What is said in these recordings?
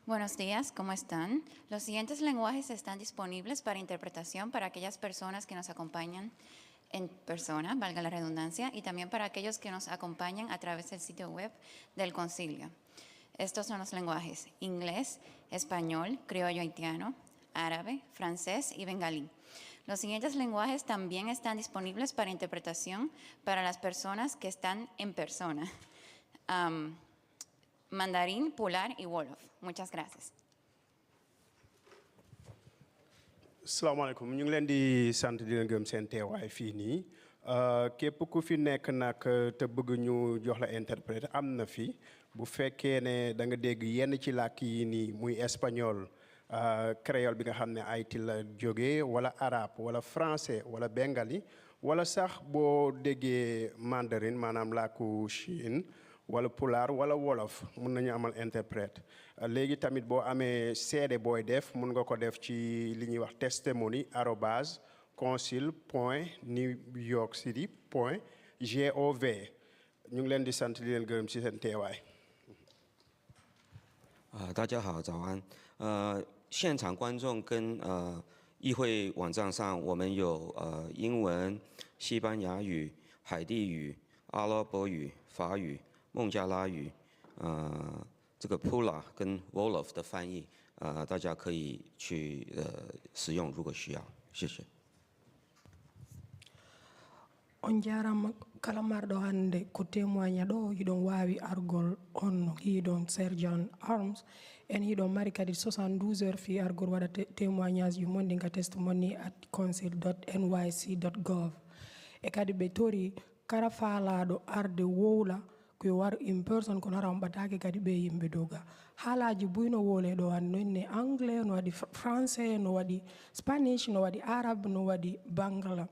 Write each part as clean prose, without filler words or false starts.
Buenos días, ¿cómo están? Los siguientes lenguajes están disponibles para interpretación para aquellas personas que nos acompañan en persona, valga la redundancia, y también para aquellos que nos acompañan a través del sitio web del Concilio. Estos son los lenguajes: inglés, español, criollo haitiano, árabe, francés y bengalí. Los siguientes lenguajes también están disponibles para interpretación para las personas que están en persona: mandarín, pular y wolof. Muchas gracias. Salaamaaleykum ñu ngi leen di sant di leen gërëm seen teewaay fii nii képp ku fi nekk nag te bëgg ñu jox la interprète am na fi bu fekkee ne da nga dégg yenn ci làkk yi nii muy espagnol créole bi nga xam ne Haïti la jógee wala arabe wala français wala bengali wala sax boo déggee mandarin maanaam làkku Chine wala pulaar wala wolof mun nañu amal interprète léegi tamit boo amee seede booy def mun nga ko def ci li ñuy wax testimony@consul.newyorkcity.gov ñu ngi leen di sant di leen gërëm ci seen teewaay. 大家好，早安。现场观众跟议会网站上，我们有英文、西班牙语、海地语、阿拉伯语、法语、孟加拉语，这个 Pula 跟 Wolof 的翻译，大家可以去使用，如果需要。谢谢。 on jarama kala marɗo hannde ko témoigna ɗo hiɗon wawi argol on hiɗon sergent arms en hiɗon mari kadi 72 heures fi argol waɗa témoignage ju mon ɗinka testimony@consul.nyc.gov e kadi ɓe tori kala faalaɗo arde wowla ko war in person kono hara on ɓatake kadi ɓe yimɓe doga haalaji buyno wole ɗo hande ne anglais no waɗi français no waɗi spanish no waɗi arabe no waɗi bangla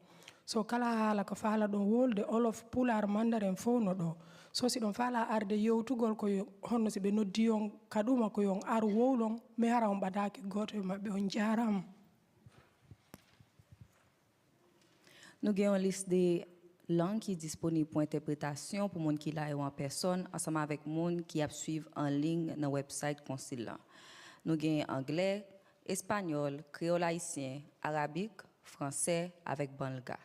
so kala haala ko faala ɗon wolde olof pular mandarin fof no ɗo so si ɗon faala arde yewtugol ko honno si ɓe noddi on kaɗuma ko yon ar wowlon mi hara on ɓadaki goto e maɓɓe on jarama. Nous avons une liste de langues qui est disponible pour interprétation pour les gens qui là en personne, ensemble avec les gens qui suivent en ligne dans le website Concile. Nous avons anglais, espagnol, créole haïtien, arabique, français avec banga.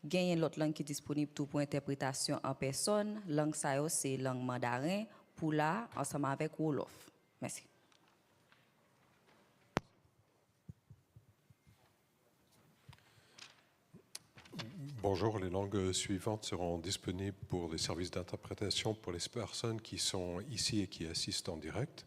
Gagne l'autre langue qui est disponible tout pour interprétation en personne. Langue ça c'est langue mandarin, pula ensemble avec wolof. Merci. Bonjour, les langues suivantes seront disponibles pour les services d'interprétation pour les personnes qui sont ici et qui assistent en direct.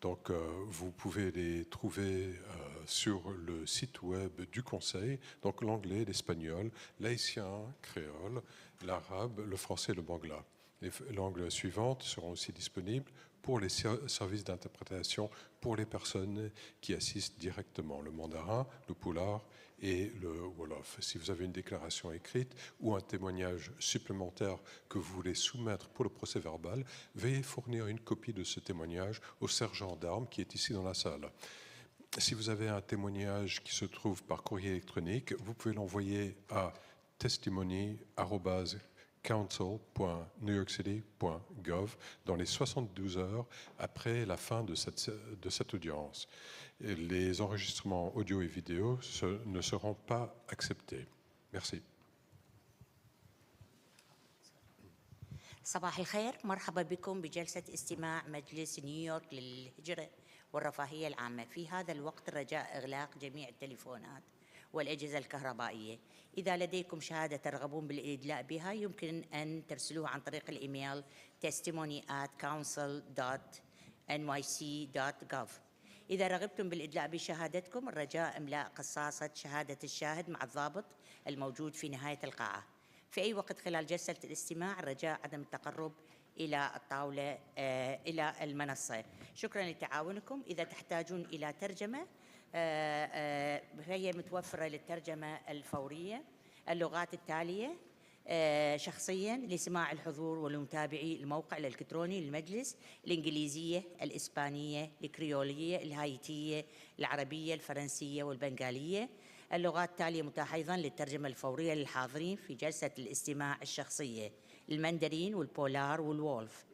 Donc, vous pouvez les trouver sur le site web du Conseil, donc l'anglais, l'espagnol, l'haïtien, créole, l'arabe, le français et le bangla. Les langues suivantes seront aussi disponibles pour les services d'interprétation pour les personnes qui assistent directement, le mandarin, le pular et le wolof. Si vous avez une déclaration écrite ou un témoignage supplémentaire que vous voulez soumettre pour le procès verbal, veuillez fournir une copie de ce témoignage au sergent d'armes qui est ici dans la salle. Si vous avez un témoignage qui se trouve par courrier électronique, vous pouvez l'envoyer à testimony@council.newyorkcity.gov dans les 72 heures après la fin de cette audience. Et les enregistrements audio et vidéo ne seront pas acceptés. Merci. صباح الخير، مرحبا بكم بجلسة استماع مجلس نيويورك للهجرة والرفاهية العامة. في هذا الوقت رجاء إغلاق جميع التليفونات والأجهزة الكهربائية. إذا لديكم شهادة ترغبون بالإدلاء بها يمكن أن ترسلوها عن طريق الإيميل testimony@council.nyc.gov. إذا رغبتم بالإدلاء بشهادتكم الرجاء إملاء قصاصة شهادة الشاهد مع الضابط الموجود في نهاية القاعة. في أي وقت خلال جلسة الاستماع الرجاء عدم التقرب إلى الطاولة إلى المنصة. شكرا لتعاونكم. إذا تحتاجون إلى ترجمة فهي متوفرة للترجمة الفورية اللغات التالية شخصيا لسماع الحضور ولمتابعي الموقع الإلكتروني للمجلس: الإنجليزية، الإسبانية، الكريولية، الهايتية، العربية، الفرنسية والبنغالية. اللغات التالية متاحة أيضا للترجمة الفورية للحاضرين في جلسة الاستماع الشخصية: المندرين والبولار والوولف.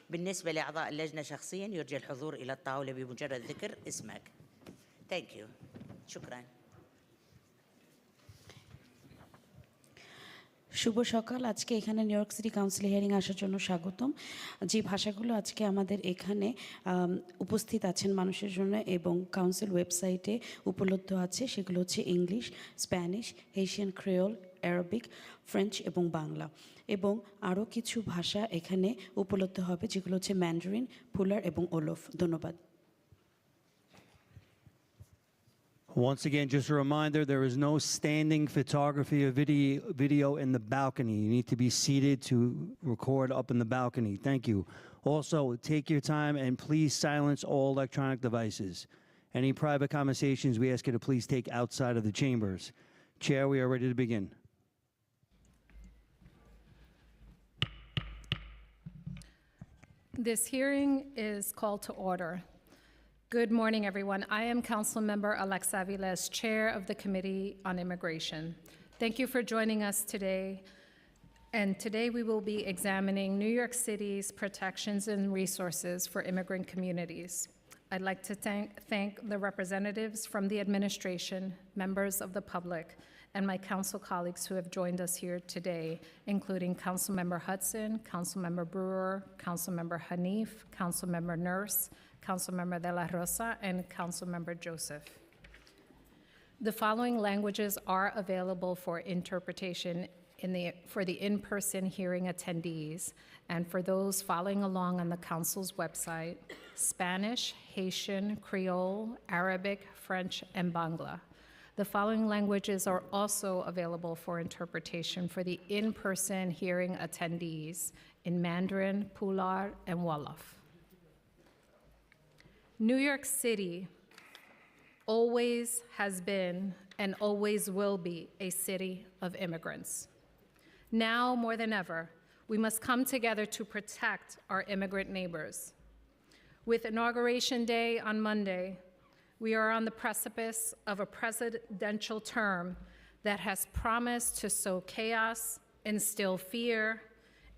بالنسبة لأعضاء اللجنة شخصيا يرجى الحضور إلى الطاولة بمجرد ذكر اسمك. Thank you. شكرا. শুভ সকাল। আজকে এখানে new York city council hearing আসার জন্য স্বাগতম। যে ভাষাগুলো আজকে আমাদের এখানে উপস্থিত আছেন মানুষের জন্য এবং কাউন্সিল ওয়েবসাইটে উপলব্ধ আছে সেগুলো হচ্ছে English, Spanish, Haitian Creole, Arabic, French এবং বাংলা, এবং আরও কিছু ভাষা এখানে উপলব্ধ হবে যেগুলো হচ্ছে ম্যান্ডারিন, ফুলার এবং ওলফ। ধন্যবাদ। Once again, just a reminder, there is no standing photography or video in the balcony. You need to be seated to record up in the balcony. Thank you. Also, take your time and please silence all electronic devices. Any private conversations we ask you to please take outside of the chambers. Chair, we are ready to begin. This hearing is called to order. Good morning, everyone. I am Councilmember Alexa Aviles, Chair of the Committee on Immigration. Thank you for joining us today. And today we will be examining New York City's protections and resources for immigrant communities. I'd like to thank the representatives from the administration, members of the public, and my council colleagues who have joined us here today, including Councilmember Hudson, Councilmember Brewer, Councilmember Hanif, Councilmember Nurse, Councilmember De La Rosa, and Councilmember Joseph. The following languages are available for interpretation for the in-person hearing attendees and for those following along on the Council's website: Spanish, Haitian, Creole, Arabic, French, and Bangla. The following languages are also available for interpretation for the in-person hearing attendees in Mandarin, Pular, and Wolof. New York City always has been and always will be a city of immigrants. Now more than ever, we must come together to protect our immigrant neighbors. With Inauguration Day on Monday, we are on the precipice of a presidential term that has promised to sow chaos, instill fear,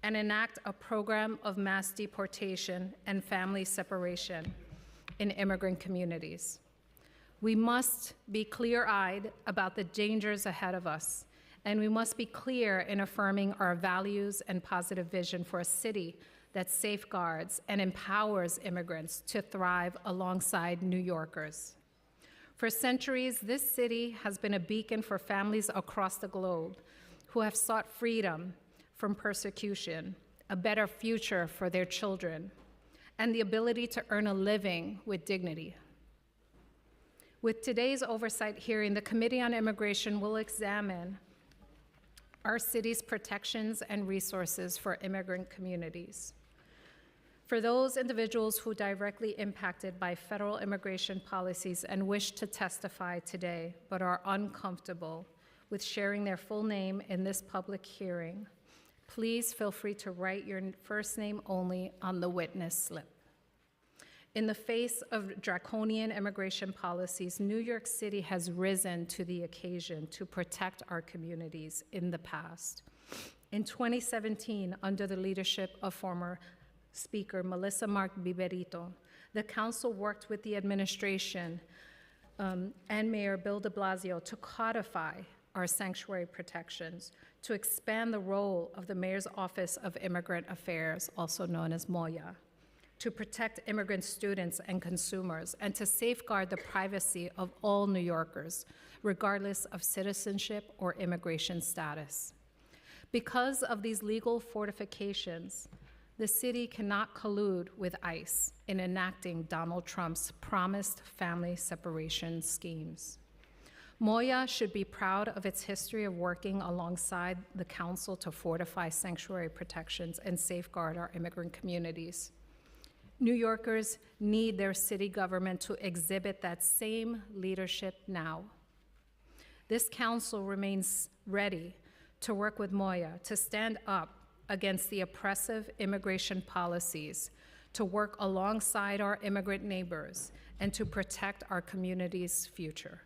and enact a program of mass deportation and family separation in immigrant communities. We must be clear-eyed about the dangers ahead of us, and we must be clear in affirming our values and positive vision for a city that safeguards and empowers immigrants to thrive alongside New Yorkers. For centuries, this city has been a beacon for families across the globe who have sought freedom from persecution, a better future for their children, and the ability to earn a living with dignity. With today's oversight hearing, the Committee on Immigration will examine our city's protections and resources for immigrant communities. For those individuals who are directly impacted by federal immigration policies and wish to testify today but are uncomfortable with sharing their full name in this public hearing, please feel free to write your first name only on the witness slip. In the face of draconian immigration policies, New York City has risen to the occasion to protect our communities in the past. In 2017, under the leadership of former Speaker Melissa Mark Biberito, the council worked with the administration and Mayor Bill de Blasio to codify our sanctuary protections, to expand the role of the Mayor's Office of Immigrant Affairs, also known as MOIA, to protect immigrant students and consumers, and to safeguard the privacy of all New Yorkers, regardless of citizenship or immigration status. Because of these legal fortifications, the city cannot collude with ICE in enacting Donald Trump's promised family separation schemes. MOIA should be proud of its history of working alongside the council to fortify sanctuary protections and safeguard our immigrant communities. New Yorkers need their city government to exhibit that same leadership now. This council remains ready to work with MOIA to stand up against the oppressive immigration policies, to work alongside our immigrant neighbors, and to protect our community's future.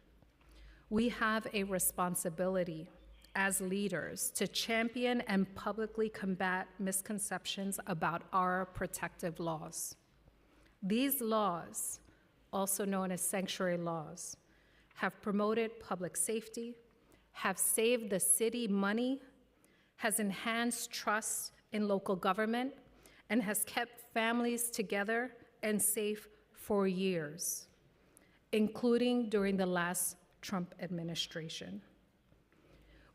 We have a responsibility as leaders to champion and publicly combat misconceptions about our protective laws. These laws, also known as sanctuary laws, have promoted public safety, have saved the city money, has enhanced trust in local government, and has kept families together and safe for years, including during the last Trump administration.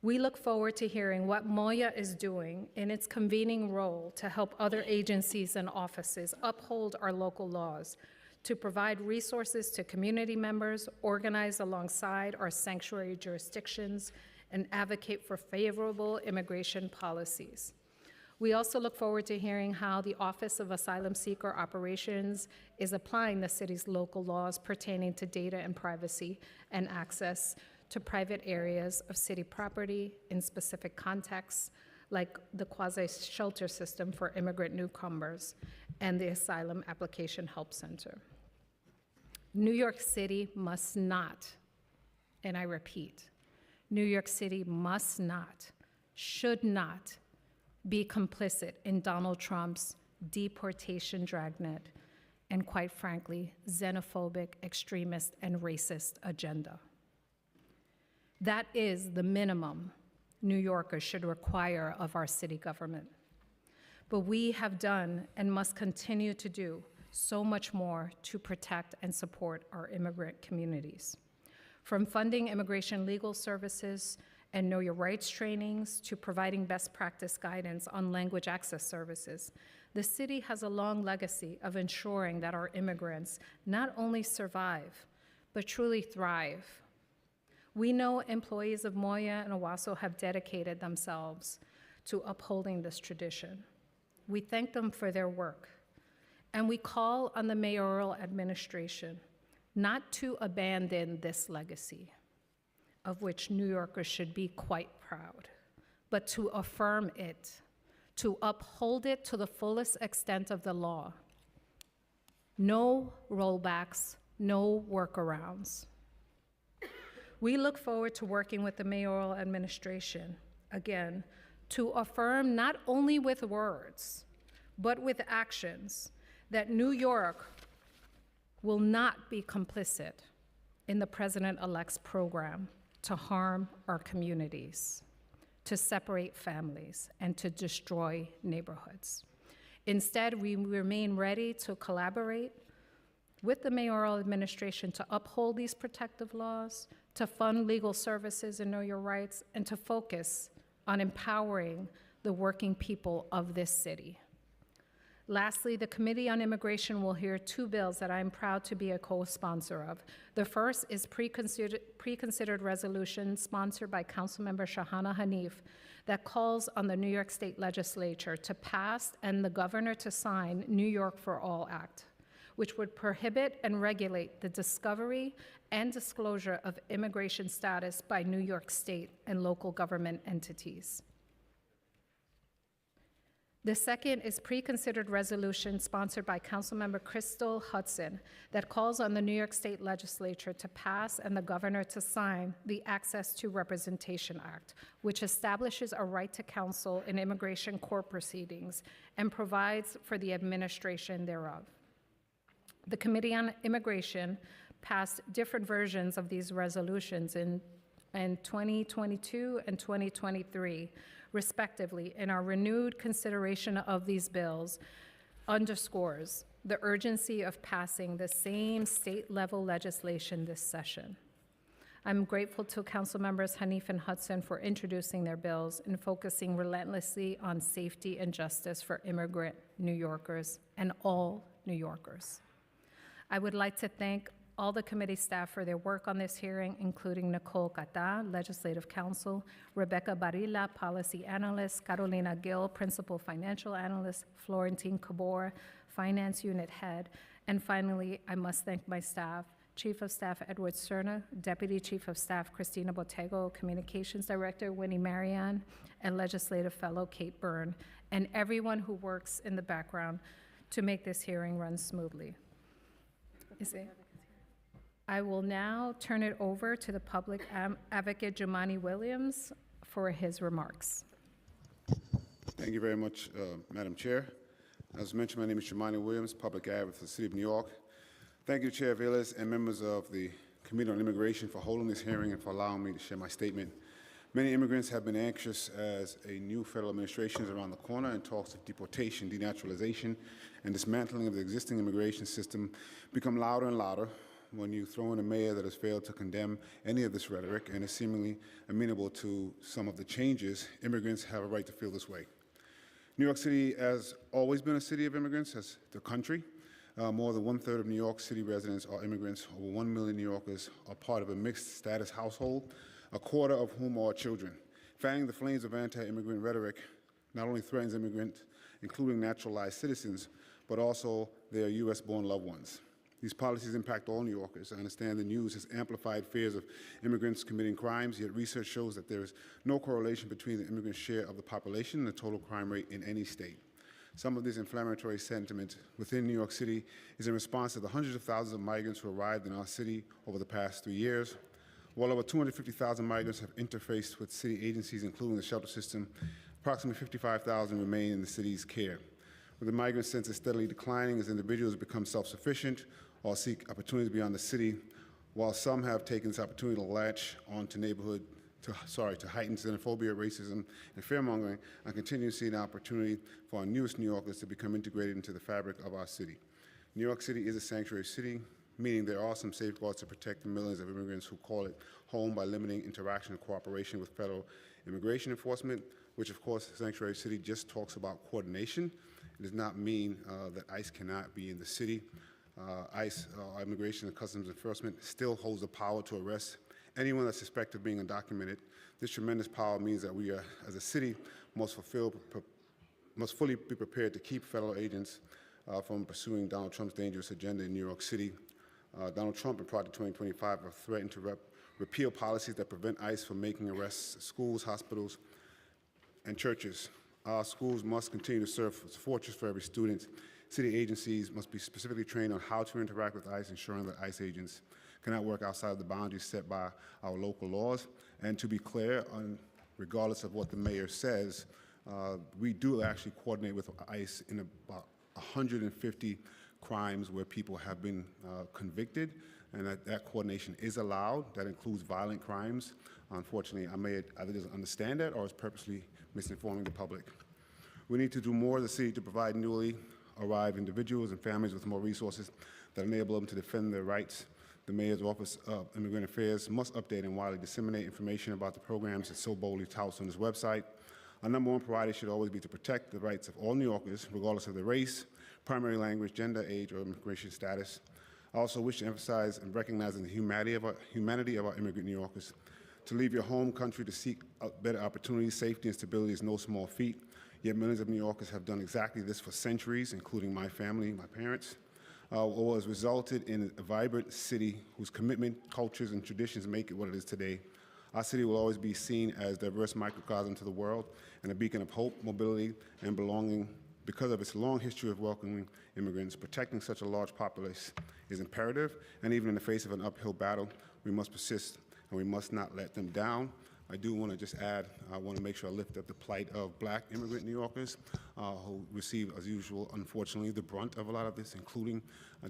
We look forward to hearing what Moya is doing in its convening role to help other agencies and offices uphold our local laws, to provide resources to community members, organize alongside our sanctuary jurisdictions, and advocate for favorable immigration policies. We also look forward to hearing how the Office of Asylum Seeker Operations is applying the city's local laws pertaining to data and privacy and access to private areas of city property in specific contexts, like the quasi-shelter system for immigrant newcomers and the Asylum Application Help Center. New York City must not, and I repeat, New York City must not, should not be complicit in Donald Trump's deportation dragnet and, quite frankly, xenophobic, extremist, and racist agenda. That is the minimum New Yorkers should require of our city government. But we have done and must continue to do so much more to protect and support our immigrant communities. From funding immigration legal services and know your rights trainings to providing best practice guidance on language access services, the city has a long legacy of ensuring that our immigrants not only survive, but truly thrive. We know employees of Moya and Owasso have dedicated themselves to upholding this tradition. We thank them for their work, and we call on the mayoral administration not to abandon this legacy, of which New Yorkers should be quite proud, but to affirm it, to uphold it to the fullest extent of the law. No rollbacks, no workarounds. We look forward to working with the mayoral administration, again, to affirm not only with words, but with actions, that New York will not be complicit in the president-elect's program to harm our communities, to separate families, and to destroy neighborhoods. Instead, we remain ready to collaborate with the mayoral administration to uphold these protective laws, to fund legal services and know your rights, and to focus on empowering the working people of this city. Lastly, the Committee on Immigration will hear two bills that I'm proud to be a co-sponsor of. The first is pre-considered resolution sponsored by Councilmember Shahana Hanif that calls on the New York State Legislature to pass and the governor to sign New York for All Act, which would prohibit and regulate the discovery and disclosure of immigration status by New York State and local government entities. The second is pre-considered resolution sponsored by Councilmember Crystal Hudson that calls on the New York State Legislature to pass and the governor to sign the Access to Representation Act, which establishes a right to counsel in immigration court proceedings and provides for the administration thereof. The Committee on Immigration passed different versions of these resolutions in 2022 and 2023, respectively, and our renewed consideration of these bills underscores the urgency of passing the same state-level legislation this session. I'm grateful to Council Members Hanif and Hudson for introducing their bills and focusing relentlessly on safety and justice for immigrant New Yorkers and all New Yorkers. I would like to thank all the committee staff for their work on this hearing, including Nicole Cata, Legislative Counsel, Rebecca Barilla, Policy Analyst, Carolina Gill, Principal Financial Analyst, Florentine Cabor, Finance Unit Head, and finally, I must thank my staff, Chief of Staff Edward Cerna, Deputy Chief of Staff Christina Botego, Communications Director Winnie Marianne, and Legislative Fellow Kate Byrne, and everyone who works in the background to make this hearing run smoothly. I will now turn it over to the Public Advocate Jumani Williams for his remarks. Thank you very much, Madam Chair. As mentioned, my name is Shimani Williams, Public Advocate for the City of New York. Thank you, Chair Velez and members of the Committee on Immigration for holding this hearing and for allowing me to share my statement. Many immigrants have been anxious as a new federal administration is around the corner and talks of deportation, denaturalization, and dismantling of the existing immigration system become louder and louder when you throw in a mayor that has failed to condemn any of this rhetoric and is seemingly amenable to some of the changes. Immigrants have a right to feel this way. New York City has always been a city of immigrants as the country. More than 1/3 of New York City residents are immigrants. Over 1 million New Yorkers are part of a mixed status household, a quarter of whom are children. Fanning the flames of anti-immigrant rhetoric not only threatens immigrants, including naturalized citizens, but also their US-born loved ones. These policies impact all New Yorkers. I understand the news has amplified fears of immigrants committing crimes, yet research shows that there is no correlation between the immigrant share of the population and the total crime rate in any state. Some of this inflammatory sentiment within New York City is in response to the hundreds of thousands of migrants who arrived in our city over the past 3 years. While over 250,000 migrants have interfaced with city agencies, including the shelter system, approximately 55,000 remain in the city's care. With the migrant census steadily declining as individuals become self-sufficient or seek opportunities beyond the city, while some have taken this opportunity to latch on to to heighten xenophobia, racism, and fear-mongering, I continue to see an opportunity for our newest New Yorkers to become integrated into the fabric of our city. New York City is a sanctuary city, meaning there are some safeguards to protect the millions of immigrants who call it home by limiting interaction and cooperation with federal immigration enforcement, which of course, sanctuary city just talks about coordination. It does not mean that ICE cannot be in the city. ICE, Immigration and Customs Enforcement, still holds the power to arrest anyone that's suspected of being undocumented. This tremendous power means that we, as a city, must fully be prepared to keep federal agents from pursuing Donald Trump's dangerous agenda in New York City. Donald Trump and Project 2025 have threatened to repeal policies that prevent ICE from making arrests at schools, hospitals, and churches. Our schools must continue to serve as a fortress for every student. City agencies must be specifically trained on how to interact with ICE, ensuring that ICE agents cannot work outside of the boundaries set by our local laws. And to be clear, regardless of what the mayor says, we do actually coordinate with ICE in about 150 crimes where people have been convicted, and that coordination is allowed. That includes violent crimes. Unfortunately, our mayor either doesn't understand that or is purposely misinforming the public. We need to do more as a city to provide newly arrived individuals and families with more resources that enable them to defend their rights. The Mayor's Office of Immigrant Affairs must update and widely disseminate information about the programs it so boldly touts on its website. Our number one priority should always be to protect the rights of all New Yorkers, regardless of their race, primary language, gender, age, or immigration status. I also wish to emphasize and recognizing the humanity of our immigrant New Yorkers. To leave your home country to seek better opportunities, safety, and stability is no small feat. Yet millions of New Yorkers have done exactly this for centuries, including my family, my parents. What has resulted in a vibrant city whose commitment, cultures, and traditions make it what it is today. Our city will always be seen as a diverse microcosm to the world and a beacon of hope, mobility, and belonging. Because of its long history of welcoming immigrants, protecting such a large populace is imperative, and even in the face of an uphill battle, we must persist and we must not let them down. I do want to just add, I want to make sure I lift up the plight of Black immigrant New Yorkers who receive, as usual, unfortunately, the brunt of a lot of this, including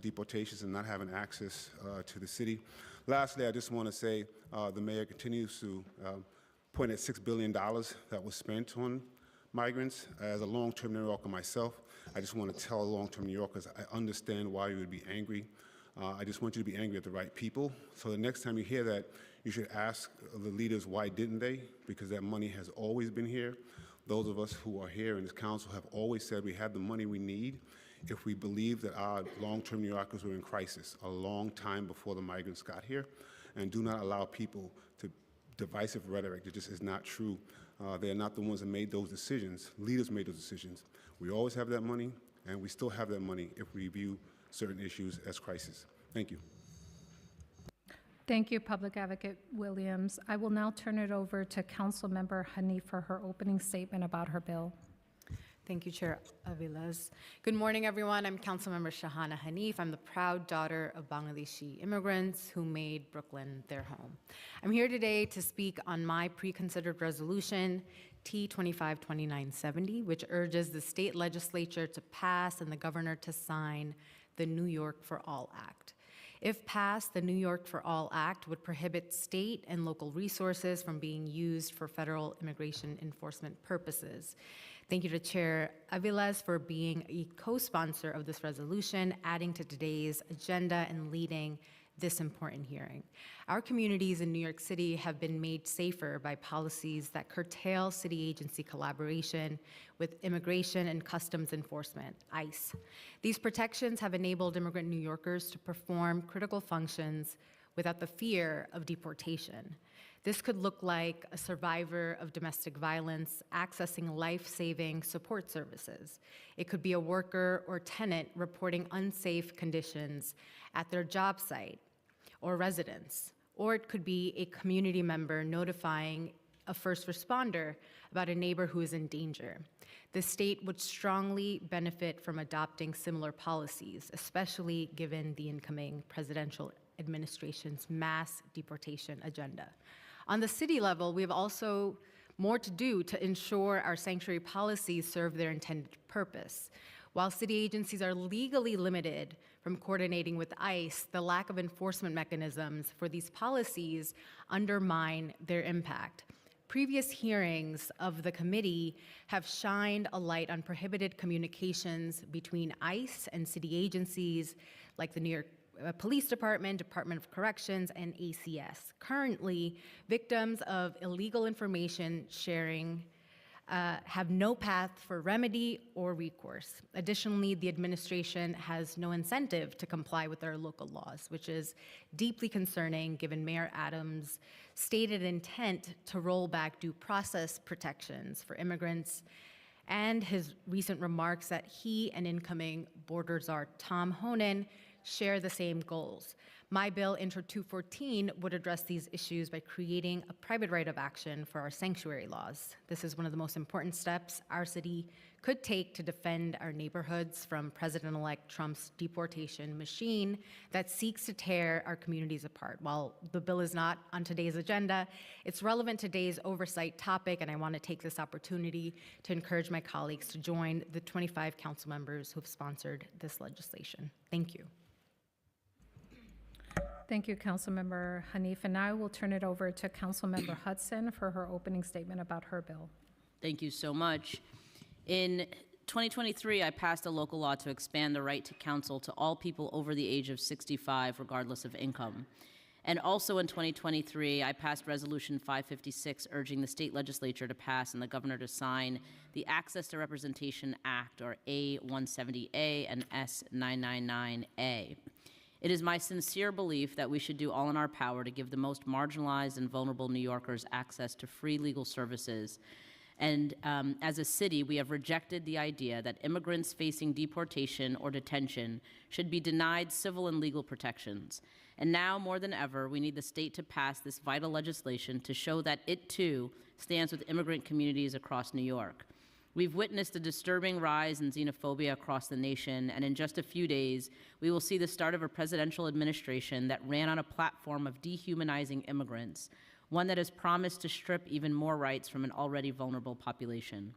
deportations and not having access to the city. Lastly, I just want to say the mayor continues to point at $6 billion that was spent on migrants. As a long-term New Yorker myself, I just want to tell long-term New Yorkers, I understand why you would be angry. I just want you to be angry at the right people. So the next time you hear that, you should ask the leaders why didn't they, because that money has always been here. Those of us who are here in this council have always said we have the money we need if we believe that our long-term New Yorkers were in crisis a long time before the migrants got here, and do not allow people to divisive rhetoric that just is not true. They are not the ones that made those decisions. Leaders made those decisions. We always have that money, and we still have that money if we view certain issues as crisis. Thank you. Thank you, Public Advocate Williams. I will now turn it over to Councilmember Hanif for her opening statement about her bill. Thank you, Chair Aviles. Good morning, everyone. I'm Councilmember Shahana Hanif. I'm the proud daughter of Bangladeshi immigrants who made Brooklyn their home. I'm here today to speak on my pre-considered resolution, T252970, which urges the state legislature to pass and the governor to sign the New York for All Act. If passed, the New York for All Act would prohibit state and local resources from being used for federal immigration enforcement purposes. Thank you to Chair Aviles for being a co-sponsor of this resolution, adding to today's agenda and leading this important hearing. Our communities in New York City have been made safer by policies that curtail city agency collaboration with Immigration and Customs Enforcement, ICE. These protections have enabled immigrant New Yorkers to perform critical functions without the fear of deportation. This could look like a survivor of domestic violence accessing life-saving support services. It could be a worker or tenant reporting unsafe conditions at their job site or residence. Or it could be a community member notifying a first responder about a neighbor who is in danger. The state would strongly benefit from adopting similar policies, especially given the incoming presidential administration's mass deportation agenda. On the city level, we have also more to do to ensure our sanctuary policies serve their intended purpose. While city agencies are legally limited from coordinating with ICE, the lack of enforcement mechanisms for these policies undermine their impact. Previous hearings of the committee have shined a light on prohibited communications between ICE and city agencies like the New York Police Department, Department of Corrections, and ACS. Currently, victims of illegal information sharing have no path for remedy or recourse. Additionally, the administration has no incentive to comply with our local laws, which is deeply concerning given Mayor Adams' stated intent to roll back due process protections for immigrants and his recent remarks that he and incoming border czar Tom Honan share the same goals. My bill, Intro 214, would address these issues by creating a private right of action for our sanctuary laws. This is one of the most important steps our city could take to defend our neighborhoods from President-elect Trump's deportation machine that seeks to tear our communities apart. While the bill is not on today's agenda, it's relevant to today's oversight topic, and I want to take this opportunity to encourage my colleagues to join the 25 council members who have sponsored this legislation. Thank you. Thank you, Councilmember Hanif. And now I will turn it over to Councilmember Hudson for her opening statement about her bill. Thank you so much. In 2023, I passed a local law to expand the right to counsel to all people over the age of 65, regardless of income. And also in 2023, I passed Resolution 556, urging the state legislature to pass and the governor to sign the Access to Representation Act, or A170A and S999A. It is my sincere belief that we should do all in our power to give the most marginalized and vulnerable New Yorkers access to free legal services. And as a city, we have rejected the idea that immigrants facing deportation or detention should be denied civil and legal protections. And now, more than ever, we need the state to pass this vital legislation to show that it, too, stands with immigrant communities across New York. We've witnessed a disturbing rise in xenophobia across the nation, and in just a few days, we will see the start of a presidential administration that ran on a platform of dehumanizing immigrants, one that has promised to strip even more rights from an already vulnerable population.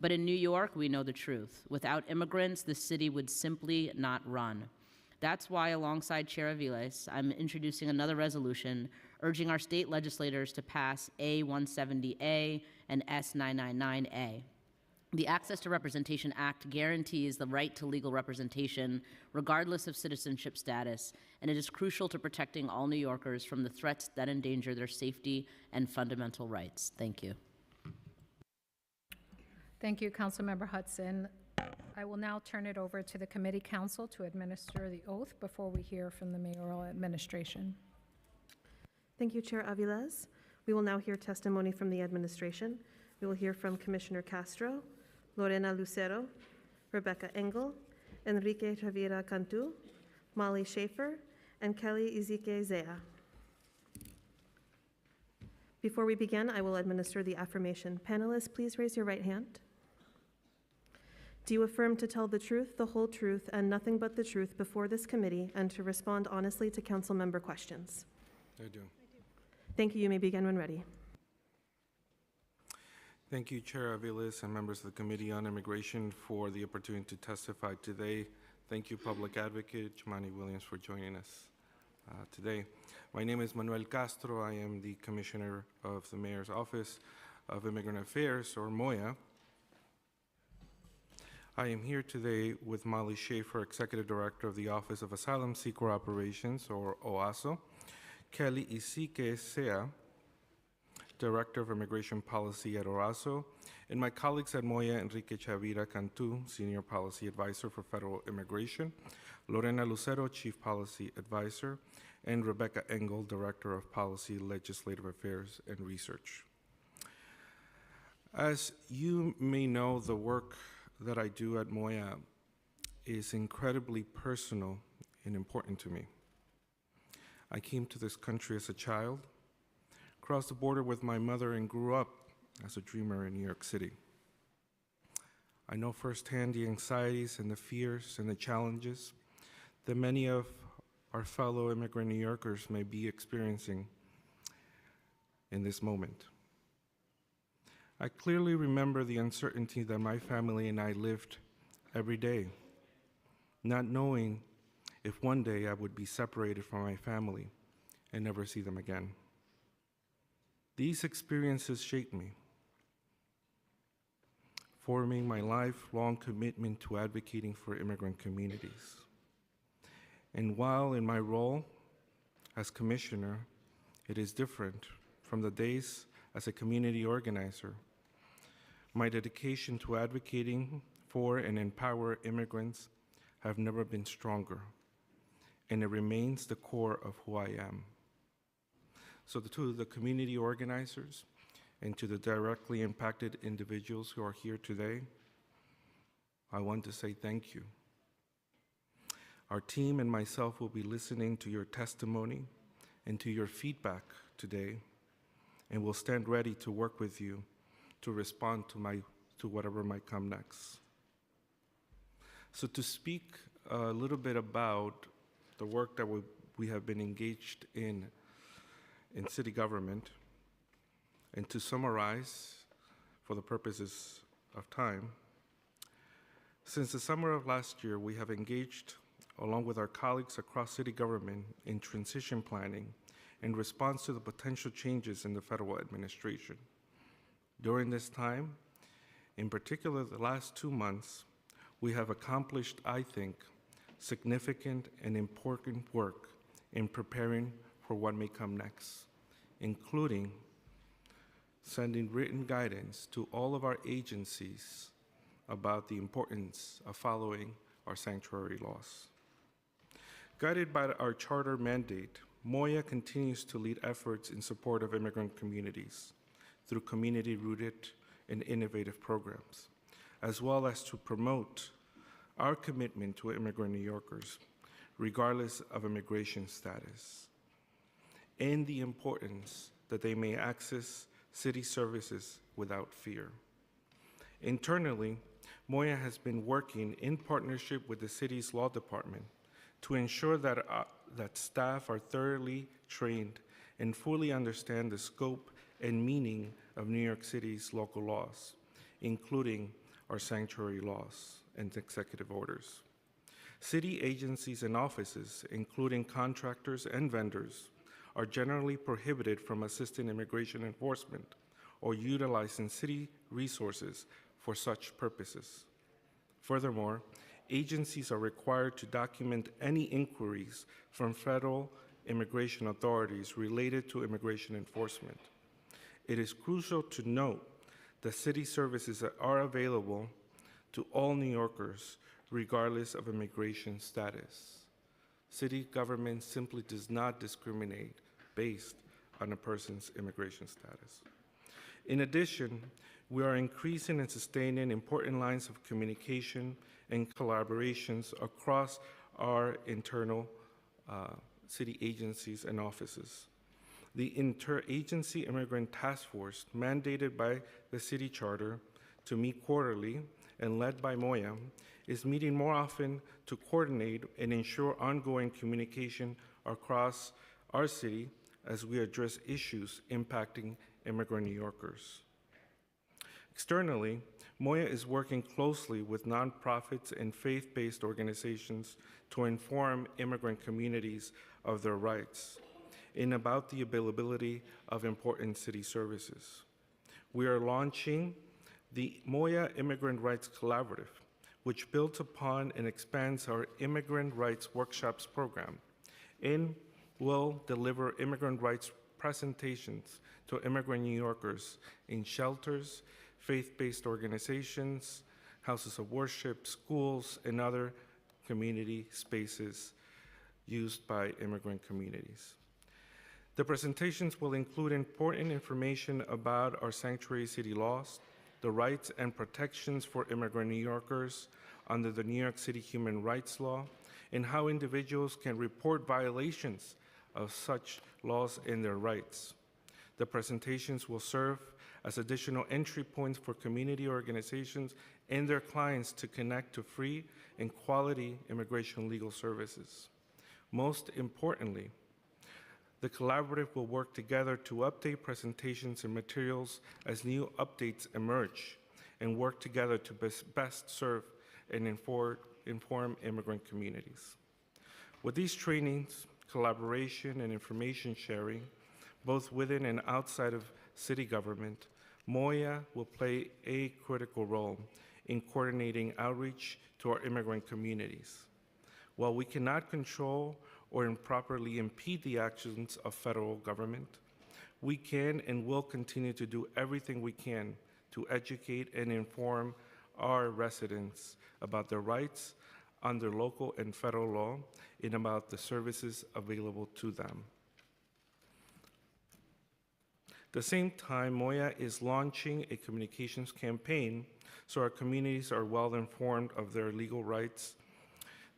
But in New York, we know the truth. Without immigrants, the city would simply not run. That's why, alongside Chair Aviles, I'm introducing another resolution urging our state legislators to pass A170A and S999A. The Access to Representation Act guarantees the right to legal representation regardless of citizenship status, and it is crucial to protecting all New Yorkers from the threats that endanger their safety and fundamental rights. Thank you. Thank you, Councilmember Hudson. I will now turn it over to the committee counsel to administer the oath before we hear from the mayoral administration. Thank you, Chair Aviles. We will now hear testimony from the administration. We will hear from Commissioner Castro, Lorena Lucero, Rebecca Engel, Enrique Tavira Cantu, Molly Schaefer, and Kelly Izike Zea. Before we begin, I will administer the affirmation. Panelists, please raise your right hand. Do you affirm to tell the truth, the whole truth, and nothing but the truth before this committee and to respond honestly to council member questions? I do. Thank you. You may begin when ready. Thank you, Chair Aviles and members of the Committee on Immigration for the opportunity to testify today. Thank you, Public Advocate Jimani Williams, for joining us today. My name is Manuel Castro. I am the Commissioner of the Mayor's Office of Immigrant Affairs, or MOIA. I am here today with Molly Schaefer, Executive Director of the Office of Asylum Seeker Operations, or OASO, Kelly Isike Sea, Director of Immigration Policy at OASO, and my colleagues at MOIA, Enrique Chavira Cantu, Senior Policy Advisor for Federal Immigration, Lorena Lucero, Chief Policy Advisor, and Rebecca Engel, Director of Policy, Legislative Affairs, and Research. As you may know, the work that I do at MOIA is incredibly personal and important to me. I came to this country as a child, crossed the border with my mother, and grew up as a dreamer in New York City. I know firsthand the anxieties and the fears and the challenges that many of our fellow immigrant New Yorkers may be experiencing in this moment. I clearly remember the uncertainty that my family and I lived every day, not knowing if one day I would be separated from my family and never see them again. These experiences shaped me, forming my lifelong commitment to advocating for immigrant communities. And while in my role as commissioner, it is different from the days as a community organizer, my dedication to advocating for and empower immigrants have never been stronger, and it remains the core of who I am. So to the community organizers and to the directly impacted individuals who are here today, I want to say thank you. Our team and myself will be listening to your testimony and to your feedback today, and we'll stand ready to work with you to respond to whatever might come next. So to speak a little bit about the work that we have been engaged in city government, and to summarize for the purposes of time, since the summer of last year, we have engaged along with our colleagues across city government in transition planning in response to the potential changes in the federal administration. During this time, in particular the last 2 months, we have accomplished, I think, significant and important work in preparing for what may come next, including sending written guidance to all of our agencies about the importance of following our sanctuary laws. Guided by our charter mandate, MOIA continues to lead efforts in support of immigrant communities through community-rooted and innovative programs, as well as to promote our commitment to immigrant New Yorkers, regardless of immigration status, and the importance that they may access city services without fear. Internally, MOIA has been working in partnership with the city's law department to ensure that staff are thoroughly trained and fully understand the scope and meaning of New York City's local laws, including our sanctuary laws and executive orders. City agencies and offices, including contractors and vendors, are generally prohibited from assisting immigration enforcement or utilizing city resources for such purposes. Furthermore, agencies are required to document any inquiries from federal immigration authorities related to immigration enforcement. It is crucial to note that city services are available to all New Yorkers, regardless of immigration status. City government simply does not discriminate based on a person's immigration status. In addition, we are increasing and sustaining important lines of communication and collaborations across our internal city agencies and offices. The Interagency Immigrant Task Force, mandated by the city charter to meet quarterly, and led by Moya, is meeting more often to coordinate and ensure ongoing communication across our city as we address issues impacting immigrant New Yorkers. Externally, Moya is working closely with nonprofits and faith-based organizations to inform immigrant communities of their rights and about the availability of important city services. We are launching the Moya Immigrant Rights Collaborative, which builds upon and expands our Immigrant Rights Workshops program and will deliver immigrant rights presentations to immigrant New Yorkers in shelters, faith-based organizations, houses of worship, schools, and other community spaces used by immigrant communities. The presentations will include important information about our sanctuary city laws, the rights and protections for immigrant New Yorkers under the New York City Human Rights Law, and how individuals can report violations of such laws and their rights. The presentations will serve as additional entry points for community organizations and their clients to connect to free and quality immigration legal services. Most importantly, the collaborative will work together to update presentations and materials as new updates emerge and work together to best serve and inform immigrant communities. With these trainings, collaboration, and information sharing, both within and outside of city government, Moya will play a critical role in coordinating outreach to our immigrant communities. While we cannot control or improperly impede the actions of federal government, we can and will continue to do everything we can to educate and inform our residents about their rights under local and federal law and about the services available to them. At the same time, Moya is launching a communications campaign so our communities are well informed of their legal rights.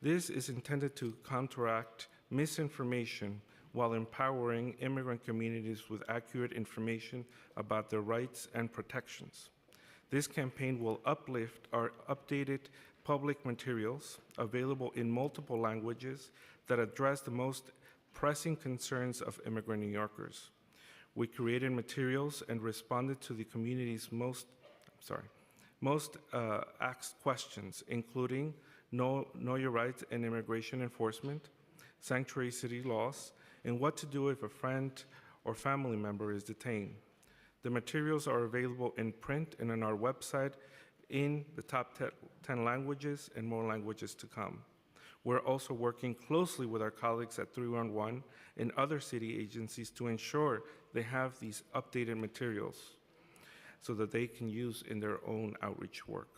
This is intended to counteract misinformation while empowering immigrant communities with accurate information about their rights and protections. This campaign will uplift our updated public materials available in multiple languages that address the most pressing concerns of immigrant New Yorkers. We created materials and responded to the community's most asked questions, including Know Your Rights and Immigration Enforcement, sanctuary city laws, and what to do if a friend or family member is detained. The materials are available in print and on our website in the top 10 languages and more languages to come. We're also working closely with our colleagues at 311 and other city agencies to ensure they have these updated materials so that they can use in their own outreach work.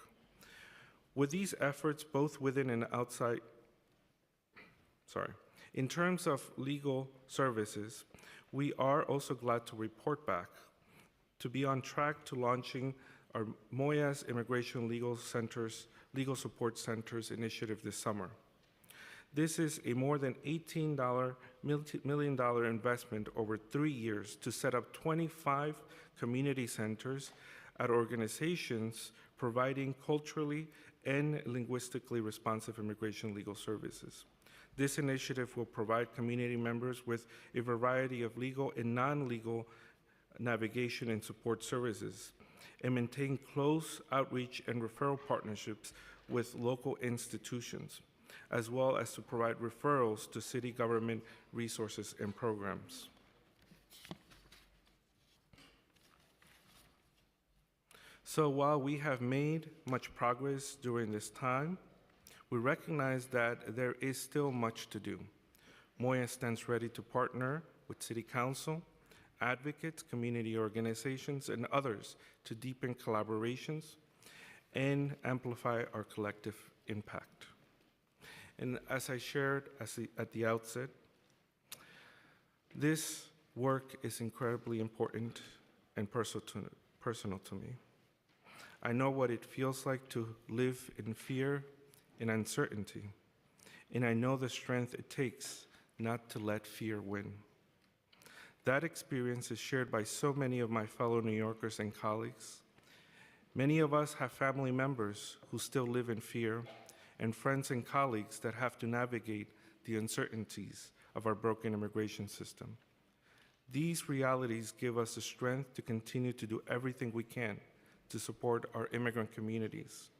With these efforts, both within and outside, in terms of legal services, we are also glad to report back to be on track to launching our Moya's Immigration Legal Support Centers initiative this summer. This is a more than $18 million investment over 3 years to set up 25 community centers at organizations providing culturally and linguistically responsive immigration legal services. This initiative will provide community members with a variety of legal and non-legal navigation and support services, and maintain close outreach and referral partnerships with local institutions, as well as to provide referrals to city government resources and programs. So while we have made much progress during this time, we recognize that there is still much to do. Moya stands ready to partner with City Council, advocates, community organizations, and others to deepen collaborations and amplify our collective impact. And as I shared at the outset, this work is incredibly important and personal to me. I know what it feels like to live in fear and uncertainty, and I know the strength it takes not to let fear win. That experience is shared by so many of my fellow New Yorkers and colleagues. Many of us have family members who still live in fear and friends and colleagues that have to navigate the uncertainties of our broken immigration system. These realities give us the strength to continue to do everything we can to support our immigrant communities,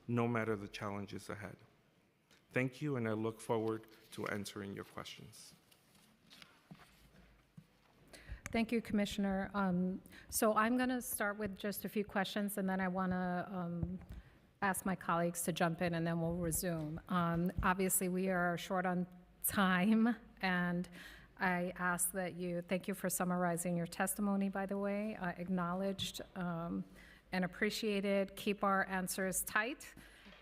no matter the challenges ahead. Thank you, and I look forward to answering your questions. Thank you, Commissioner. So I'm going to start with just a few questions, and then I want to ask my colleagues to jump in, and then we'll resume. Obviously, we are short on time, and I ask that you, thank you for summarizing your testimony, by the way, acknowledged and appreciated. Keep our answers tight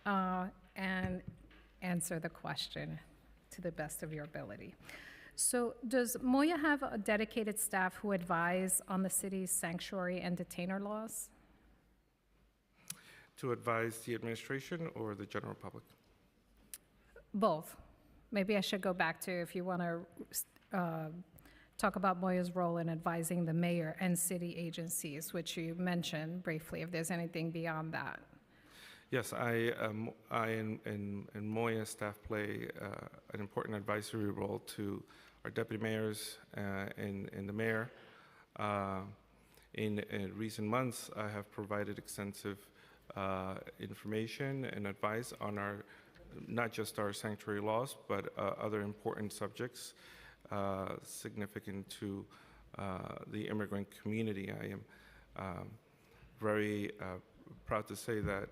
and answer the question to the best of your ability. So does Moya have a dedicated staff who advise on the city's sanctuary and detainer laws? To advise the administration or the general public? Both. Maybe I should go back to if you want to talk about Moya's role in advising the mayor and city agencies, which you mentioned briefly, if there's anything beyond that. Yes, I and Moya staff play an important advisory role to our deputy mayors and the mayor. In recent months, I have provided extensive information and advice on our, not just our sanctuary laws, but other important subjects significant to the immigrant community. I am very proud to say that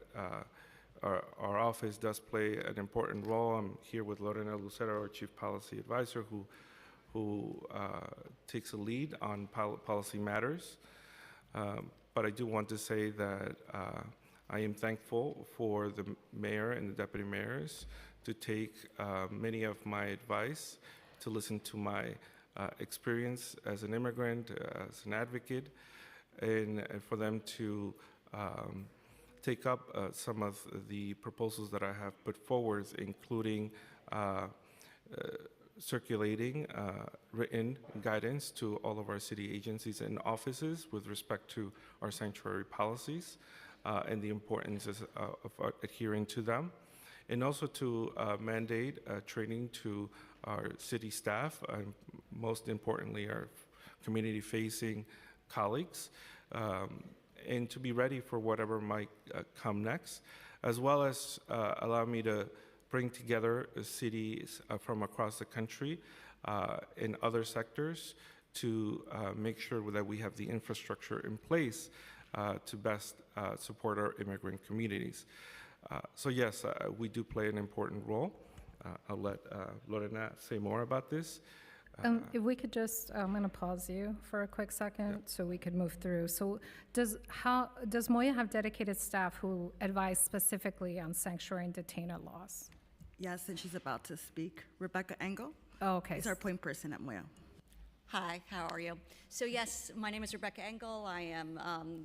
our office does play an important role. I'm here with Lorena Lucero, our Chief Policy Advisor, who takes a lead on policy matters. But I do want to say that I am thankful for the mayor and the deputy mayors to take many of my advice, to listen to my experience as an immigrant, as an advocate, and for them to take up some of the proposals that I have put forward, including circulating written guidance to all of our city agencies and offices with respect to our sanctuary policies and the importance of adhering to them, and also to mandate training to our city staff, and most importantly, our community-facing colleagues, and to be ready for whatever might come next, as well as allow me to bring together cities from across the country in other sectors to make sure that we have the infrastructure in place to best support our immigrant communities. So yes, we do play an important role. I'll let Lorena say more about this. If we could just, I'm going to pause you for a quick second so we could move through. So does Moya have dedicated staff who advise specifically on sanctuary and detainer laws? Yes, and she's about to speak. Rebecca Engel. Oh, okay. Is our point person at Moya. Hi, how are you? So yes, my name is Rebecca Engel. I am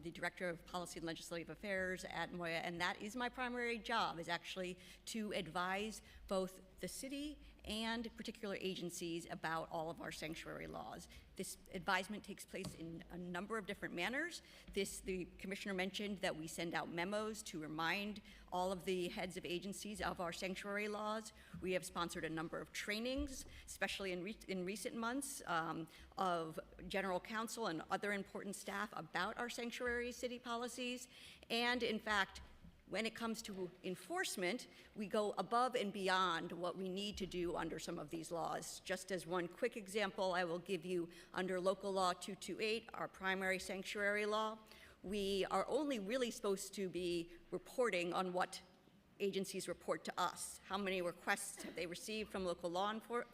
the Director of Policy and Legislative Affairs at Moya, and that is my primary job, is actually to advise both the city and particular agencies about all of our sanctuary laws. This advisement takes place in a number of different manners. The Commissioner mentioned that we send out memos to remind all of the heads of agencies of our sanctuary laws. We have sponsored a number of trainings, especially in recent months, of general counsel and other important staff about our sanctuary city policies. And in fact, when it comes to enforcement, we go above and beyond what we need to do under some of these laws. Just as one quick example, I will give you under Local Law 228, our primary sanctuary law, we are only really supposed to be reporting on what agencies report to us. How many requests have they received from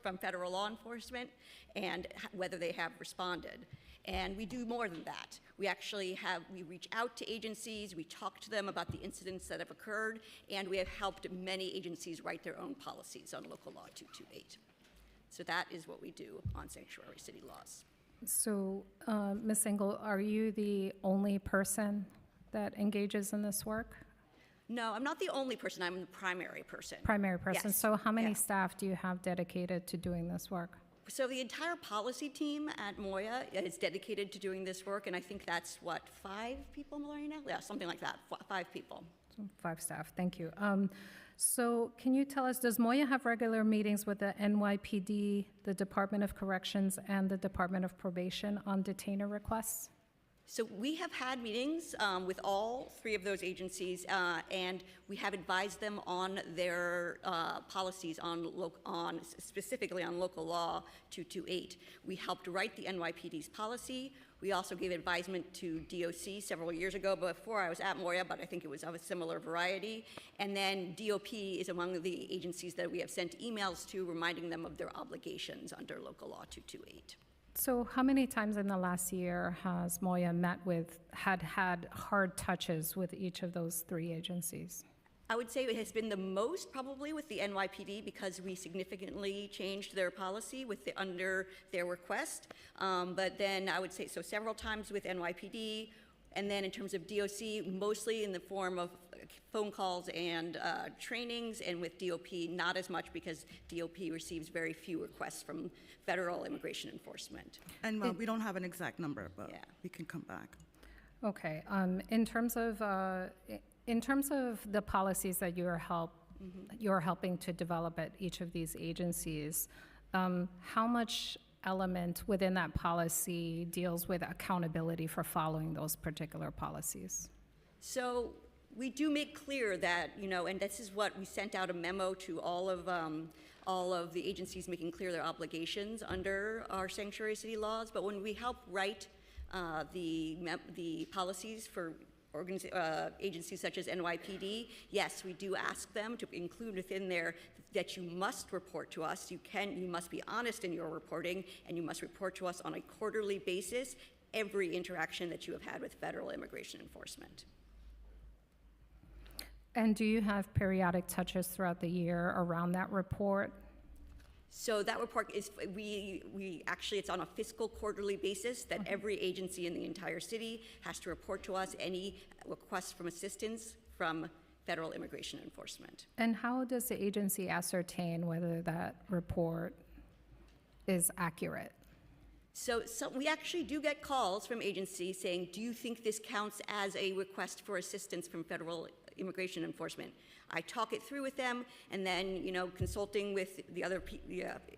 from federal law enforcement, and whether they have responded. And we do more than that. We actually we reach out to agencies, we talk to them about the incidents that have occurred, and we have helped many agencies write their own policies on Local Law 228. So that is what we do on sanctuary city laws. So, Ms. Engel, are you the only person that engages in this work? No, I'm not the only person, I'm the primary person. Primary person. Yes. So how many Yes. staff do you have dedicated to doing this work? So the entire policy team at Moya is dedicated to doing this work, and I think that's, what, 5 people, Mallory, now? Yeah, something like that, 5 people. So 5 staff, thank you. So can you tell us, does Moya have regular meetings with the NYPD, the Department of Corrections, and the Department of Probation on detainer requests? So we have had meetings with all 3 of those agencies, and we have advised them on their policies on specifically on local law 228. We helped write the NYPD's policy. We also gave advisement to DOC several years ago before I was at Moya, but I think it was of a similar variety. And then DOP is among the agencies that we have sent emails to reminding them of their obligations under local law 228. So how many times in the last year has Moya had hard touches with each of those 3 agencies? I would say it has been the most probably with the NYPD because we significantly changed their policy under their request. But then I would say, so several times with NYPD, and then in terms of DOC, mostly in the form of phone calls and trainings, and with DOP, not as much because DOP receives very few requests from federal immigration enforcement. And we don't have an exact number, but we can come back. Okay, in terms of the policies that you're helping to develop at each of these agencies, how much element within that policy deals with accountability for following those particular policies? So we do make clear that, and this is what we sent out a memo to all of the agencies making clear their obligations under our sanctuary city laws. But when we help write the policies for agencies such as NYPD, yes, we do ask them to include within there that you must report to us. You must be honest in your reporting, and you must report to us on a quarterly basis every interaction that you have had with federal immigration enforcement. And do you have periodic touches throughout the year around that report? So that report is, we actually, it's on a fiscal quarterly basis that every agency in the entire city has to report to us any requests from assistance from federal immigration enforcement. And how does the agency ascertain whether that report is accurate? So we actually do get calls from agencies saying, do you think this counts as a request for assistance from federal immigration enforcement? I talk it through with them, and then, consulting with the other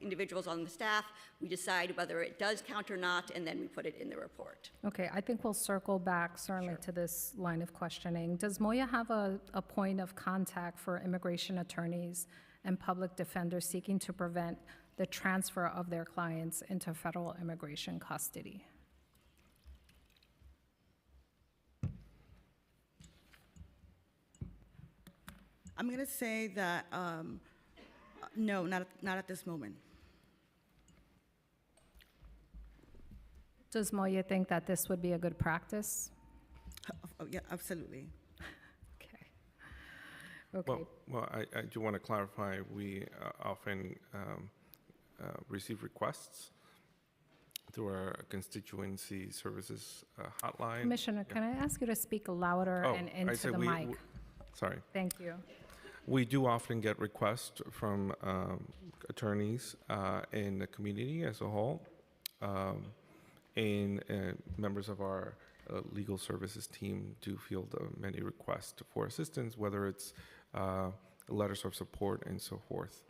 individuals on the staff, we decide whether it does count or not, and then we put it in the report. Okay, I think we'll circle back certainly to this line of questioning. Does Moya have a point of contact for immigration attorneys and public defenders seeking to prevent the transfer of their clients into federal immigration custody? I'm going to say that no, not at this moment. Does Moya think that this would be a good practice? Oh, yeah, absolutely. Okay. Well, I do want to clarify, we often receive requests through our constituency services hotline. Commissioner, can I ask you to speak louder and into the mic? Sorry. Thank you. We do often get requests from attorneys in the community as a whole, and members of our legal services team do field many requests for assistance, whether it's letters of support and so forth.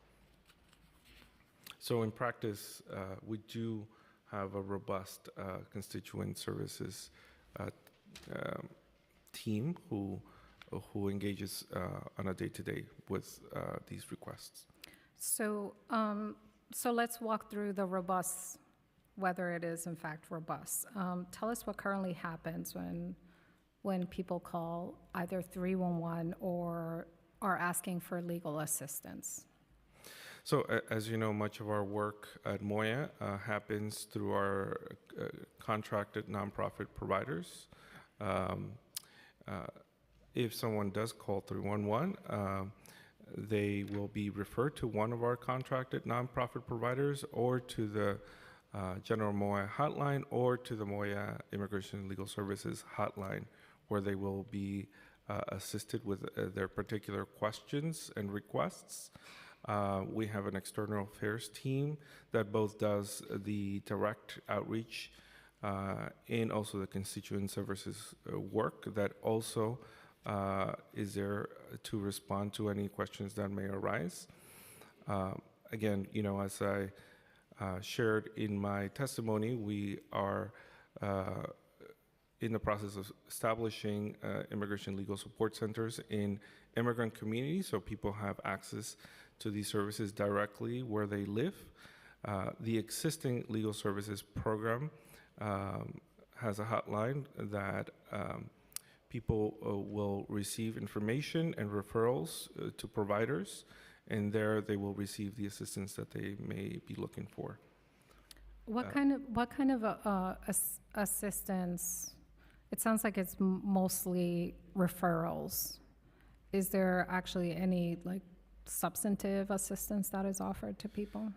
So in practice, we do have a robust constituent services team who engages on a day-to-day with these requests. So, so let's walk through the robust, whether it is in fact robust. Tell us what currently happens when people call either 311 or are asking for legal assistance. So as you know, much of our work at Moya happens through our contracted nonprofit providers. If someone does call 311, they will be referred to one of our contracted nonprofit providers or to the General Moya hotline or to the Moya Immigration and Legal Services hotline, where they will be assisted with their particular questions and requests. We have an external affairs team that both does the direct outreach and also the constituent services work that also is there to respond to any questions that may arise. Again, you know, as I shared in my testimony, we are in the process of establishing immigration legal support centers in immigrant communities so people have access to these services directly where they live. The existing legal services program has a hotline that people will receive information and referrals to providers, and there they will receive the assistance that they may be looking for. What kind of assistance? It sounds like it's mostly referrals. Is there actually any like substantive assistance that is offered to people?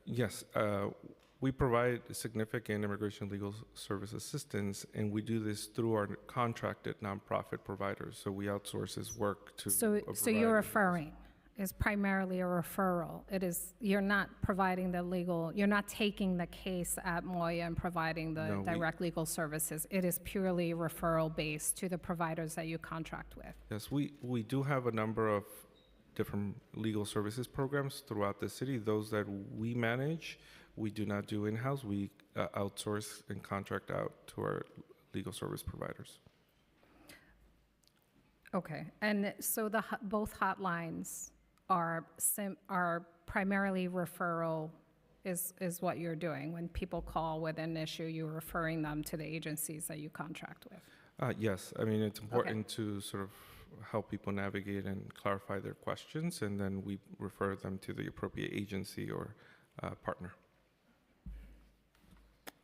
Yes, we provide significant immigration legal service assistance, and we do this through our contracted nonprofit providers. So we outsource this work to. So you're referring. Is primarily a referral. It is, you're not providing the legal, you're not taking the case at Moya and providing the direct legal services. It is purely referral based to the providers that you contract with. Yes, we do have a number of different legal services programs throughout the city. Those that we manage, we do not do in-house. We outsource and contract out to our legal service providers. Okay, and so both hotlines are primarily referral is what you're doing. When people call with an issue, you're referring them to the agencies that you contract with. Yes, I mean, it's important to sort of help people navigate and clarify their questions, and then we refer them to the appropriate agency or partner.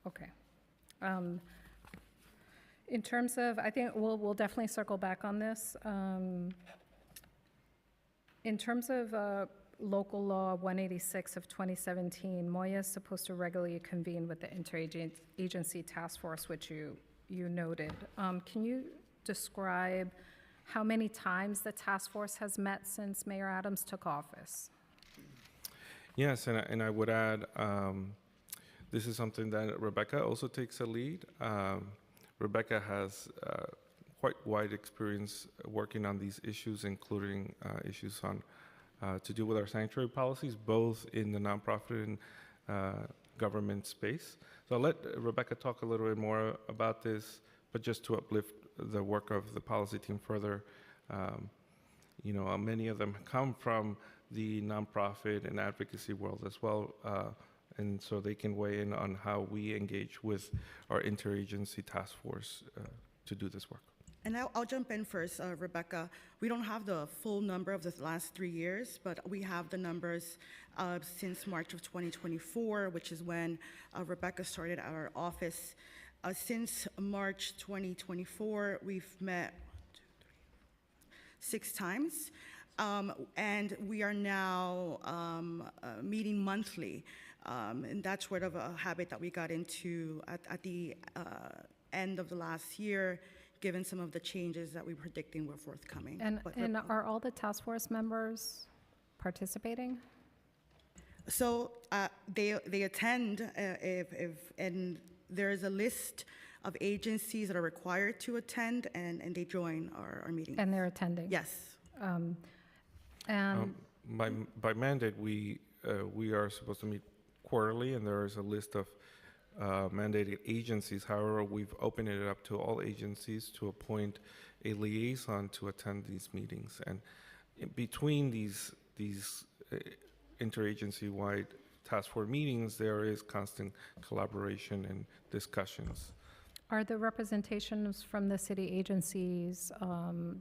Okay. In terms of, I think we'll definitely circle back on this. In terms of local law 186 of 2017, Moya is supposed to regularly convene with the interagency task force, which you noted. Can you describe how many times the task force has met since Mayor Adams took office? Yes, and I would add, this is something that Rebecca also takes a lead. Rebecca has quite wide experience working on these issues, including issues on to do with our sanctuary policies, both in the nonprofit and government space. So I'll let Rebecca talk a little bit more about this, but just to uplift the work of the policy team further, you know, many of them come from the nonprofit and advocacy world as well, and so they can weigh in on how we engage with our interagency task force to do this work. And I'll jump in first, Rebecca. We don't have the full number of the last 3 years, but we have the numbers since March of 2024, which is when Rebecca started our office. Since March 2024, we've met 6 times, and we are now meeting monthly. And that's sort of a habit that we got into at the end of the last year, given some of the changes that we were predicting were forthcoming. And are all the task force members participating? So they attend and there is a list of agencies that are required to attend, and they join our meetings. And they're attending? Yes. And by mandate, we are supposed to meet quarterly, and there is a list of mandated agencies. However, we've opened it up to all agencies to appoint a liaison to attend these meetings. And in between these interagency-wide task force meetings, there is constant collaboration and discussions. Are the representations from the city agencies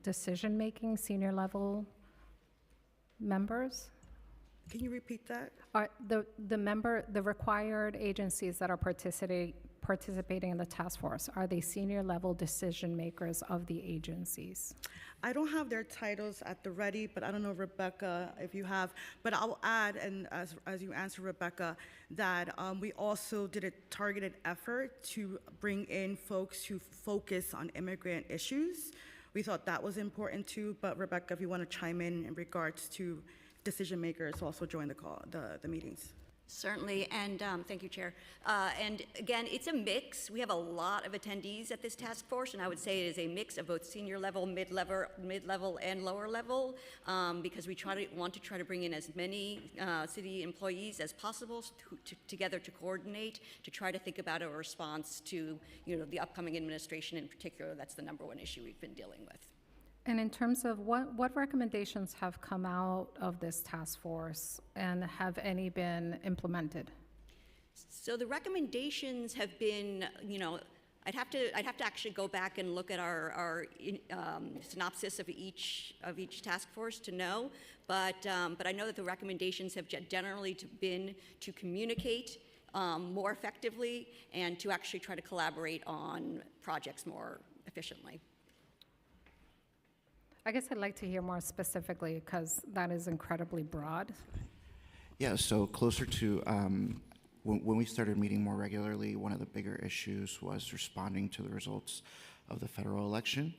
decision-making, senior level members? Can you repeat that? Are the required agencies that are participating in the task force, are they senior level decision makers of the agencies? I don't have their titles at the ready, but I don't know, Rebecca, if you have. But I'll add, and as you answer, Rebecca, that we also did a targeted effort to bring in folks who focus on immigrant issues. We thought that was important too, but Rebecca, if you want to chime in regards to decision makers also join the meetings. Certainly, and thank you, Chair. And again, it's a mix. We have a lot of attendees at this task force, and I would say it is a mix of both senior level, mid-level, and lower level, because we want to try to bring in as many city employees as possible together to coordinate, to try to think about a response to the upcoming administration in particular. That's the number one issue we've been dealing with. And in terms of what recommendations have come out of this task force, and have any been implemented? So the recommendations have been, I'd have to actually go back and look at our synopsis of each task force to know, but I know that the recommendations have generally been to communicate more effectively and to actually try to collaborate on projects more efficiently. I guess I'd like to hear more specifically, because that is incredibly broad. Yeah, so closer to when we started meeting more regularly, one of the bigger issues was responding to the results of the federal election.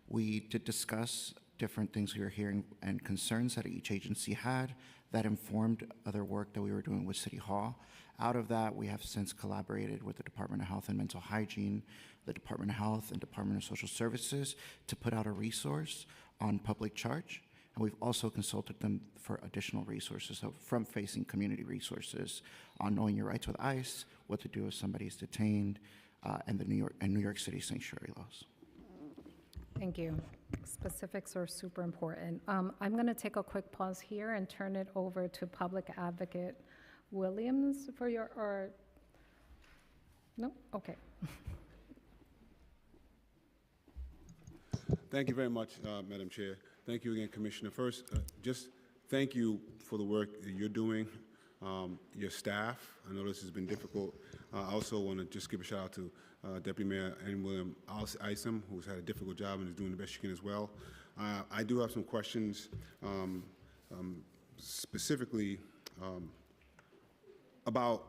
We did discuss different things we were hearing and concerns that each agency had that informed other work that we were doing with City Hall. Out of that, we have since collaborated with the Department of Health and Mental Hygiene, the Department of Health and Department of Social Services to put out a resource on public charge. And we've also consulted them for additional resources, so front-facing community resources on knowing your rights with ICE, what to do if somebody's detained, and the New York City sanctuary laws. Thank you. Specifics are super important. I'm going to take a quick pause here and turn it over to Public Advocate Williams for your, no? Okay. Thank you very much, Madam Chair. Thank you again, Commissioner. First, just thank you for the work that you're doing, your staff. I know this has been difficult. I also want to just give a shout out to Deputy Mayor Ann William Isom, who's had a difficult job and is doing the best she can as well. I do have some questions specifically about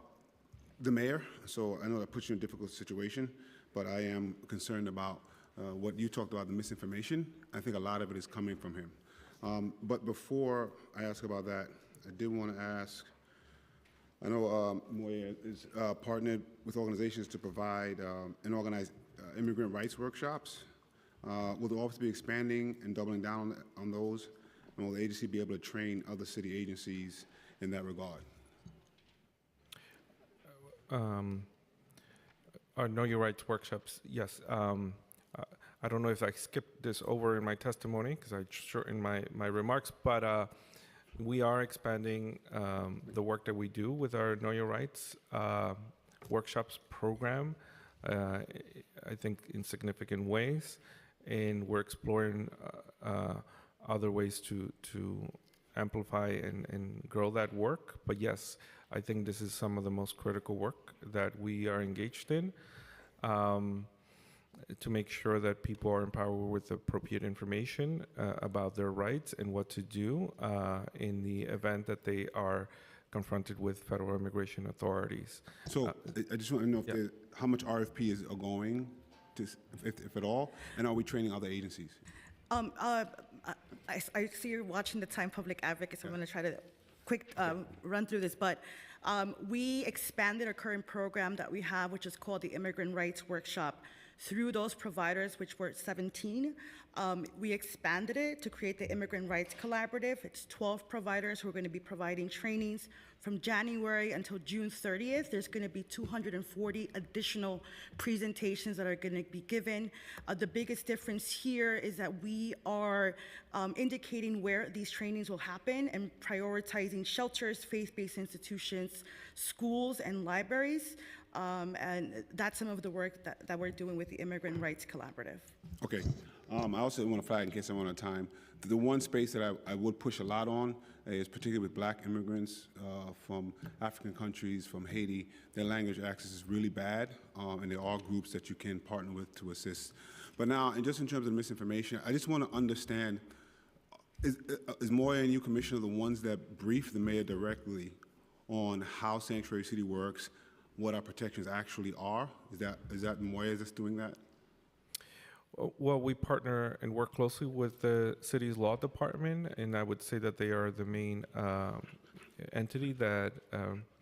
the mayor. So I know that puts you in a difficult situation, but I am concerned about what you talked about, the misinformation. I think a lot of it is coming from him. But before I ask about that, I did want to ask, I know Moya is partnered with organizations to provide and organize immigrant rights workshops. Will the office be expanding and doubling down on those? And will the agency be able to train other city agencies in that regard? Our Know Your Rights workshops, yes. I don't know if I skipped this over in my testimony, because I shortened my remarks, but we are expanding the work that we do with our Know Your Rights workshops program, I think in significant ways, and we're exploring other ways to amplify and grow that work. But yes, I think this is some of the most critical work that we are engaged in, to make sure that people are empowered with appropriate information about their rights and what to do in the event that they are confronted with federal immigration authorities. So I just want to know if how much RFP is going, to, if at all, and are we training other agencies? I see you're watching the Time Public Advocate, so I'm going to try to quick run through this, but we expanded our current program that we have, which is called the Immigrant Rights Workshop. Through those providers, which were 17, we expanded it to create the Immigrant Rights Collaborative. It's 12 providers who are going to be providing trainings from January until June 30th. There's going to be 240 additional presentations that are going to be given. The biggest difference here is that we are indicating where these trainings will happen and prioritizing shelters, faith-based institutions, schools, and libraries. And that's some of the work that we're doing with the Immigrant Rights Collaborative. Okay. I also want to flag, in case I'm on time, the one space that I would push a lot on is particularly with black immigrants from African countries, from Haiti. Their language access is really bad, and there are groups that you can partner with to assist. But now, and just in terms of misinformation, I just want to understand, is Moya and you, Commissioner, the ones that brief the mayor directly on how Sanctuary City works, what our protections actually are? Is that Moya that's doing that? Well, we partner and work closely with the city's law department, and I would say that they are the main entity that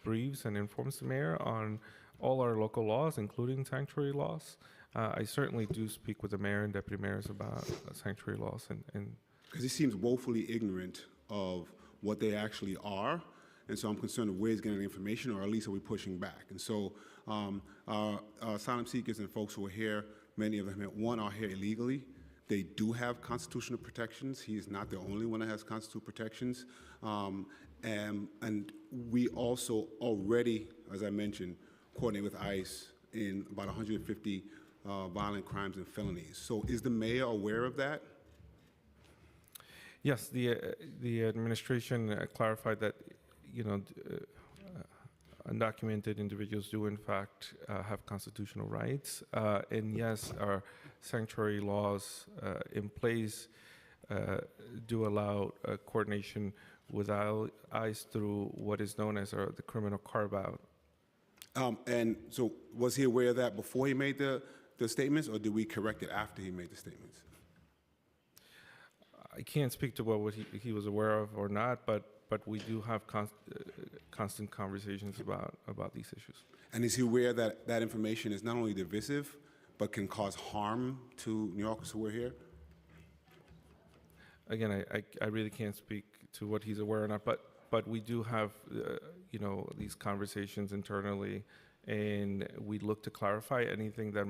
briefs and informs the mayor on all our local laws, including sanctuary laws. I certainly do speak with the mayor and deputy mayors about sanctuary laws and because he seems woefully ignorant of what they actually are. And so I'm concerned of where he's getting the information, or at least are we pushing back? And so our asylum seekers and folks who are here, many of them, one, are here illegally. They do have constitutional protections. He is not the only one that has constitutional protections. And we also already, as I mentioned, coordinate with ICE in about 150 violent crimes and felonies. So is the mayor aware of that? yes, the administration clarified that, undocumented individuals do in fact have constitutional rights, and yes, our sanctuary laws in place do allow coordination with ICE through what is known as the criminal carve-out. And so was he aware of that before he made the statements, or did we correct it after he made the statements? I can't speak to what he was aware of or not, but we do have constant conversations about these issues. And is he aware that that information is not only divisive, but can cause harm to New Yorkers who are here? Again, I really can't speak to what he's aware or not, but we do have these conversations internally, and we look to clarify anything that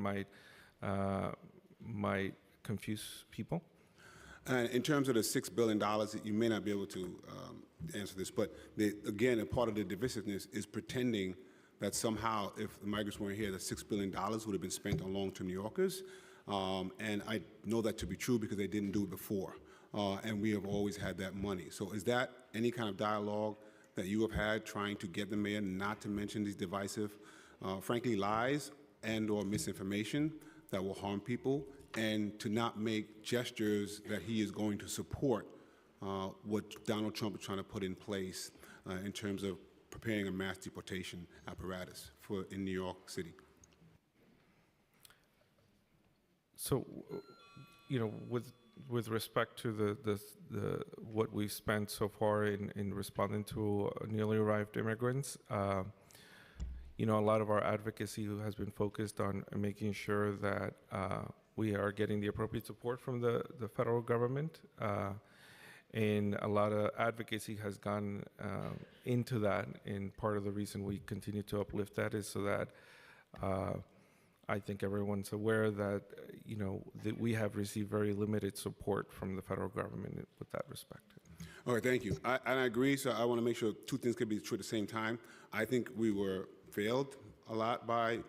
might confuse people. In terms of the $6 billion, you may not be able to answer this, but again, a part of the divisiveness is pretending that somehow, if the migrants weren't here, that $6 billion would have been spent on long-term New Yorkers. And I know that to be true because they didn't do it before. And we have always had that money. So is that any kind of dialogue that you have had trying to get the mayor not to mention these divisive, frankly, lies and or misinformation that will harm people, and to not make gestures that he is going to support what Donald Trump is trying to put in place in terms of preparing a mass deportation apparatus in New York City? So, with respect to the what we've spent so far in responding to newly arrived immigrants, a lot of our advocacy has been focused on making sure that we are getting the appropriate support from the federal government, and a lot of advocacy has gone into that, and part of the reason we continue to uplift that is so that I think everyone's aware that, that we have received very limited support from the federal government with that respect. All right, thank you. And I agree, so I want to make sure two things can be true at the same time. I think we were failed a lot by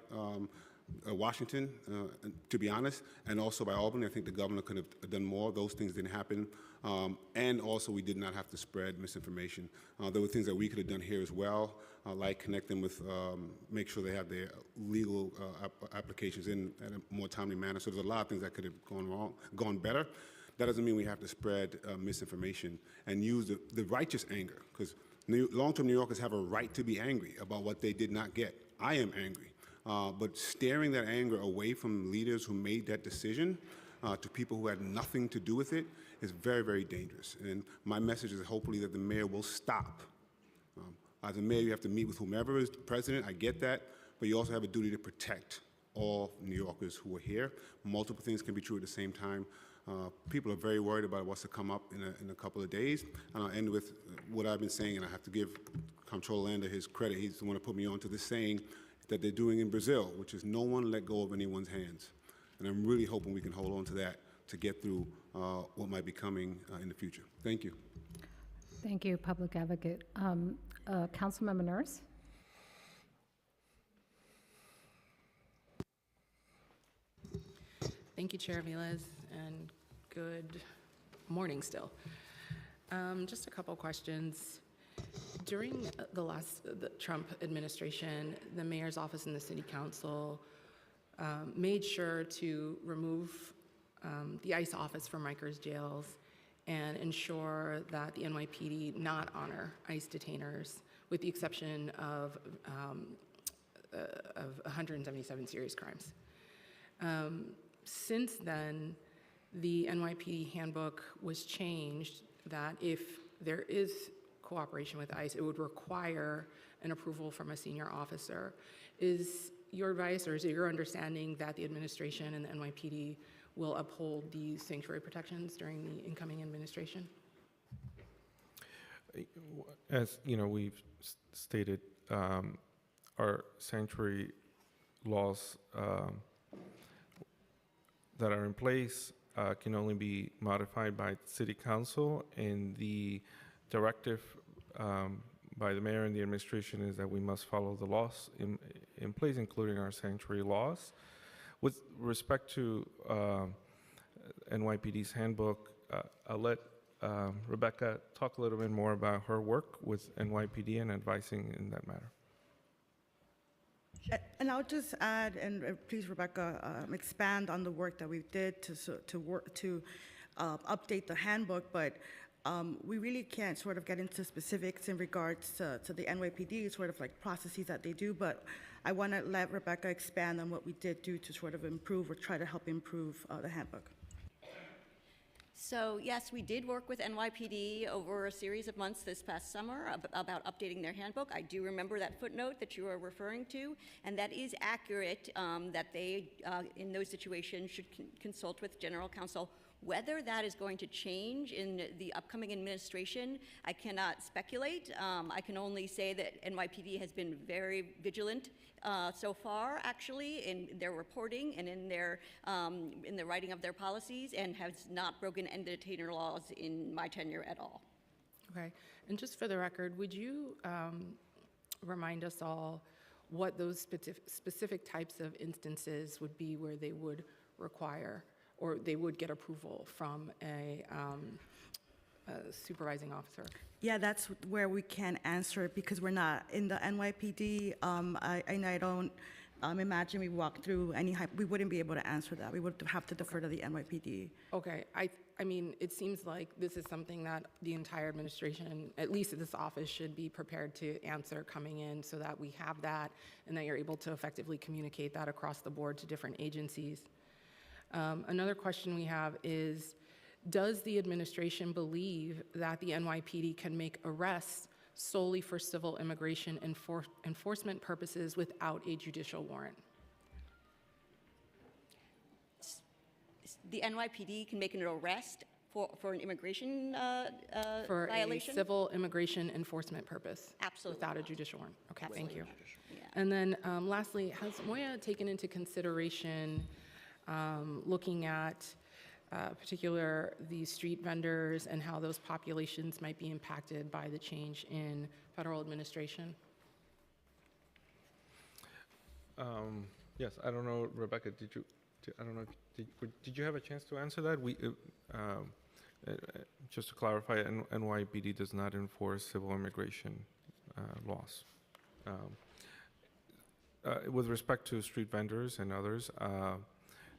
Washington, to be honest, and also by Albany. I think the governor could have done more. Those things didn't happen. And also, we did not have to spread misinformation. There were things that we could have done here as well, like connect them with, make sure they have their legal applications in a more timely manner. So there's a lot of things that could have gone better. That doesn't mean we have to spread misinformation and use the righteous anger, because long-term New Yorkers have a right to be angry about what they did not get. I am angry. But steering that anger away from leaders who made that decision to people who had nothing to do with it is very, very dangerous. And my message is hopefully that the mayor will stop. As a mayor, you have to meet with whomever is the president. I get that. But you also have a duty to protect all New Yorkers who are here. Multiple things can be true at the same time. People are very worried about what's to come up in a couple of days. And I'll end with what I've been saying, and I have to give Comptroller Lander his credit. He's the one to put me on to this saying that they're doing in Brazil, which is no one let go of anyone's hands. And I'm really hoping we can hold on to that to get through what might be coming in the future. Thank you. Thank you, Public Advocate. Councilmember Nurse. Thank you, Chair Velez, and good morning still. Just a couple questions. During the Trump administration, the mayor's office and the city council made sure to remove the ICE office from Rikers jails and ensure that the NYPD not honor ICE detainers, with the exception of 177 serious crimes. Since then, the NYPD handbook was changed that if there is cooperation with ICE, it would require an approval from a senior officer. Is your advice, or is it your understanding that the administration and the NYPD will uphold these sanctuary protections during the incoming administration? As you know, we've stated, our sanctuary laws that are in place can only be modified by City Council, and the directive by the mayor and the administration is that we must follow the laws in place, including our sanctuary laws. With respect to NYPD's handbook, I'll let Rebecca talk a little bit more about her work with NYPD and advising in that matter. And I'll just add, and please, Rebecca, expand on the work that we did to update the handbook, but we really can't sort of get into specifics in regards to the NYPD, sort of like processes that they do, but I want to let Rebecca expand on what we did do to sort of improve or try to help improve the handbook. So yes, we did work with NYPD over a series of months this past summer about updating their handbook. I do remember that footnote that you are referring to, and that is accurate, that they, in those situations, should consult with General Counsel. Whether that is going to change in the upcoming administration, I cannot speculate. I can only say that NYPD has been very vigilant so far, actually, in their reporting and in the writing of their policies, and has not broken any detainer laws in my tenure at all. Okay, and just for the record, would you remind us all what those specific types of instances would be where they would require or they would get approval from a supervising officer? Yeah, that's where we can't answer it because we're not in the NYPD. I don't imagine we walk through we wouldn't be able to answer that. We would have to defer to the NYPD. Okay, I mean, it seems like this is something that the entire administration, at least at this office, should be prepared to answer coming in so that we have that and that you're able to effectively communicate that across the board to different agencies. Another question we have is, does the administration believe that the NYPD can make arrests solely for civil immigration enforcement purposes without a judicial warrant? The NYPD can make an arrest for an immigration for violation? A civil immigration enforcement purpose. Absolutely. Without a judicial warrant. Okay, Absolutely. thank you. Yeah. And then lastly, has Moya taken into consideration looking at the street vendors and how those populations might be impacted by the change in federal administration? Yes, I don't know, Rebecca, did you have a chance to answer that? Just to clarify, NYPD does not enforce civil immigration laws. With respect to street vendors and others,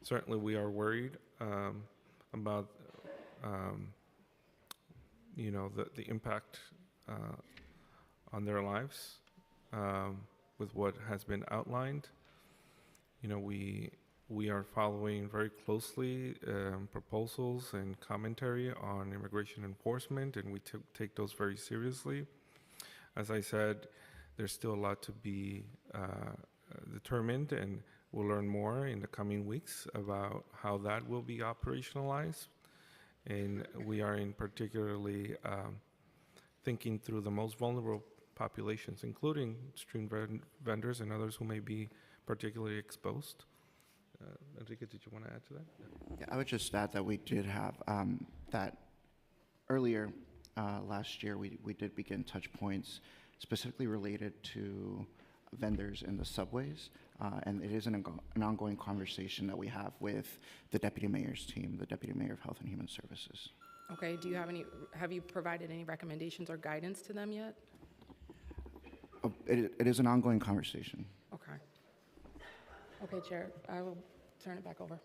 certainly we are worried about the impact on their lives with what has been outlined. We are following very closely proposals and commentary on immigration enforcement, and we take those very seriously. As I said, there's still a lot to be determined, and we'll learn more in the coming weeks about how that will be operationalized. And we are in particularly thinking through the most vulnerable populations, including street vendors and others who may be particularly exposed. Enrique, did you want to add to that? Yeah, I would just add that we did have that earlier last year, we did begin touch points specifically related to vendors in the subways. And it is an ongoing conversation that we have with the Deputy Mayor's team, the Deputy Mayor of Health and Human Services. Okay, have you provided any recommendations or guidance to them yet? It is an ongoing conversation. Okay. Okay, Chair, I will turn it back over.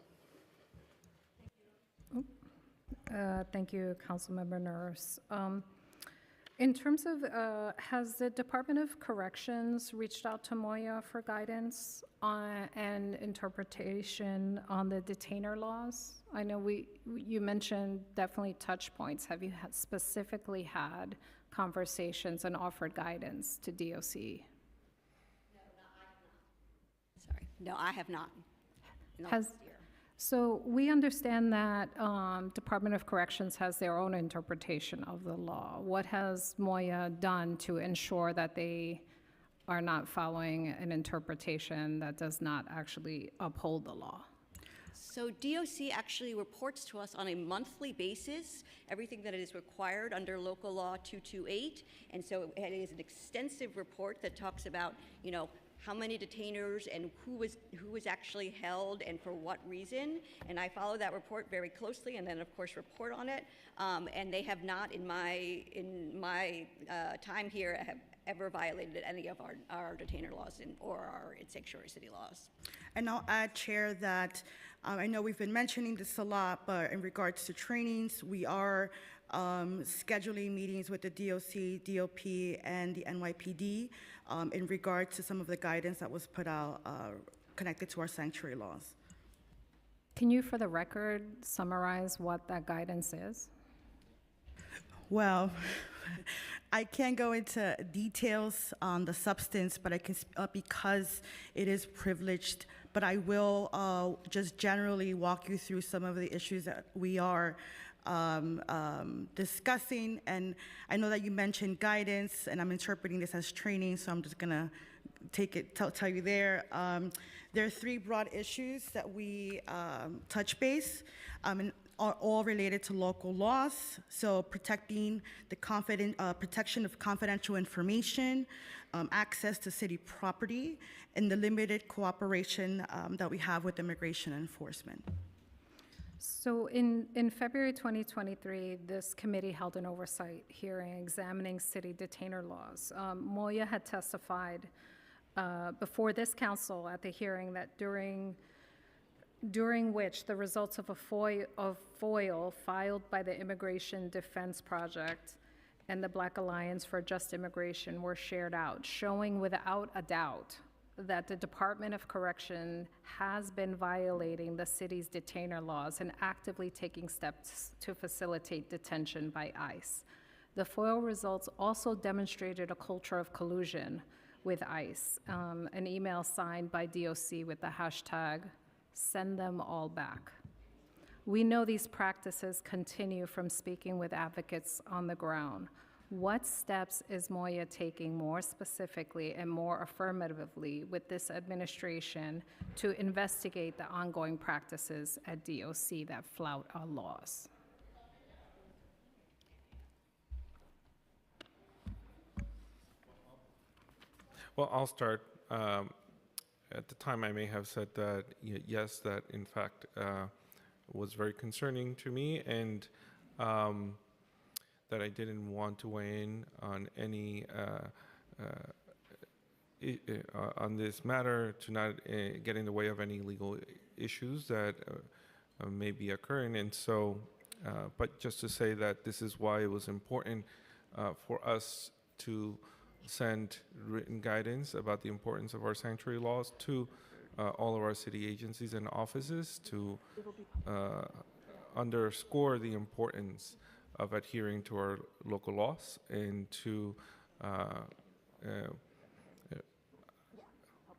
Thank you, Councilmember Nurse. In terms of, has the Department of Corrections reached out to Moya for guidance on, and interpretation on the detainer laws? I know you mentioned definitely touch points. Have you specifically had conversations and offered guidance to DOC? No, I have not. In the Has, last year. so we understand that Department of Corrections has their own interpretation of the law. What has Moya done to ensure that they are not following an interpretation that does not actually uphold the law? So DOC actually reports to us on a monthly basis everything that is required under local law 228. And so it is an extensive report that talks about, you know, how many detainers and who was actually held and for what reason. And I follow that report very closely and then of course report on it. And they have not in my time here have ever violated any of our detainer laws or our sanctuary city laws. And I'll add, Chair, that I know we've been mentioning this a lot, but in regards to trainings, we are scheduling meetings with the DOC, DOP, and the NYPD in regards to some of the guidance that was put out connected to our sanctuary laws. Can you, for the record, summarize what that guidance is? Well, I can't go into details on the substance, but I can, because it is privileged, but I will just generally walk you through some of the issues that we are discussing. And I know that you mentioned guidance, and I'm interpreting this as training, so I'm just gonna tell you there. There are three broad issues that we touch base, and are all related to local laws. So protecting the protection of confidential information, access to city property, and the limited cooperation that we have with immigration enforcement. So in February 2023, this committee held an oversight hearing examining city detainer laws. Moya had testified before this council at the hearing that during which the results of a FOIL filed by the Immigration Defense Project and the Black Alliance for Just Immigration were shared out, showing without a doubt that the Department of Correction has been violating the city's detainer laws and actively taking steps to facilitate detention by ICE. The FOIL results also demonstrated a culture of collusion with ICE, an email signed by DOC with the hashtag "Send them all back." We know these practices continue from speaking with advocates on the ground. What steps is Moya taking more specifically and more affirmatively with this administration to investigate the ongoing practices at DOC that flout our laws? Well, I'll start. At the time, I may have said that, yes, that in fact was very concerning to me, and that I didn't want to weigh in on any on this matter, to not get in the way of any legal issues that may be occurring. And so, but just to say that this is why it was important for us to send written guidance about the importance of our sanctuary laws to all of our city agencies and offices, to underscore the importance of adhering to our local laws, and to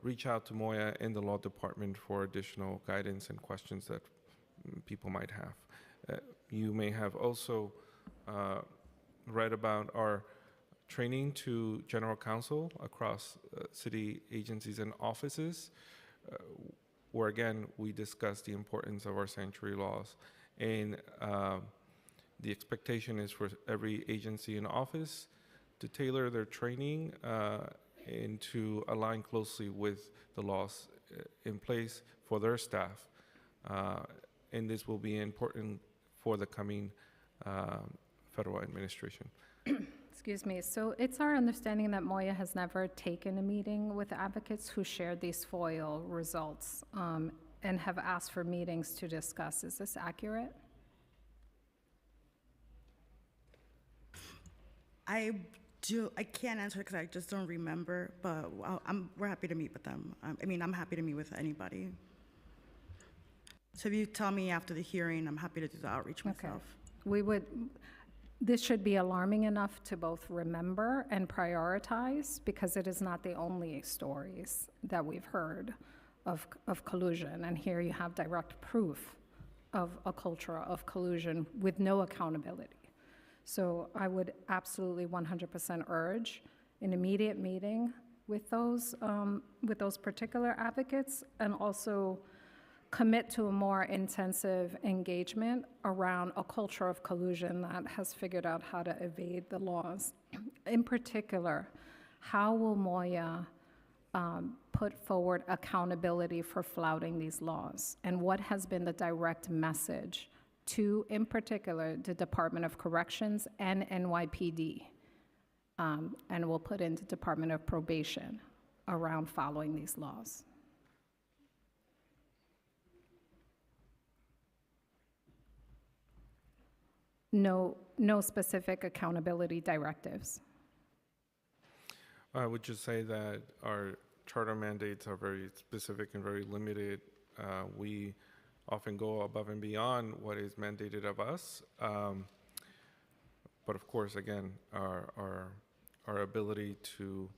reach out to Moya and the law department for additional guidance and questions that people might have. You may have also read about our training to general counsel across city agencies and offices, where again, we discuss the importance of our sanctuary laws. And the expectation is for every agency and office to tailor their training and to align closely with the laws in place for their staff. And this will be important for the coming federal administration. Excuse me. So it's our understanding that Moya has never taken a meeting with advocates who shared these FOIL results and have asked for meetings to discuss. Is this accurate? I can't answer because I just don't remember, but we're happy to meet with them. I'm happy to meet with anybody. So if you tell me after the hearing, I'm happy to do the outreach myself. This should be alarming enough to both remember and prioritize, because it is not the only stories that we've heard of collusion. And here you have direct proof of a culture of collusion with no accountability. So I would absolutely 100% urge an immediate meeting with those particular advocates, and also commit to a more intensive engagement around a culture of collusion that has figured out how to evade the laws. In particular, how will Moya put forward accountability for flouting these laws? And what has been the direct message to, in particular, the Department of Corrections and NYPD? And we'll put in the Department of Probation around following these laws. No specific accountability directives. I would just say that our charter mandates are very specific and very limited. We often go above and beyond what is mandated of us. But of course, again, our ability to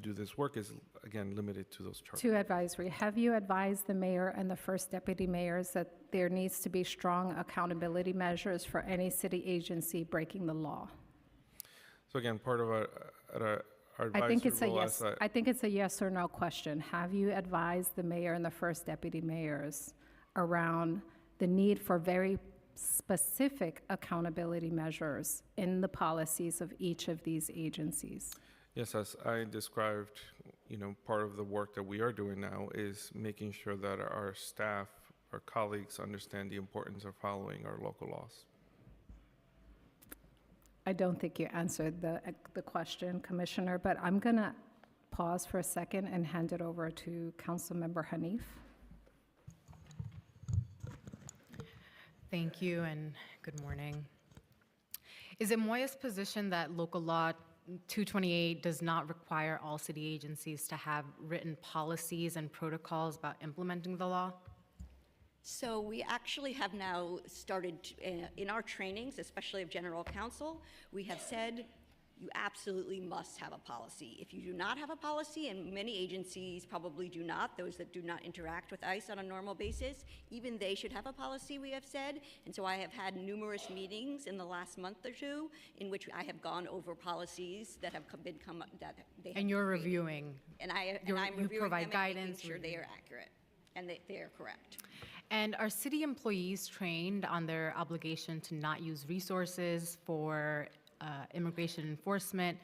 do this work is, again, limited to those charters. To advisory, have you advised the mayor and the first deputy mayors that there needs to be strong accountability measures for any city agency breaking the law? So again, part of our advisory I think it's a role yes. I think it's a yes or no question. Have you advised the mayor and the first deputy mayors around the need for very specific accountability measures in the policies of each of these agencies? Yes, as I described, part of the work that we are doing now is making sure that our staff, our colleagues understand the importance of following our local laws. I don't think you answered the question, Commissioner, but I'm going to pause for a second and hand it over to Councilmember Hanif. Thank you and good morning. Is it Moya's position that local law 228 does not require all city agencies to have written policies and protocols about implementing the law? So we actually have now started in our trainings, especially of general counsel, we have said you absolutely must have a policy. If you do not have a policy, and many agencies probably do not, those that do not interact with ICE on a normal basis, even they should have a policy, we have said. And so I have had numerous meetings in the last month or two in which I have gone over policies that have that they have. And you're reviewing. And I'm you reviewing provide them guidance. and making sure they are accurate and they are correct. And are city employees trained on their obligation to not use resources for immigration enforcement?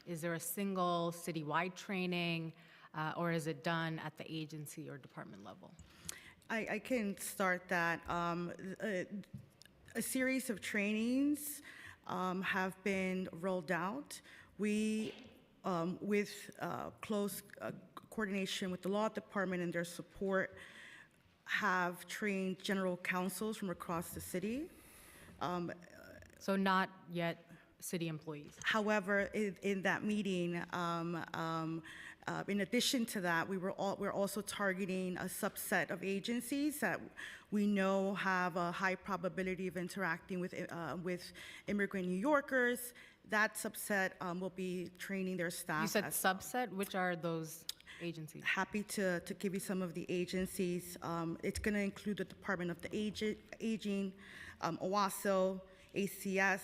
Is there a single citywide training, or is it done at the agency or department level? I can start that. A series of trainings have been rolled out. We, with close coordination with the law department and their support, have trained general counsels from across the city. So not yet city employees. However, in that meeting, in addition to that, we're also targeting a subset of agencies that we know have a high probability of interacting with immigrant New Yorkers. That subset will be training their staff. You said subset? Which are those agencies? Happy to give you some of the agencies. It's going to include the Department of the Aging, OASO, ACS,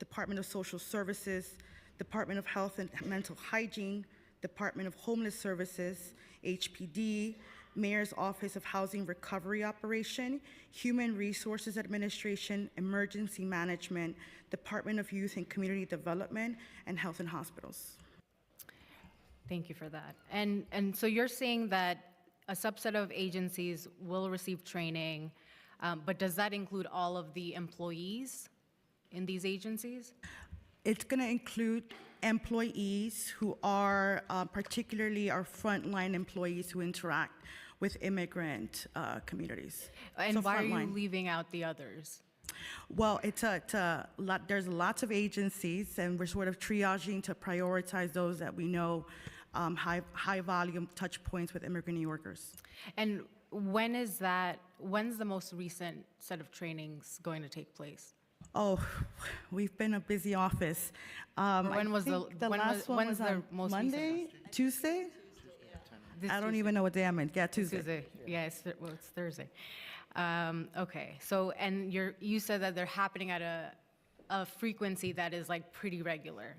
Department of Social Services, Department of Health and Mental Hygiene, Department of Homeless Services, HPD, Mayor's Office of Housing Recovery Operation, Human Resources Administration, Emergency Management, Department of Youth and Community Development, and Health and Hospitals. Thank you for that. And so you're saying that a subset of agencies will receive training, but does that include all of the employees in these agencies? It's going to include employees who are particularly our frontline employees who interact with immigrant communities. And So why are you frontline. leaving out the others? Well, it's a lot, there's lots of agencies, and we're sort of triaging to prioritize those that we know high volume touch points with immigrant New Yorkers. And when's the most recent set of trainings going to take place? Oh, we've been a busy office. When was the last one when's was the on most Monday, recent? Tuesday? I don't even know what day I meant. Yeah, Tuesday. Tuesday. Yeah, it's Thursday. Okay, so and you said that they're happening at a frequency that is like pretty regular.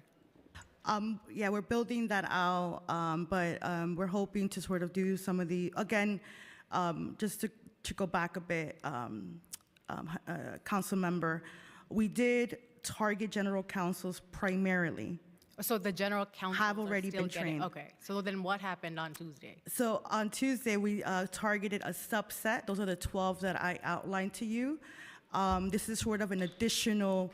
Yeah, we're building that out, but we're hoping to sort of do some of the, again, just to go back a bit, council member, we did target general counsels primarily. So the general counsel have already been trained. Okay, so then what happened on Tuesday? So on Tuesday, we targeted a subset. Those are the 12 that I outlined to you. This is sort of an additional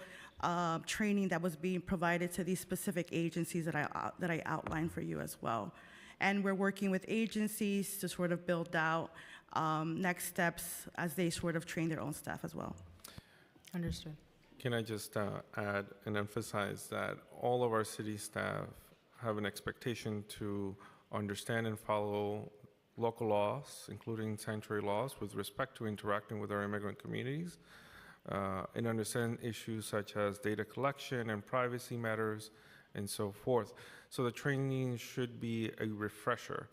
training that was being provided to these specific agencies that I outlined for you as well. And we're working with agencies to sort of build out next steps as they sort of train their own staff as well. Understood. Can I just add and emphasize that all of our city staff have an expectation to understand and follow local laws, including sanctuary laws, with respect to interacting with our immigrant communities, and understand issues such as data collection and privacy matters and so forth. So the training should be a refresher.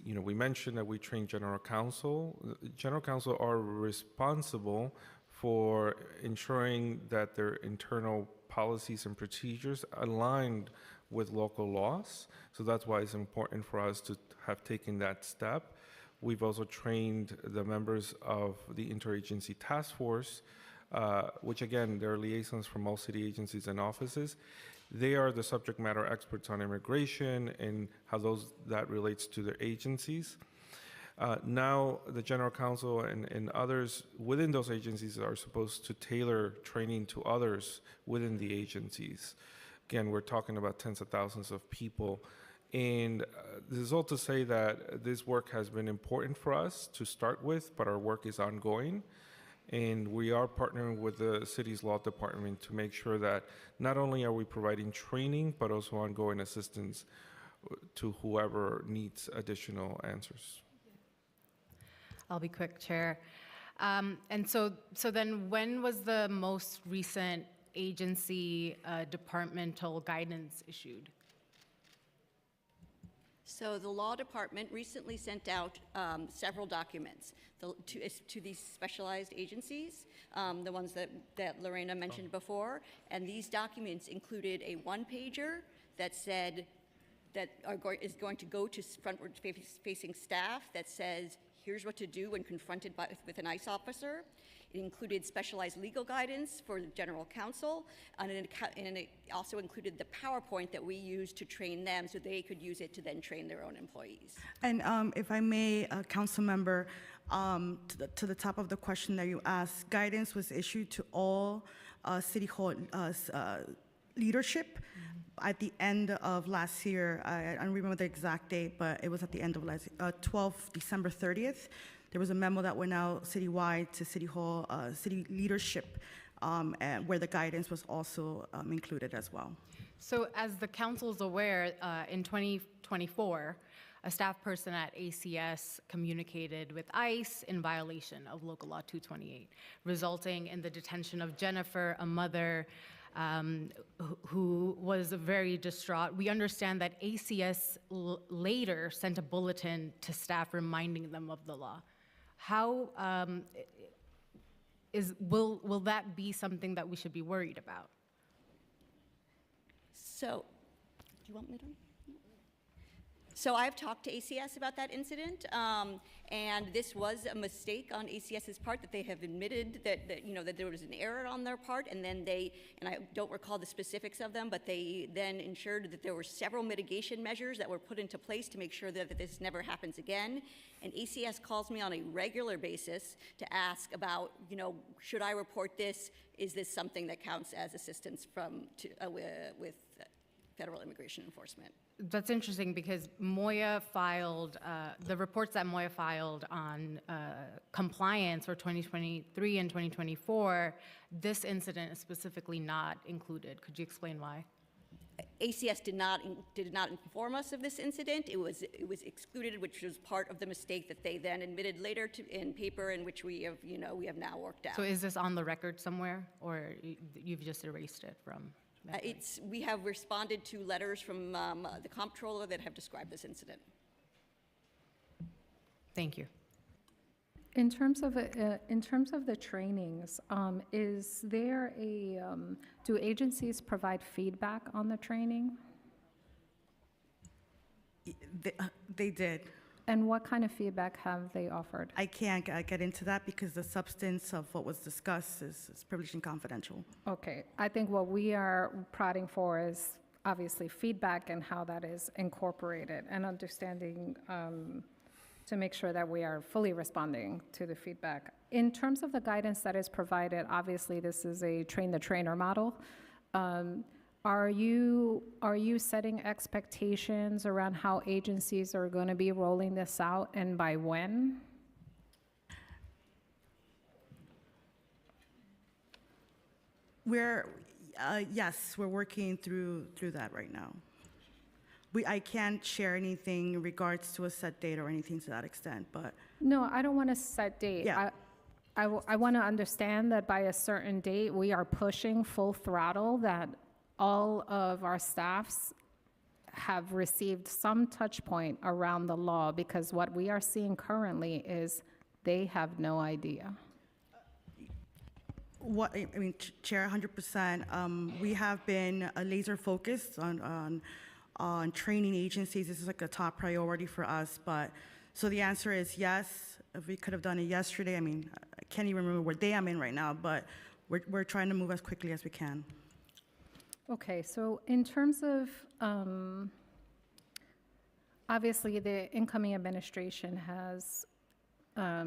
You know, we mentioned that we train general counsel. General counsel are responsible for ensuring that their internal policies and procedures aligned with local laws. So that's why it's important for us to have taken that step. We've also trained the members of the interagency task force, which again, they're liaisons from all city agencies and offices. They are the subject matter experts on immigration and how that relates to their agencies. Now, the general counsel and others within those agencies are supposed to tailor training to others within the agencies. Again, we're talking about tens of thousands of people. And this is all to say that this work has been important for us to start with, but our work is ongoing. And we are partnering with the city's law department to make sure that not only are we providing training, but also ongoing assistance to whoever needs additional answers. I'll be quick, Chair. And so then when was the most recent agency departmental guidance issued? So the law department recently sent out several documents to these specialized agencies, the ones that Lorena mentioned before, and these documents included a one-pager that said is going to go to frontward-facing staff that says, here's what to do when confronted with an ICE officer. It included specialized legal guidance for the general counsel, and it also included the PowerPoint that we used to train them so they could use it to then train their own employees. And if I may, council member, to the top of the question that you asked, guidance was issued to all City Hall leadership at the end of last year. I don't remember the exact date, but it was at the end of December 30th. There was a memo that went out citywide to City Hall, city leadership, and where the guidance was also included as well. So as the council's aware, in 2024, a staff person at ACS communicated with ICE in violation of Local Law 228, resulting in the detention of Jennifer, a mother who was very distraught. We understand that ACS later sent a bulletin to staff reminding them of the law. How will that be something that we should be worried about? So, do you want me to? So I've talked to ACS about that incident, and this was a mistake on ACS's part, that they have admitted that there was an error on their part, and then and I don't recall the specifics of them, but they then ensured that there were several mitigation measures that were put into place to make sure that this never happens again. And ACS calls me on a regular basis to ask about, should I report this? Is this something that counts as assistance with federal immigration enforcement? That's interesting because Moya filed, the reports that Moya filed on compliance for 2023 and 2024, this incident is specifically not included. Could you explain why? ACS did not inform us of this incident. It was excluded, which was part of the mistake that they then admitted later in paper, in which we have now worked out. So is this on the record somewhere, or you've just erased it from? We have responded to letters from the comptroller that have described this incident. Thank you. In terms of the trainings, is there do agencies provide feedback on the training? They did. And what kind of feedback have they offered? I can't get into that because the substance of what was discussed is privileged and confidential. Okay, I think what we are prodding for is obviously feedback and how that is incorporated and understanding to make sure that we are fully responding to the feedback. In terms of the guidance that is provided, obviously this is a train-the-trainer model. Are you setting expectations around how agencies are going to be rolling this out and by when? Yes, we're working through that right now. I can't share anything in regards to a set date or anything to that extent, but. No, I don't want to set date. Yeah. I want to understand that by a certain date, we are pushing full throttle, that all of our staffs have received some touch point around the law, because what we are seeing currently is they have no idea. Chair, 100%. We have been laser focused on training agencies. This is like a top priority for us. But so the answer is yes. If we could have done it yesterday, I can't even remember what day I'm in right now, but we're trying to move as quickly as we can. Okay, so in terms of, obviously the incoming administration has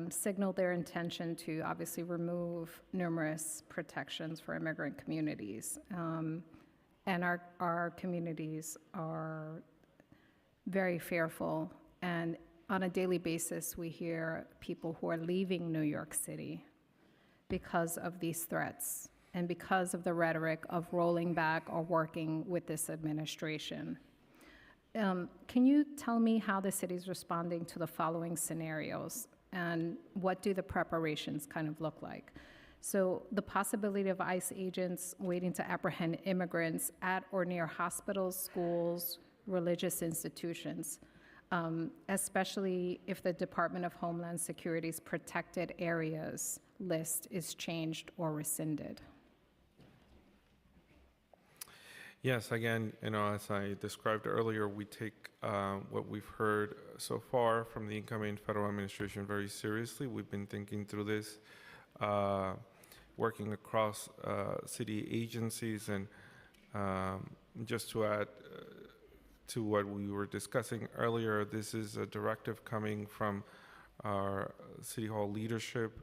signaled their intention to obviously remove numerous protections for immigrant communities. And our communities are very fearful, and on a daily basis we hear people who are leaving New York City because of these threats and because of the rhetoric of rolling back or working with this administration. Can you tell me how the city is responding to the following scenarios, and what do the preparations kind of look like? So the possibility of ICE agents waiting to apprehend immigrants at or near hospitals, schools, religious institutions, especially if the Department of Homeland Security's protected areas list is changed or rescinded. Yes, again, as I described earlier, we take what we've heard so far from the incoming federal administration very seriously. We've been thinking through this, working across city agencies, and just to add to what we were discussing earlier, this is a directive coming from our City Hall leadership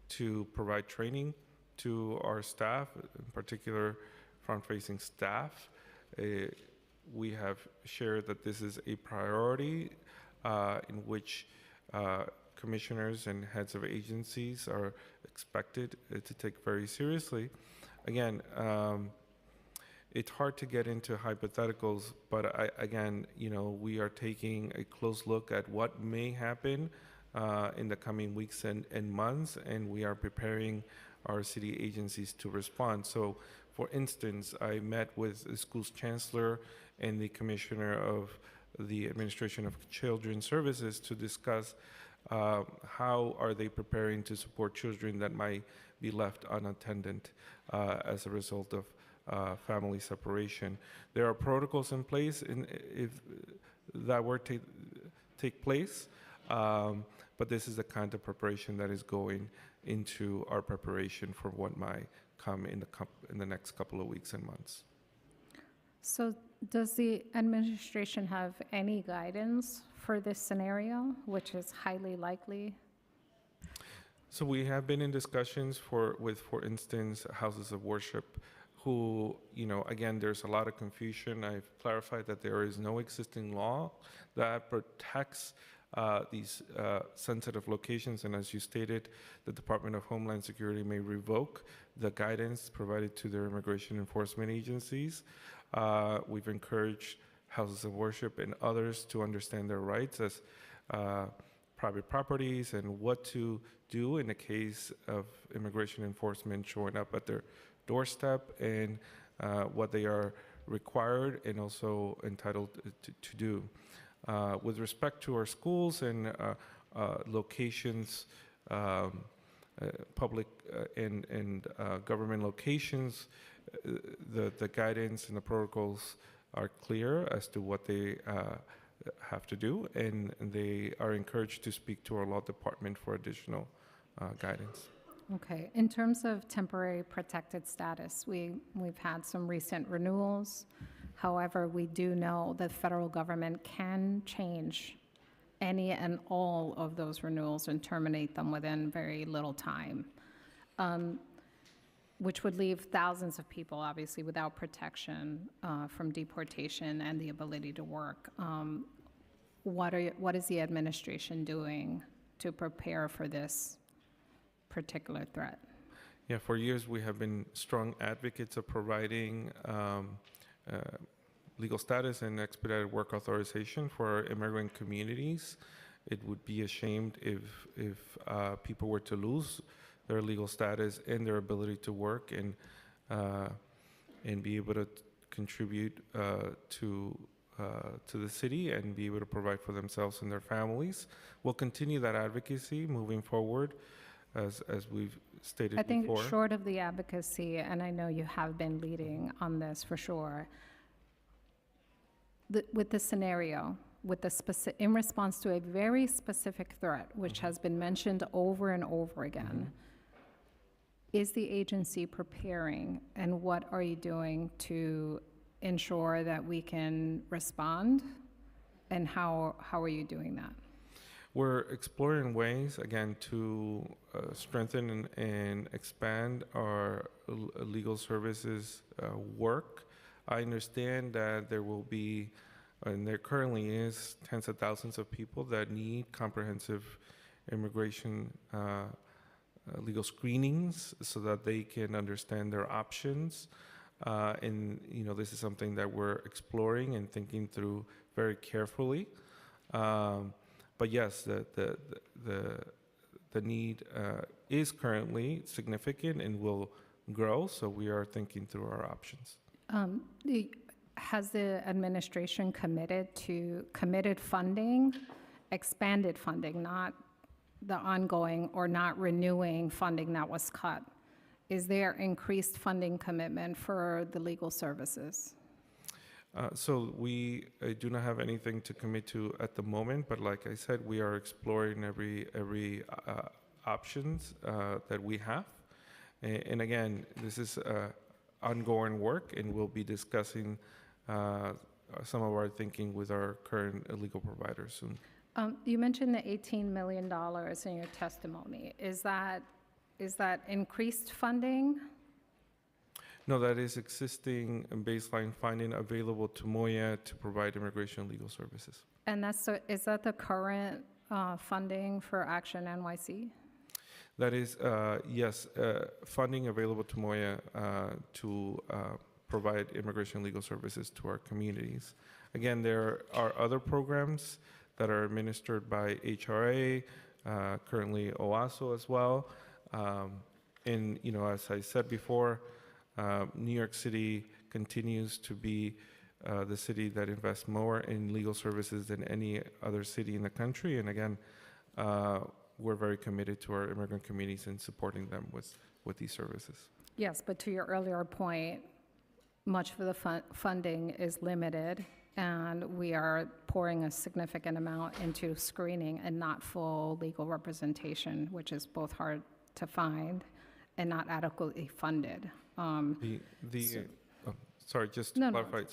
to provide training to our staff, in particular front-facing staff. We have shared that this is a priority in which commissioners and heads of agencies are expected to take very seriously. Again, it's hard to get into hypotheticals, but again, we are taking a close look at what may happen in the coming weeks and months, and we are preparing our city agencies to respond. So, for instance, I met with the school's chancellor and the commissioner of the Administration of Children's Services to discuss how are they preparing to support children that might be left unattended as a result of family separation. There are protocols in place if that were to take place, but this is the kind of preparation that is going into our preparation for what might come in the next couple of weeks and months. So does the administration have any guidance for this scenario, which is highly likely? So we have been in discussions with, for instance, houses of worship who, again, there's a lot of confusion. I've clarified that there is no existing law that protects these sensitive locations. And as you stated, the Department of Homeland Security may revoke the guidance provided to their immigration enforcement agencies. We've encouraged houses of worship and others to understand their rights as private properties and what to do in the case of immigration enforcement showing up at their doorstep, and what they are required and also entitled to do. With respect to our schools and locations, public and government locations, the guidance and the protocols are clear as to what they have to do, and they are encouraged to speak to our law department for additional guidance. Okay, in terms of temporary protected status, we've had some recent renewals. However, we do know that federal government can change any and all of those renewals and terminate them within very little time, which would leave thousands of people, obviously, without protection from deportation and the ability to work. What is the administration doing to prepare for this particular threat? Yeah, for years we have been strong advocates of providing legal status and expedited work authorization for our immigrant communities. It would be a shame if people were to lose their legal status and their ability to work and be able to contribute to the city and be able to provide for themselves and their families. We'll continue that advocacy moving forward, as we've stated before. I think short of the advocacy, and I know you have been leading on this for sure, with the scenario, with the in response to a very specific threat, which has been mentioned over and over again, is the agency preparing, and what are you doing to ensure that we can respond, and how are you doing that? We're exploring ways, again, to strengthen and expand our legal services work. I understand that there will be, and there currently is, tens of thousands of people that need comprehensive immigration legal screenings so that they can understand their options. And this is something that we're exploring and thinking through very carefully. But yes, the need is currently significant and will grow, so we are thinking through our options. Has the administration committed funding, expanded funding, not the ongoing or not renewing funding that was cut? Is there increased funding commitment for the legal services? So we do not have anything to commit to at the moment, but like I said, we are exploring every options that we have. And again, this is ongoing work, and we'll be discussing some of our thinking with our current legal providers soon. You mentioned the $18 million in your testimony. Is that increased funding? No, that is existing baseline funding available to Moya to provide immigration legal services. And is that the current funding for Action NYC? That is, yes, funding available to Moya to provide immigration legal services to our communities. Again, there are other programs that are administered by HRA, currently OASO as well. And, as I said before, New York City continues to be the city that invests more in legal services than any other city in the country. And again, we're very committed to our immigrant communities and supporting them with these services. Yes, but to your earlier point, much of the funding is limited, and we are pouring a significant amount into screening and not full legal representation, which is both hard to find and not adequately funded. Sorry, just to clarify,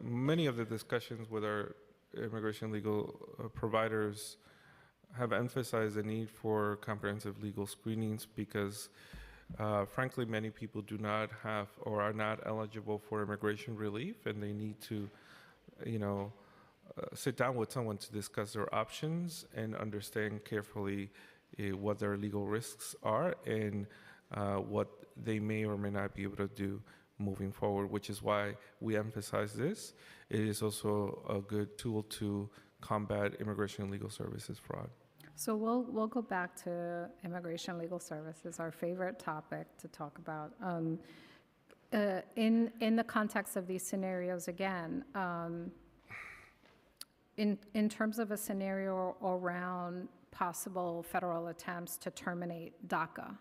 many of the discussions with our immigration legal providers have emphasized the need for comprehensive legal screenings because, frankly, many people do not have or are not eligible for immigration relief, and they need to, sit down with someone to discuss their options and understand carefully what their legal risks are and what they may or may not be able to do moving forward, which is why we emphasize this. It is also a good tool to combat immigration and legal services fraud. So we'll go back to immigration legal services, our favorite topic to talk about. In the context of these scenarios, again, in terms of a scenario around possible federal attempts to terminate DACA,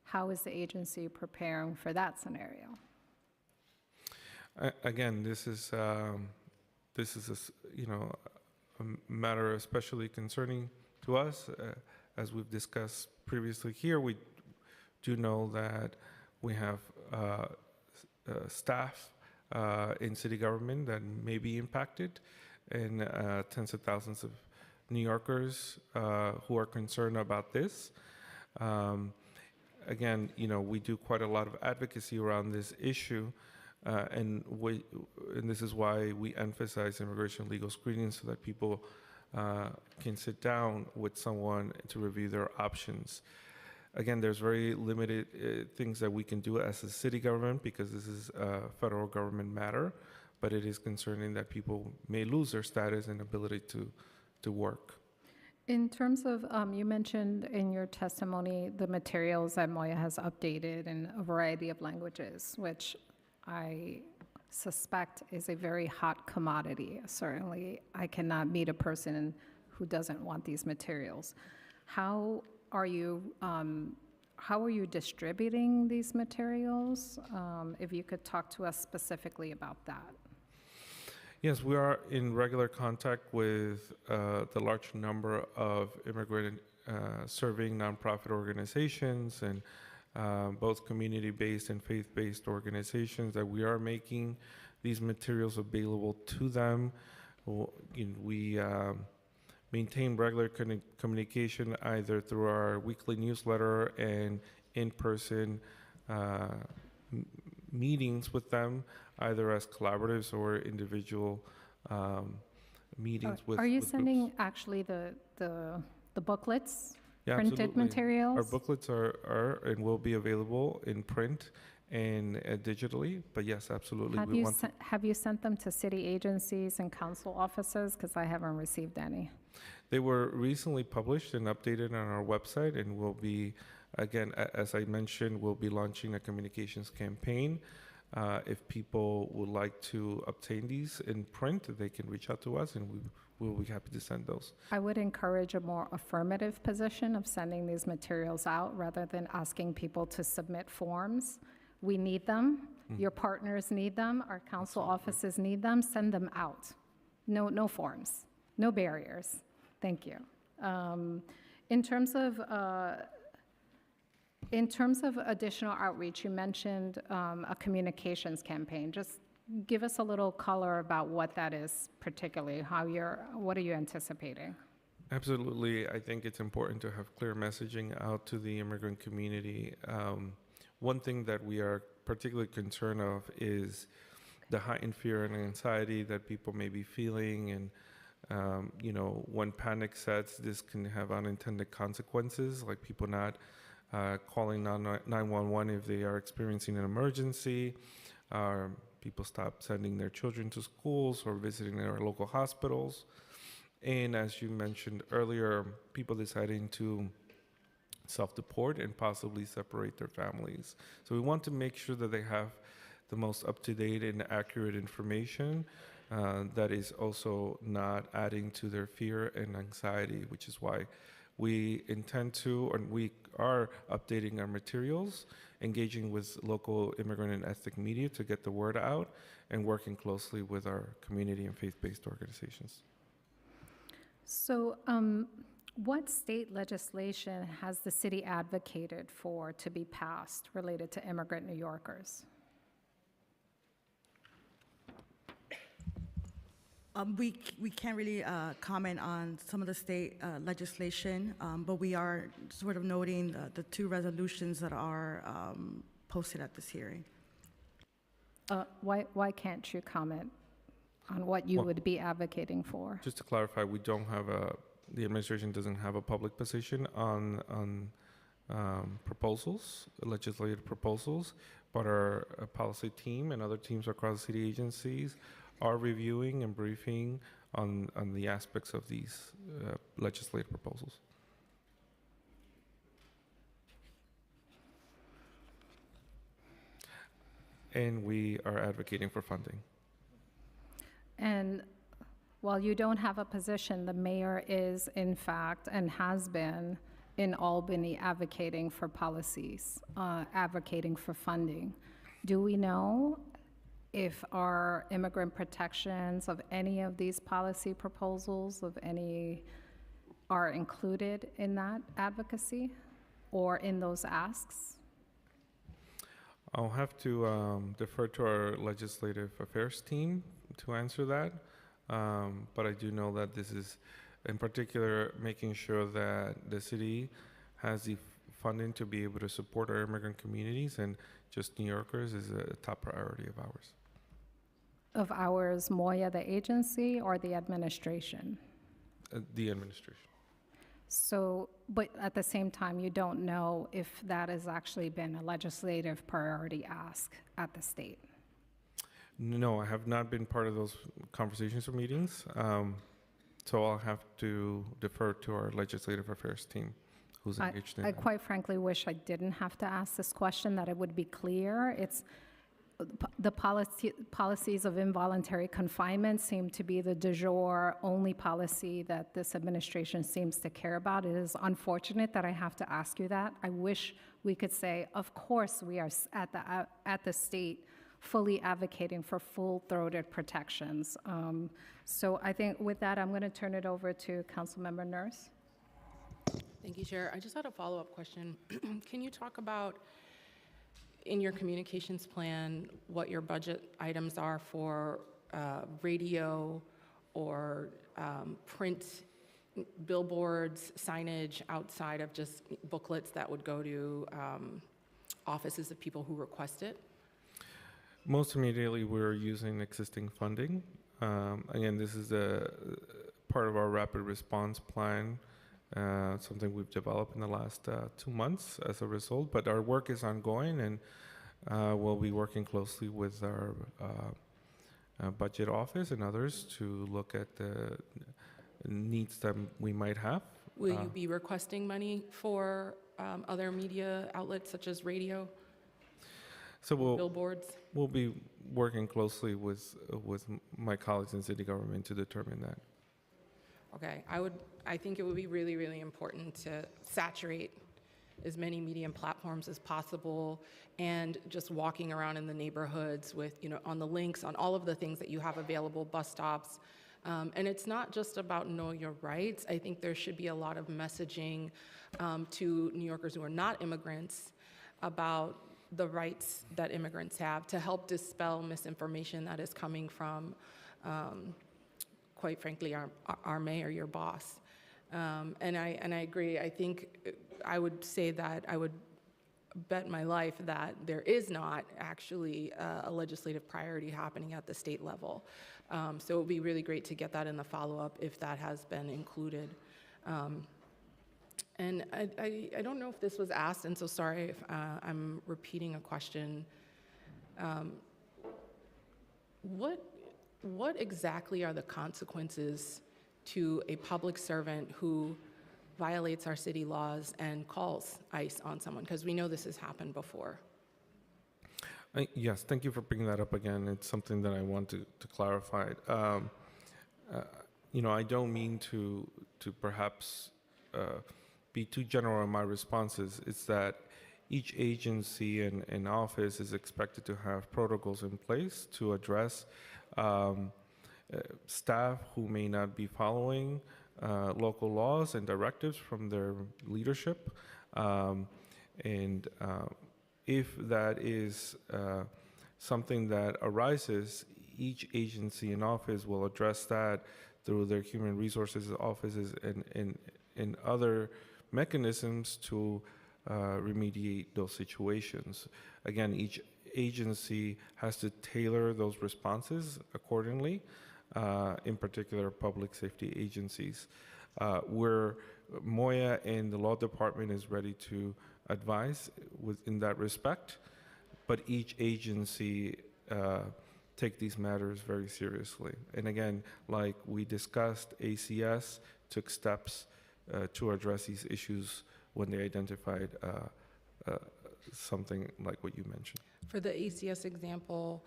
how is the agency preparing for that scenario? Again, this is a matter especially concerning to us. As we've discussed previously here, we do know that we have staff in city government that may be impacted, and tens of thousands of New Yorkers who are concerned about this. Again, we do quite a lot of advocacy around this issue, and this is why we emphasize immigration legal screening so that people can sit down with someone to review their options. Again, there's very limited things that we can do as a city government because this is a federal government matter, but it is concerning that people may lose their status and ability to work. In terms of, you mentioned in your testimony the materials that Moya has updated in a variety of languages, which I suspect is a very hot commodity. Certainly, I cannot meet a person who doesn't want these materials. How are you distributing these materials? If you could talk to us specifically about that. Yes, we are in regular contact with the large number of immigrant serving nonprofit organizations and both community-based and faith-based organizations that we are making these materials available to them. We maintain regular communication either through our weekly newsletter and in-person meetings with them, either as collaboratives or individual meetings with. Are you with sending groups. actually the booklets, Yeah, printed absolutely. materials? Our booklets are and will be available in print and digitally. But yes, absolutely. Have you sent them to city agencies and council offices? Because I haven't received any. They were recently published and updated on our website, and will be, again, as I mentioned, we'll be launching a communications campaign. If people would like to obtain these in print, they can reach out to us, and we'll be happy to send those. I would encourage a more affirmative position of sending these materials out rather than asking people to submit forms. We need them. Your partners need them. Our council offices need them. Send them out. No forms, no barriers. Thank you. In terms of additional outreach, you mentioned a communications campaign. Just give us a little color about what that is, particularly what are you anticipating? Absolutely. I think it's important to have clear messaging out to the immigrant community. One thing that we are particularly concerned of is the heightened fear and anxiety that people may be feeling, and when panic sets, this can have unintended consequences, like people not calling 911 if they are experiencing an emergency. People stop sending their children to schools or visiting their local hospitals. And as you mentioned earlier, people deciding to self-deport and possibly separate their families. So we want to make sure that they have the most up-to-date and accurate information that is also not adding to their fear and anxiety, which is why we intend to, and we are updating our materials, engaging with local immigrant and ethnic media to get the word out, and working closely with our community and faith-based organizations. So what state legislation has the city advocated for to be passed related to immigrant New Yorkers? We can't really comment on some of the state legislation, but we are sort of noting the two resolutions that are posted at this hearing. Why can't you comment? on what you Well- would be advocating for. Just to clarify, we don't have the administration doesn't have a public position on proposals, legislative proposals, but our policy team and other teams across city agencies are reviewing and briefing on the aspects of these legislative proposals. And we are advocating for funding. And while you don't have a position, the mayor is in fact and has been in Albany advocating for policies, advocating for funding. Do we know if our immigrant protections of any of these policy proposals of any are included in that advocacy or in those asks? I'll have to defer to our legislative affairs team to answer that. But I do know that this is, in particular, making sure that the city has the funding to be able to support our immigrant communities, and just New Yorkers is a top priority of ours. Of ours, Moya, the agency, or the administration? The administration. So, but at the same time, you don't know if that has actually been a legislative priority ask at the state? No, I have not been part of those conversations or meetings. So I'll have to defer to our legislative affairs team who's engaged in I that. quite frankly wish I didn't have to ask this question, that it would be clear. It's the policies of involuntary confinement seem to be the du jour only policy that this administration seems to care about. It is unfortunate that I have to ask you that. I wish we could say, of course, we are at the state fully advocating for full-throated protections. So I think with that, I'm going to turn it over to Councilmember Nurse. Thank you, Chair. I just had a follow-up question. Can you talk about, in your communications plan, what your budget items are for radio or print billboards, signage outside of just booklets that would go to offices of people who request it? Most immediately, we're using existing funding. Again, this is a part of our rapid response plan, something we've developed in the last 2 months as a result, but our work is ongoing, and we'll be working closely with our budget office and others to look at the needs that we might have. Will you be requesting money for other media outlets such as radio? So billboards? We'll be working closely with my colleagues in city government to determine that. Okay, I think it would be really, really important to saturate as many media platforms as possible, and just walking around in the neighborhoods with, on the links, on all of the things that you have available, bus stops. And it's not just about know your rights. I think there should be a lot of messaging to New Yorkers who are not immigrants about the rights that immigrants have, to help dispel misinformation that is coming from, quite frankly, our mayor, your boss. And I agree. I think I would say that I would bet my life that there is not actually a legislative priority happening at the state level. So it would be really great to get that in the follow-up if that has been included. And I don't know if this was asked, and so sorry if I'm repeating a question. What exactly are the consequences to a public servant who violates our city laws and calls ICE on someone? Because we know this has happened before. Yes, thank you for bringing that up again. It's something that I want to clarify. I don't mean to perhaps be too general in my responses. It's that each agency and office is expected to have protocols in place to address staff who may not be following local laws and directives from their leadership. If that is something that arises, each agency and office will address that through their human resources offices and other mechanisms to remediate those situations. Again, each agency has to tailor those responses accordingly. in particular public safety agencies. Where Moya and the law department is ready to advise in that respect, but each agency take these matters very seriously. And again, like we discussed, ACS took steps to address these issues when they identified something like what you mentioned. For the ACS example,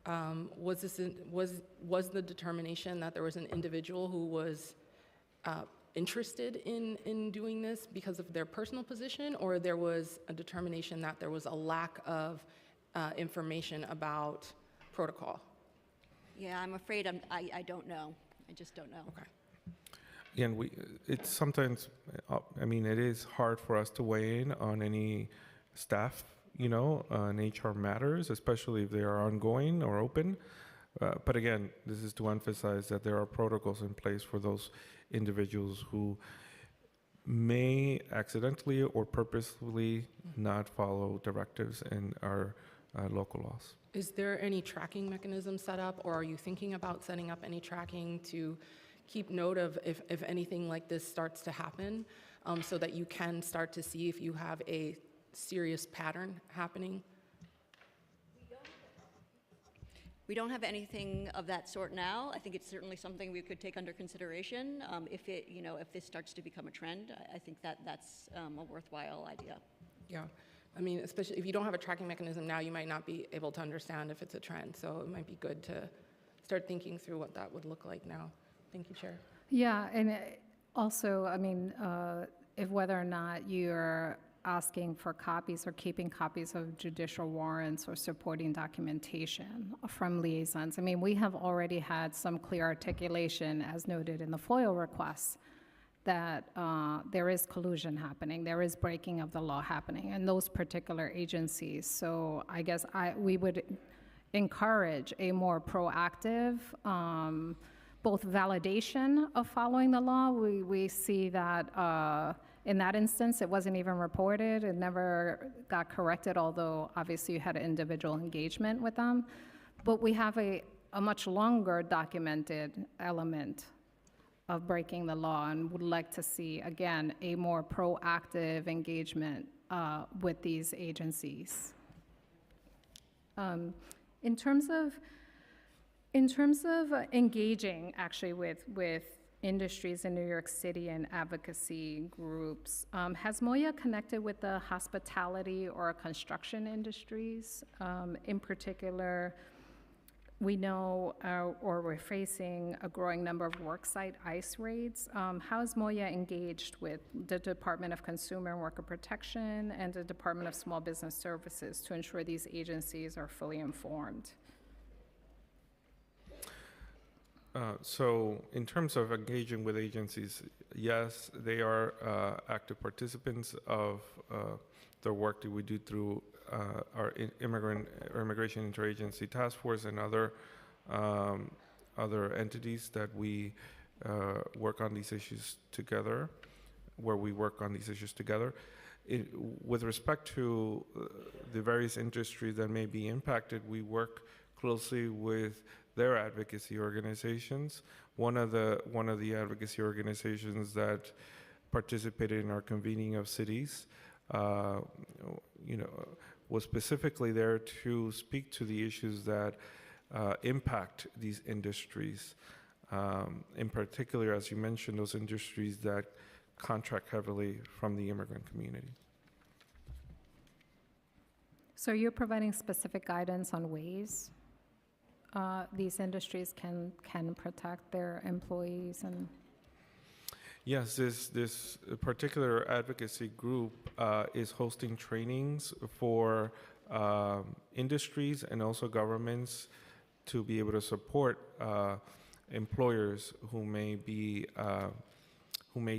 was the determination that there was an individual who was interested in doing this because of their personal position, or there was a determination that there was a lack of information about protocol? Yeah, I'm afraid I don't know. I just don't know. Okay. Again, it's sometimes, I mean, it is hard for us to weigh in on any staff, on HR matters, especially if they are ongoing or open. But again, this is to emphasize that there are protocols in place for those individuals who may accidentally or purposefully not follow directives in our local laws. Is there any tracking mechanism set up, or are you thinking about setting up any tracking to keep note of if anything like this starts to happen, so that you can start to see if you have a serious pattern happening? We don't have anything of that sort now. I think it's certainly something we could take under consideration. If this starts to become a trend, I think that's a worthwhile idea. Yeah. I mean, especially if you don't have a tracking mechanism now, you might not be able to understand if it's a trend. So it might be good to start thinking through what that would look like now. Thank you, Chair. Yeah, and also, I mean, if whether or not you're asking for copies or keeping copies of judicial warrants or supporting documentation from liaisons. I mean, we have already had some clear articulation, as noted in the FOIL requests, that there is collusion happening, there is breaking of the law happening in those particular agencies. So I guess we would encourage a more proactive both validation of following the law. We see that in that instance, it wasn't even reported. It never got corrected, although obviously you had individual engagement with them. But we have a much longer documented element of breaking the law, and would like to see, again, a more proactive engagement with these agencies. In terms of engaging actually with industries in New York City and advocacy groups, has Moya connected with the hospitality or construction industries? In particular, we know, or we're facing a growing number of worksite ICE raids. How is Moya engaged with the Department of Consumer and Worker Protection and the Department of Small Business Services to ensure these agencies are fully informed? So in terms of engaging with agencies, yes, they are active participants of the work that we do through our immigration interagency task force and other entities that we work on these issues together, where we work on these issues together. With respect to the various industries that may be impacted, we work closely with their advocacy organizations. One of the advocacy organizations that participated in our convening of cities, was specifically there to speak to the issues that impact these industries. In particular, as you mentioned, those industries that contract heavily from the immigrant community. So you're providing specific guidance on ways these industries can protect their employees and. Yes, this particular advocacy group is hosting trainings for industries and also governments to be able to support employers who may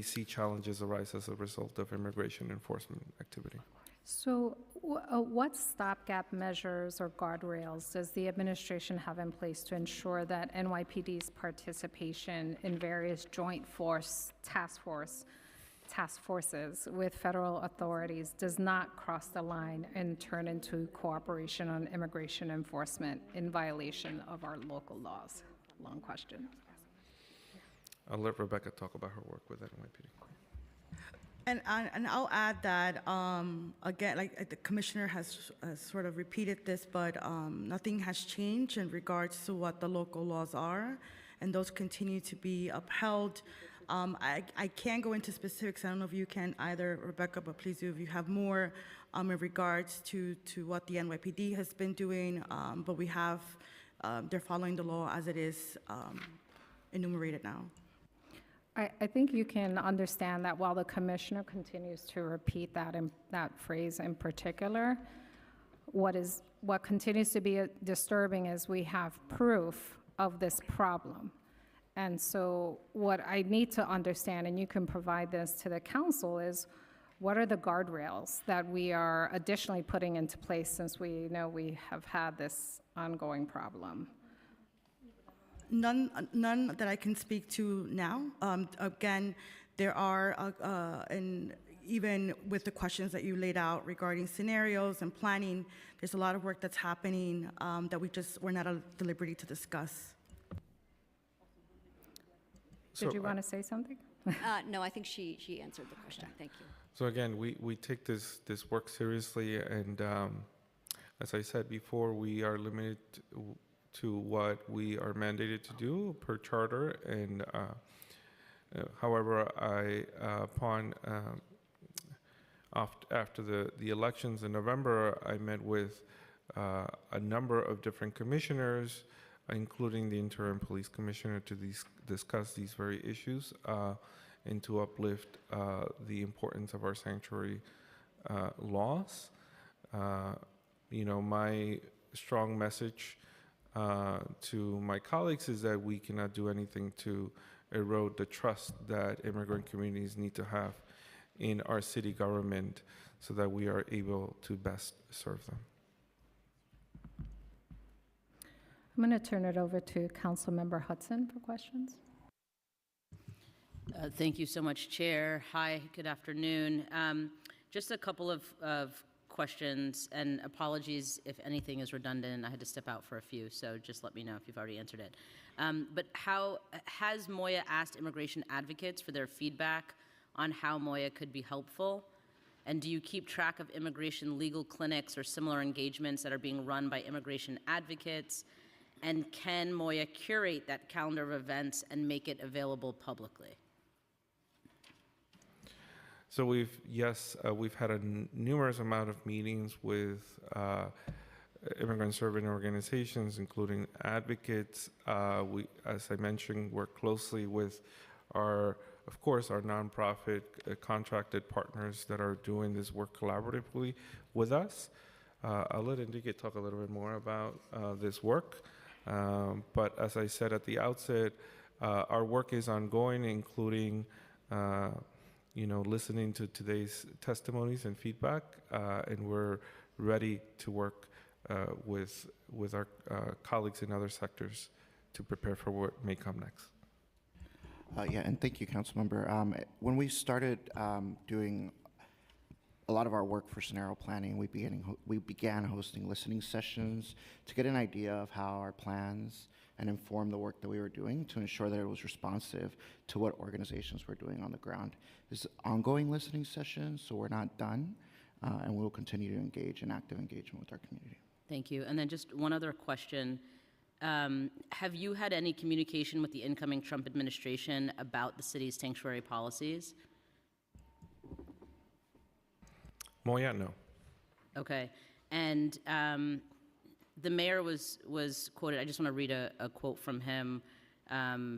see challenges arise as a result of immigration enforcement activity. So what stopgap measures or guardrails does the administration have in place to ensure that NYPD's participation in various joint force task forces with federal authorities does not cross the line and turn into cooperation on immigration enforcement in violation of our local laws? long question. I'll let Rebecca talk about her work with NYPD. And I'll add that, again, like the commissioner has sort of repeated this, but nothing has changed in regards to what the local laws are, and those continue to be upheld. I can't go into specifics. I don't know if you can either, Rebecca, but please do if you have more in regards to what the NYPD has been doing, but we have, they're following the law as it is enumerated now. I think you can understand that while the commissioner continues to repeat that phrase in particular, what continues to be disturbing is we have proof of this problem. And so what I need to understand, and you can provide this to the council, is what are the guardrails that we are additionally putting into place since we know we have had this ongoing problem? None that I can speak to now. Again, there are, and even with the questions that you laid out regarding scenarios and planning, there's a lot of work that's happening that we're not at the liberty to discuss. Did you want to say something? No, I think she answered the question. Thank you. So again, we take this work seriously, and as I said before, we are limited to what we are mandated to do per charter. And however, after the elections in November, I met with a number of different commissioners, including the interim police commissioner, to discuss these very issues and to uplift the importance of our sanctuary laws. My strong message to my colleagues is that we cannot do anything to erode the trust that immigrant communities need to have in our city government so that we are able to best serve them. I'm going to turn it over to Councilmember Hudson for questions. Thank you so much, Chair. Hi, good afternoon. Just a couple of questions, and apologies if anything is redundant. I had to step out for a few, so just let me know if you've already answered it. But how has Moya asked immigration advocates for their feedback on how Moya could be helpful? And do you keep track of immigration legal clinics or similar engagements that are being run by immigration advocates? And can Moya curate that calendar of events and make it available publicly? So we've had a numerous amount of meetings with immigrant serving organizations, including advocates. We, as I mentioned, work closely with our nonprofit contracted partners that are doing this work collaboratively with us. I'll let Enrique talk a little bit more about this work. But as I said at the outset, our work is ongoing, including listening to today's testimonies and feedback, and we're ready to work with our colleagues in other sectors to prepare for what may come next. And thank you, Councilmember. When we started doing a lot of our work for scenario planning, we began hosting listening sessions to get an idea of how our plans and inform the work that we were doing to ensure that it was responsive to what organizations were doing on the ground. This is ongoing listening sessions, so we're not done, and we'll continue to engage in active engagement with our community. Thank you. And then just one other question. Have you had any communication with the incoming Trump administration about the city's sanctuary policies? Moya, no. Okay. And the mayor was quoted, I just want to read a quote from him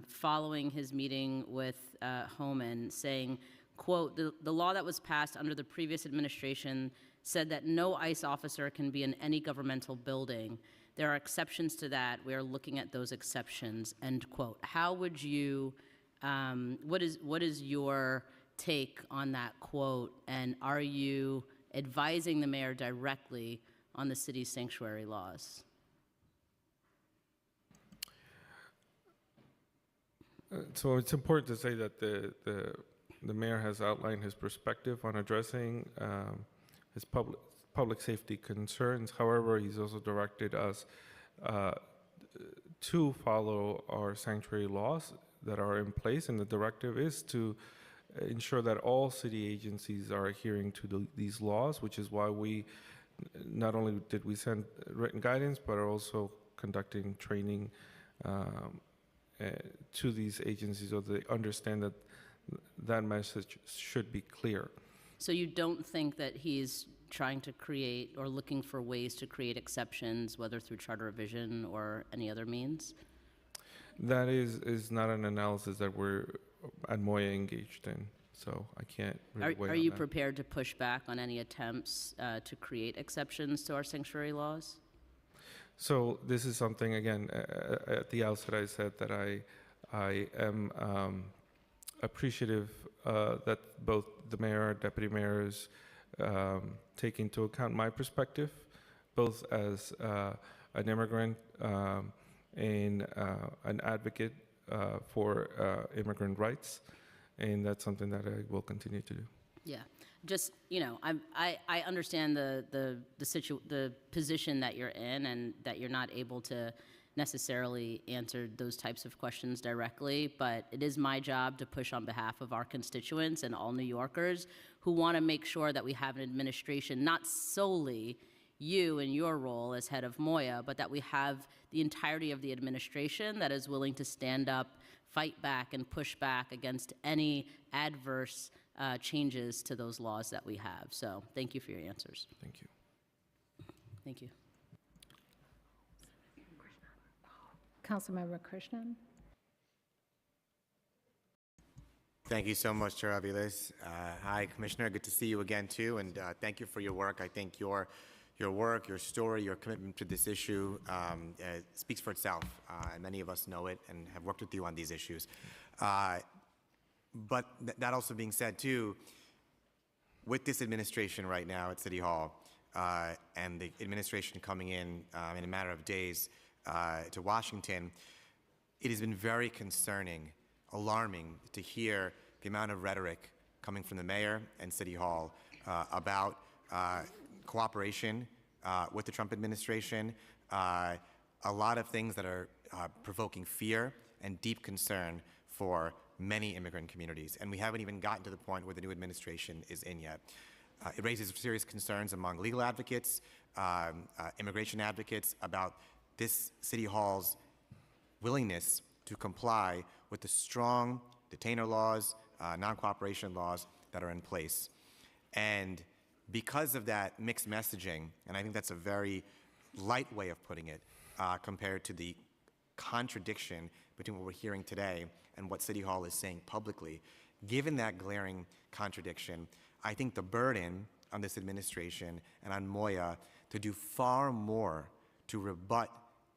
following his meeting with Homan, saying, quote, the law that was passed under the previous administration said that no ICE officer can be in any governmental building. There are exceptions to that. We are looking at those exceptions, end quote. How would you, what is your take on that quote, and are you advising the mayor directly on the city's sanctuary laws? So it's important to say that the mayor has outlined his perspective on addressing his public safety concerns. However, he's also directed us to follow our sanctuary laws that are in place, and the directive is to ensure that all city agencies are adhering to these laws, which is why we not only did we send written guidance, but are also conducting training to these agencies so they understand that that message should be clear. So you don't think that he's trying to create or looking for ways to create exceptions, whether through charter revision or any other means? That is not an analysis that we're at Moya engaged in, so I can't really weigh Are on you that. prepared to push back on any attempts to create exceptions to our sanctuary laws? So this is something, again, at the outset I said that I am appreciative that both the mayor, deputy mayors take into account my perspective, both as an immigrant and an advocate for immigrant rights, and that's something that I will continue to do. Yeah, just, you know, I understand the position that you're in and that you're not able to necessarily answer those types of questions directly, but it is my job to push on behalf of our constituents and all New Yorkers who want to make sure that we have an administration, not solely you in your role as head of Moya, but that we have the entirety of the administration that is willing to stand up, fight back, and push back against any adverse changes to those laws that we have. So thank you for your answers. Thank you. Thank you. Councilmember Krishnan. Thank you so much, Chair Aviles. Hi, Commissioner. Good to see you again, too, and thank you for your work. I think your work, your story, your commitment to this issue speaks for itself, and many of us know it and have worked with you on these issues. But that also being said, too, with this administration right now at City Hall and the administration coming in a matter of days to Washington, it has been very concerning, alarming to hear the amount of rhetoric coming from the mayor and City Hall about cooperation with the Trump administration, a lot of things that are provoking fear and deep concern for many immigrant communities. And we haven't even gotten to the point where the new administration is in yet. It raises serious concerns among legal advocates, immigration advocates about this City Hall's willingness to comply with the strong detainer laws, non-cooperation laws that are in place. And because of that mixed messaging, and I think that's a very light way of putting it, compared to the contradiction between what we're hearing today and what City Hall is saying publicly, given that glaring contradiction, I think the burden on this administration and on Moya to do far more to rebut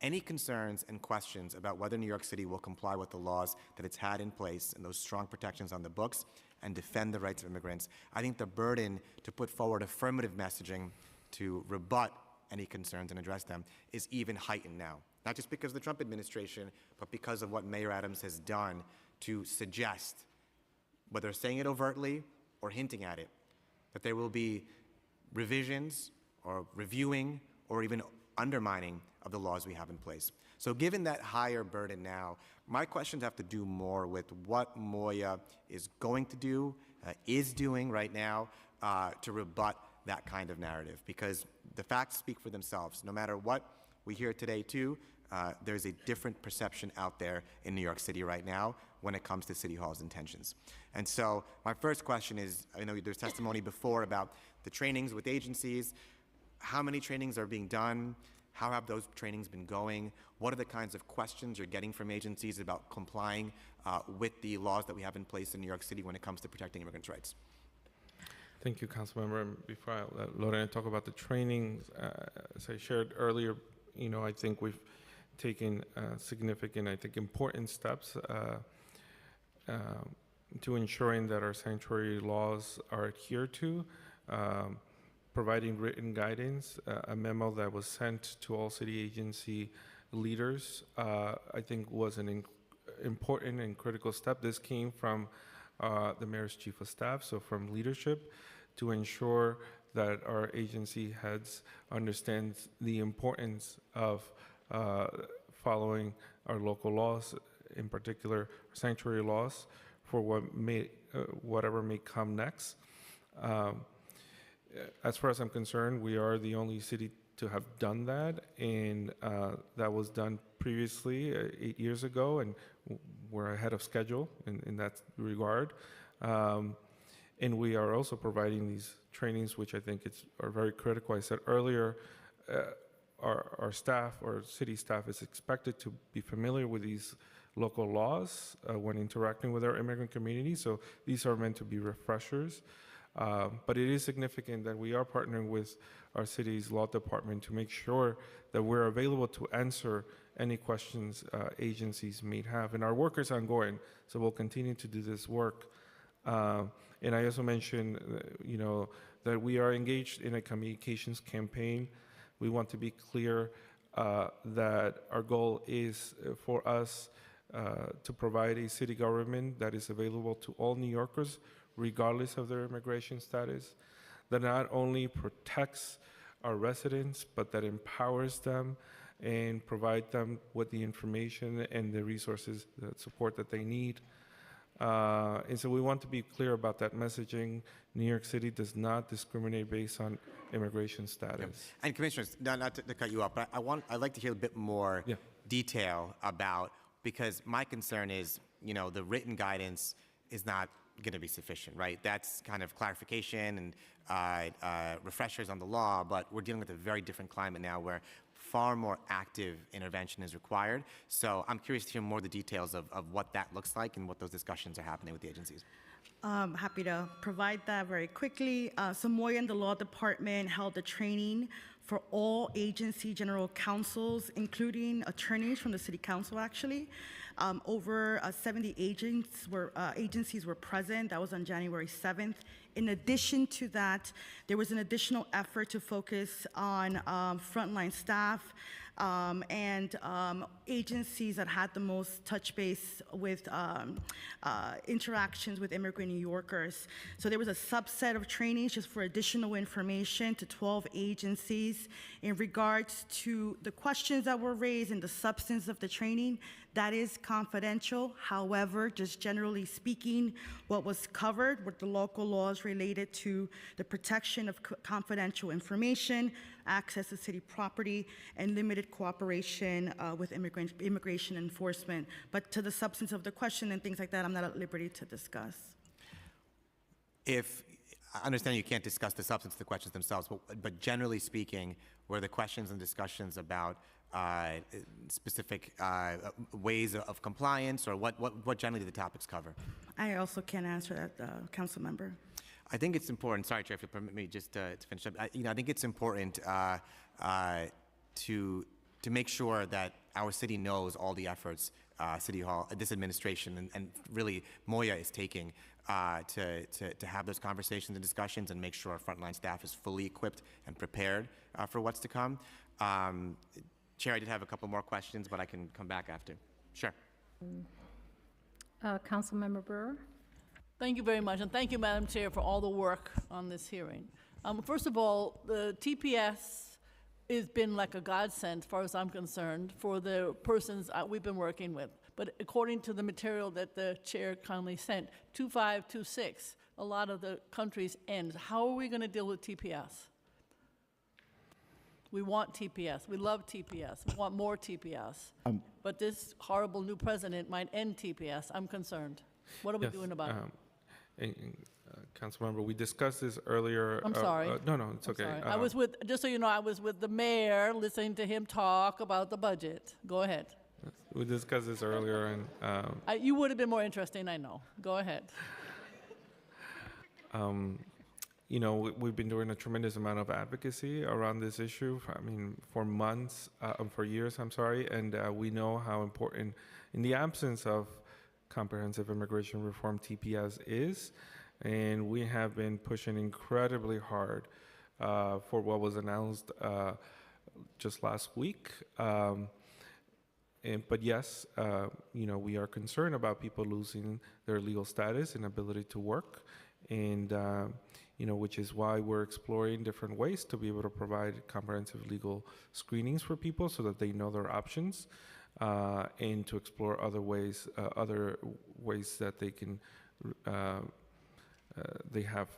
any concerns and questions about whether New York City will comply with the laws that it's had in place and those strong protections on the books and defend the rights of immigrants. I think the burden to put forward affirmative messaging to rebut any concerns and address them is even heightened now. Not just because of the Trump administration, but because of what Mayor Adams has done to suggest, whether saying it overtly or hinting at it, that there will be revisions or reviewing or even undermining of the laws we have in place. So given that higher burden now, my questions have to do more with what Moya is going to do, is doing right now to rebut that kind of narrative, because the facts speak for themselves. No matter what we hear today too, there's a different perception out there in New York City right now when it comes to City Hall's intentions. And so my first question is, I know there's testimony before about the trainings with agencies. How many trainings are being done? How have those trainings been going? What are the kinds of questions you're getting from agencies about complying with the laws that we have in place in New York City when it comes to protecting immigrants' rights? Thank you, Councilmember. And before I let Lorena talk about the trainings, as I shared earlier, I think we've taken significant, important steps to ensuring that our sanctuary laws are adhered to, providing written guidance, a memo that was sent to all city agency leaders, I think was an important and critical step. This came from the mayor's chief of staff, so from leadership, to ensure that our agency heads understand the importance of following our local laws, in particular sanctuary laws, for whatever may come next. As far as I'm concerned, we are the only city to have done that, and that was done previously 8 years ago, and we're ahead of schedule in that regard. And we are also providing these trainings, which I think are very critical. I said earlier, our staff, our city staff, is expected to be familiar with these local laws when interacting with our immigrant community. So these are meant to be refreshers. But it is significant that we are partnering with our city's law department to make sure that we're available to answer any questions agencies may have. And our work is ongoing, so we'll continue to do this work. And I also mentioned, that we are engaged in a communications campaign. We want to be clear that our goal is for us to provide a city government that is available to all New Yorkers, regardless of their immigration status, that not only protects our residents, but that empowers them and provide them with the information and the resources, the support that they need. And so we want to be clear about that messaging. New York City does not discriminate based on immigration status. Yeah. And commissioners, not to cut you off, but I'd like to hear a bit more detail about, because my concern is, the written guidance is not going to be sufficient, right? That's kind of clarification and refreshers on the law, but we're dealing with a very different climate now where far more active intervention is required. So I'm curious to hear more of the details of what that looks like and what those discussions are happening with the agencies. Happy to provide that very quickly. So Moya and the Law Department held a training for all agency general counsels, including attorneys from the City Council, actually. Over 70 agencies were present. That was on January 7th. In addition to that, there was an additional effort to focus on frontline staff and agencies that had the most touch base with interactions with immigrant New Yorkers. So there was a subset of trainings just for additional information to 12 agencies in regards to the questions that were raised and the substance of the training. That is confidential. However, just generally speaking, what was covered were the local laws related to the protection of confidential information, access to city property, and limited cooperation with immigration enforcement. But to the substance of the question and things like that, I'm not at liberty to discuss. If I understand you can't discuss the substance of the questions themselves, but generally speaking, were the questions and discussions about specific ways of compliance, or what generally do the topics cover? I also can't answer that, council member. I think it's important. Sorry, Chair, if you permit me just to finish up. I think it's important to make sure that our city knows all the efforts City Hall, this administration, and really Moya is taking to have those conversations and discussions and make sure our frontline staff is fully equipped and prepared for what's to come. Chair, I did have a couple more questions, but I can come back after. Sure. Councilmember Brewer. Thank you very much, and thank you, Madam Chair, for all the work on this hearing. First of all, the TPS has been like a godsend, as far as I'm concerned, for the persons we've been working with. But according to the material that the chair kindly sent, 2526, a lot of the countries ends. How are we going to deal with TPS? We want TPS. We love TPS. We want more TPS. But this horrible new president might end TPS. I'm concerned. What are we doing about it? Councilmember, we discussed this earlier. I'm sorry. No, it's okay. I was with, just so you know, I was with the mayor listening to him talk about the budget. Go ahead. We discussed this earlier, and you would have been more interesting, I know. Go ahead. We've been doing a tremendous amount of advocacy around this issue. For months, for years, I'm sorry, and we know how important, in the absence of comprehensive immigration reform, TPS is, and we have been pushing incredibly hard for what was announced just last week. But yes, we are concerned about people losing their legal status and ability to work, and which is why we're exploring different ways to be able to provide comprehensive legal screenings for people so that they know their options. and to explore other ways that they can they have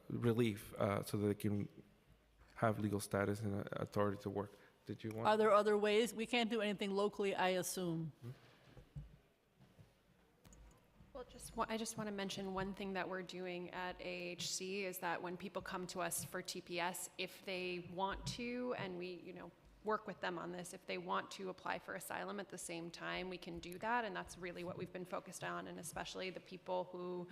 relief so that they can have legal status and authority to work. Did you want? Are there other ways? We can't do anything locally, I assume. Well, I just want to mention one thing that we're doing at AHC is that when people come to us for TPS, if they want to, and we, work with them on this, if they want to apply for asylum at the same time, we can do that, and that's really what we've been focused on, and especially the people who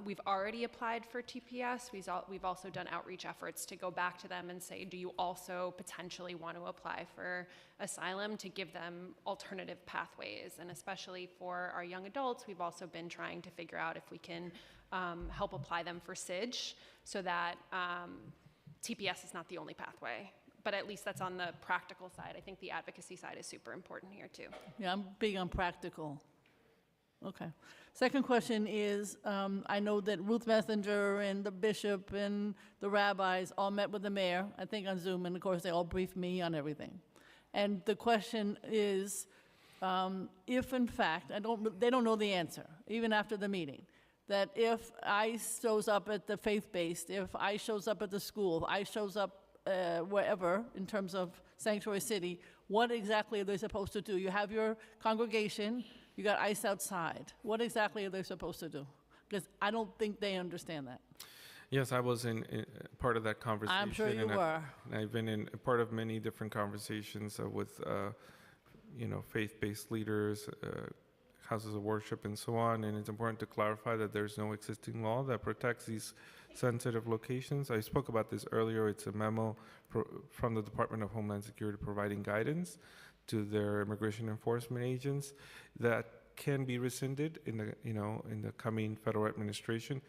we've already applied for TPS. We've also done outreach efforts to go back to them and say, do you also potentially want to apply for asylum, to give them alternative pathways? And especially for our young adults, we've also been trying to figure out if we can help apply them for SIDGE so that TPS is not the only pathway. But at least that's on the practical side. I think the advocacy side is super important here too. Yeah, I'm big on practical. Okay. Second question is, I know that Ruth Messenger and the bishop and the rabbis all met with the mayor, I think on Zoom, and of course they all briefed me on everything. And the question is, if in fact, they don't know the answer, even after the meeting, that if ICE shows up at the faith-based, if ICE shows up at the school, if ICE shows up wherever in terms of Sanctuary City, what exactly are they supposed to do? You have your congregation, you got ICE outside. What exactly are they supposed to do? Because I don't think they understand that. Yes, I was in part of that conversation. I'm sure you were. I've been in part of many different conversations with, faith-based leaders, houses of worship, and so on. And it's important to clarify that there's no existing law that protects these sensitive locations. I spoke about this earlier. It's a memo from the Department of Homeland Security providing guidance to their immigration enforcement agents that can be rescinded in the coming federal administration.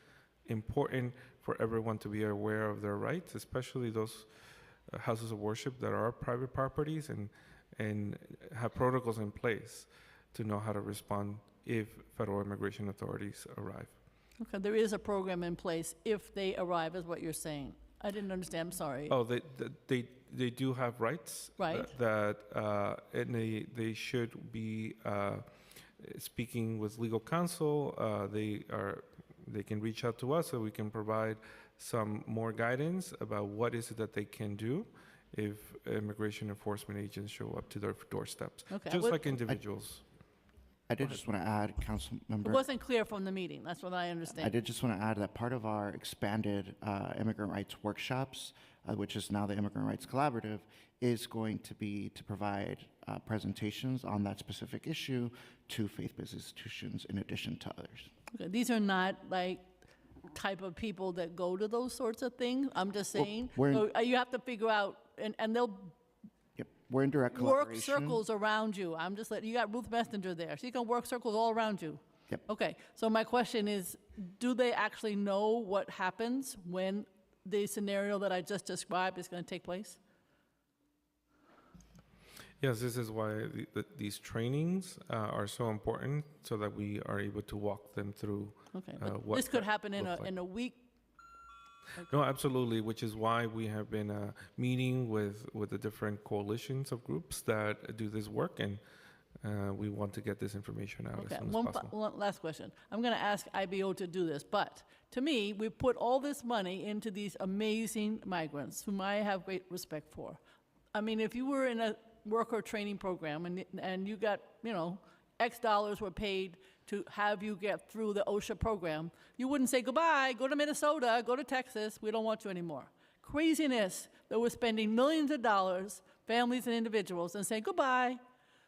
Important for everyone to be aware of their rights, especially those houses of worship that are private properties, and have protocols in place to know how to respond if federal immigration authorities arrive. Okay, there is a program in place if they arrive, is what you're saying. I didn't understand, I'm sorry. Oh, they do have rights. Right. And they should be speaking with legal counsel. They can reach out to us so we can provide some more guidance about what is it that they can do if immigration enforcement agents show up to their doorsteps. Okay, just like individuals. I did just want to add, Council Member. It wasn't clear from the meeting, that's what I understand. I did just want to add that part of our expanded immigrant rights workshops, which is now the Immigrant Rights Collaborative, is going to be to provide presentations on that specific issue to faith-based institutions in addition to others. Okay, these are not like type of people that go to those sorts of things. I'm just saying, you have to figure out, and they'll we're in direct collaboration. Work circles around you. I'm just letting you got Ruth Messenger there. She can work circles all around you. Yep. Okay, so my question is, do they actually know what happens when the scenario that I just described is going to take place? Yes, this is why these trainings are so important, so that we are able to walk them through. Okay, but this could happen in a week. Okay. No, absolutely, which is why we have been meeting with the different coalitions of groups that do this work, and we want to get this information out as soon as possible. One last question. I'm going to ask IBO to do this, but to me, we put all this money into these amazing migrants, whom I have great respect for. I mean, if you were in a worker training program and you got, X dollars were paid to have you get through the OSHA program, you wouldn't say goodbye, go to Minnesota, go to Texas, we don't want you anymore. Craziness that we're spending millions of dollars, families and individuals, and saying goodbye.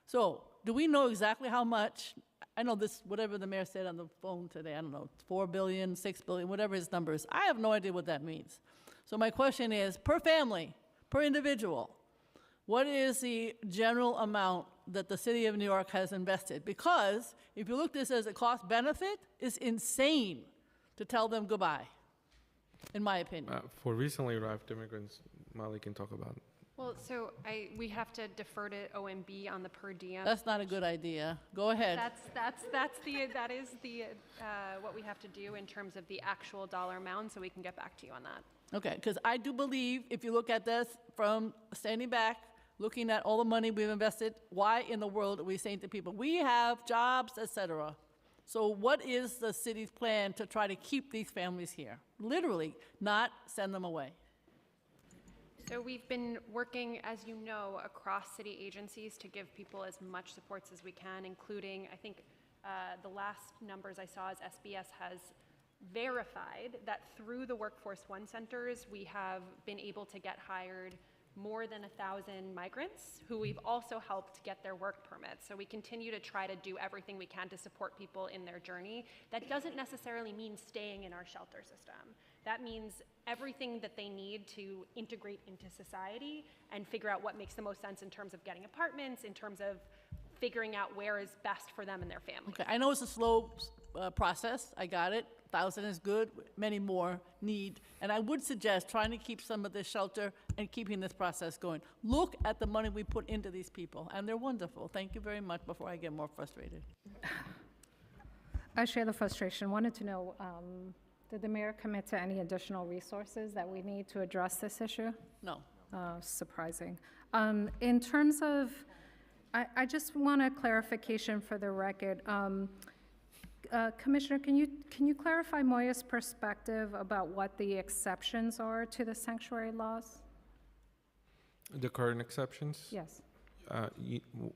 So do we know exactly how much? I know this, whatever the mayor said on the phone today, I don't know, 4 billion, 6 billion, whatever his number is. I have no idea what that means. So my question is, per family, per individual, what is the general amount that the city of New York has invested? Because if you look at this as a cost benefit, it's insane to tell them goodbye, in my opinion. For recently arrived immigrants, Molly can talk about it. Well, so we have to defer to OMB on the per diem. That's not a good idea. Go ahead. That is what we have to do in terms of the actual dollar amount, so we can get back to you on that. Okay, because I do believe if you look at this from standing back, looking at all the money we've invested, why in the world are we saying to people, we have jobs, etc.? So what is the city's plan to try to keep these families here? Literally, not send them away. So we've been working, as you know, across city agencies to give people as much supports as we can, including, I think, the last numbers I saw is SBS has verified that through the Workforce One centers, we have been able to get hired more than 1,000 migrants who we've also helped get their work permits. So we continue to try to do everything we can to support people in their journey. That doesn't necessarily mean staying in our shelter system. That means everything that they need to integrate into society and figure out what makes the most sense in terms of getting apartments, in terms of figuring out where is best for them and their family. Okay, I know it's a slow process, I got it. 1,000 is good, many more need. And I would suggest trying to keep some of this shelter and keeping this process going. Look at the money we put into these people, and they're wonderful. Thank you very much before I get more frustrated. I share the frustration. Wanted to know, did the mayor commit to any additional resources that we need to address this issue? No. Surprising. In terms of, I just want a clarification for the record. Commissioner, can you clarify Moya's perspective about what the exceptions are to the sanctuary laws? The current exceptions? Yes.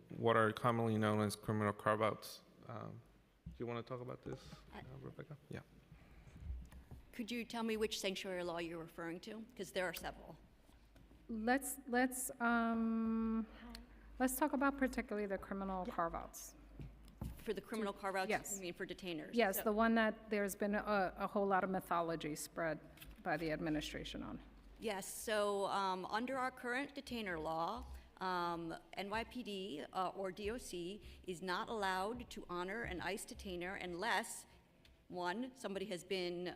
What are commonly known as criminal carve-outs. Do you want to talk about this, Rebecca? Yeah. Could you tell me which sanctuary law you're referring to? Because there are several. Let's talk about particularly the criminal carve-outs. For the criminal carve-outs, yes. you mean for detainers? Yes, So- the one that there's been a whole lot of mythology spread by the administration on. Yes, so under our current detainer law, NYPD or DOC is not allowed to honor an ICE detainer unless, one, somebody has been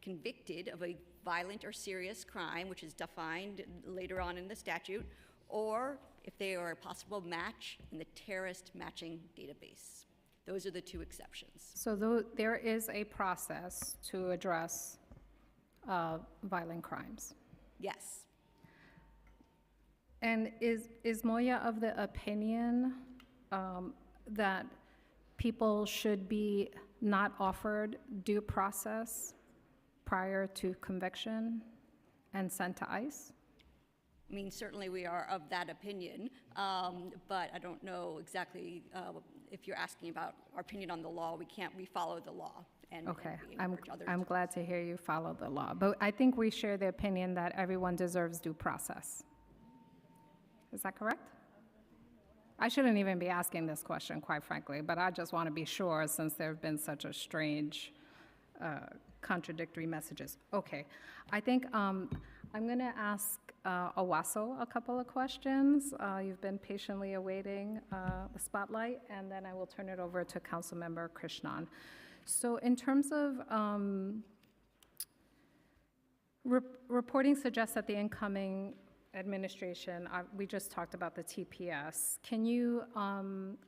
convicted of a violent or serious crime, which is defined later on in the statute, or if they are a possible match in the terrorist matching database. Those are the two exceptions. So there is a process to address violent crimes. Yes. And is Moya of the opinion that people should be not offered due process prior to conviction and sent to ICE? I mean, certainly we are of that opinion, but I don't know exactly if you're asking about our opinion on the law. We follow the law. And Okay, we encourage others I'm to glad to hear you follow the law. But I think we share the opinion that everyone deserves due process. Is that correct? I shouldn't even be asking this question, quite frankly, but I just want to be sure since there have been such a strange contradictory messages. Okay, I think I'm going to ask Owasso a couple of questions. You've been patiently awaiting the spotlight, and then I will turn it over to Councilmember Krishnan. So in terms of reporting suggests that the incoming administration, we just talked about the TPS. Can you,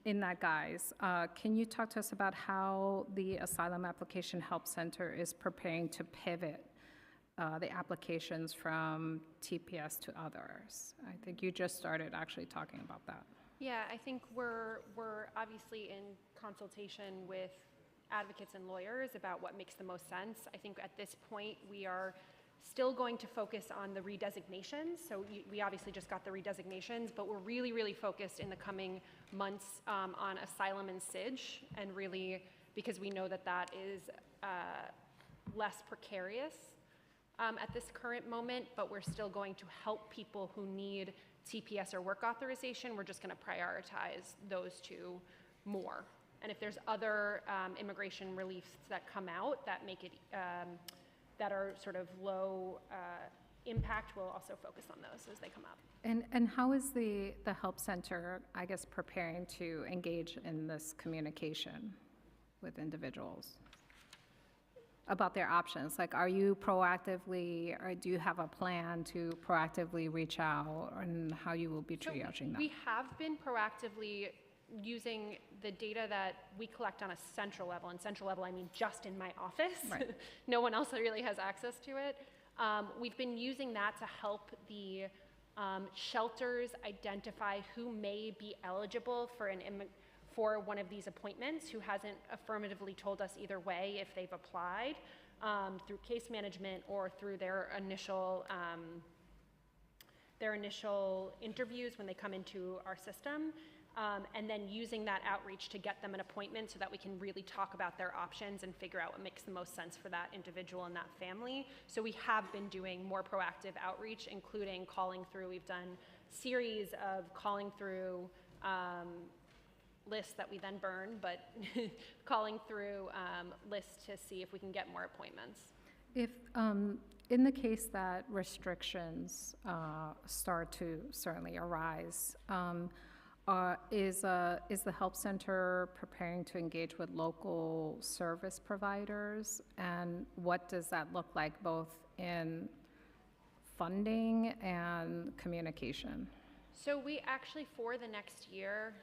in that guise, can you talk to us about how the Asylum Application Help Center is preparing to pivot the applications from TPS to others? I think you just started actually talking about that. Yeah, I think we're obviously in consultation with advocates and lawyers about what makes the most sense. I think at this point we are still going to focus on the redesignations. So we obviously just got the redesignations, but we're really, really focused in the coming months on asylum and SIDGE, and really because we know that that is less precarious at this current moment, but we're still going to help people who need TPS or work authorization. We're just going to prioritize those two more. And if there's other immigration reliefs that come out that make it that are sort of low impact, we'll also focus on those as they come up. And how is the Help Center, I guess, preparing to engage in this communication with individuals about their options? Like, are you proactively, or do you have a plan to proactively reach out, and how you will be triaging that? We have been proactively using the data that we collect on a central level. And central level, I mean just in my office. Right. No one else really has access to it. We've been using that to help the Shelters identify who may be eligible for one of these appointments, who hasn't affirmatively told us either way if they've applied through case management or through their initial interviews when they come into our system. And then using that outreach to get them an appointment so that we can really talk about their options and figure out what makes the most sense for that individual and that family. So we have been doing more proactive outreach, including calling through. We've done series of calling through lists that we then burn, but calling through lists to see if we can get more appointments. If, in the case that restrictions start to certainly arise, is the Help Center preparing to engage with local service providers? And what does that look like both in funding and communication? So we actually, for the next year,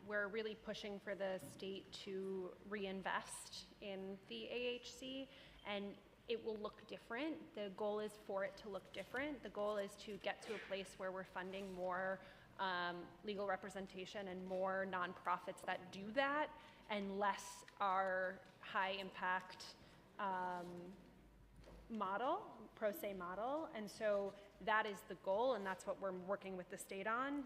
we're really pushing for the state to reinvest in the AHC, and it will look different. The goal is for it to look different. The goal is to get to a place where we're funding more legal representation and more nonprofits that do that, and less our high impact model, pro se model. And so that is the goal, and that's what we're working with the state on,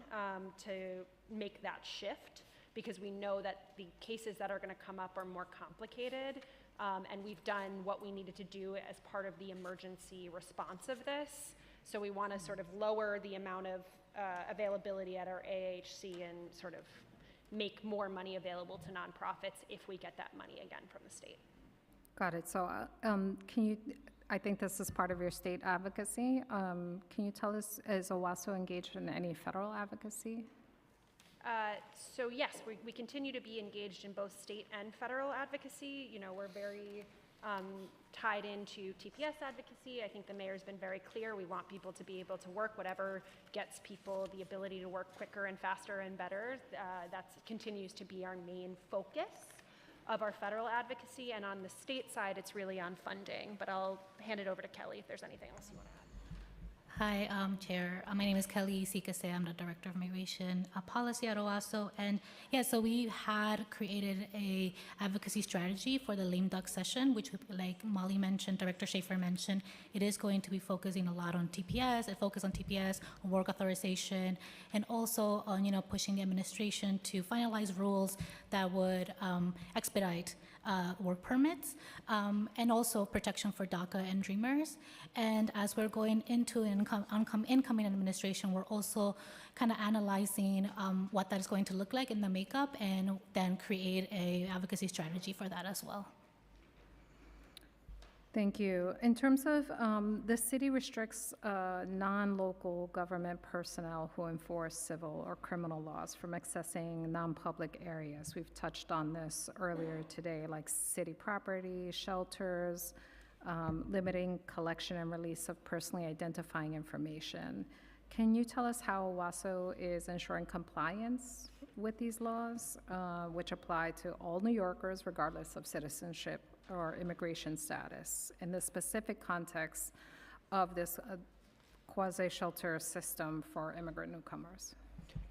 to make that shift, because we know that the cases that are going to come up are more complicated, and we've done what we needed to do as part of the emergency response of this. So we want to sort of lower the amount of availability at our AHC and sort of make more money available to nonprofits if we get that money again from the state. Got it. So can you, I think this is part of your state advocacy. Can you tell us, is OWASO engaged in any federal advocacy? So yes, we continue to be engaged in both state and federal advocacy. You know, we're very tied into TPS advocacy. I think the mayor's been very clear. We want people to be able to work whatever gets people the ability to work quicker and faster and better. That continues to be our main focus of our federal advocacy. And on the state side, it's really on funding. But I'll hand it over to Kelly if there's anything else you want to add. Hi, Chair. My name is Kelly Sikase. I'm the Director of Migration Policy at OWASO. And yeah, so we had created a advocacy strategy for the lame duck session, which, like Molly mentioned, Director Schaefer mentioned, it is going to be focusing a lot on TPS, a focus on TPS, on work authorization, and also on, you know, pushing the administration to finalize rules that would expedite work permits, and also protection for DACA and Dreamers. And as we're going into incoming administration, we're also kind of analyzing what that is going to look like in the makeup, and then create a advocacy strategy for that as well. Thank you. In terms of the city restricts non-local government personnel who enforce civil or criminal laws from accessing non-public areas. We've touched on this earlier today, like city property, shelters, limiting collection and release of personally identifying information. Can you tell us how OWASO is ensuring compliance with these laws, which apply to all New Yorkers regardless of citizenship or immigration status, in the specific context of this quasi-shelter system for immigrant newcomers?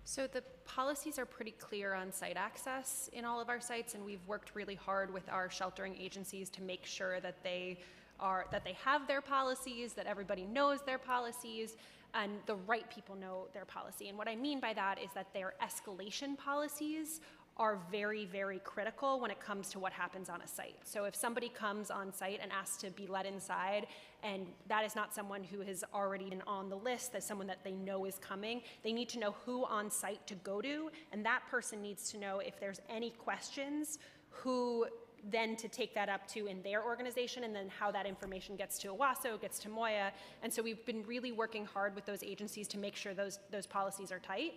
So the policies are pretty clear on site access in all of our sites, and we've worked really hard with our sheltering agencies to make sure that they have their policies, that everybody knows their policies, and the right people know their policy. And what I mean by that is that their escalation policies are very, very critical when it comes to what happens on a site. So if somebody comes on site and asks to be let inside, and that is not someone who has already been on the list, that's someone that they know is coming, they need to know who on site to go to, and that person needs to know if there's any questions, who then to take that up to in their organization, and then how that information gets to OWASO, gets to Moya. And so we've been really working hard with those agencies to make sure those policies are tight.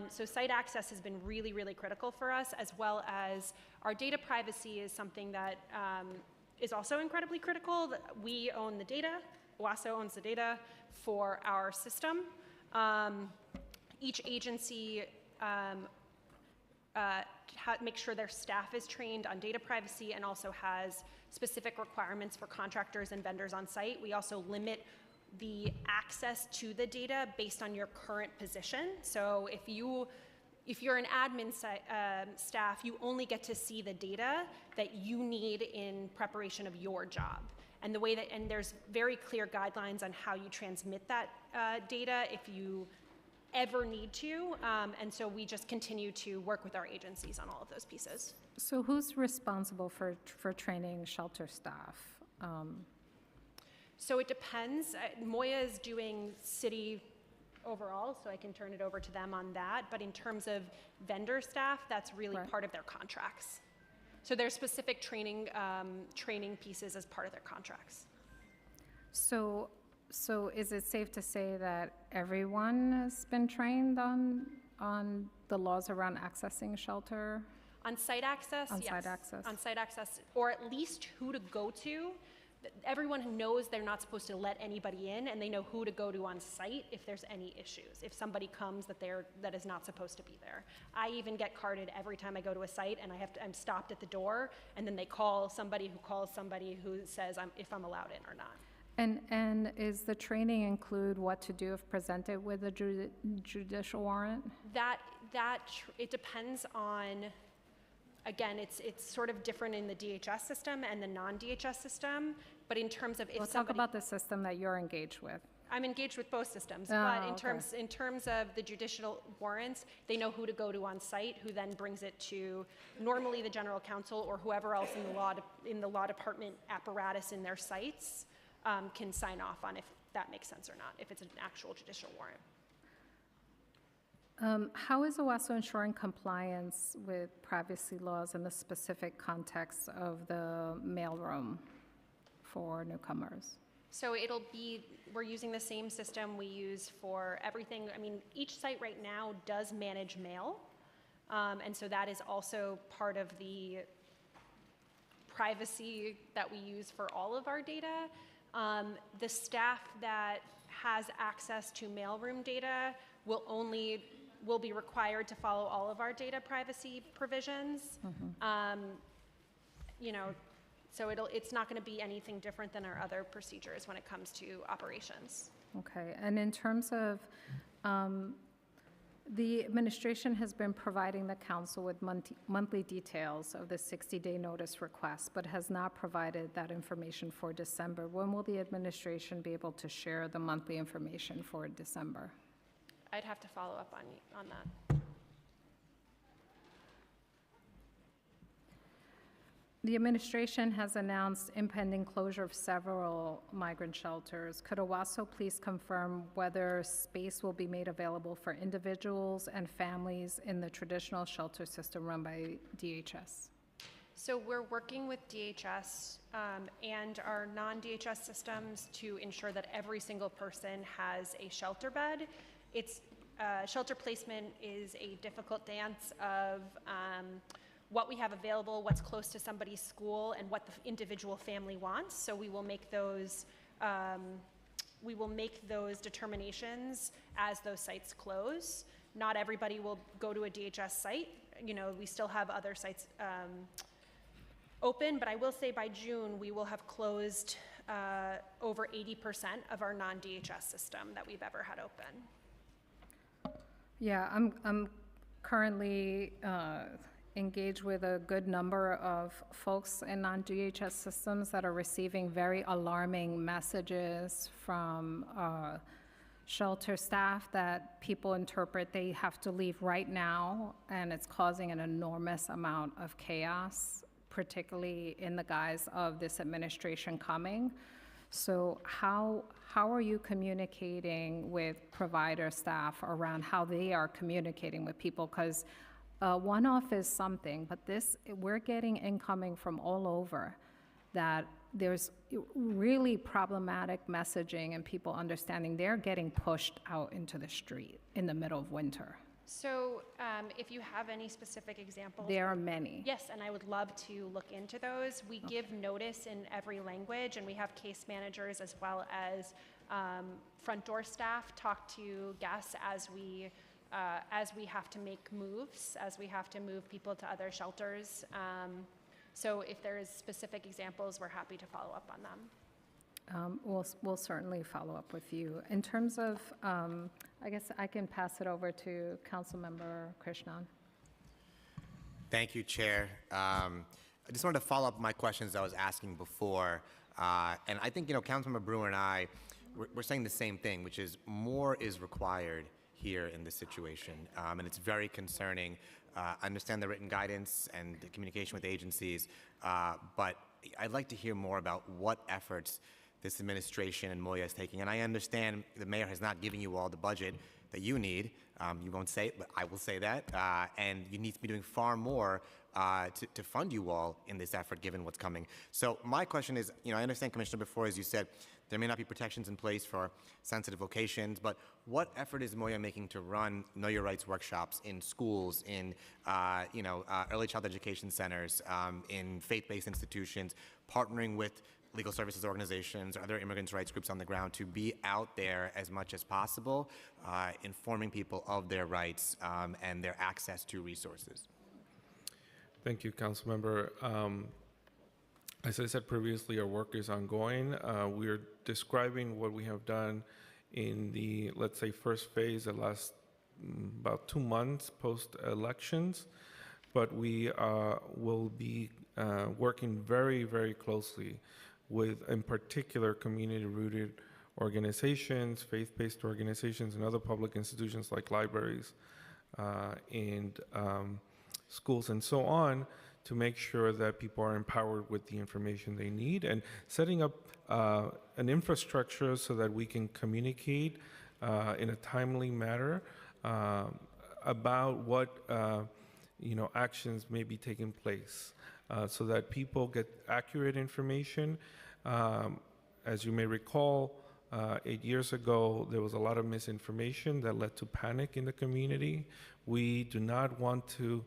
So site access has been really, really critical for us, as well as our data privacy is something that is also incredibly critical. We own the data, OWASO owns the data for our system. Each agency make sure their staff is trained on data privacy and also has specific requirements for contractors and vendors on site. We also limit the access to the data based on your current position. So if you're an admin staff, you only get to see the data that you need in preparation of your job. And and there's very clear guidelines on how you transmit that data if you ever need to. And so we just continue to work with our agencies on all of those pieces. So who's responsible for training shelter staff? So it depends. Moya is doing city overall, so I can turn it over to them on that. But in terms of vendor staff, that's really part of their contracts. So there's specific training pieces as part of their contracts. So is it safe to say that everyone has been trained on the laws around accessing shelter? On-site access, yes. On-site access. On-site access, or at least who to go to. Everyone knows they're not supposed to let anybody in, and they know who to go to on site if there's any issues. If somebody comes that is not supposed to be there. I even get carded every time I go to a site, and I'm stopped at the door, and then they call somebody who says if I'm allowed in or not. And is the training include what to do if presented with a judicial warrant? It depends on. Again, it's sort of different in the DHS system and the non-DHS system, but in terms of We'll talk about the system that you're engaged with. I'm engaged with both systems, Oh, but okay. in terms of the judicial warrants, they know who to go to on site, who then brings it to normally the general counsel or whoever else in the law department apparatus in their sites can sign off on if that makes sense or not, if it's an actual judicial warrant. How is OWASO ensuring compliance with privacy laws in the specific context of the mailroom for newcomers? So we're using the same system we use for everything. I mean, each site right now does manage mail. And so that is also part of the privacy that we use for all of our data. The staff that has access to mailroom data will be required to follow all of our data privacy provisions. So it's not going to be anything different than our other procedures when it comes to operations. Okay, and in terms of, the administration has been providing the council with monthly details of the 60-day notice request, but has not provided that information for December. When will the administration be able to share the monthly information for December? I'd have to follow up on that. The administration has announced impending closure of several migrant shelters. Could OWASO please confirm whether space will be made available for individuals and families in the traditional shelter system run by DHS? So we're working with DHS and our non-DHS systems to ensure that every single person has a shelter bed. Shelter placement is a difficult dance of what we have available, what's close to somebody's school, and what the individual family wants. So we will make those determinations as those sites close. Not everybody will go to a DHS site. We still have other sites open, but I will say by June we will have closed over 80% of our non-DHS system that we've ever had open. Yeah, I'm currently engaged with a good number of folks in non-DHS systems that are receiving very alarming messages from shelter staff that people interpret they have to leave right now, and it's causing an enormous amount of chaos, particularly in the guise of this administration coming. So how are you communicating with provider staff around how they are communicating with people? Because one-off is something, but we're getting incoming from all over that there's really problematic messaging and people understanding they're getting pushed out into the street in the middle of winter. So if you have any specific examples. There are many. Yes, and I would love to look into those. We give notice in every language, and we have case managers as well as front door staff talk to guests as we have to make moves, as we have to move people to other shelters. So if there's specific examples, we're happy to follow up on them. We'll certainly follow up with you. In terms of, I guess I can pass it over to Councilmember Krishnan. Thank you, Chair. I just wanted to follow up my questions I was asking before. And I think, Councilmember Brewer and I, we're saying the same thing, which is more is required here in this situation. And it's very concerning. I understand the written guidance and the communication with agencies, but I'd like to hear more about what efforts this administration and Moya is taking. And I understand the mayor has not given you all the budget that you need. You won't say it, but I will say that. And you need to be doing far more to fund you all in this effort, given what's coming. So my question is, I understand, Commissioner, before, as you said, there may not be protections in place for sensitive locations, but what effort is Moya making to run Know Your Rights workshops in schools, in early child education centers, in faith-based institutions, partnering with legal services organizations, other immigrants' rights groups on the ground to be out there as much as possible, informing people of their rights and their access to resources? Thank you, Councilmember. As I said previously, our work is ongoing. We're describing what we have done in the, let's say, first phase, the last about 2 months post-elections, but we will be working very, very closely with, in particular, community-rooted organizations, faith-based organizations, and other public institutions like libraries and schools and so on, to make sure that people are empowered with the information they need, and setting up an infrastructure so that we can communicate in a timely manner about what actions may be taking place, so that people get accurate information. As you may recall, 8 years ago, there was a lot of misinformation that led to panic in the community. We do not want to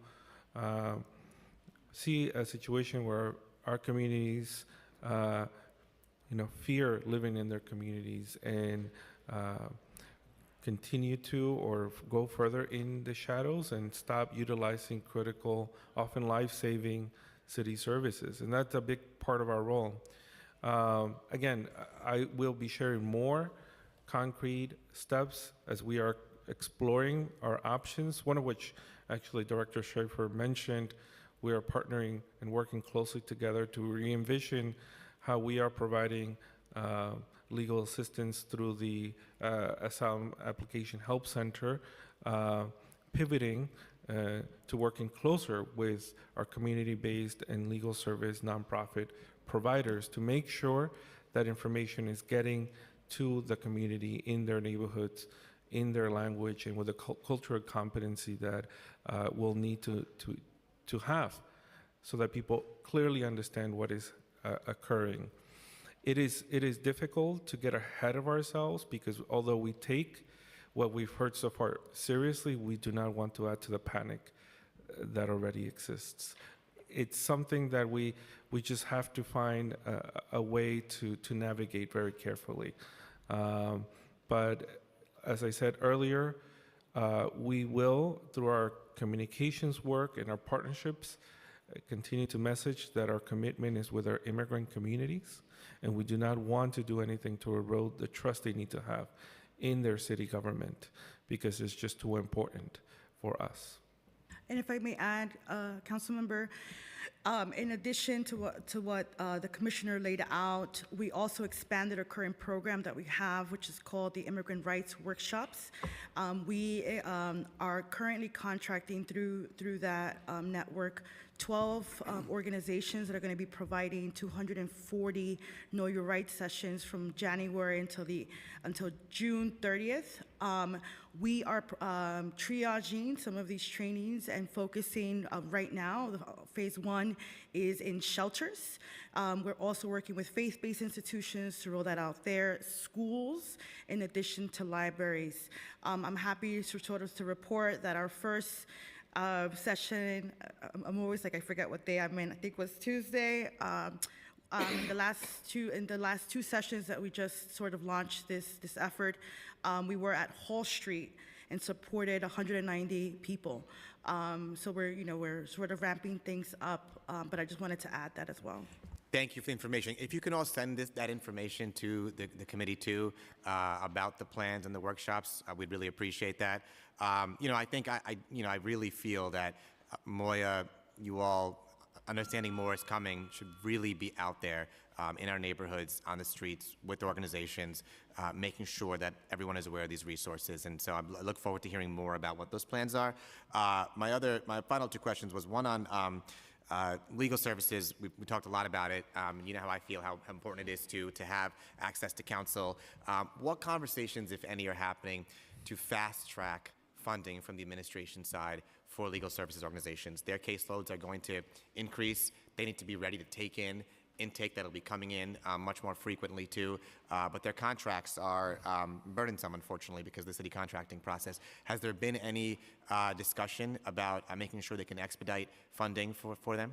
see a situation where our communities, fear living in their communities and continue to or go further in the shadows and stop utilizing critical, often life-saving city services. And that's a big part of our role. Again, I will be sharing more concrete steps as we are exploring our options, one of which actually Director Schaefer mentioned. We are partnering and working closely together to re-envision how we are providing legal assistance through the Asylum Application Help Center, pivoting to working closer with our community-based and legal service nonprofit providers to make sure that information is getting to the community in their neighborhoods, in their language, and with the cultural competency that we'll need to have, so that people clearly understand what is occurring. It is difficult to get ahead of ourselves, because although we take what we've heard so far seriously, we do not want to add to the panic that already exists. It's something that we just have to find a way to navigate very carefully. But as I said earlier, we will, through our communications work and our partnerships, continue to message that our commitment is with our immigrant communities, and we do not want to do anything to erode the trust they need to have in their city government, because it's just too important for us. And if I may add, Councilmember, in addition to what the Commissioner laid out, we also expanded a current program that we have, which is called the Immigrant Rights Workshops. We are currently contracting through that network 12 organizations that are going to be providing 240 Know Your Rights sessions from January until June 30th. We are triaging some of these trainings and focusing right now. Phase 1 is in shelters. We're also working with faith-based institutions to roll that out there, schools, in addition to libraries. I'm happy to report that our first session, I'm always like, I forget what day I'm in, I think it was Tuesday. In the last two sessions that we just sort of launched this effort, we were at Hall Street and supported 190 people. So we're sort of ramping things up, but I just wanted to add that as well. Thank you for the information. If you can all send that information to the committee too, about the plans and the workshops, we'd really appreciate that. I think I really feel that Moya, you all, understanding more is coming, should really be out there in our neighborhoods, on the streets, with organizations, making sure that everyone is aware of these resources. And so I look forward to hearing more about what those plans are. My final two questions was one on legal services. We talked a lot about it. You know how I feel, how important it is to have access to counsel. What conversations, if any, are happening to fast track funding from the administration side for legal services organizations? Their caseloads are going to increase. They need to be ready to take in intake that'll be coming in much more frequently too, but their contracts are burdensome, unfortunately, because of the city contracting process. Has there been any discussion about making sure they can expedite funding for them?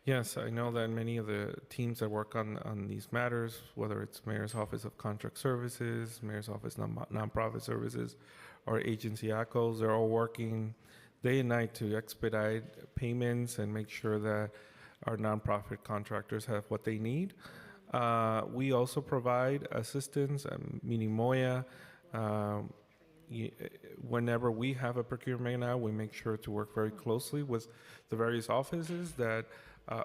Yes, I know that many of the teams that work on these matters, whether it's Mayor's Office of Contract Services, Mayor's Office of Nonprofit Services, or Agency ACOs, they're all working day and night to expedite payments and make sure that our nonprofit contractors have what they need. We also provide assistance, meaning Moya. Whenever we have a procurement now, we make sure to work very closely with the various offices that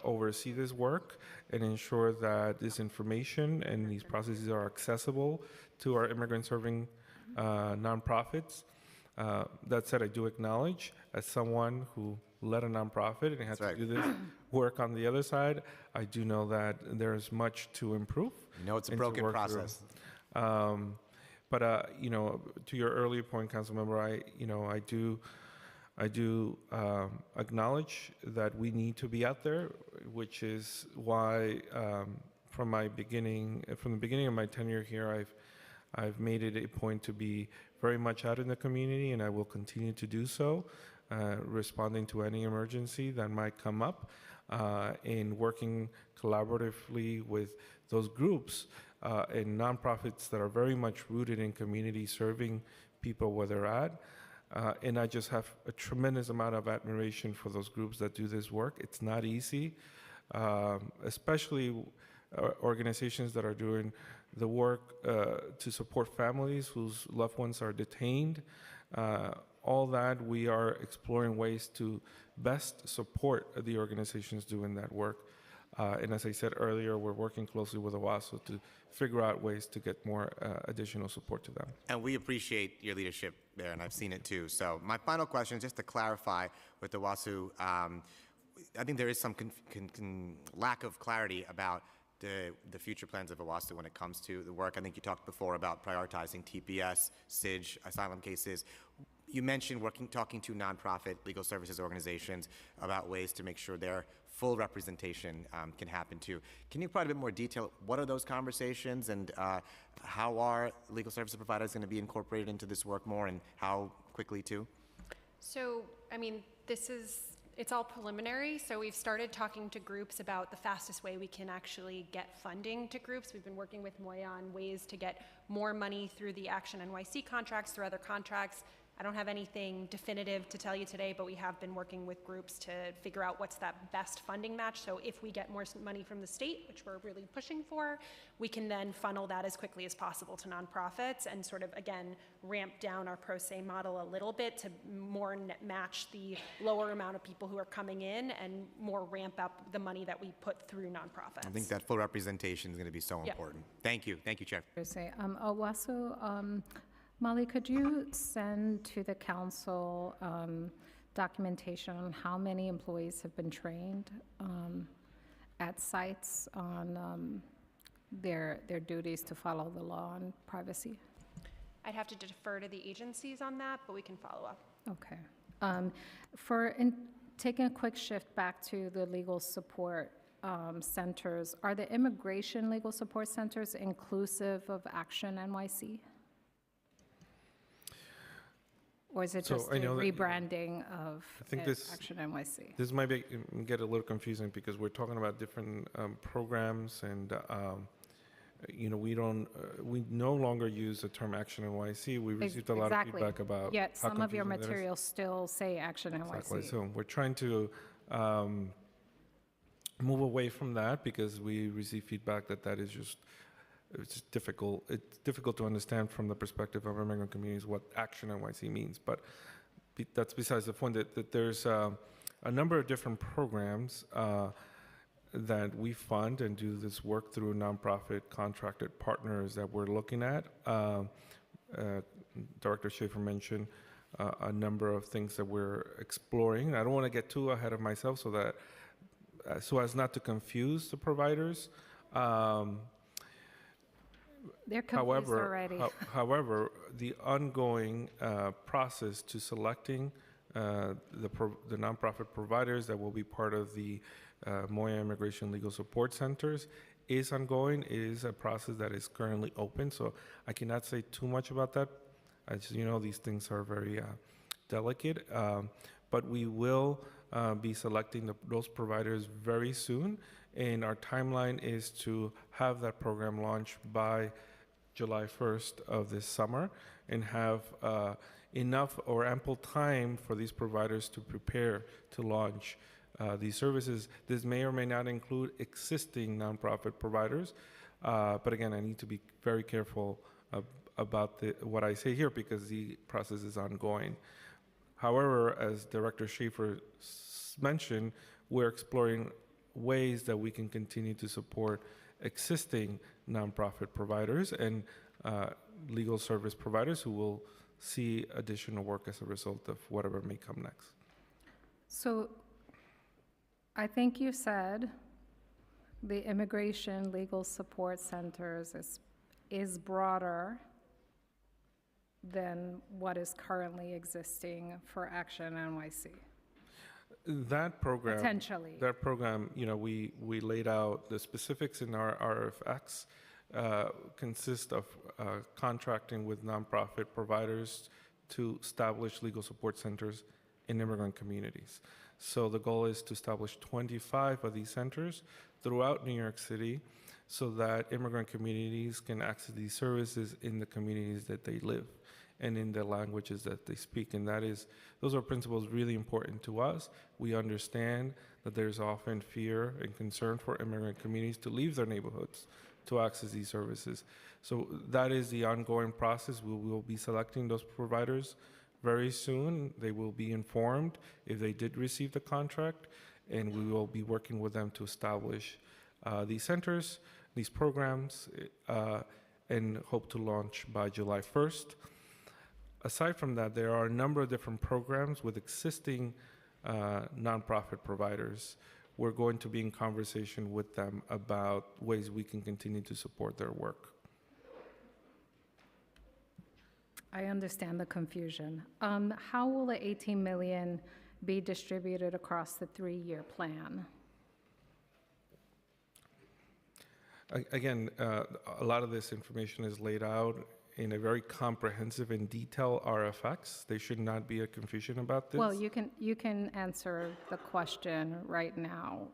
oversee this work and ensure that this information and these processes are accessible to our immigrant serving nonprofits. That said, I do acknowledge, as someone who led a nonprofit and had to do this work on the other side, I do know that there's much to improve. You know, it's a broken process. But to your earlier point, Councilmember, I do acknowledge that we need to be out there, which is why from the beginning of my tenure here, I've made it a point to be very much out in the community, and I will continue to do so, responding to any emergency that might come up, and working collaboratively with those groups and nonprofits that are very much rooted in community, serving people where they're at. And I just have a tremendous amount of admiration for those groups that do this work. It's not easy, especially organizations that are doing the work to support families whose loved ones are detained. All that, we are exploring ways to best support the organizations doing that work. And as I said earlier, we're working closely with OWASO to figure out ways to get more additional support to them. And we appreciate your leadership there, and I've seen it too. So my final question, just to clarify with OWASO, I think there is some lack of clarity about the future plans of OWASO when it comes to the work. I think you talked before about prioritizing TPS, SIDG, asylum cases. You mentioned talking to nonprofit legal services organizations about ways to make sure their full representation can happen too. Can you provide a bit more detail? What are those conversations, and how are legal services providers going to be incorporated into this work more, and how quickly too? So, I mean, it's all preliminary, so we've started talking to groups about the fastest way we can actually get funding to groups. We've been working with Moya on ways to get more money through the Action NYC contracts, through other contracts. I don't have anything definitive to tell you today, but we have been working with groups to figure out what's that best funding match. So if we get more money from the state, which we're really pushing for, we can then funnel that as quickly as possible to nonprofits and sort of, again, ramp down our pro se model a little bit to more match the lower amount of people who are coming in and more ramp up the money that we put through nonprofits. I think that full representation is going to be so important. Thank you. Thank you, Chair. OWASO, Molly, could you send to the council documentation on how many employees have been trained at sites on their duties to follow the law on privacy? I'd have to defer to the agencies on that, but we can follow up. Okay. Taking a quick shift back to the legal support centers, are the immigration legal support centers inclusive of Action NYC? Or is it just the rebranding of Action NYC? This might get a little confusing because we're talking about different programs, and we no longer use the term Action NYC. We received a lot of feedback about. Yet some of your materials still say Action NYC. Exactly. So we're trying to move away from that because we receive feedback that is just, it's difficult. It's difficult to understand from the perspective of immigrant communities what Action NYC means. But that's besides the point. That there's a number of different programs that we fund and do this work through nonprofit contracted partners that we're looking at. Director Schaefer mentioned a number of things that we're exploring. I don't want to get too ahead of myself so as not to confuse the providers. They're confused already. However, the ongoing process to selecting the nonprofit providers that will be part of the Moya Immigration Legal Support Centers is ongoing. It is a process that is currently open, so I cannot say too much about that. As you know, these things are very delicate, but we will be selecting those providers very soon, and our timeline is to have that program launched by July 1st of this summer and have enough or ample time for these providers to prepare to launch these services. This may or may not include existing nonprofit providers, but again, I need to be very careful about what I say here because the process is ongoing. However, as Director Schaefer mentioned, we're exploring ways that we can continue to support existing nonprofit providers and legal service providers who will see additional work as a result of whatever may come next. So I think you said the Immigration Legal Support Centers is broader than what is currently existing for Action NYC. That program, Potentially. That program, you know, we laid out the specifics in our RFX. Consist of contracting with nonprofit providers to establish legal support centers in immigrant communities. So the goal is to establish 25 of these centers throughout New York City so that immigrant communities can access these services in the communities that they live and in the languages that they speak. And those are principles really important to us. We understand that there's often fear and concern for immigrant communities to leave their neighborhoods to access these services. So that is the ongoing process. We will be selecting those providers very soon. They will be informed if they did receive the contract, and we will be working with them to establish these centers, these programs, and hope to launch by July 1st. Aside from that, there are a number of different programs with existing nonprofit providers. We're going to be in conversation with them about ways we can continue to support their work. I understand the confusion. How will the 18 million be distributed across the 3-year plan? Again, a lot of this information is laid out in a very comprehensive and detailed RFX. There should not be a confusion about this. Well, you can answer the question right now.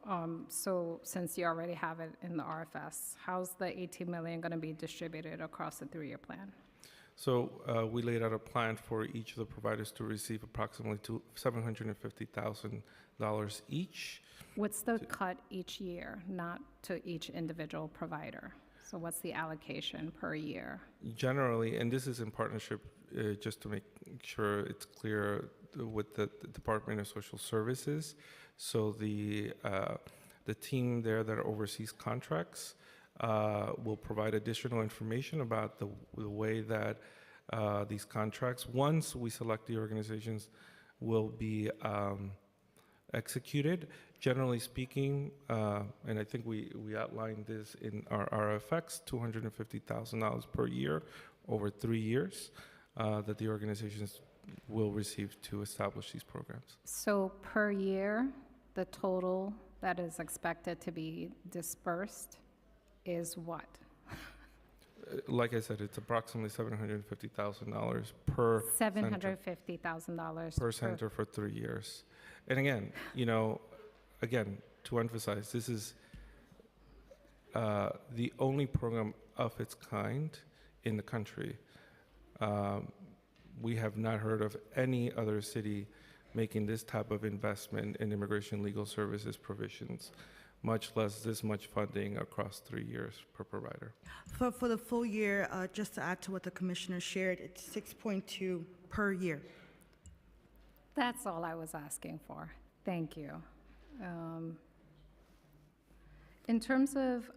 So since you already have it in the RFS, how's the 18 million going to be distributed across the 3-year plan? So we laid out a plan for each of the providers to receive approximately $750,000 each. What's the cut each year, not to each individual provider? So what's the allocation per year? Generally, and this is in partnership, just to make sure it's clear, with the Department of Social Services. So the team there that oversees contracts will provide additional information about the way that these contracts, once we select the organizations, will be executed. Generally speaking, and I think we outlined this in our RFX, $250,000 per year over 3 years that the organizations will receive to establish these programs. So per year, the total that is expected to be dispersed is what? Like I said, it's approximately $750,000 per $750,000 per center for 3 years. And again, to emphasize, this is the only program of its kind in the country. We have not heard of any other city making this type of investment in immigration legal services provisions. much less this much funding across 3 years per provider. For the full year, just to add to what the commissioner shared, it's 6.2 per year. That's all I was asking for. Thank you. In terms of,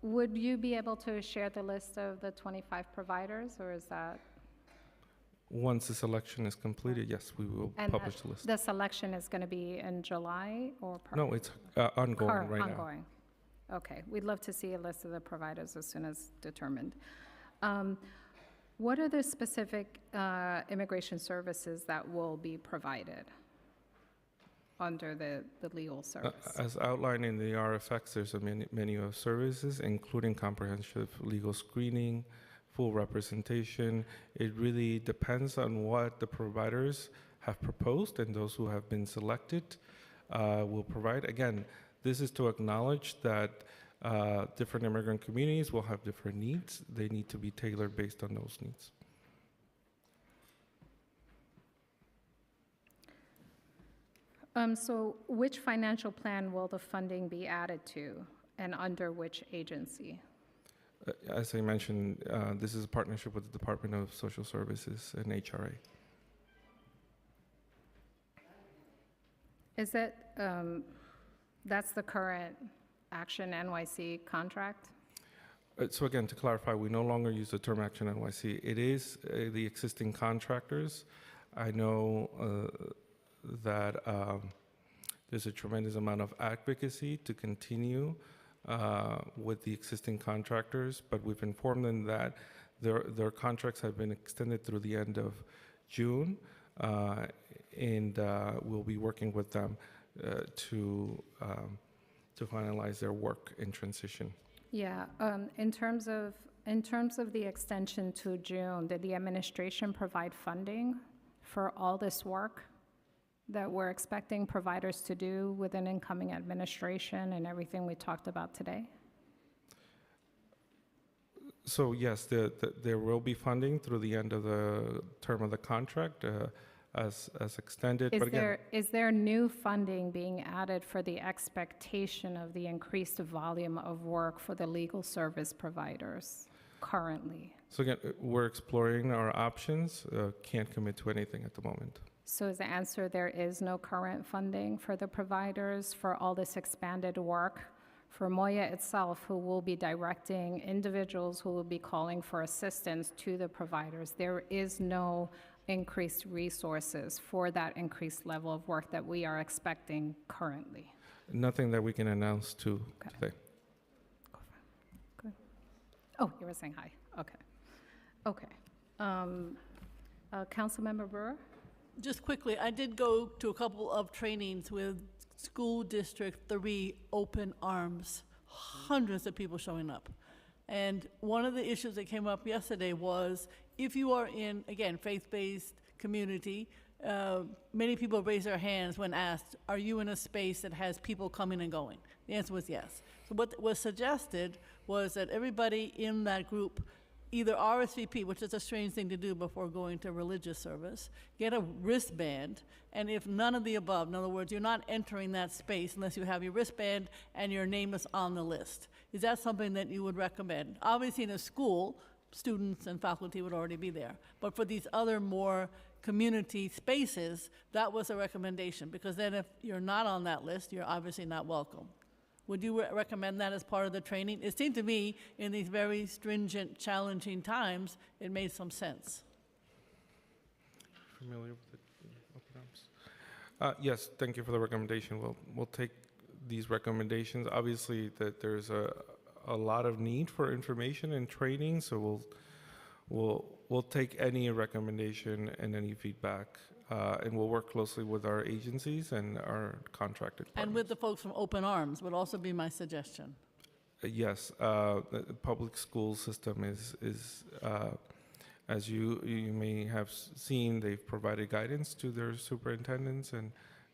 would you be able to share the list of the 25 providers, or is that? Once the selection is completed, yes, we will And publish the list. the selection is going to be in July or? No, it's ongoing right now. Ongoing. Okay, we'd love to see a list of the providers as soon as determined. What are the specific immigration services that will be provided under the legal service? As outlined in the RFX, there's a menu of services, including comprehensive legal screening, full representation. It really depends on what the providers have proposed, and those who have been selected will provide. Again, this is to acknowledge that different immigrant communities will have different needs. They need to be tailored based on those needs. So which financial plan will the funding be added to, and under which agency? As I mentioned, this is a partnership with the Department of Social Services and HRA. Is it, that's the current Action NYC contract? So again, to clarify, we no longer use the term Action NYC. It is the existing contractors. I know that there's a tremendous amount of advocacy to continue with the existing contractors, but we've informed them that their contracts have been extended through the end of June, and we'll be working with them to finalize their work in transition. Yeah, in terms of the extension to June, did the administration provide funding for all this work that we're expecting providers to do with an incoming administration and everything we talked about today? So yes, there will be funding through the end of the term of the contract as extended. But again, Is there new funding being added for the expectation of the increased volume of work for the legal service providers currently? so again, we're exploring our options. Can't commit to anything at the moment. So is the answer there is no current funding for the providers for all this expanded work? For Moya itself, who will be directing individuals who will be calling for assistance to the providers, there is no increased resources for that increased level of work that we are expecting currently. Nothing that we can announce today. Good. Oh, you were saying hi. Okay. Okay. Councilmember Brewer? Just quickly, I did go to a couple of trainings with School District 3 Open Arms, hundreds of people showing up. And one of the issues that came up yesterday was if you are in, again, faith-based community, many people raise their hands when asked, are you in a space that has people coming and going? The answer was yes. So what was suggested was that everybody in that group either RSVP, which is a strange thing to do before going to religious service, get a wristband, and if none of the above, in other words, you're not entering that space unless you have your wristband and your name is on the list. Is that something that you would recommend? Obviously in a school, students and faculty would already be there, but for these other more community spaces, that was a recommendation, because then if you're not on that list, you're obviously not welcome. Would you recommend that as part of the training? It seemed to me, in these very stringent, challenging times, it made some sense. Familiar with the open arms? Yes, thank you for the recommendation. We'll take these recommendations. Obviously, that there's a lot of need for information and training, so we'll take any recommendation and any feedback. And we'll work closely with our agencies and our contracted partners. And with the folks from Open Arms would also be my suggestion. Yes, the public school system is as you may have seen, they've provided guidance to their superintendents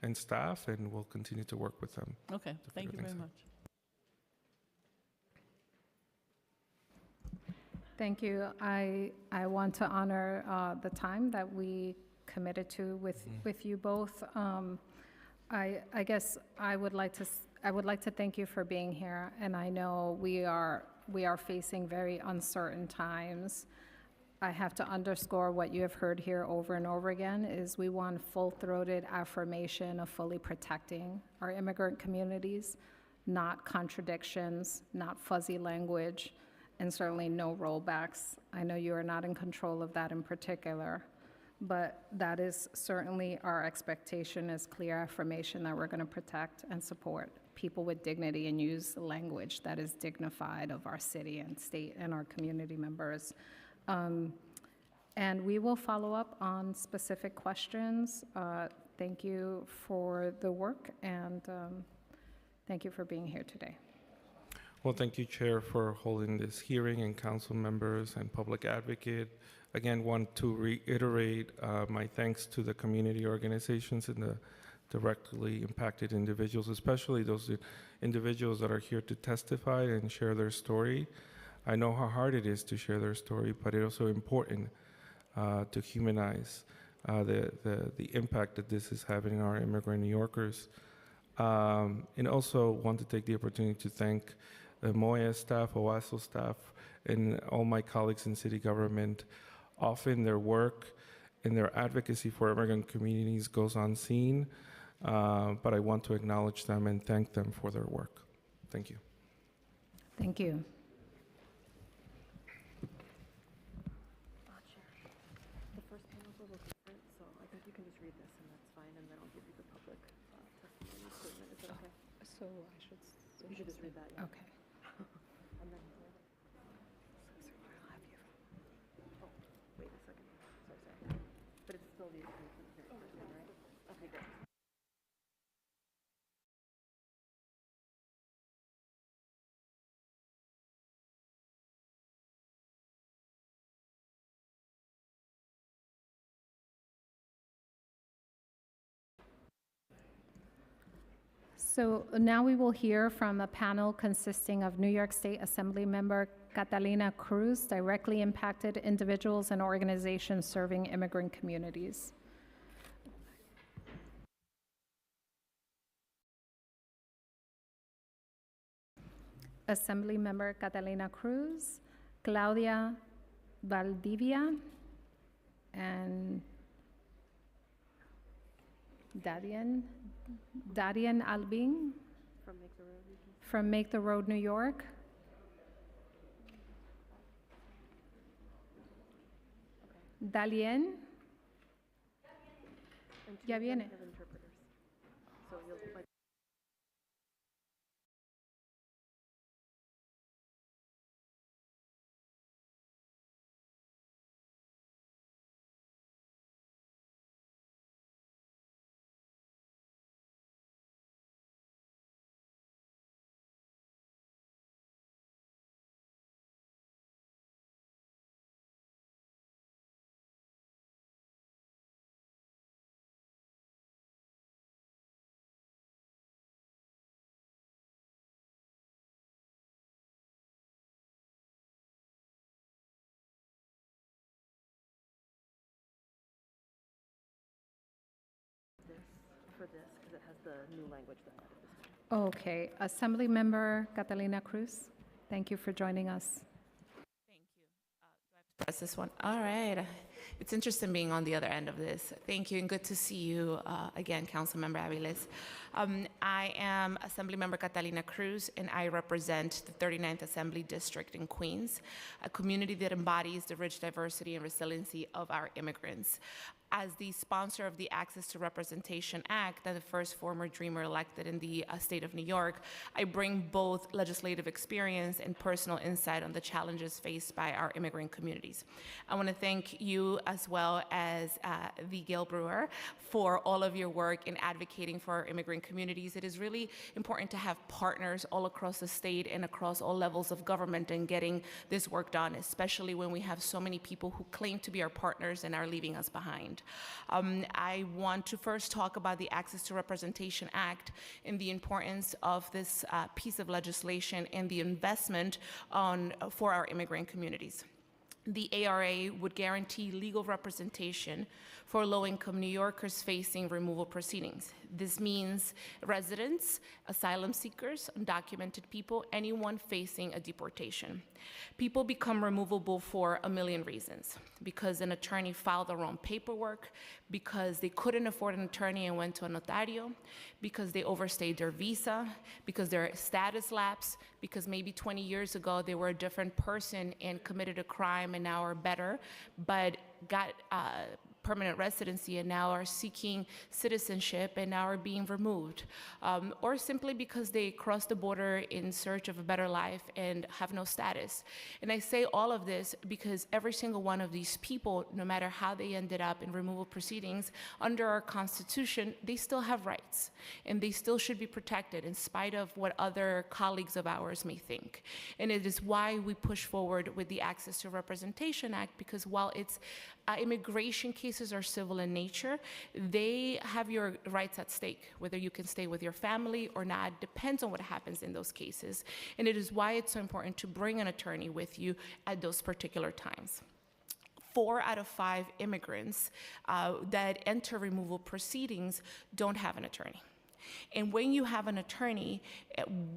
and staff, and we'll continue to work with them. Okay, thank you very much. Thank you. I want to honor the time that we committed to with you both. I guess I would like to I would like to thank you for being here, and I know we are facing very uncertain times. I have to underscore what you have heard here over and over again is we want full-throated affirmation of fully protecting our immigrant communities, not contradictions, not fuzzy language, and certainly no rollbacks. I know you are not in control of that in particular, but that is certainly our expectation is clear affirmation that we're going to protect and support people with dignity and use language that is dignified of our city and state and our community members. And we will follow up on specific questions. Thank you for the work, and thank you for being here today. Well, thank you, Chair, for holding this hearing, and council members and public advocate. Again, want to reiterate my thanks to the community organizations and the directly impacted individuals, especially those individuals that are here to testify and share their story. I know how hard it is to share their story, but it's also important to humanize the impact that this is having on our immigrant New Yorkers. And also want to take the opportunity to thank Moya staff, OASO staff, and all my colleagues in city government. Often their work and their advocacy for immigrant communities goes unseen, but I want to acknowledge them and thank them for their work. Thank you. Thank you. The first panel was a little different, so I think you can just read this and that's fine, and then I'll give you the public testimony statement. Is that okay? So I should. You should just read that, yeah. Okay. And then, oh, wait a second. Sorry. But it's still the information here, right? Okay, good. So now we will hear from a panel consisting of New York State Assembly member Catalina Cruz, directly impacted individuals and organizations serving immigrant communities. Assembly member Catalina Cruz, Claudia Valdivia, and Dadian Albing from Make the Road, New York. Dalien. Ya viene. So you'll for this because it has the new language that added this one. Okay, Assembly member Catalina Cruz, thank you for joining us. Press this one. All right. It's interesting being on the other end of this. Thank you, and good to see you again, Councilmember Aviles. I am Assemblymember Catalina Cruz, and I represent the 39th Assembly District in Queens, a community that embodies the rich diversity and resiliency of our immigrants. As the sponsor of the Access to Representation Act and the first former Dreamer elected in the state of New York, I bring both legislative experience and personal insight on the challenges faced by our immigrant communities. I want to thank you as well as the Gail Brewer for all of your work in advocating for our immigrant communities. It is really important to have partners all across the state and across all levels of government in getting this work done, especially when we have so many people who claim to be our partners and are leaving us behind. I want to first talk about the Access to Representation Act and the importance of this piece of legislation and the investment for our immigrant communities. The ARA would guarantee legal representation for low-income New Yorkers facing removal proceedings. This means residents, asylum seekers, undocumented people, anyone facing a deportation. People become removable for a million reasons. Because an attorney filed the wrong paperwork, because they couldn't afford an attorney and went to a notario, because they overstayed their visa, because their status lapsed, because maybe 20 years ago they were a different person and committed a crime and now are better, but got permanent residency and now are seeking citizenship and now are being removed, or simply because they crossed the border in search of a better life and have no status. And I say all of this because every single one of these people, no matter how they ended up in removal proceedings, under our Constitution, they still have rights and they still should be protected in spite of what other colleagues of ours may think. And it is why we push forward with the Access to Representation Act, because while it's immigration cases are civil in nature, they have your rights at stake. Whether you can stay with your family or not depends on what happens in those cases. And it is why it's so important to bring an attorney with you at those particular times. 4 out of 5 immigrants that enter removal proceedings don't have an attorney. And when you have an attorney,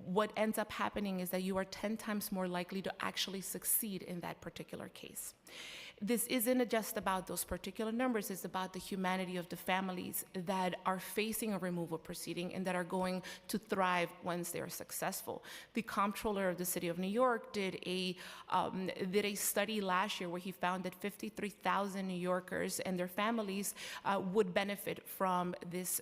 what ends up happening is that you are 10 times more likely to actually succeed in that particular case. This isn't just about those particular numbers, it's about the humanity of the families that are facing a removal proceeding and that are going to thrive once they are successful. The comptroller of the city of New York did a study last year where he found that 53,000 New Yorkers and their families would benefit from this,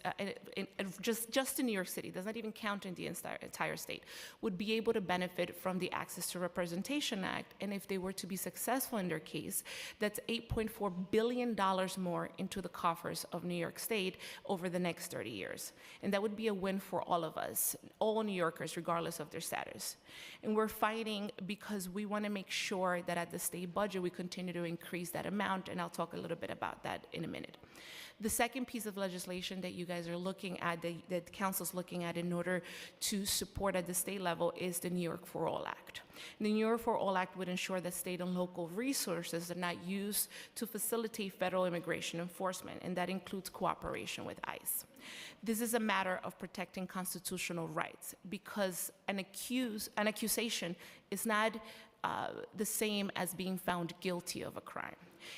just in New York City, does not even count in the entire state, would be able to benefit from the Access to Representation Act. And if they were to be successful in their case, that's $8.4 billion more into the coffers of New York State over the next 30 years. And that would be a win for all of us, all New Yorkers, regardless of their status. And we're fighting because we want to make sure that at the state budget, we continue to increase that amount, and I'll talk a little bit about that in a minute. The second piece of legislation that you guys are looking at, that Council's looking at in order to support at the state level, is the New York for All Act. The New York for All Act would ensure that state and local resources are not used to facilitate federal immigration enforcement, and that includes cooperation with ICE. This is a matter of protecting constitutional rights, because an accusation is not the same as being found guilty of a crime.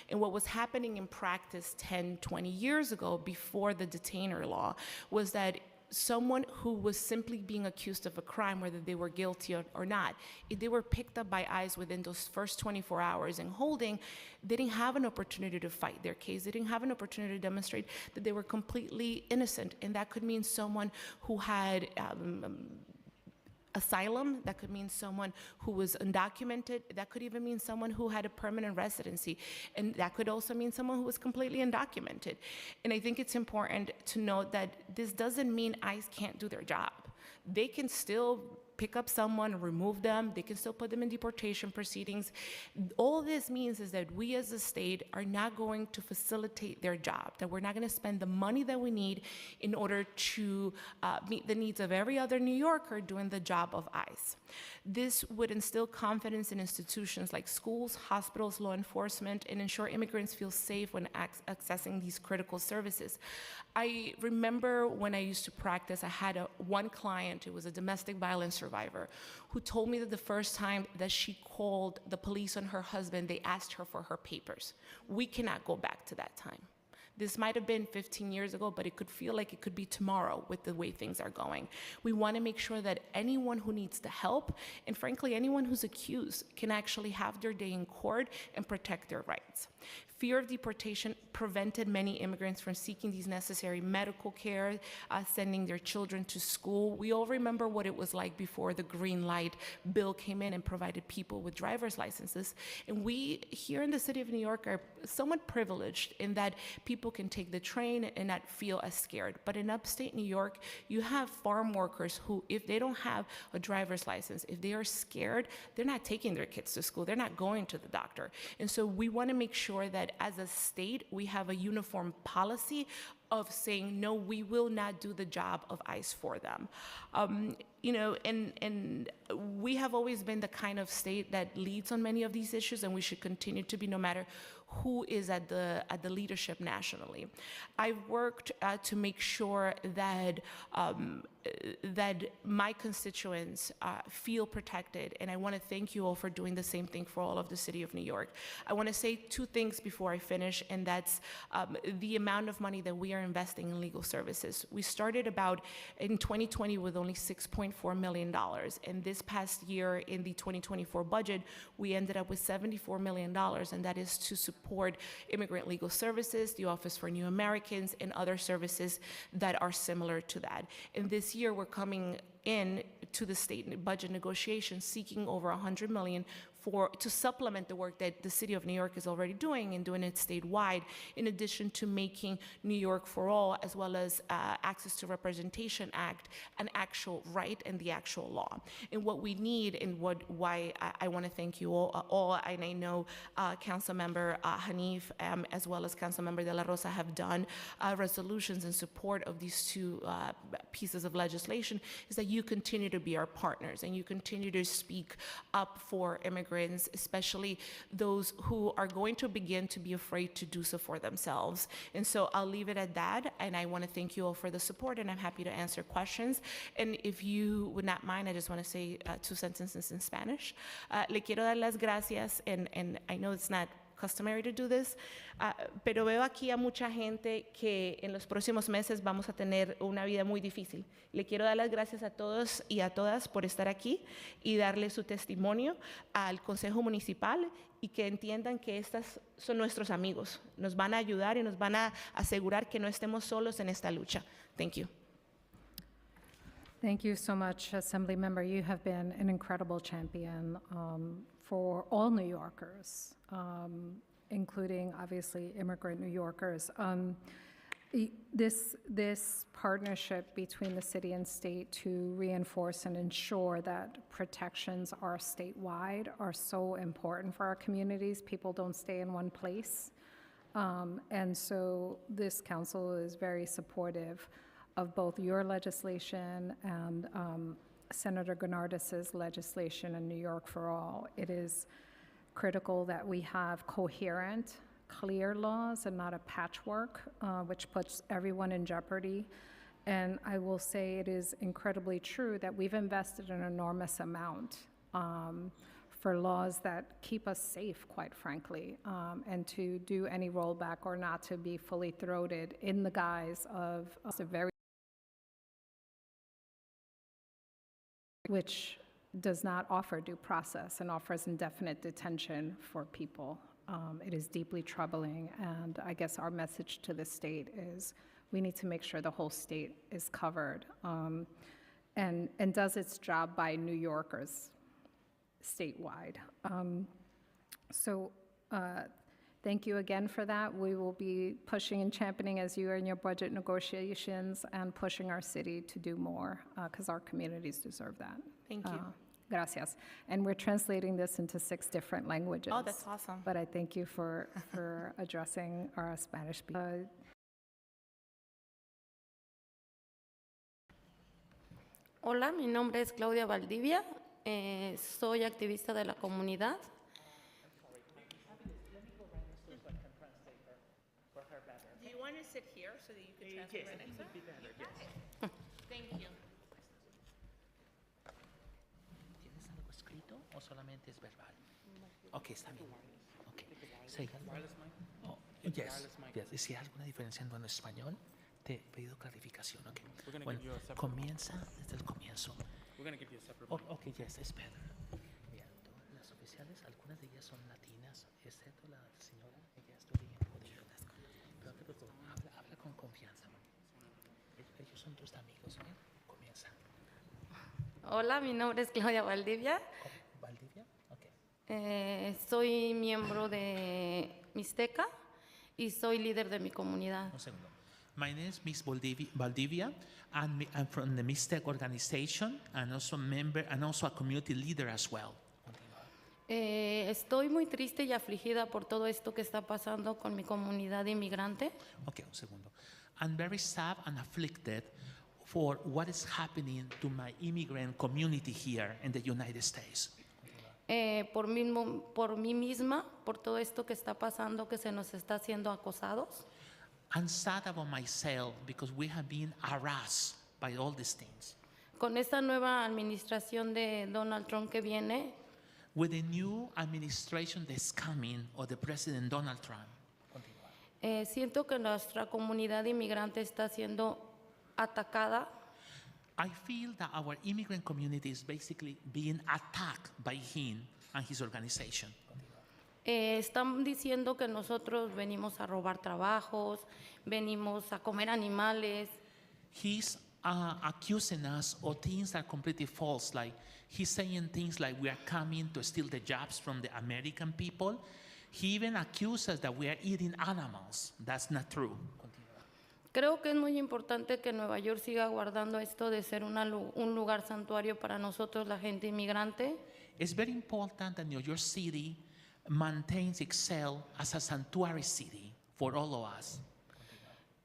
And what was happening in practice 10, 20 years ago, before the detainer law, was that someone who was simply being accused of a crime, whether they were guilty or not, if they were picked up by ICE within those first 24 hours in holding, they didn't have an opportunity to fight their case. They didn't have an opportunity to demonstrate that they were completely innocent. And that could mean someone who had asylum, that could mean someone who was undocumented, that could even mean someone who had a permanent residency, and that could also mean someone who was completely undocumented. And I think it's important to note that this doesn't mean ICE can't do their job. They can still pick up someone, remove them, they can still put them in deportation proceedings. All this means is that we as a state are not going to facilitate their job, that we're not going to spend the money that we need in order to meet the needs of every other New Yorker doing the job of ICE. This would instill confidence in institutions like schools, hospitals, law enforcement, and ensure immigrants feel safe when accessing these critical services. I remember when I used to practice, I had one client who was a domestic violence survivor who told me that the first time that she called the police on her husband, they asked her for her papers. We cannot go back to that time. This might have been 15 years ago, but it could feel like it could be tomorrow with the way things are going. We want to make sure that anyone who needs the help, and frankly, anyone who's accused, can actually have their day in court and protect their rights. Fear of deportation prevented many immigrants from seeking these necessary medical care, sending their children to school. We all remember what it was like before the green light bill came in and provided people with driver's licenses. And we here in the city of New York are somewhat privileged in that people can take the train and not feel as scared. But in upstate New York, you have farm workers who, if they don't have a driver's license, if they are scared, they're not taking their kids to school, they're not going to the doctor. And so we want to make sure that as a state, we have a uniform policy of saying, no, we will not do the job of ICE for them. you know, and we have always been the kind of state that leads on many of these issues, and we should continue to be, no matter who is at the leadership nationally. I've worked to make sure that that my constituents feel protected, and I want to thank you all for doing the same thing for all of the city of New York. I want to say two things before I finish, and that's the amount of money that we are investing in legal services. We started in 2020 with only $6.4 million, and this past year in the 2024 budget, we ended up with $74 million, and that is to support immigrant legal services, the Office for New Americans, and other services that are similar to that. And this year, we're coming in to the state budget negotiations seeking over $100 million to supplement the work that the city of New York is already doing and doing it statewide, in addition to making New York for All, as well as Access to Representation Act, an actual right and the actual law. And what we need, and why I want to thank you all, and I know Councilmember Hanif, as well as Councilmember De La Rosa, have done resolutions in support of these two pieces of legislation, is that you continue to be our partners and you continue to speak up for immigrants, especially those who are going to begin to be afraid to do so for themselves. And so I'll leave it at that, and I want to thank you all for the support, and I'm happy to answer questions. And if you would not mind, I just want to say two sentences in Spanish. Le quiero dar las gracias, and I know it's not customary to do this, pero veo aquí a mucha gente que en los próximos meses vamos a tener una vida muy difícil. Le quiero dar las gracias a todos y a todas por estar aquí y darle su testimonio al Consejo Municipal, y que entiendan que estas son nuestros amigos. Nos van a ayudar y nos van a asegurar que no estemos solos en esta lucha. Thank you. Thank you so much, Assembly Member. You have been an incredible champion for all New Yorkers, including, obviously, immigrant New Yorkers. This partnership between the city and state to reinforce and ensure that protections are statewide are so important for our communities. People don't stay in one place. And so this council is very supportive of both your legislation and Senator Gennardis's legislation in New York for All. It is critical that we have coherent, clear laws and not a patchwork, which puts everyone in jeopardy. And I will say it is incredibly true that we've invested an enormous amount for laws that keep us safe, quite frankly, and to do any rollback or not to be fully throated in the guise of a very which does not offer due process and offers indefinite detention for people. It is deeply troubling, and I guess our message to the state is we need to make sure the whole state is covered and does its job by New Yorkers statewide. Thank you again for that. We will be pushing and championing as you are in your budget negotiations and pushing our city to do more because our communities deserve that. Thank you. Gracias. And we're translating this into 6 different languages. Oh, that's awesome. But I thank you for addressing our Spanish speakers. Hola, mi nombre es Claudia Valdivia. Soy activista de la comunidad. Do you want to sit here so that you can translate right next to her? Thank you. ¿Tienes algo escrito o solamente es verbal? Ok, está bien. Okay. Say oh, yes, yes. Y si hay alguna diferencia en español, te he pedido clarificación. Okay. Bueno, comienza desde el comienzo. Okay, yes, it's better. Mira, las oficiales, algunas de ellas son latinas, excepto la señora, ella es de origen judío. Pero habla con confianza. Ellos son tus amigos, ¿eh? Comienza. Hola, mi nombre es Claudia Valdivia. ¿Valdivia? Okay. Soy miembro de Mixteca y soy líder de mi comunidad. Un segundo. My name is Miss Valdivia, and I'm from the Mixtec organization, and also a member, and also a community leader as well. Estoy muy triste y afligida por todo esto que está pasando con mi comunidad inmigrante. Okay, un segundo. I'm very sad and afflicted for what is happening to my immigrant community here in the United States. Por mí misma, por todo esto que está pasando, que se nos está haciendo acosados. I'm sad about myself because we have been harassed by all these things. Con esta nueva administración de Donald Trump que viene, With the new administration that's coming, or the President Donald Trump, siento que nuestra comunidad inmigrante está siendo atacada. I feel that our immigrant community is basically being attacked by him and his organization. Están diciendo que nosotros venimos a robar trabajos, venimos a comer animales. He's accusing us of things that are completely false. Like he's saying things like we are coming to steal the jobs from the American people. He even accuses us that we are eating animals. That's not true. Creo que es muy importante que Nueva York siga guardando esto de ser un lugar santuario para nosotros, la gente inmigrante. It's very important that New York City maintains itself as a sanctuary city for all of us.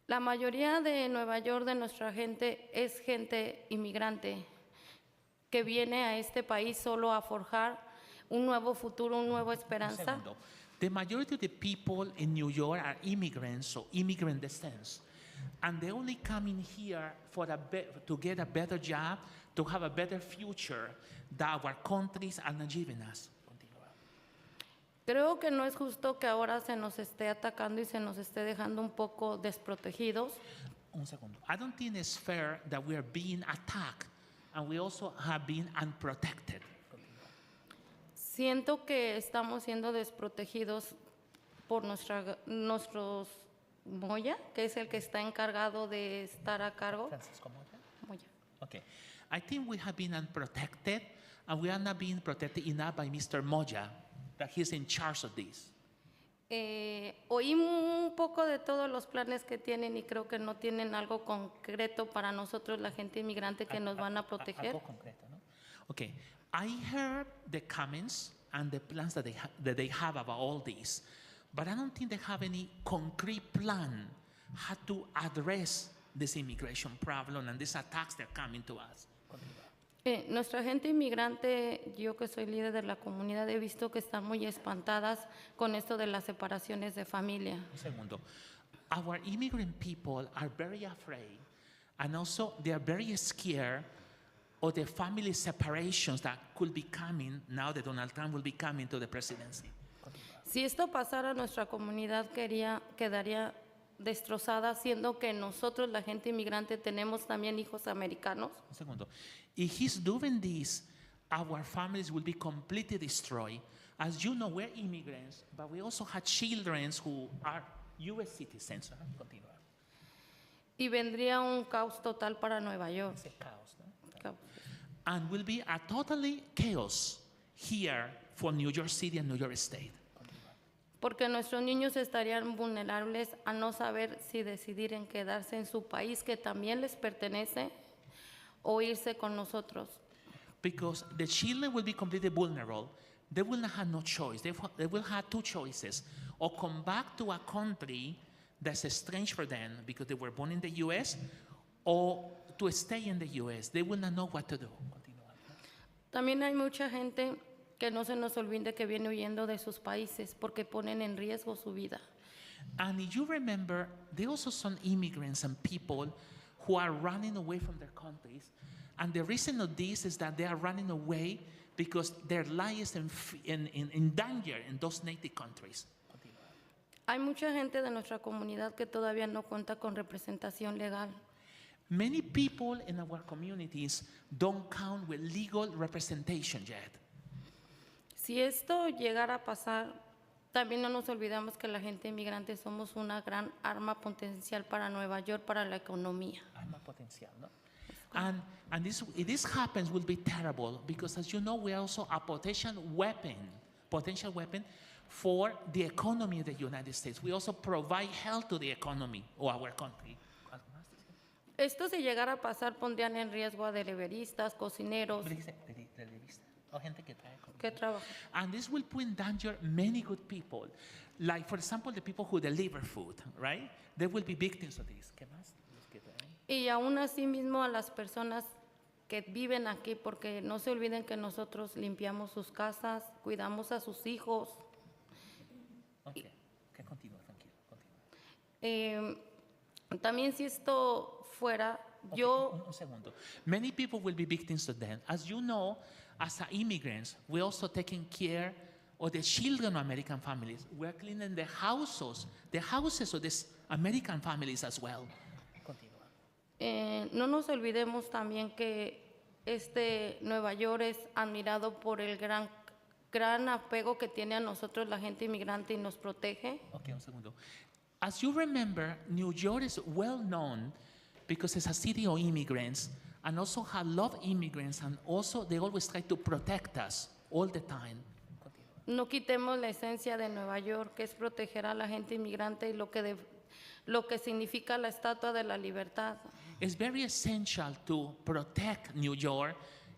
La mayoría de Nueva York, de nuestra gente, es gente inmigrante que viene a este país solo a forjar un nuevo futuro, una nueva esperanza. The majority of the people in New York are immigrants or immigrant descent. And they only come in here for to get a better job, to have a better future that our countries are not giving us. Creo que no es justo que ahora se nos esté atacando y se nos esté dejando un poco desprotegidos. Un segundo. I don't think it's fair that we are being attacked and we also have been unprotected. Siento que estamos siendo desprotegidos por nuestros Moya, que es el que está encargado de estar a cargo. Francisco Moya? Moya. Okay. I think we have been unprotected and we are not being protected enough by Mr. Moya, that he's in charge of this. Oí un poco de todos los planes que tienen y creo que no tienen algo concreto para nosotros, la gente inmigrante, que nos van a proteger. Algo concreto, ¿no? Okay. I heard the comments and the plans that they have about all this, but I don't think they have any concrete plan how to address this immigration problem and these attacks that are coming to us. Nuestra gente inmigrante, yo que soy líder de la comunidad, he visto que están muy espantadas con esto de las separaciones de familia. Un segundo. Our immigrant people are very afraid, and also they are very scared of the family separations that could be coming now that Donald Trump will be coming to the presidency. Si esto pasara, nuestra comunidad quedaría destrozada, siendo que nosotros, la gente inmigrante, tenemos también hijos americanos. Un segundo. If he's doing this, our families will be completely destroyed. As you know, we're immigrants, but we also have children who are U.S. citizens. Continúa. Y vendría un caos total para Nueva York. Ese caos, ¿no? Caos. And will be a totally chaos here for New York City and New York State. Porque nuestros niños estarían vulnerables a no saber si decidir en quedarse en su país, que también les pertenece, o irse con nosotros. Because the children will be completely vulnerable. They will not have no choice. They will have two choices. Or come back to a country that's strange for them because they were born in the U.S., or to stay in the U.S. They will not know what to do. También hay mucha gente que no se nos olvide que viene huyendo de sus países porque ponen en riesgo su vida. And if you remember, there are also some immigrants and people who are running away from their countries. And the reason of this is that they are running away because their life is in danger in those native countries. Hay mucha gente de nuestra comunidad que todavía no cuenta con representación legal. Many people in our communities don't count with legal representation yet. Si esto llegara a pasar, también no nos olvidamos que la gente inmigrante somos una gran arma potencial para Nueva York, para la economía. Arma potencial, ¿no? And if this happens, will be terrible because, as you know, we are also a potential weapon for the economy of the United States. We also provide help to the economy of our country. Esto si llegara a pasar, pondrían en riesgo a deliveristas, cocineros. O gente que trabaja. And this will put in danger many good people. Like, for example, the people who deliver food, right? They will be victims of this. ¿Qué más? Y aún así mismo a las personas que viven aquí, porque no se olviden que nosotros limpiamos sus casas, cuidamos a sus hijos. Okay, okay, continúa, tranquilo, continúa. También si esto fuera, Okay, yo... un segundo. Many people will be victims of that. As you know, as immigrants, we're also taking care of the children of American families. We're cleaning the houses of these American families as well. Continúa. no nos olvidemos también que Nueva York es admirado por el gran apego que tiene a nosotros la gente inmigrante y nos protege. Okay, un segundo. As you remember, New York is well known because it's a city of immigrants and also have love immigrants, and also they always try to protect us all the time. No quitemos la esencia de Nueva York, que es proteger a la gente inmigrante y lo que significa la Estatua de la Libertad. It's very essential to protect New York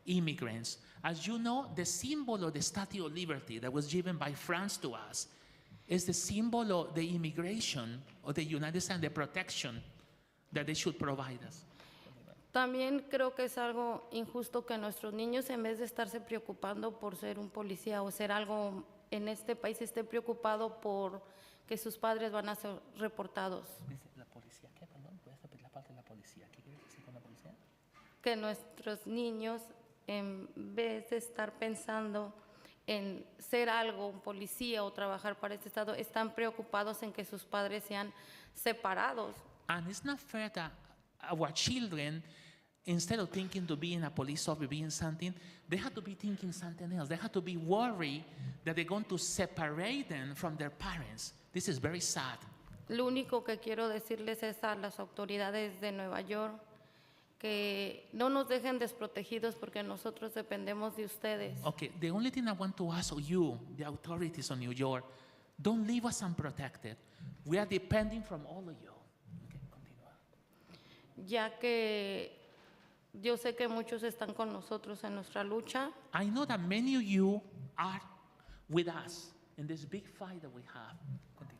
immigrants. As you know, the symbol of the Statue of Liberty that was given by France to us is the symbol of the immigration of the United States and the protection that they should provide us. También creo que es algo injusto que nuestros niños, en vez de estarse preocupando por ser un policía o ser algo en este país, esté preocupado por que sus padres van a ser reportados. Dice, ¿la policía qué? Perdón, ¿puedes repetir la parte de la policía? ¿Qué quiere decir con la policía? Que nuestros niños, en vez de estar pensando en ser algo, un policía o trabajar para este estado, están preocupados en que sus padres sean separados. And it's not fair that our children, instead of thinking to being a police officer, being something, they have to be thinking something else. They have to be worried that they're going to separate them from their parents. This is very sad. Lo único que quiero decirles es a las autoridades de Nueva York que no nos dejen desprotegidos porque nosotros dependemos de ustedes. Okay, the only thing I want to ask you, the authorities of New York, don't leave us unprotected. We are depending from all of you. Okay, continúa. Ya que yo sé que muchos están con nosotros en nuestra lucha. I know that many of you are with us in this big fight that we have. Continúa.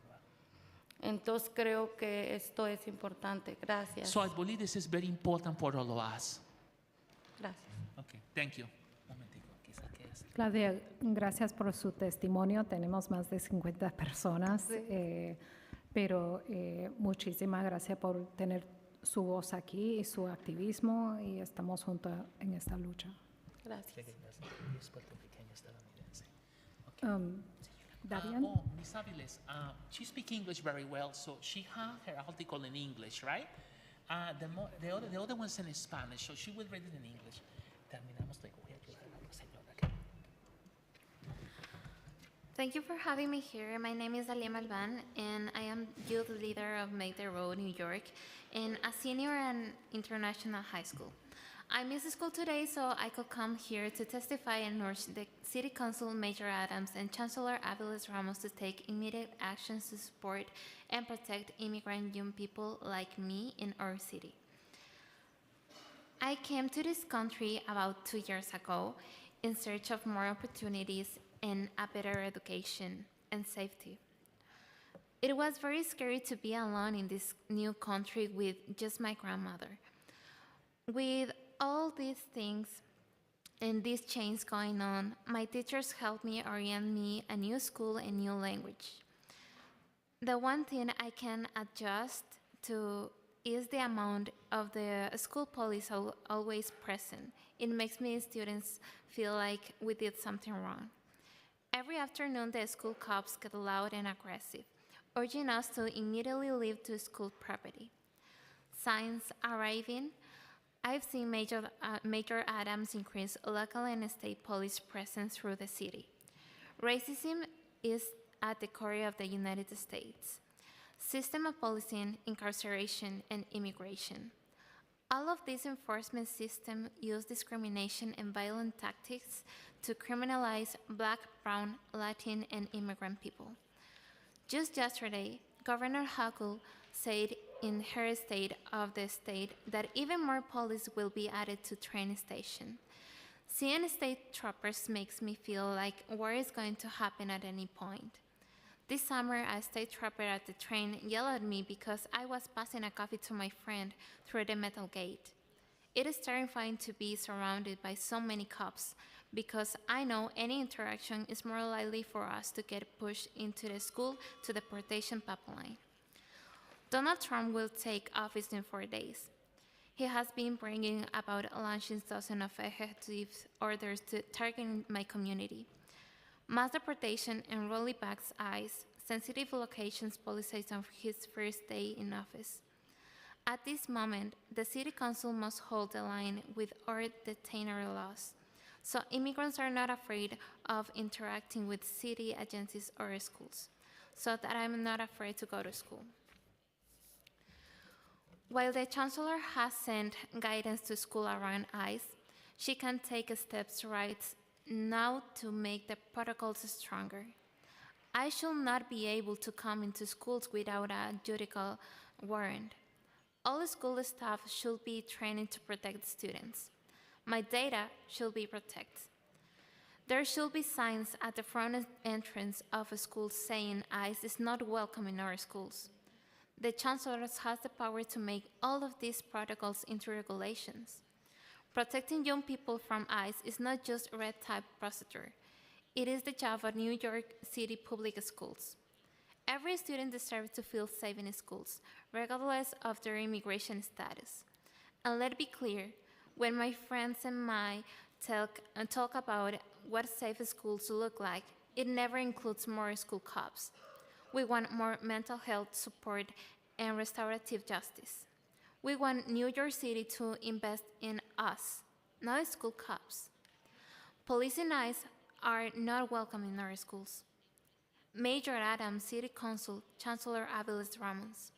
Entonces creo que esto es importante. Gracias. So I believe this is very important for all of us. Gracias. Okay, thank you. Un momentico, quizá que es. Claudia, gracias por su testimonio. Tenemos más de 50 personas, pero muchísimas gracias por tener su voz aquí y su activismo, y estamos juntos en esta lucha. Gracias. Es puertorriqueño estadounidense. Darian? Oh, Miss Aviles, she speaks English very well, so she has her article in English, right? The other one's in Spanish, so she will read it in English. Terminamos de voy a ayudar a la señora. Thank you for having me here. My name is Alia Malvan, and I am youth leader of Make the Road, New York, in a senior and international high school. I missed school today, so I could come here to testify and urge the City Council, Mayor Adams, and Chancellor Aviles Ramos to take immediate actions to support and protect immigrant young people like me in our city. I came to this country about 2 years ago in search of more opportunities and a better education and safety. It was very scary to be alone in this new country with just my grandmother. With all these things and these changes going on, my teachers helped me orient me a new school and new language. The one thing I can adjust to is the amount of the school police always present. It makes me students feel like we did something wrong. Every afternoon, the school cops get loud and aggressive, urging us to immediately leave to school property. Signs arriving, I've seen Major Adams increase local and state police presence through the city. Racism is at the core of the United States. System of policing, incarceration, and immigration. All of these enforcement systems use discrimination and violent tactics to criminalize Black, Brown, Latin, and immigrant people. Just yesterday, Governor Hochul said in her state of the state that even more police will be added to train station. Seeing state troopers makes me feel like war is going to happen at any point. This summer, a state trooper at the train yelled at me because I was passing a coffee to my friend through the metal gate. It is terrifying to be surrounded by so many cops because I know any interaction is more likely for us to get pushed into the school to deportation pipeline. Donald Trump will take office in 4 days. He has been bringing about launching dozens of executive orders to target my community. Mass deportation and rollbacks ICE, sensitive locations policies on his first day in office. At this moment, the City Council must hold the line with our detainer laws, so immigrants are not afraid of interacting with city agencies or schools, so that I'm not afraid to go to school. While the Chancellor has sent guidance to school around ICE, she can take steps right now to make the protocols stronger. I should not be able to come into schools without a judicial warrant. All school staff should be trained to protect students. My data should be protected. There should be signs at the front entrance of a school saying ICE is not welcome in our schools. The Chancellor has the power to make all of these protocols into regulations. Protecting young people from ICE is not just a red tape procedure. It is the job of New York City public schools. Every student deserves to feel safe in schools, regardless of their immigration status. And let's be clear, when my friends and I talk about what safe schools look like, it never includes more school cops. We want more mental health support and restorative justice. We want New York City to invest in us, not school cops. Police and ICE are not welcome in our schools. Mayor Adams, City Council, Chancellor Aviles Ramos,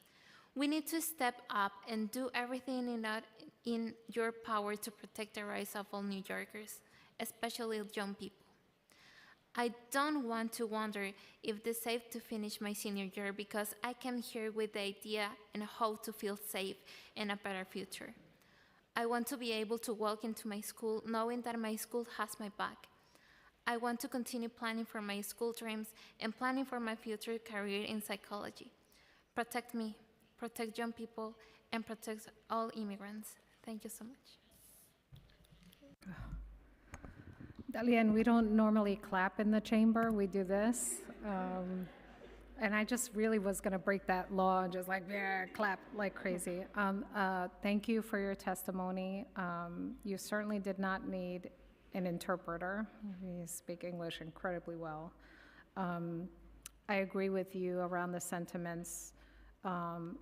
we need to step up and do everything in your power to protect the rights of all New Yorkers, especially young people. I don't want to wonder if it's safe to finish my senior year because I came here with the idea and hope to feel safe and a better future. I want to be able to walk into my school knowing that my school has my back. I want to continue planning for my school dreams and planning for my future career in psychology. Protect me, protect young people, and protect all immigrants. Thank you so much. Dalian, we don't normally clap in the chamber, we do this. And I just really was gonna break that law and just like, yeah, clap like crazy. Thank you for your testimony. You certainly did not need an interpreter. You speak English incredibly well. I agree with you around the sentiments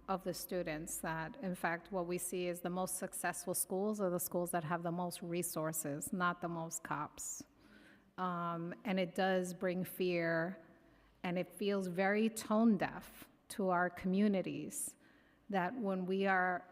of the students that, in fact, what we see is the most successful schools are the schools that have the most resources, not the most cops. And it does bring fear, and it feels very tone deaf to our communities that when we are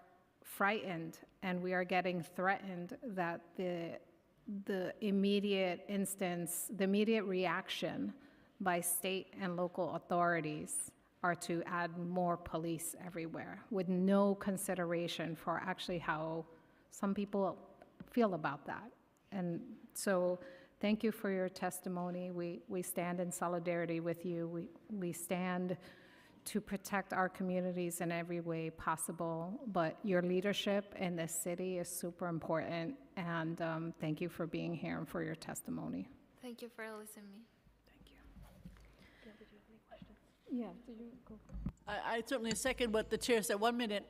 frightened and we are getting threatened, that the immediate instance, the immediate reaction by state and local authorities are to add more police everywhere with no consideration for actually how some people feel about that. And so thank you for your testimony. We stand in solidarity with you. We stand to protect our communities in every way possible, but your leadership in this city is super important, and thank you for being here and for your testimony. Thank you for listening to me. Yeah, did you go? I certainly second what the chair said. 1 minute.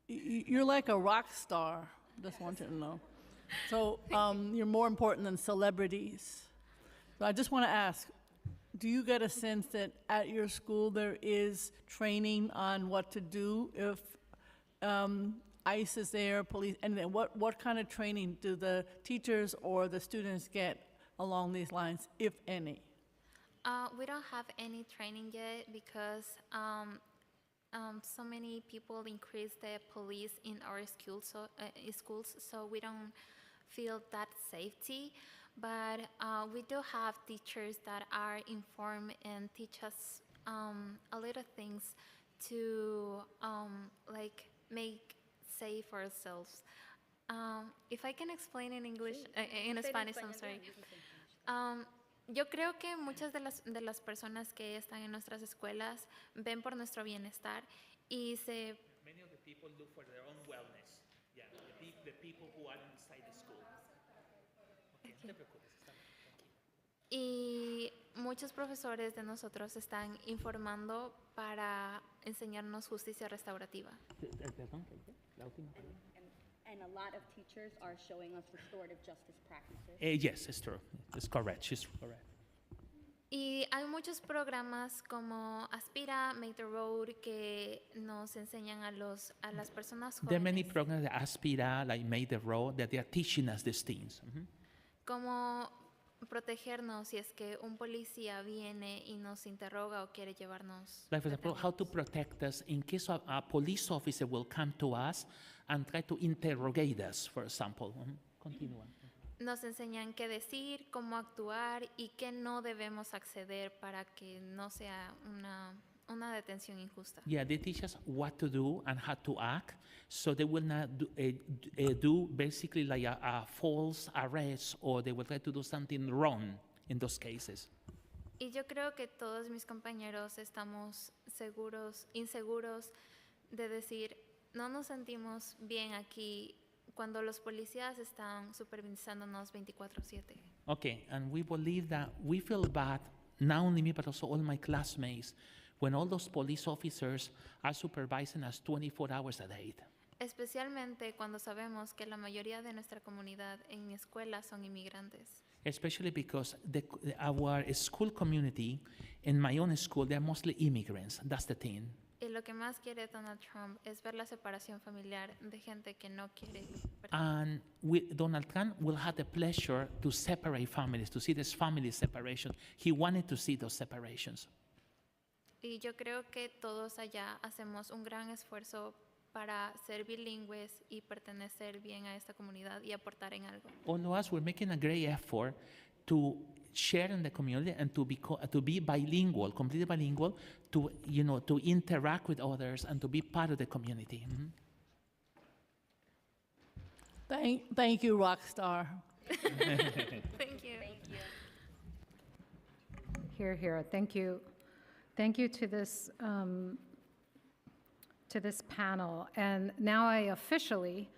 You're like a rock star. Just want you to know. So you're more important than celebrities. So I just want to ask, do you get a sense that at your school there is training on what to do if ICE is there, police, and then what kind of training do the teachers or the students get along these lines, if any? We don't have any training yet because so many people increase the police in our schools, so we don't feel that safety. But we do have teachers that are informed and teach us a little things to like make safe ourselves. If I can explain in English, in Spanish, I'm sorry. Yo creo que muchas de las personas que están en nuestras escuelas ven por nuestro bienestar y se Many of the people look for their own wellness. Yeah, the people who are inside the school. Okay, no te preocupes, está bien, tranquilo. y muchos profesores de nosotros están informando para enseñarnos justicia restaurativa. Perdón, la última palabra. And a lot of teachers are showing us restorative justice practices. Yes, it's true. It's correct. She's correct. Y hay muchos programas como Aspira, Make the Road, que nos enseñan a las personas There are many jóvenes programs that Aspira, like Made the Road, that they are teaching us these things. cómo protegernos si es que un policía viene y nos interroga o quiere llevarnos. Like, for example, how to protect us in case a police officer will come to us and try to interrogate us, for example. Continúa. Nos enseñan qué decir, cómo actuar y qué no debemos acceder para que no sea una detención injusta. Yeah, they teach us what to do and how to act, so they will not do basically like a false arrest, or they will try to do something wrong in those cases. Y yo creo que todos mis compañeros estamos inseguros de decir, no nos sentimos bien aquí cuando los policías están supervisándonos 24/7. Okay, and we believe that we feel bad, not only me, but also all my classmates, when all those police officers are supervising us 24 hours a day. Especialmente cuando sabemos que la mayoría de nuestra comunidad en mi escuela son inmigrantes. Especially because our school community, in my own school, they're mostly immigrants. That's the thing. Y lo que más quiere Donald Trump es ver la separación familiar de gente que no quiere. And Donald Trump will have the pleasure to separate families, to see this family separation. He wanted to see those separations. Y yo creo que todos allá hacemos un gran esfuerzo para ser bilingües y pertenecer bien a esta comunidad y aportar en algo. All of us, we're making a great effort to share in the community and to be bilingual, completely bilingual, to interact with others and to be part of the community. Thank you, Rockstar. Thank you. Here, here. Thank you. Thank you to this panel. And now I officially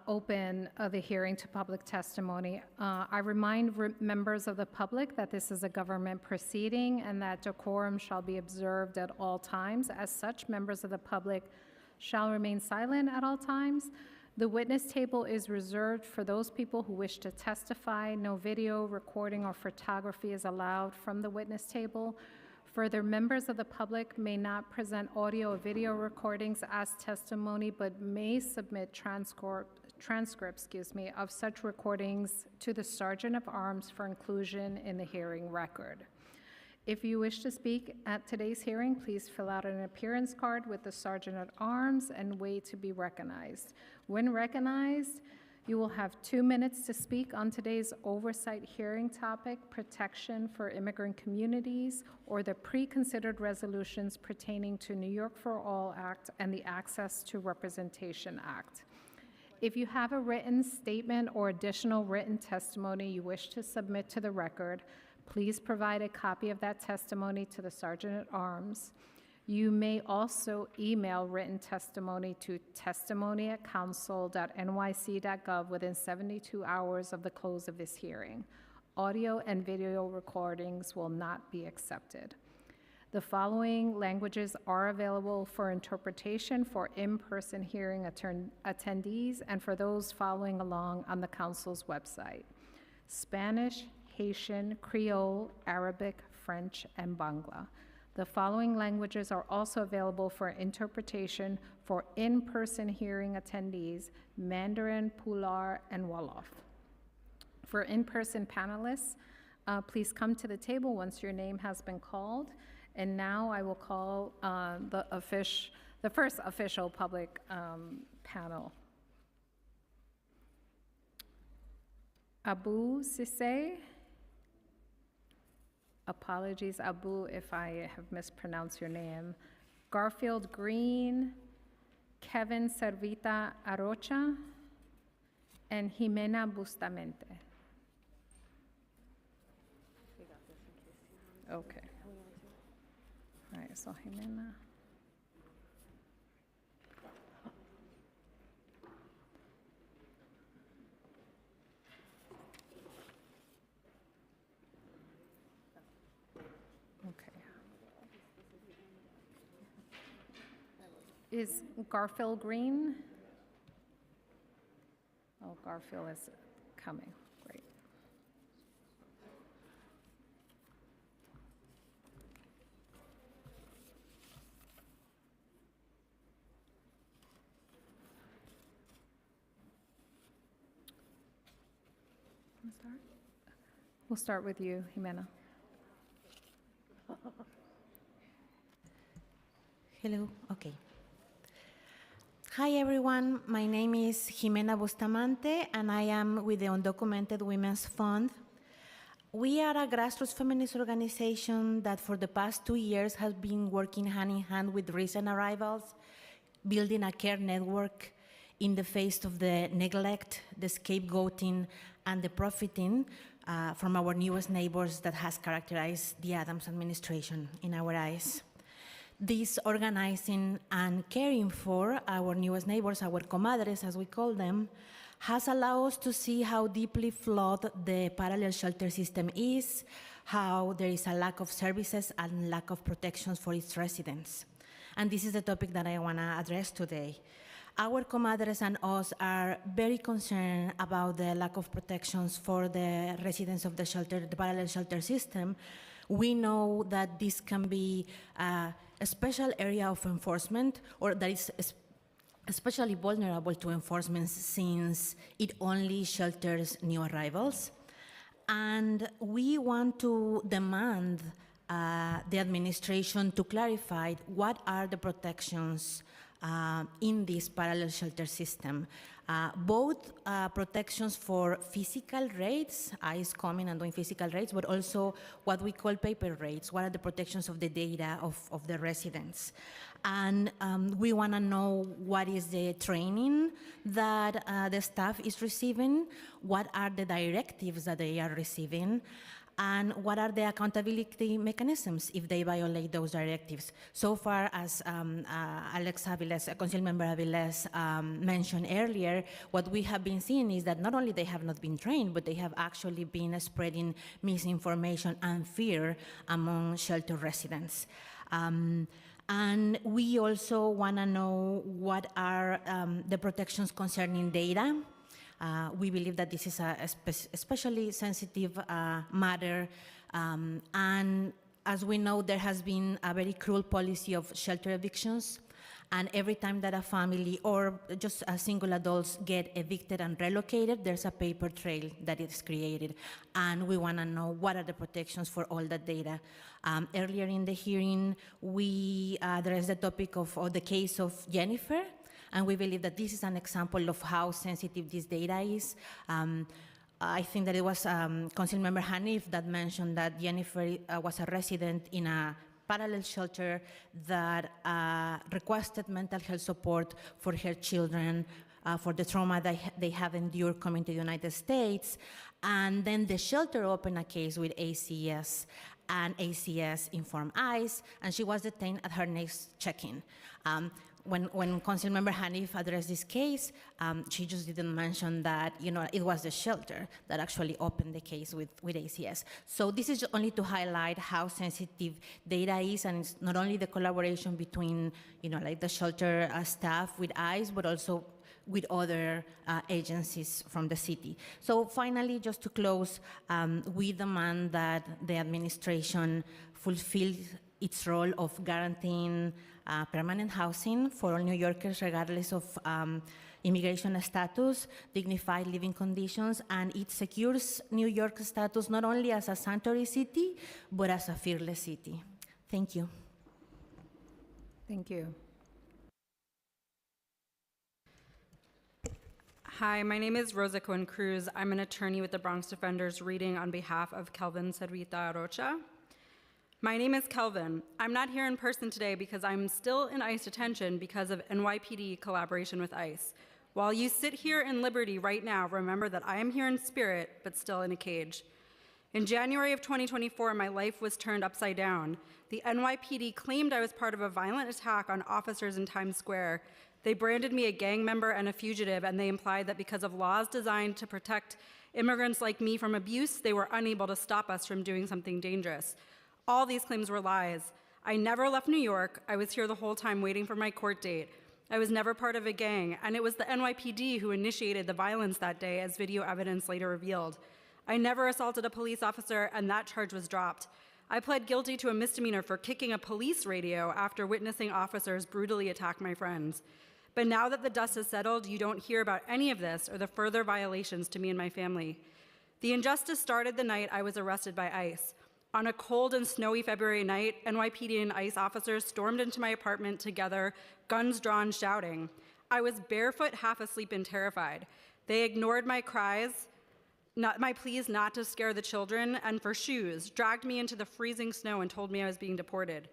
open the hearing to public testimony. I remind members of the public that this is a government proceeding and that decorum shall be observed at all times. As such, members of the public shall remain silent at all times. The witness table is reserved for those people who wish to testify. No video, recording, or photography is allowed from the witness table. Further, members of the public may not present audio or video recordings as testimony, but may submit transcripts of such recordings to the Sergeant of Arms for inclusion in the hearing record. If you wish to speak at today's hearing, please fill out an appearance card with the Sergeant at Arms and wait to be recognized. When recognized, you will have 2 minutes to speak on today's oversight hearing topic, protection for immigrant communities, or the pre-considered resolutions pertaining to New York for All Act and the Access to Representation Act. If you have a written statement or additional written testimony you wish to submit to the record, please provide a copy of that testimony to the Sergeant at Arms. You may also email written testimony to testimony@council.nyc.gov within 72 hours of the close of this hearing. Audio and video recordings will not be accepted. The following languages are available for interpretation for in-person hearing attendees and for those following along on the Council's website: Spanish, Haitian, Creole, Arabic, French, and Bangla. The following languages are also available for interpretation for in-person hearing attendees: Mandarin, Pular, and Wolof. For in-person panelists, please come to the table once your name has been called. And now I will call the first official public panel. Abu Sisse. Apologies, Abu, if I have mispronounced your name. Garfield Green, Kevin Servita Arocha, and Jimena Bustamente. Okay. All right, so Jimena. Okay. Is Garfield Green? Oh, Garfield is coming. Great. We'll start with you, Jimena. Hello, okay. Hi everyone, my name is Jimena Bustamante and I am with the Undocumented Women's Fund. We are a grassroots feminist organization that for the past 2 years has been working hand in hand with recent arrivals, building a care network in the face of the neglect, the scapegoating, and the profiting from our newest neighbors that has characterized the Adams administration in our eyes. This organizing and caring for our newest neighbors, our comadres as we call them, has allowed us to see how deeply flawed the parallel shelter system is, how there is a lack of services and lack of protections for its residents. And this is the topic that I want to address today. Our comadres and us are very concerned about the lack of protections for the residents of the shelter, the parallel shelter system. We know that this can be a special area of enforcement, or that is especially vulnerable to enforcement since it only shelters new arrivals. And we want to demand the administration to clarify what are the protections in this parallel shelter system. Both protections for physical raids, ICE coming and doing physical raids, but also what we call paper raids. What are the protections of the data of the residents? And we want to know what is the training that the staff is receiving, what are the directives that they are receiving, and what are the accountability mechanisms if they violate those directives. So far, as Alex Aviles, Councilmember Aviles mentioned earlier, what we have been seeing is that not only they have not been trained, but they have actually been spreading misinformation and fear among shelter residents. And we also want to know what are the protections concerning data. We believe that this is a especially sensitive matter, and as we know, there has been a very cruel policy of shelter evictions, and every time that a family or just a single adults get evicted and relocated, there's a paper trail that is created, and we want to know what are the protections for all that data. Earlier in the hearing, we addressed the topic of the case of Jennifer, and we believe that this is an example of how sensitive this data is. I think that it was Councilmember Hanif that mentioned that Jennifer was a resident in a parallel shelter that requested mental health support for her children for the trauma that they have endured coming to the United States. And then the shelter opened a case with ACS, and ACS informed ICE, and she was detained at her next check-in. When Councilmember Hanif addressed this case, she just didn't mention that it was the shelter that actually opened the case with ACS. So this is only to highlight how sensitive data is, and it's not only the collaboration between like the shelter staff with ICE, but also with other agencies from the city. So finally, just to close, we demand that the administration fulfill its role of guaranteeing permanent housing for all New Yorkers, regardless of immigration status, dignified living conditions, and it secures New York's status not only as a sanctuary city, but as a fearless city. Thank you. Thank you. Hi, my name is Rosa Cohen Cruz. I'm an attorney with the Bronx Defenders, reading on behalf of Kelvin Cervita Rocha. My name is Kelvin. I'm not here in person today because I'm still in ICE detention because of NYPD collaboration with ICE. While you sit here in liberty right now, remember that I am here in spirit, but still in a cage. In January of 2024, my life was turned upside down. The NYPD claimed I was part of a violent attack on officers in Times Square. They branded me a gang member and a fugitive, and they implied that because of laws designed to protect immigrants like me from abuse, they were unable to stop us from doing something dangerous. All these claims were lies. I never left New York. I was here the whole time waiting for my court date. I was never part of a gang, and it was the NYPD who initiated the violence that day, as video evidence later revealed. I never assaulted a police officer, and that charge was dropped. I pled guilty to a misdemeanor for kicking a police radio after witnessing officers brutally attack my friends. But now that the dust has settled, you don't hear about any of this or the further violations to me and my family. The injustice started the night I was arrested by ICE. On a cold and snowy February night, NYPD and ICE officers stormed into my apartment together, guns drawn, shouting. I was barefoot, half asleep, and terrified. They ignored my cries, my pleas not to scare the children, and for shoes, dragged me into the freezing snow and told me I was being deported.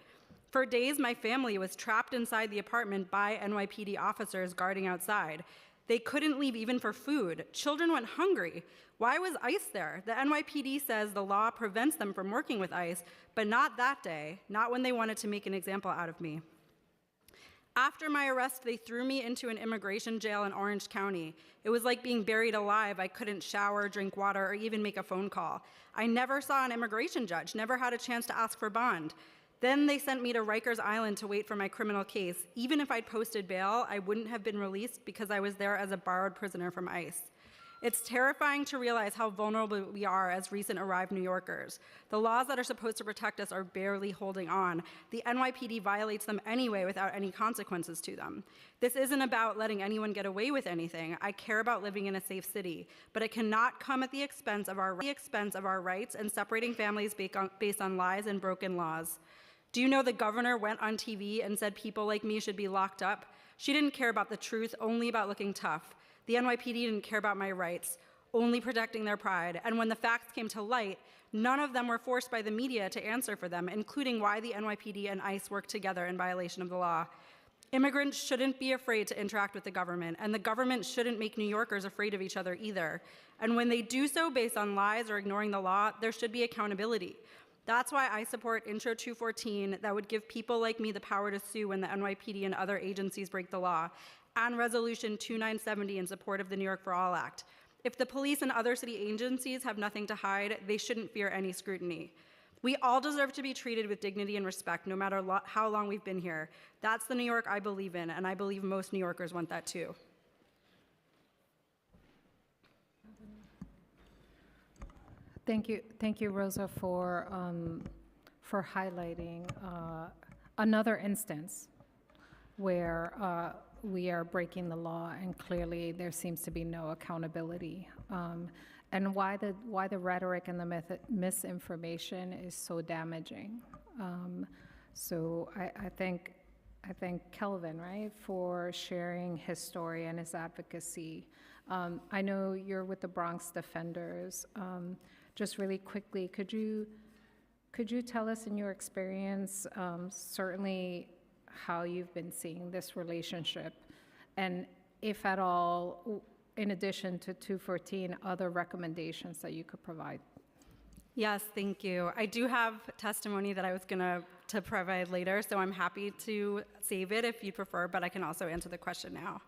For days, my family was trapped inside the apartment by NYPD officers guarding outside. They couldn't leave even for food. Children went hungry. Why was ICE there? The NYPD says the law prevents them from working with ICE, but not that day, not when they wanted to make an example out of me. After my arrest, they threw me into an immigration jail in Orange County. It was like being buried alive. I couldn't shower, drink water, or even make a phone call. I never saw an immigration judge, never had a chance to ask for bond. Then they sent me to Rikers Island to wait for my criminal case. Even if I'd posted bail, I wouldn't have been released because I was there as a borrowed prisoner from ICE. It's terrifying to realize how vulnerable we are as recent arrived New Yorkers. The laws that are supposed to protect us are barely holding on. The NYPD violates them anyway without any consequences to them. This isn't about letting anyone get away with anything. I care about living in a safe city, but it cannot come at the expense of our rights and separating families based on lies and broken laws. Do you know the governor went on TV and said people like me should be locked up? She didn't care about the truth, only about looking tough. The NYPD didn't care about my rights, only protecting their pride. And when the facts came to light, none of them were forced by the media to answer for them, including why the NYPD and ICE work together in violation of the law. Immigrants shouldn't be afraid to interact with the government, and the government shouldn't make New Yorkers afraid of each other either. And when they do so based on lies or ignoring the law, there should be accountability. That's why I support Intro 214 that would give people like me the power to sue when the NYPD and other agencies break the law, and Resolution 2970 in support of the New York for All Act. If the police and other city agencies have nothing to hide, they shouldn't fear any scrutiny. We all deserve to be treated with dignity and respect, no matter how long we've been here. That's the New York I believe in, and I believe most New Yorkers want that too. Thank you, Rosa, for highlighting another instance where we are breaking the law, and clearly there seems to be no accountability, and why the rhetoric and the misinformation is so damaging. So I thank Kelvin, right, for sharing his story and his advocacy. I know you're with the Bronx Defenders. Just really quickly, could you tell us in your experience, certainly how you've been seeing this relationship, and if at all, in addition to 214, other recommendations that you could provide? Yes, thank you. I do have testimony that I was going to provide later, so I'm happy to save it if you prefer, but I can also answer the question now.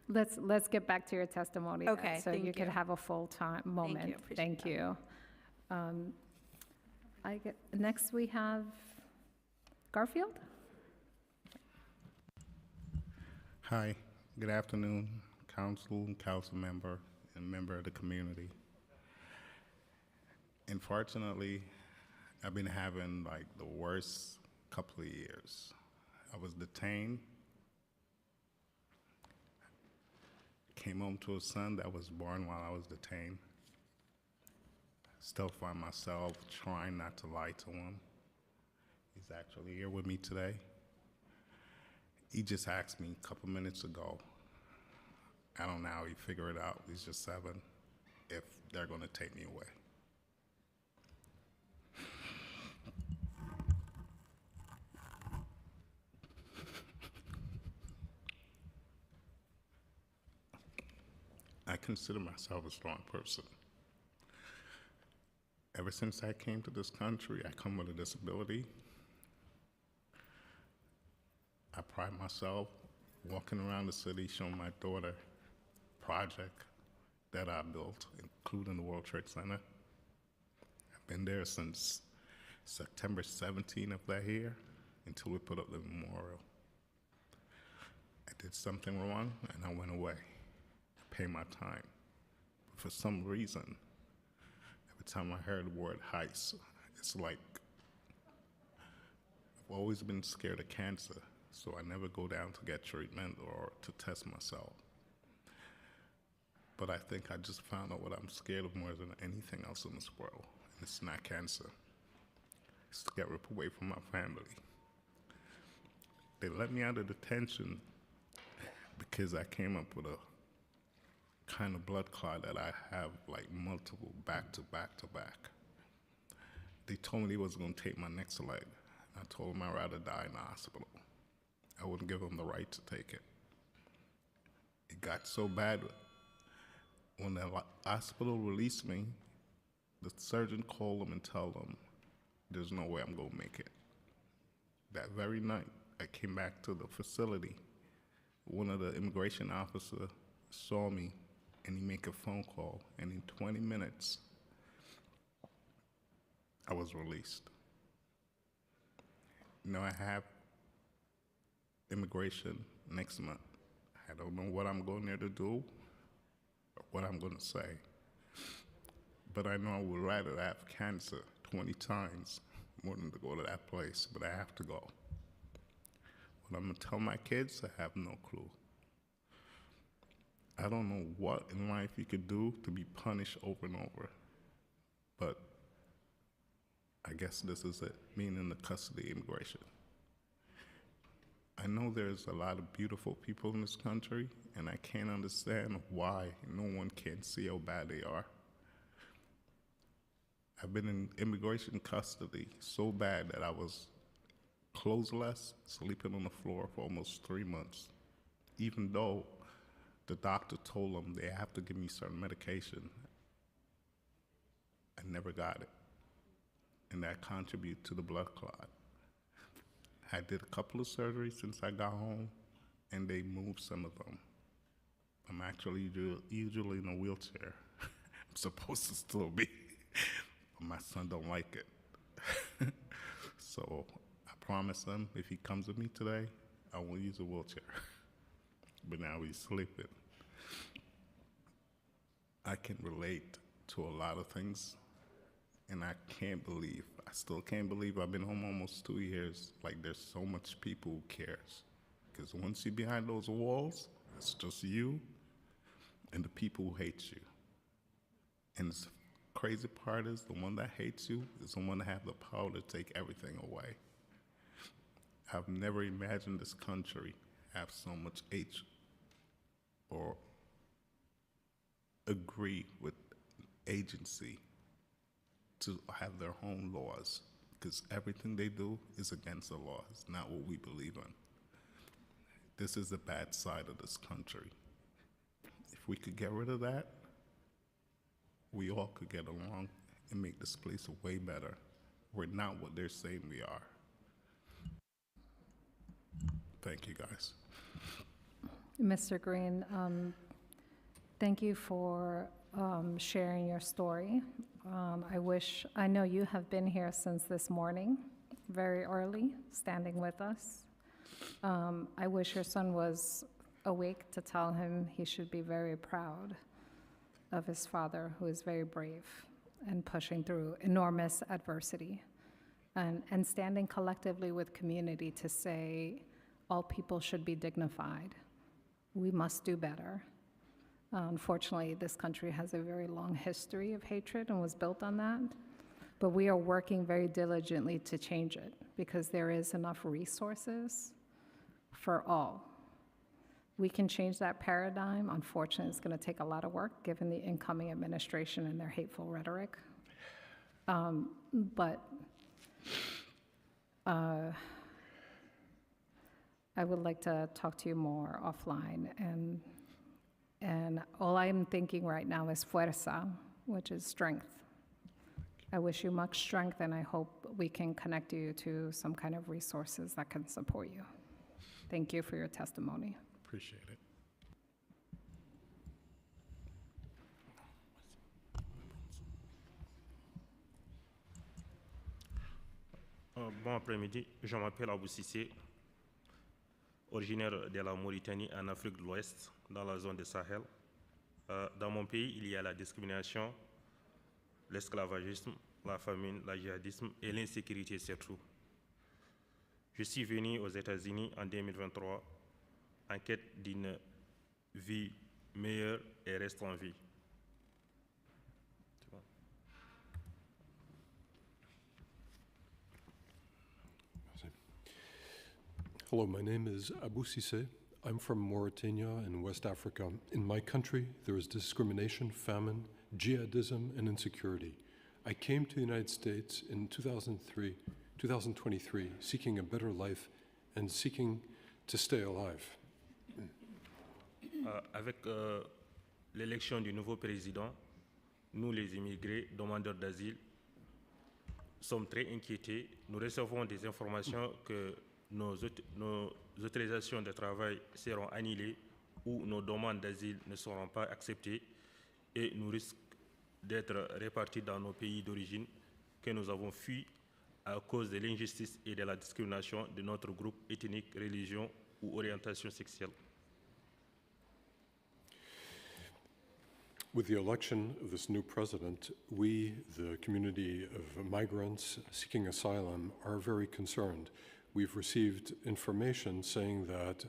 Let's get back to your testimony. Okay, so thank you could you. have a full time moment. Thank you. Next we have Garfield. Hi, good afternoon, council and council member and member of the community. Unfortunately, I've been having like the worst couple of years. I was detained, came home to a son that was born while I was detained. Still find myself trying not to lie to him. He's actually here with me today. He just asked me a couple minutes ago, I don't know how he figured it out, he's just 7, if they're gonna take me away. I consider myself a strong person. Ever since I came to this country, I come with a disability. I pride myself walking around the city showing my daughter project that I built, including the World Trade Center. I've been there since September 17 of that year until we put up the memorial. I did something wrong and I went away. I paid my time. But for some reason, every time I heard the word heist, it's like I've always been scared of cancer, so I never go down to get treatment or to test myself. But I think I just found out what I'm scared of more than anything else in this world, and it's not cancer. It's to get ripped away from my family. They let me out of detention because I came up with a kind of blood clot that I have like multiple back to back to back. They told me they was gonna take my next leg. I told them I'd rather die in the hospital. I wouldn't give them the right to take it. It got so bad, when the hospital released me, the surgeon called them and told them, there's no way I'm gonna make it. That very night, I came back to the facility. One of the immigration officers saw me and he made a phone call, and in 20 minutes, I was released. Now I have immigration next month. I don't know what I'm going there to do or what I'm going to say, but I know I would rather have cancer 20 times more than to go to that place, but I have to go. What I'm going to tell my kids, I have no clue. I don't know what in life you could do to be punished over and over, but I guess this is it, being in the custody of immigration. I know there's a lot of beautiful people in this country, and I can't understand why no one can see how bad they are. I've been in immigration custody so bad that I was clothesless, sleeping on the floor for almost 3 months, even though the doctor told them they have to give me certain medication. I never got it, and that contributed to the blood clot. I did a couple of surgeries since I got home, and they moved some of them. I'm actually usually in a wheelchair. I'm supposed to still be, but my son don't like it. So I promised him if he comes with me today, I won't use a wheelchair. But now he's sleeping. I can relate to a lot of things, and I still can't believe I've been home almost 2 years. Like, there's so much people who cares. Because once you're behind those walls, it's just you and the people who hate you. And the crazy part is the one that hates you is the one that has the power to take everything away. I've never imagined this country have so much hate or agree with agency to have their own laws, because everything they do is against the law. It's not what we believe in. This is the bad side of this country. If we could get rid of that, we all could get along and make this place way better. We're not what they're saying we are. Thank you, guys. Mr. Green, thank you for sharing your story. I know you have been here since this morning, very early, standing with us. I wish your son was awake to tell him he should be very proud of his father, who is very brave and pushing through enormous adversity and standing collectively with community to say all people should be dignified. We must do better. Unfortunately, this country has a very long history of hatred and was built on that. But we are working very diligently to change it because there is enough resources for all. We can change that paradigm. Unfortunately, it's going to take a lot of work given the incoming administration and their hateful rhetoric. But I would like to talk to you more offline. And all I'm thinking right now is fuerza, which is strength. I wish you much strength, and I hope we can connect you to some kind of resources that can support you. Thank you for your testimony. Appreciate it. Bon après-midi, je m'appelle Abou Sissé, originaire de la Mauritanie en Afrique de l'Ouest, dans la zone de Sahel. Dans mon pays, il y a la discrimination, l'esclavagisme, la famine, le djihadisme et l'insécurité surtout. Je suis venu aux États-Unis en 2023 en quête d'une vie meilleure et reste en vie. Hello, my name is Abou Sissé. I'm from Mauritania in West Africa. In my country, there is discrimination, famine, jihadism, and insecurity. I came to the United States in 2023, seeking a better life and seeking to stay alive. Avec l'élection du nouveau président, nous les immigrés, demandeurs d'asile, sommes très inquiétés. Nous recevons des informations que nos autorisations de travail seront annulées ou nos demandes d'asile ne seront pas acceptées et nous risquons d'être répartis dans nos pays d'origine que nous avons fui à cause de l'injustice et de la discrimination de notre groupe ethnique, religion ou orientation sexuelle. With the election of this new president, we, the community of migrants seeking asylum, are very concerned. We've received information saying that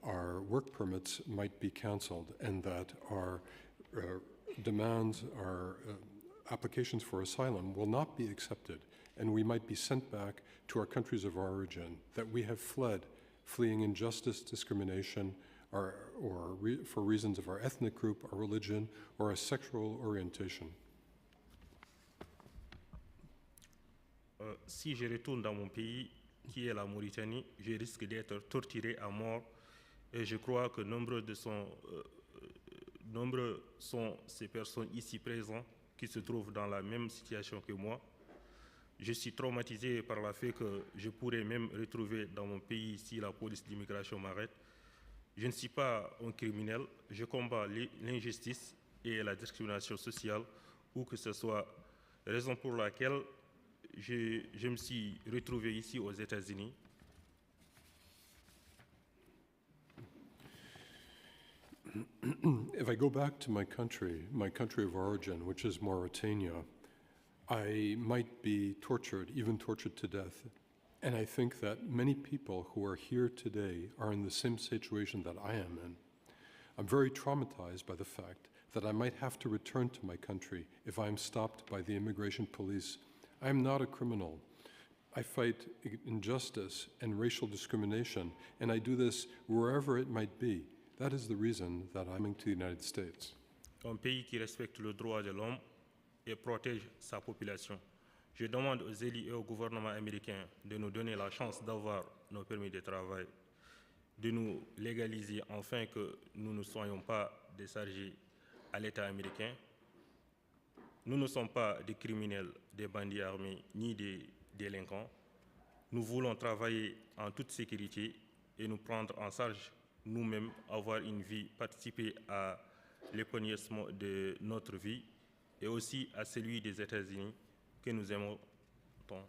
our work permits might be canceled and that our demands, our applications for asylum will not be accepted, and we might be sent back to our countries of origin, that we have fled, fleeing injustice, discrimination, or for reasons of our ethnic group, our religion, or our sexual orientation. Si je retourne dans mon pays, qui est la Mauritanie, je risque d'être torturé à mort et je crois que nombreux sont ces personnes ici présentes qui se trouvent dans la même situation que moi. Je suis traumatisé par le fait que je pourrais même retrouver dans mon pays si la police d'immigration m'arrête. Je ne suis pas un criminel, je combats l'injustice et la discrimination sociale, où que ce soit, raison pour laquelle je me suis retrouvé ici aux États-Unis. If I go back to my country of origin, which is Mauritania, I might be tortured, even tortured to death. And I think that many people who are here today are in the same situation that I am in. I'm very traumatized by the fact that I might have to return to my country if I'm stopped by the immigration police. I am not a criminal. I fight injustice and racial discrimination, and I do this wherever it might be. That is the reason that I'm coming to the United States. Un pays qui respecte le droit de l'homme et protège sa population. Je demande aux élus et au gouvernement américain de nous donner la chance d'avoir nos permis de travail, de nous légaliser afin que nous ne soyons pas déchargés à l'État américain. Nous ne sommes pas des criminels, des bandits armés, ni des délinquants. Nous voulons travailler en toute sécurité et nous prendre en charge nous-mêmes, avoir une vie, participer à l'épanouissement de notre vie et aussi à celui des États-Unis que nous aimons tant.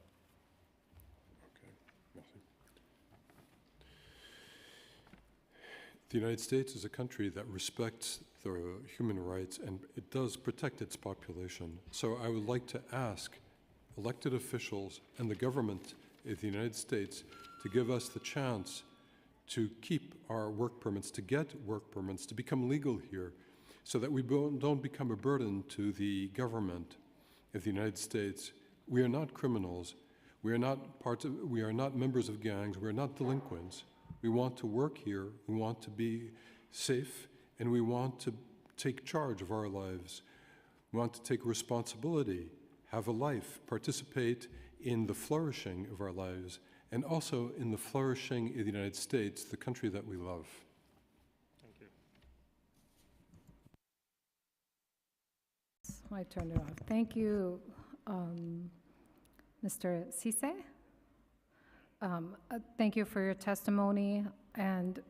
The United States is a country that respects the human rights and it does protect its population. So I would like to ask elected officials and the government of the United States to give us the chance to keep our work permits, to get work permits, to become legal here, so that we don't become a burden to the government of the United States. We are not criminals. We are not members of gangs. We are not delinquents. We want to work here. We want to be safe, and we want to take charge of our lives. We want to take responsibility, have a life, participate in the flourishing of our lives, and also in the flourishing of the United States, the country that we love. Thank you. I turned it off. Thank you, Mr. Cisse. Thank you for your testimony, and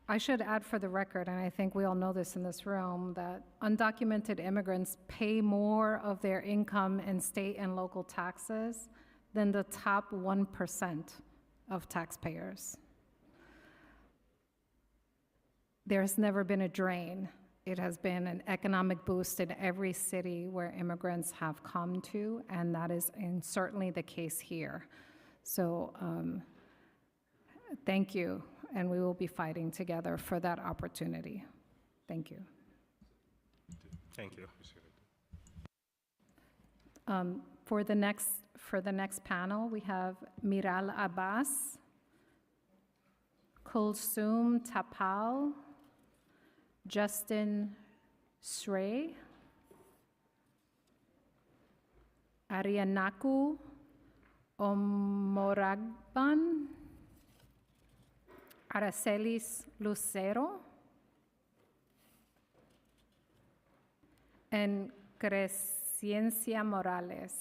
I should add for the record, and I think we all know this in this room, that undocumented immigrants pay more of their income in state and local taxes than the top 1% of taxpayers. There's never been a drain. It has been an economic boost in every city where immigrants have come to, and that is certainly the case here. So thank you, and we will be fighting together for that opportunity. Thank you. Thank you. For the next panel, we have Miral Abbas, Kulsum Tapal, Justin Srey, Arianaku Omoragban, Aracelis Lucero, and Crescencia Morales.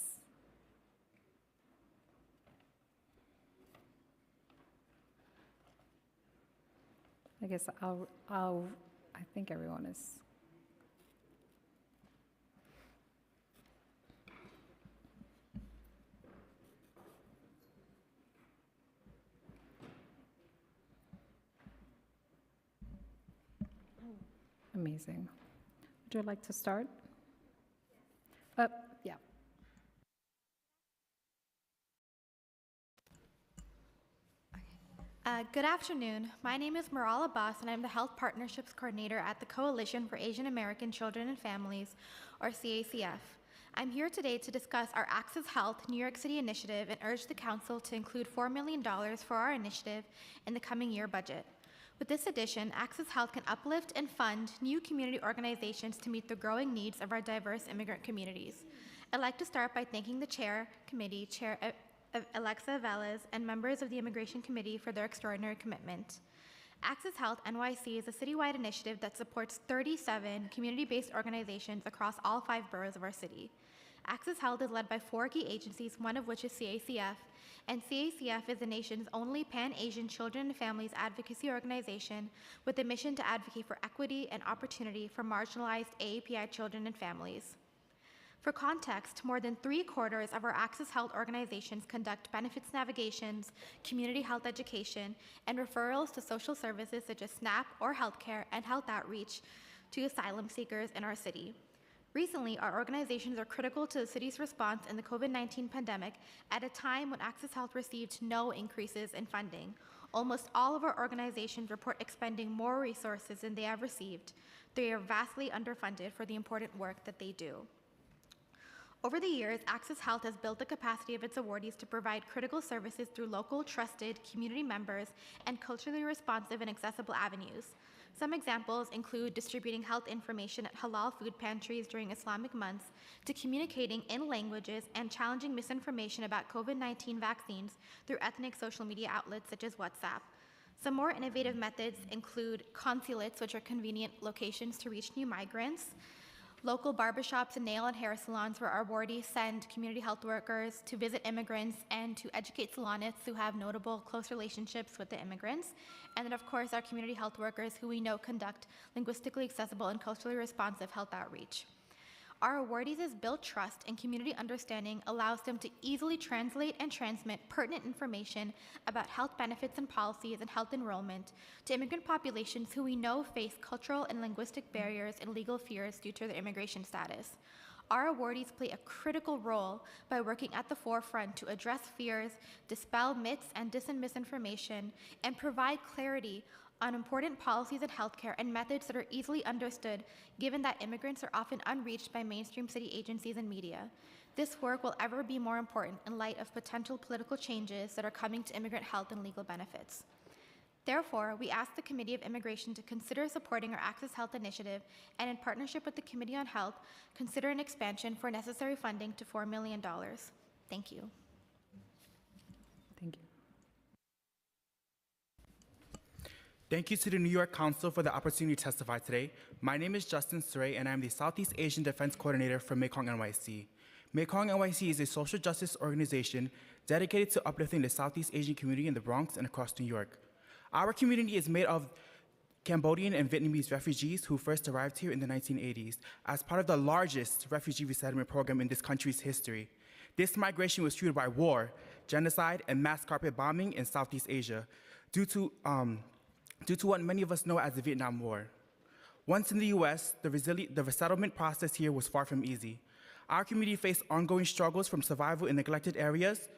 I guess I think everyone is. Amazing. Would you like to start? Yeah. Good afternoon. My name is Miral Abbas, and I'm the Health Partnerships Coordinator at the Coalition for Asian American Children and Families, or CACF. I'm here today to discuss our Access Health New York City initiative and urge the Council to include $4 million for our initiative in the coming year budget. With this addition, Access Health can uplift and fund new community organizations to meet the growing needs of our diverse immigrant communities. I'd like to start by thanking the Committee Chair Alexa Velez, and members of the Immigration Committee for their extraordinary commitment. Access Health NYC is a citywide initiative that supports 37 community-based organizations across all 5 boroughs of our city. Access Health is led by 4 key agencies, one of which is CACF, and CACF is the nation's only Pan-Asian children and families advocacy organization with a mission to advocate for equity and opportunity for marginalized AAPI children and families. For context, more than 3/4 of our Access Health organizations conduct benefits navigations, community health education, and referrals to social services such as SNAP or healthcare and health outreach to asylum seekers in our city. Recently, our organizations are critical to the city's response in the COVID-19 pandemic at a time when Access Health received no increases in funding. Almost all of our organizations report expending more resources than they have received. They are vastly underfunded for the important work that they do. Over the years, Access Health has built the capacity of its awardees to provide critical services through local, trusted community members and culturally responsive and accessible avenues. Some examples include distributing health information at halal food pantries during Islamic months, to communicating in languages and challenging misinformation about COVID-19 vaccines through ethnic social media outlets such as WhatsApp. Some more innovative methods include consulates, which are convenient locations to reach new migrants, local barbershops and nail and hair salons where our awardees send community health workers to visit immigrants and to educate salonists who have notable close relationships with the immigrants. And then, of course, our community health workers who we know conduct linguistically accessible and culturally responsive health outreach. Our awardees' built trust and community understanding allows them to easily translate and transmit pertinent information about health benefits and policies and health enrollment to immigrant populations who we know face cultural and linguistic barriers and legal fears due to their immigration status. Our awardees play a critical role by working at the forefront to address fears, dispel myths and misinformation, and provide clarity on important policies in healthcare and methods that are easily understood, given that immigrants are often unreached by mainstream city agencies and media. This work will ever be more important in light of potential political changes that are coming to immigrant health and legal benefits. Therefore, we ask the Committee of Immigration to consider supporting our Access Health initiative, and in partnership with the Committee on Health, consider an expansion for necessary funding to $4 million. Thank you. Thank you. Thank you to the New York Council for the opportunity to testify today. My name is Justin Srey, and I'm the Southeast Asian Defense Coordinator for Mekong NYC. Mekong NYC is a social justice organization dedicated to uplifting the Southeast Asian community in the Bronx and across New York. Our community is made of Cambodian and Vietnamese refugees who first arrived here in the 1980s as part of the largest refugee resettlement program in this country's history. This migration was fueled by war, genocide, and mass carpet bombing in Southeast Asia due to what many of us know as the Vietnam War. Once in the US, the resettlement process here was far from easy. Our community faced ongoing struggles from survival in neglected areas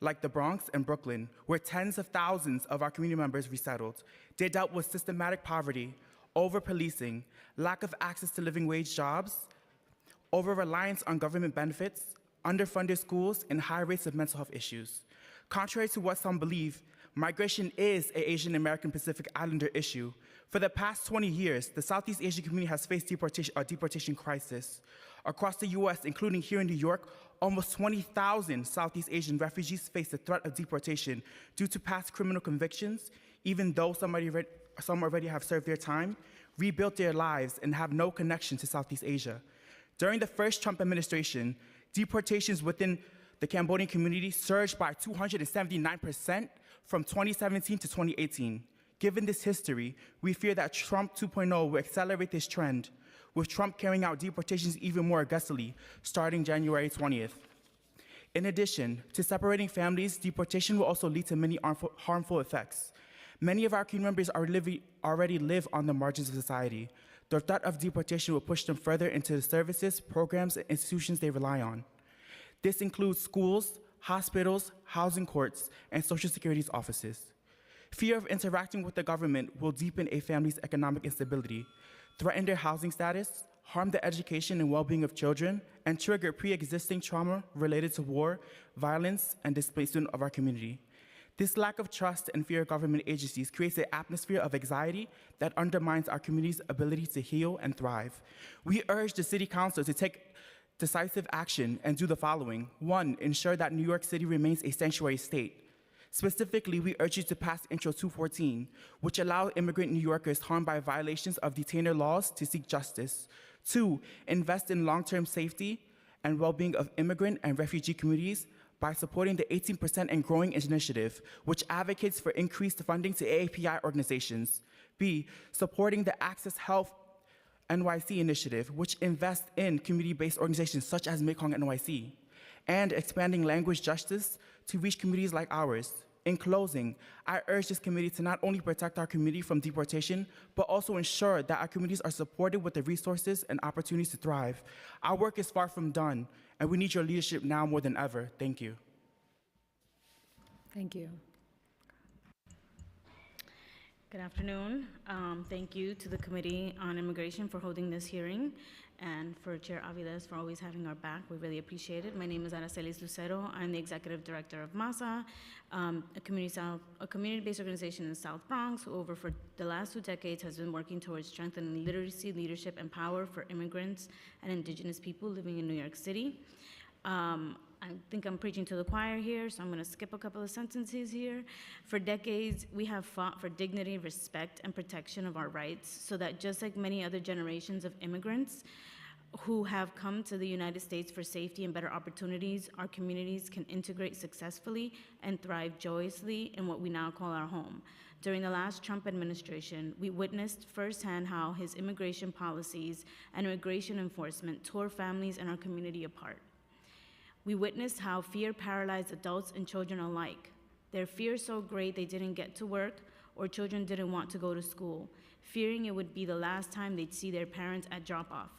like the Bronx and Brooklyn, where tens of thousands of our community members resettled. They dealt with systematic poverty, over-policing, lack of access to living wage jobs, over-reliance on government benefits, underfunded schools, and high rates of mental health issues. Contrary to what some believe, migration is an Asian American Pacific Islander issue. For the past 20 years, the Southeast Asian community has faced a deportation crisis. Across the US, including here in New York, almost 20,000 Southeast Asian refugees face the threat of deportation due to past criminal convictions, even though some already have served their time, rebuilt their lives, and have no connection to Southeast Asia. During the first Trump administration, deportations within the Cambodian community surged by 279% from 2017 to 2018. Given this history, we fear that Trump 2.0 will accelerate this trend, with Trump carrying out deportations even more aggressively, starting January 20th. In addition to separating families, deportation will also lead to many harmful effects. Many of our community members already live on the margins of society. The threat of deportation will push them further into the services, programs, and institutions they rely on. This includes schools, hospitals, housing courts, and Social Security's offices. Fear of interacting with the government will deepen a family's economic instability, threaten their housing status, harm the education and well-being of children, and trigger pre-existing trauma related to war, violence, and displacement of our community. This lack of trust and fear of government agencies creates an atmosphere of anxiety that undermines our community's ability to heal and thrive. We urge the City Council to take decisive action and do the following. 1, ensure that New York City remains a sanctuary state. Specifically, we urge you to pass Intro 214, which allows immigrant New Yorkers harmed by violations of detainer laws to seek justice. 2, invest in long-term safety and well-being of immigrant and refugee communities by supporting the 18% and Growing initiative, which advocates for increased funding to AAPI organizations. B, supporting the Access Health NYC initiative, which invests in community-based organizations such as Mekong NYC, and expanding language justice to reach communities like ours. In closing, I urge this committee to not only protect our community from deportation, but also ensure that our communities are supported with the resources and opportunities to thrive. Our work is far from done, and we need your leadership now more than ever. Thank you. Thank you. Good afternoon. Thank you to the Committee on Immigration for holding this hearing, and for Chair Aviles for always having our back. We really appreciate it. My name is Aracelis Lucero. I'm the Executive Director of MASA, a community-based organization in the South Bronx, who for the last 2 decades has been working towards strengthening literacy, leadership, and power for immigrants and indigenous people living in New York City. I think I'm preaching to the choir here, so I'm going to skip a couple of sentences here. For decades, we have fought for dignity, respect, and protection of our rights, so that just like many other generations of immigrants who have come to the United States for safety and better opportunities, our communities can integrate successfully and thrive joyously in what we now call our home. During the last Trump administration, we witnessed firsthand how his immigration policies and immigration enforcement tore families and our community apart. We witnessed how fear paralyzed adults and children alike. Their fear so great they didn't get to work, or children didn't want to go to school, fearing it would be the last time they'd see their parents at drop-off.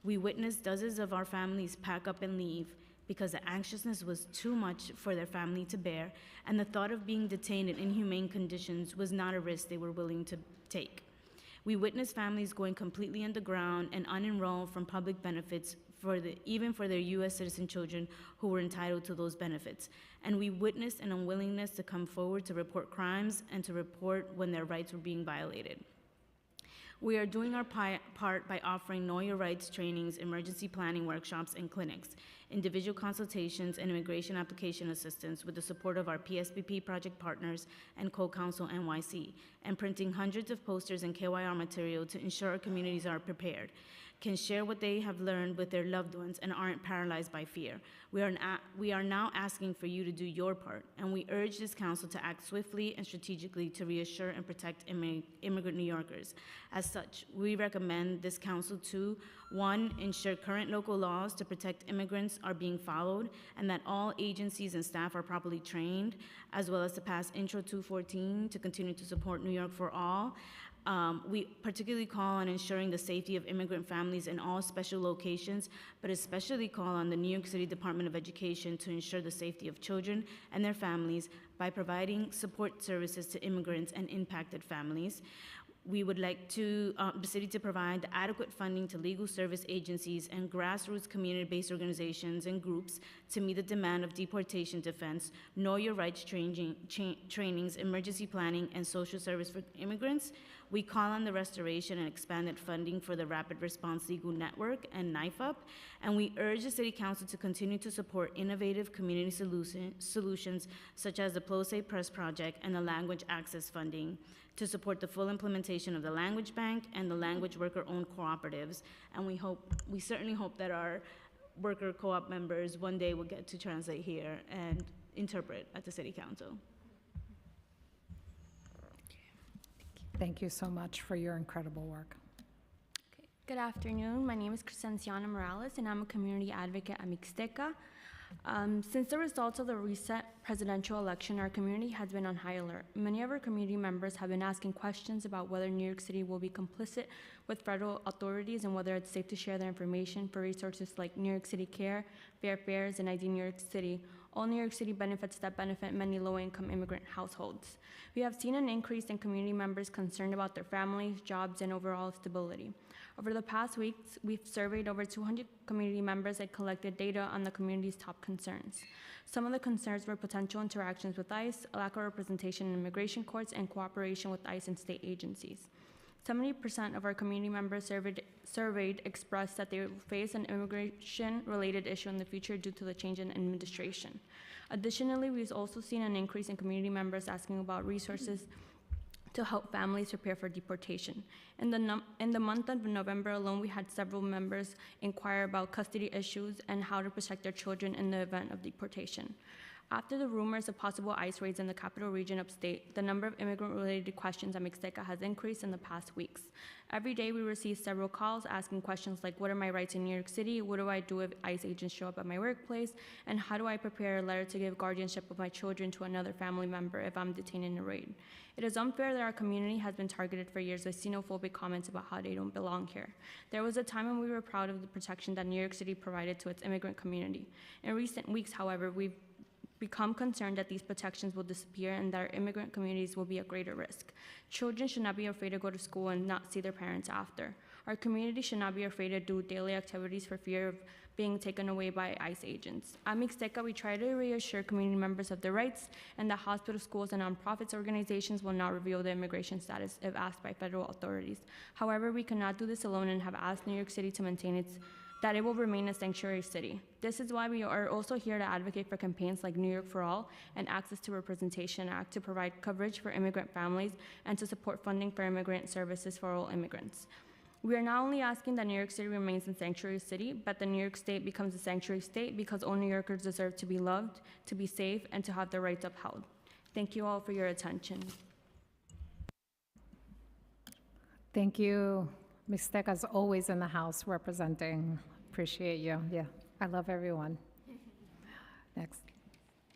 We witnessed dozens of our families pack up and leave because the anxiousness was too much for their family to bear, and the thought of being detained in inhumane conditions was not a risk they were willing to take. We witnessed families going completely underground and unenrolled from public benefits even for their U.S. citizen children who were entitled to those benefits. And we witnessed an unwillingness to come forward to report crimes and to report when their rights were being violated. We are doing our part by offering Know Your Rights trainings, emergency planning workshops, and clinics, individual consultations, and immigration application assistance with the support of our PSPP project partners and Co-Counsel NYC, and printing hundreds of posters and KYR material to ensure our communities are prepared. can share what they have learned with their loved ones and aren't paralyzed by fear. We are now asking for you to do your part, and we urge this council to act swiftly and strategically to reassure and protect immigrant New Yorkers. As such, we recommend this council to, 1, ensure current local laws to protect immigrants are being followed, and that all agencies and staff are properly trained, as well as to pass Intro 214 to continue to support New York for All. We particularly call on ensuring the safety of immigrant families in all special locations, but especially call on the New York City Department of Education to ensure the safety of children and their families by providing support services to immigrants and impacted families. We would like the city to provide adequate funding to legal service agencies and grassroots community-based organizations and groups to meet the demand of deportation defense, know your rights trainings, emergency planning, and social service for immigrants. We call on the restoration and expanded funding for the Rapid Response Legal Network and NIFUP, and we urge the City Council to continue to support innovative community solutions such as the Plose Press Project and the Language Access Funding to support the full implementation of the Language Bank and the language worker-owned cooperatives. And we certainly hope that our worker co-op members one day will get to translate here and interpret at the City Council. Thank you so much for your incredible work. Good afternoon. My name is Crescenciana Morales, and I'm a community advocate at Mixteca. Since the results of the recent presidential election, our community has been on high alert. Many of our community members have been asking questions about whether New York City will be complicit with federal authorities and whether it's safe to share their information for resources like New York City Care, Fair Fares, and ID New York City, all New York City benefits that benefit many low-income immigrant households. We have seen an increase in community members concerned about their families, jobs, and overall stability. Over the past weeks, we've surveyed over 200 community members and collected data on the community's top concerns. Some of the concerns were potential interactions with ICE, a lack of representation in immigration courts, and cooperation with ICE and state agencies. 70% of our community members surveyed expressed that they will face an immigration-related issue in the future due to the change in administration. Additionally, we've also seen an increase in community members asking about resources to help families prepare for deportation. In the month of November alone, we had several members inquire about custody issues and how to protect their children in the event of deportation. After the rumors of possible ICE raids in the capital region upstate, the number of immigrant-related questions at Mixteca has increased in the past weeks. Every day we receive several calls asking questions like, what are my rights in New York City? What do I do if ICE agents show up at my workplace? And how do I prepare a letter to give guardianship of my children to another family member if I'm detained in a raid? It is unfair that our community has been targeted for years with xenophobic comments about how they don't belong here. There was a time when we were proud of the protection that New York City provided to its immigrant community. In recent weeks, however, we've become concerned that these protections will disappear and that our immigrant communities will be at greater risk. Children should not be afraid to go to school and not see their parents after. Our community should not be afraid to do daily activities for fear of being taken away by ICE agents. At Mixteca, we try to reassure community members of their rights and that hospitals, schools, and nonprofits organizations will not reveal their immigration status if asked by federal authorities. However, we cannot do this alone and have asked New York City to maintain that it will remain a sanctuary city. This is why we are also here to advocate for campaigns like New York for All and Access to Representation Act to provide coverage for immigrant families and to support funding for immigrant services for all immigrants. We are not only asking that New York City remains a sanctuary city, but that New York State becomes a sanctuary state because all New Yorkers deserve to be loved, to be safe, and to have their rights upheld. Thank you all for your attention. Thank you. Mixteca's always in the house representing. Appreciate you. Yeah, I love everyone. Next.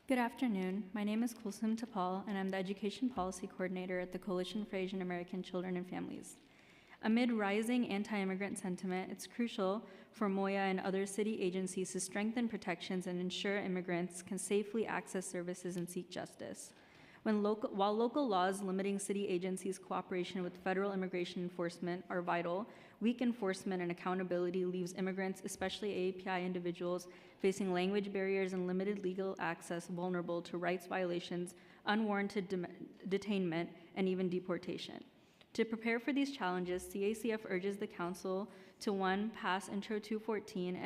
Good afternoon. My name is Kulsum Tapal, and I'm the Education Policy Coordinator at the Coalition for Asian American Children and Families. Amid rising anti-immigrant sentiment, it's crucial for MOYA and other city agencies to strengthen protections and ensure immigrants can safely access services and seek justice. While local laws limiting city agencies' cooperation with federal immigration enforcement are vital, weak enforcement and accountability leaves immigrants, especially AAPI individuals, facing language barriers and limited legal access vulnerable to rights violations, unwarranted detainment, and even deportation. To prepare for these challenges, CACF urges the Council to 1, pass Intro 214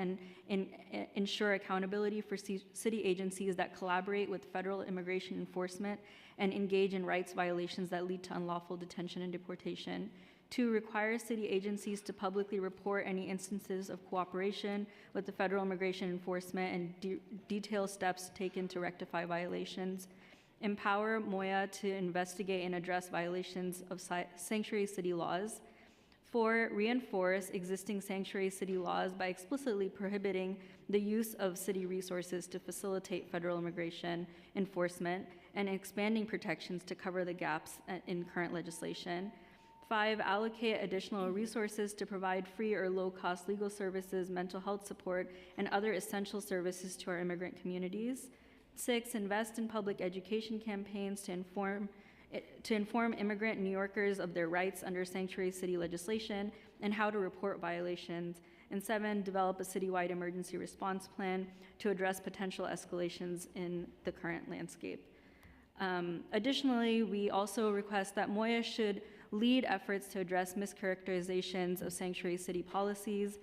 and ensure accountability for city agencies that collaborate with federal immigration enforcement and engage in rights violations that lead to unlawful detention and deportation. 2, require city agencies to publicly report any instances of cooperation with the federal immigration enforcement and detail steps taken to rectify violations. Empower MOIA to investigate and address violations of sanctuary city laws. 4, reinforce existing sanctuary city laws by explicitly prohibiting the use of city resources to facilitate federal immigration enforcement and expanding protections to cover the gaps in current legislation. 5, allocate additional resources to provide free or low-cost legal services, mental health support, and other essential services to our immigrant communities. 6, invest in public education campaigns to inform immigrant New Yorkers of their rights under sanctuary city legislation and how to report violations. And 7, develop a citywide emergency response plan to address potential escalations in the current landscape. Additionally, we also request that MOIA should lead efforts to address mischaracterizations of sanctuary city policies,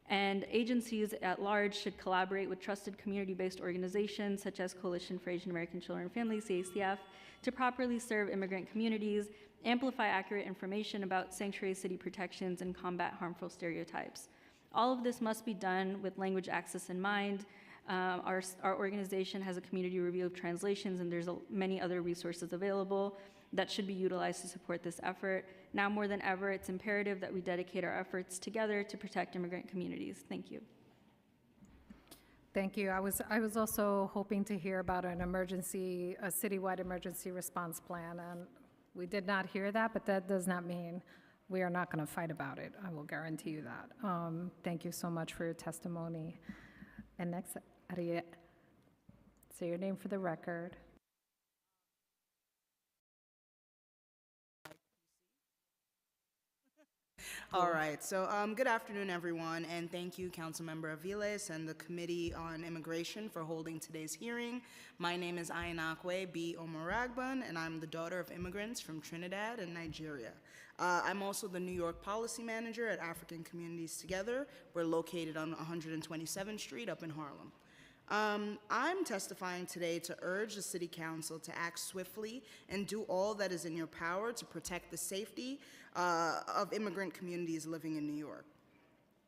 and agencies at large should collaborate with trusted community-based organizations such as Coalition for Asian American Children and Families, CACF, to properly serve immigrant communities, amplify accurate information about sanctuary city protections, and combat harmful stereotypes. All of this must be done with language access in mind. Our organization has a community review of translations, and there's many other resources available that should be utilized to support this effort. Now more than ever, it's imperative that we dedicate our efforts together to protect immigrant communities. Thank you. Thank you. I was also hoping to hear about a citywide emergency response plan, and we did not hear that, but that does not mean we are not going to fight about it. I will guarantee you that. Thank you so much for your testimony. And next, Ariel, say your name for the record. All right, so good afternoon, everyone, and thank you, Councilmember Aviles and the Committee on Immigration for holding today's hearing. My name is Ayinakwe B. Omoragban, and I'm the daughter of immigrants from Trinidad and Nigeria. I'm also the New York Policy Manager at African Communities Together. We're located on 127th Street up in Harlem. I'm testifying today to urge the City Council to act swiftly and do all that is in your power to protect the safety of immigrant communities living in New York.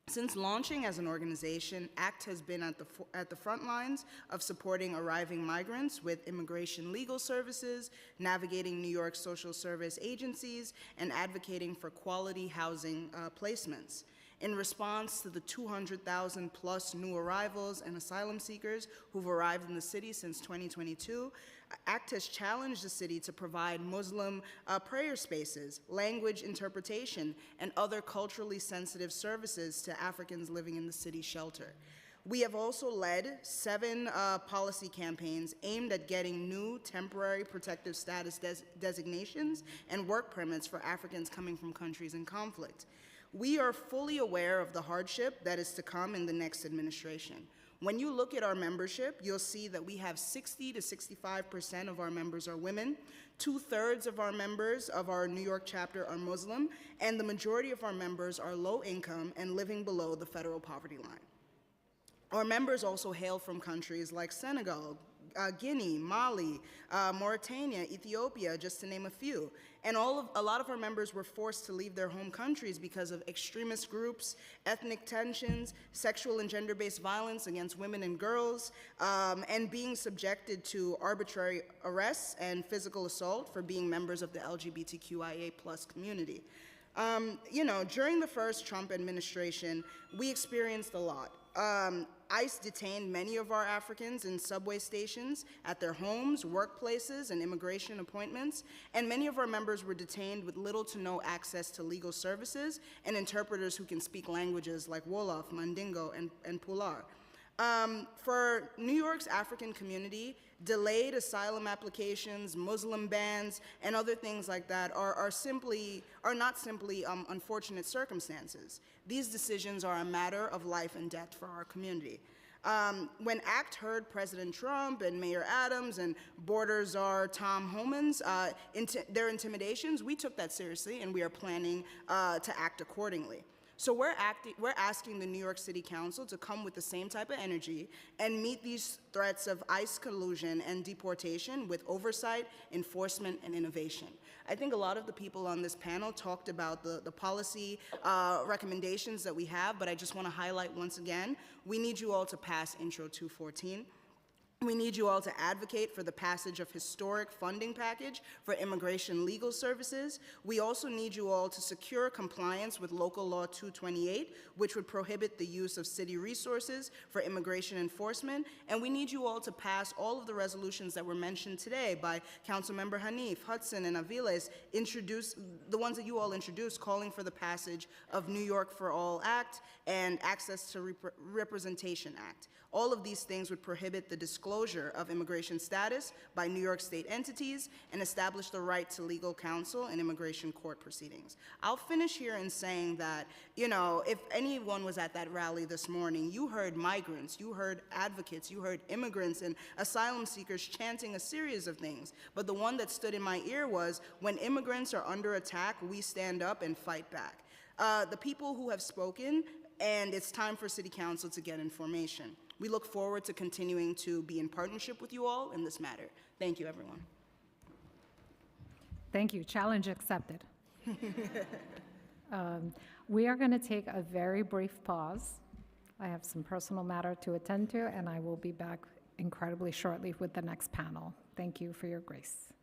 Since launching as an organization, ACT has been at the front lines of supporting arriving migrants with immigration legal services, navigating New York social service agencies, and advocating for quality housing placements. In response to the 200,000 plus new arrivals and asylum seekers who've arrived in the city since 2022, ACT has challenged the city to provide Muslim prayer spaces, language interpretation, and other culturally sensitive services to Africans living in the city shelter. We have also led 7 policy campaigns aimed at getting new temporary protective status designations and work permits for Africans coming from countries in conflict. We are fully aware of the hardship that is to come in the next administration. When you look at our membership, you'll see that we have 60 to 65% of our members are women, 2/3 of our members of our New York chapter are Muslim, and the majority of our members are low income and living below the federal poverty line. Our members also hail from countries like Senegal, Guinea, Mali, Mauritania, Ethiopia, just to name a few. And a lot of our members were forced to leave their home countries because of extremist groups, ethnic tensions, sexual and gender-based violence against women and girls, and being subjected to arbitrary arrests and physical assault for being members of the LGBTQIA+ community. During the first Trump administration, we experienced a lot. ICE detained many of our Africans in subway stations, at their homes, workplaces, and immigration appointments, and many of our members were detained with little to no access to legal services and interpreters who can speak languages like Wolof, Mandingo, and Pular. For New York's African community, delayed asylum applications, Muslim bans, and other things like that are not simply unfortunate circumstances. These decisions are a matter of life and death for our community. When ACT heard President Trump and Mayor Adams and border czar Tom Homan's their intimidations, we took that seriously, and we are planning to act accordingly. So we're asking the New York City Council to come with the same type of energy and meet these threats of ICE collusion and deportation with oversight, enforcement, and innovation. I think a lot of the people on this panel talked about the policy recommendations that we have, but I just want to highlight once again, we need you all to pass Intro 214. We need you all to advocate for the passage of historic funding package for immigration legal services. We also need you all to secure compliance with Local Law 228, which would prohibit the use of city resources for immigration enforcement. And we need you all to pass all of the resolutions that were mentioned today by Councilmember Hanif, Hudson, and Aviles, the ones that you all introduced, calling for the passage of New York for All Act and Access to Representation Act. All of these things would prohibit the disclosure of immigration status by New York State entities and establish the right to legal counsel in immigration court proceedings. I'll finish here in saying that, you know, if anyone was at that rally this morning, you heard migrants, you heard advocates, you heard immigrants and asylum seekers chanting a series of things. But the one that stood in my ear was, when immigrants are under attack, we stand up and fight back. The people who have spoken, and it's time for City Council to get information. We look forward to continuing to be in partnership with you all in this matter. Thank you, everyone. Thank you. Challenge accepted. We are going to take a very brief pause. I have some personal matter to attend to, and I will be back incredibly shortly with the next panel. Thank you for your grace.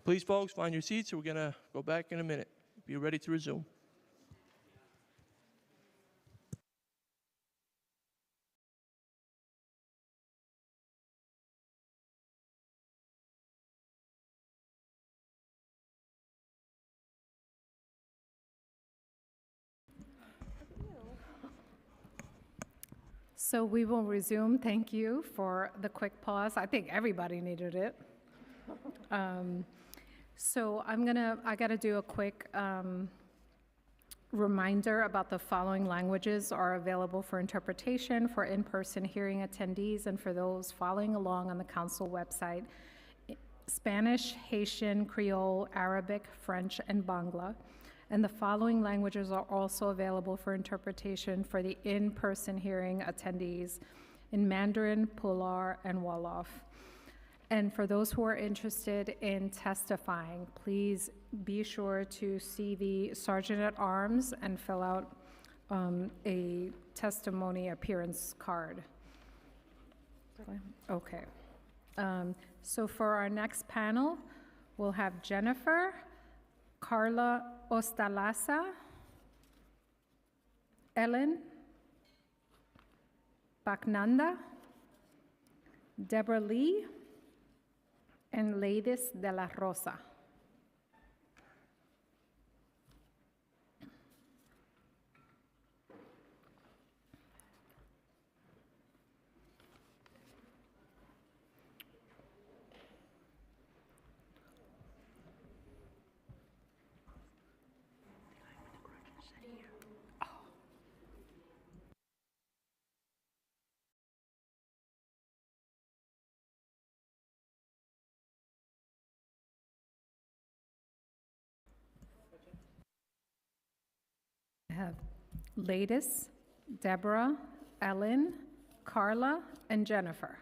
Please, folks, find your seats. We're going to go back in a minute. Be ready to resume. So we will resume. Thank you for the quick pause. I think everybody needed it. So I gotta do a quick reminder about the following languages are available for interpretation for in-person hearing attendees and for those following along on the council website: Spanish, Haitian, Creole, Arabic, French, and Bangla. And the following languages are also available for interpretation for the in-person hearing attendees in Mandarin, Pular, and Wolof. And for those who are interested in testifying, please be sure to see the Sergeant at Arms and fill out a testimony appearance card. Okay. So for our next panel, we'll have Jennifer, Carla Ostalaza, Ellen Baknanda, Deborah Lee, and Ladies de la Rosa. I have Ladies, Deborah, Ellen, Carla, and Jennifer.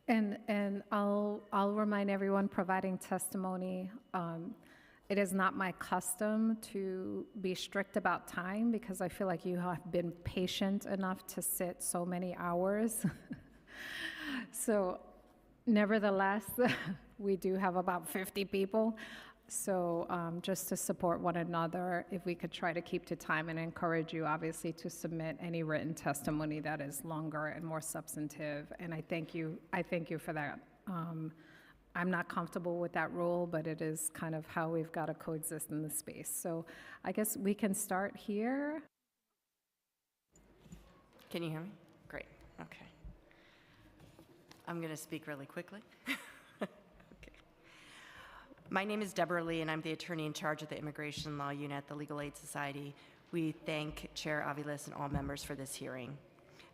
And I'll remind everyone providing testimony, it is not my custom to be strict about time because I feel like you have been patient enough to sit so many hours. So nevertheless, we do have about 50 people. So just to support one another, if we could try to keep to time and encourage you obviously to submit any written testimony that is longer and more substantive. And I thank you for that. I'm not comfortable with that rule, but it is kind of how we've got to coexist in this space. So I guess we can start here. Can you hear me? Great, okay. I'm gonna speak really quickly. Okay. My name is Deborah Lee, and I'm the attorney in charge of the Immigration Law Unit at the Legal Aid Society. We thank Chair Aviles and all members for this hearing.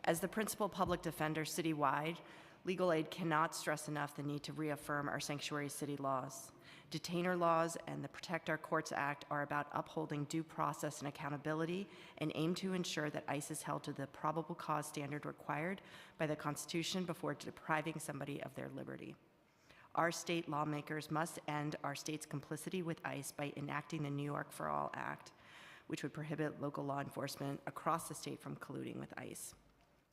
As the principal public defender citywide, Legal Aid cannot stress enough the need to reaffirm our sanctuary city laws. Detainer laws and the Protect Our Courts Act are about upholding due process and accountability and aim to ensure that ICE is held to the probable cause standard required by the Constitution before depriving somebody of their liberty. Our state lawmakers must end our state's complicity with ICE by enacting the New York for All Act, which would prohibit local law enforcement across the state from colluding with ICE.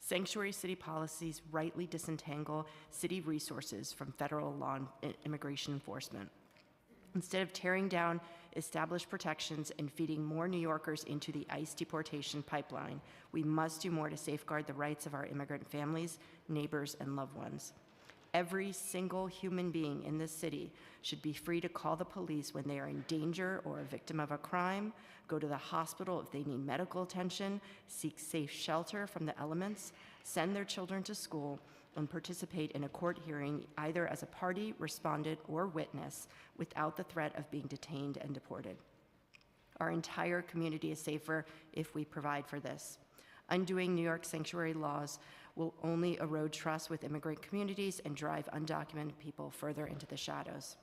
Sanctuary city policies rightly disentangle city resources from federal law and immigration enforcement. Instead of tearing down established protections and feeding more New Yorkers into the ICE deportation pipeline, we must do more to safeguard the rights of our immigrant families, neighbors, and loved ones. Every single human being in this city should be free to call the police when they are in danger or a victim of a crime, go to the hospital if they need medical attention, seek safe shelter from the elements, send their children to school, and participate in a court hearing either as a party, respondent, or witness without the threat of being detained and deported. Our entire community is safer if we provide for this. Undoing New York sanctuary laws will only erode trust with immigrant communities and drive undocumented people further into the shadows.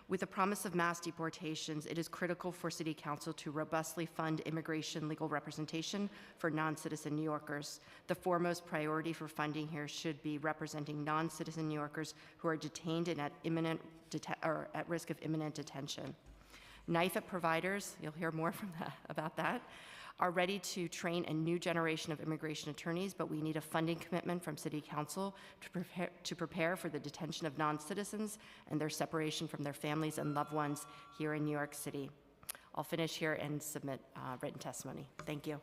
With the promise of mass deportations, it is critical for City Council to robustly fund immigration legal representation for non-citizen New Yorkers. The foremost priority for funding here should be representing non-citizen New Yorkers who are detained and at imminent imminent detention. NYFIP providers, you'll hear more about that, are ready to train a new generation of immigration attorneys, but we need a funding commitment from City Council to prepare for the detention of non-citizens and their separation from their families and loved ones here in New York City. I'll finish here and submit written testimony. Thank you.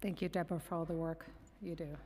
Thank you, Deborah, for all the work you do.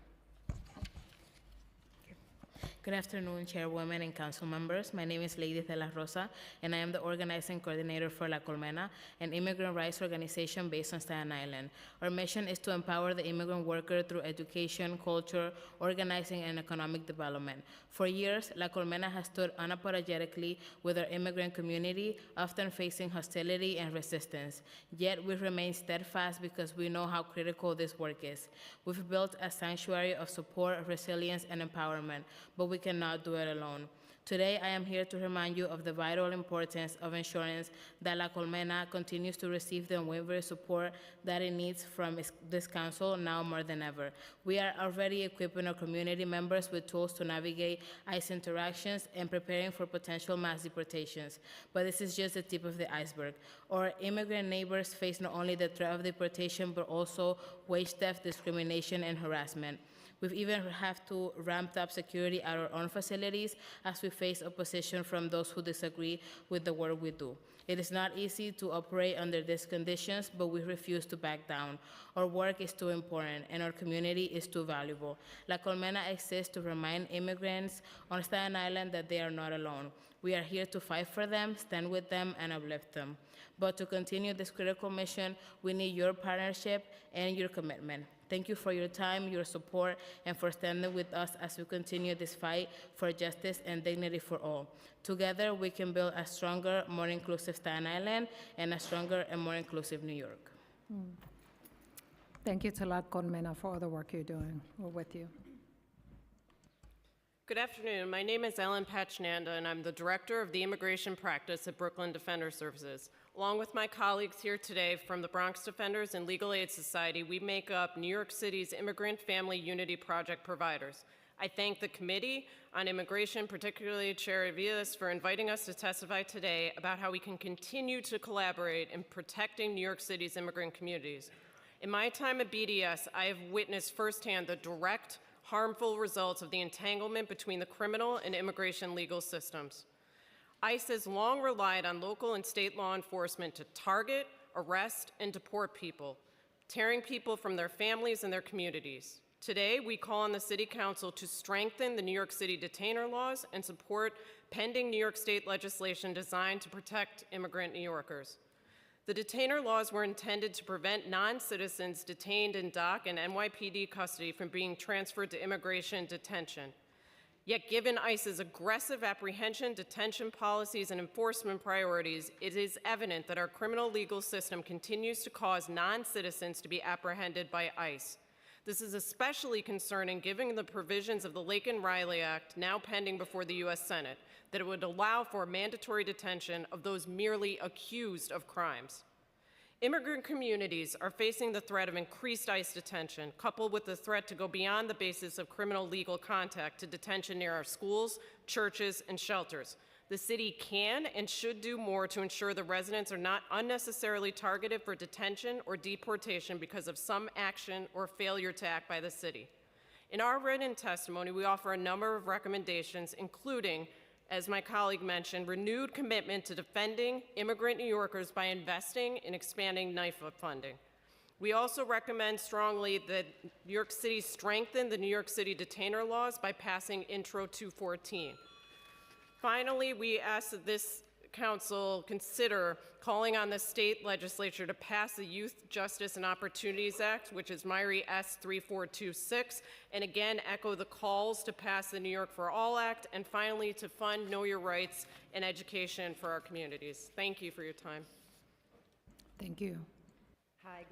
Good afternoon, Chairwoman and Council members. My name is Lady de la Rosa, and I am the organizing coordinator for La Colmena, an immigrant rights organization based on Staten Island. Our mission is to empower the immigrant worker through education, culture, organizing, and economic development. For years, La Colmena has stood unapologetically with our immigrant community, often facing hostility and resistance. Yet we remain steadfast because we know how critical this work is. We've built a sanctuary of support, resilience, and empowerment, but we cannot do it alone. Today, I am here to remind you of the vital importance of ensuring that La Colmena continues to receive the unwavering support that it needs from this council now more than ever. We are already equipping our community members with tools to navigate ICE interactions and preparing for potential mass deportations. But this is just the tip of the iceberg. Our immigrant neighbors face not only the threat of deportation, but also wage theft, discrimination, and harassment. We've even have to ramp up security at our own facilities as we face opposition from those who disagree with the work we do. It is not easy to operate under these conditions, but we refuse to back down. Our work is too important, and our community is too valuable. La Colmena exists to remind immigrants on Staten Island that they are not alone. We are here to fight for them, stand with them, and uplift them. But to continue this critical mission, we need your partnership and your commitment. Thank you for your time, your support, and for standing with us as we continue this fight for justice and dignity for all. Together, we can build a stronger, more inclusive Staten Island and a stronger and more inclusive New York. Thank you to La Colmena for all the work you're doing. We're with you. Good afternoon. My name is Ellen Pachnanda, and I'm the Director of the Immigration Practice at Brooklyn Defender Services. Along with my colleagues here today from the Bronx Defenders and Legal Aid Society, we make up New York City's Immigrant Family Unity Project providers. I thank the Committee on Immigration, particularly Chair Aviles, for inviting us to testify today about how we can continue to collaborate in protecting New York City's immigrant communities. In my time at BDS, I have witnessed firsthand the direct, harmful results of the entanglement between the criminal and immigration legal systems. ICE has long relied on local and state law enforcement to target, arrest, and deport people, tearing people from their families and their communities. Today, we call on the City Council to strengthen the New York City detainer laws and support pending New York State legislation designed to protect immigrant New Yorkers. The detainer laws were intended to prevent non-citizens detained in DOC and NYPD custody from being transferred to immigration detention. Yet given ICE's aggressive apprehension, detention policies, and enforcement priorities, it is evident that our criminal legal system continues to cause non-citizens to be apprehended by ICE. This is especially concerning given the provisions of the Laken-Riley Act, now pending before the U.S. Senate, that it would allow for mandatory detention of those merely accused of crimes. Immigrant communities are facing the threat of increased ICE detention, coupled with the threat to go beyond the basis of criminal legal contact to detention near our schools, churches, and shelters. The city can and should do more to ensure the residents are not unnecessarily targeted for detention or deportation because of some action or failure to act by the city. In our written testimony, we offer a number of recommendations, including, as my colleague mentioned, renewed commitment to defending immigrant New Yorkers by investing in expanding NYFA funding. We also recommend strongly that New York City strengthen the New York City detainer laws by passing Intro 214. Finally, we ask that this council consider calling on the state legislature to pass the Youth Justice and Opportunities Act, which is MIRI S 3426, and again echo the calls to pass the New York for All Act, and finally to fund Know Your Rights and education for our communities. Thank you for your time. Thank you. Hi,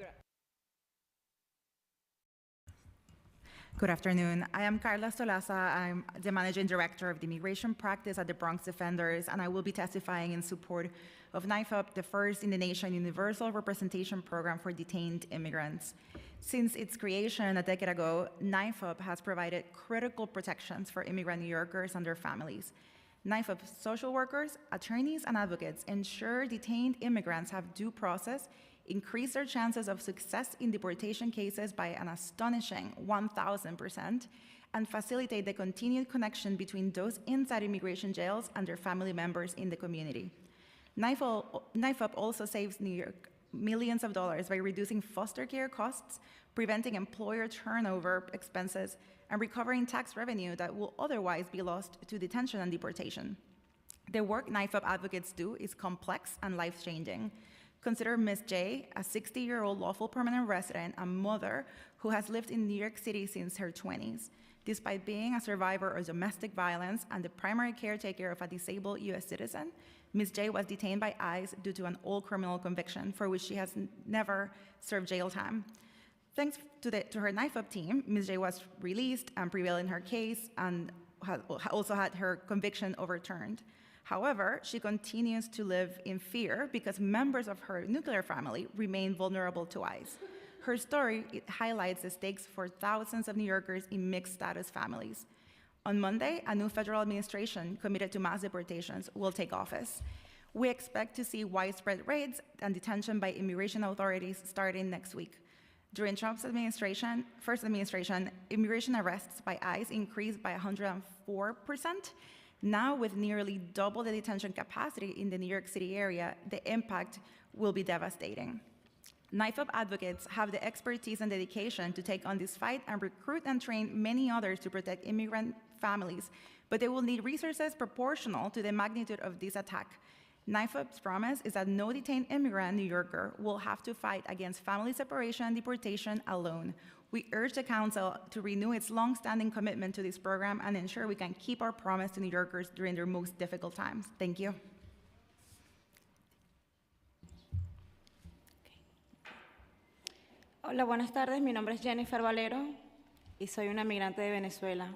Good afternoon. I am Carla Solaza. I'm the Managing Director of the Immigration Practice at the Bronx Defenders, and I will be testifying in support of NYFIP, the first in the nation universal representation program for detained immigrants. Since its creation a decade ago, NYFIP has provided critical protections for immigrant New Yorkers and their families. NIFAP social workers, attorneys, and advocates ensure detained immigrants have due process, increase their chances of success in deportation cases by an astonishing 1,000%, and facilitate the continued connection between those inside immigration jails and their family members in the community. NIFAP also saves New York millions of dollars by reducing foster care costs, preventing employer turnover expenses, and recovering tax revenue that will otherwise be lost to detention and deportation. The work NIFAP advocates do is complex and life-changing. Consider Ms. J, a 60-year-old lawful permanent resident and mother who has lived in New York City since her 20s. Despite being a survivor of domestic violence and the primary caretaker of a disabled U.S. citizen, Ms. J was detained by ICE due to an old criminal conviction for which she has never served jail time. Thanks to her NIFAP team, Ms. J was released and prevailed in her case and also had her conviction overturned. However, she continues to live in fear because members of her nuclear family remain vulnerable to ICE. Her story highlights the stakes for thousands of New Yorkers in mixed status families. On Monday, a new federal administration committed to mass deportations will take office. We expect to see widespread raids and detention by immigration authorities starting next week. During Trump's first administration, immigration arrests by ICE increased by 104%. Now, with nearly double the detention capacity in the New York City area, the impact will be devastating. NIFAP advocates have the expertise and dedication to take on this fight and recruit and train many others to protect immigrant families, but they will need resources proportional to the magnitude of this attack. NIFAP's promise is that no detained immigrant New Yorker will have to fight against family separation and deportation alone. We urge the Council to renew its long-standing commitment to this program and ensure we can keep our promise to New Yorkers during their most difficult times. Thank you. Hola, buenas tardes. Mi nombre es Jennifer Valero y soy una migrante de Venezuela.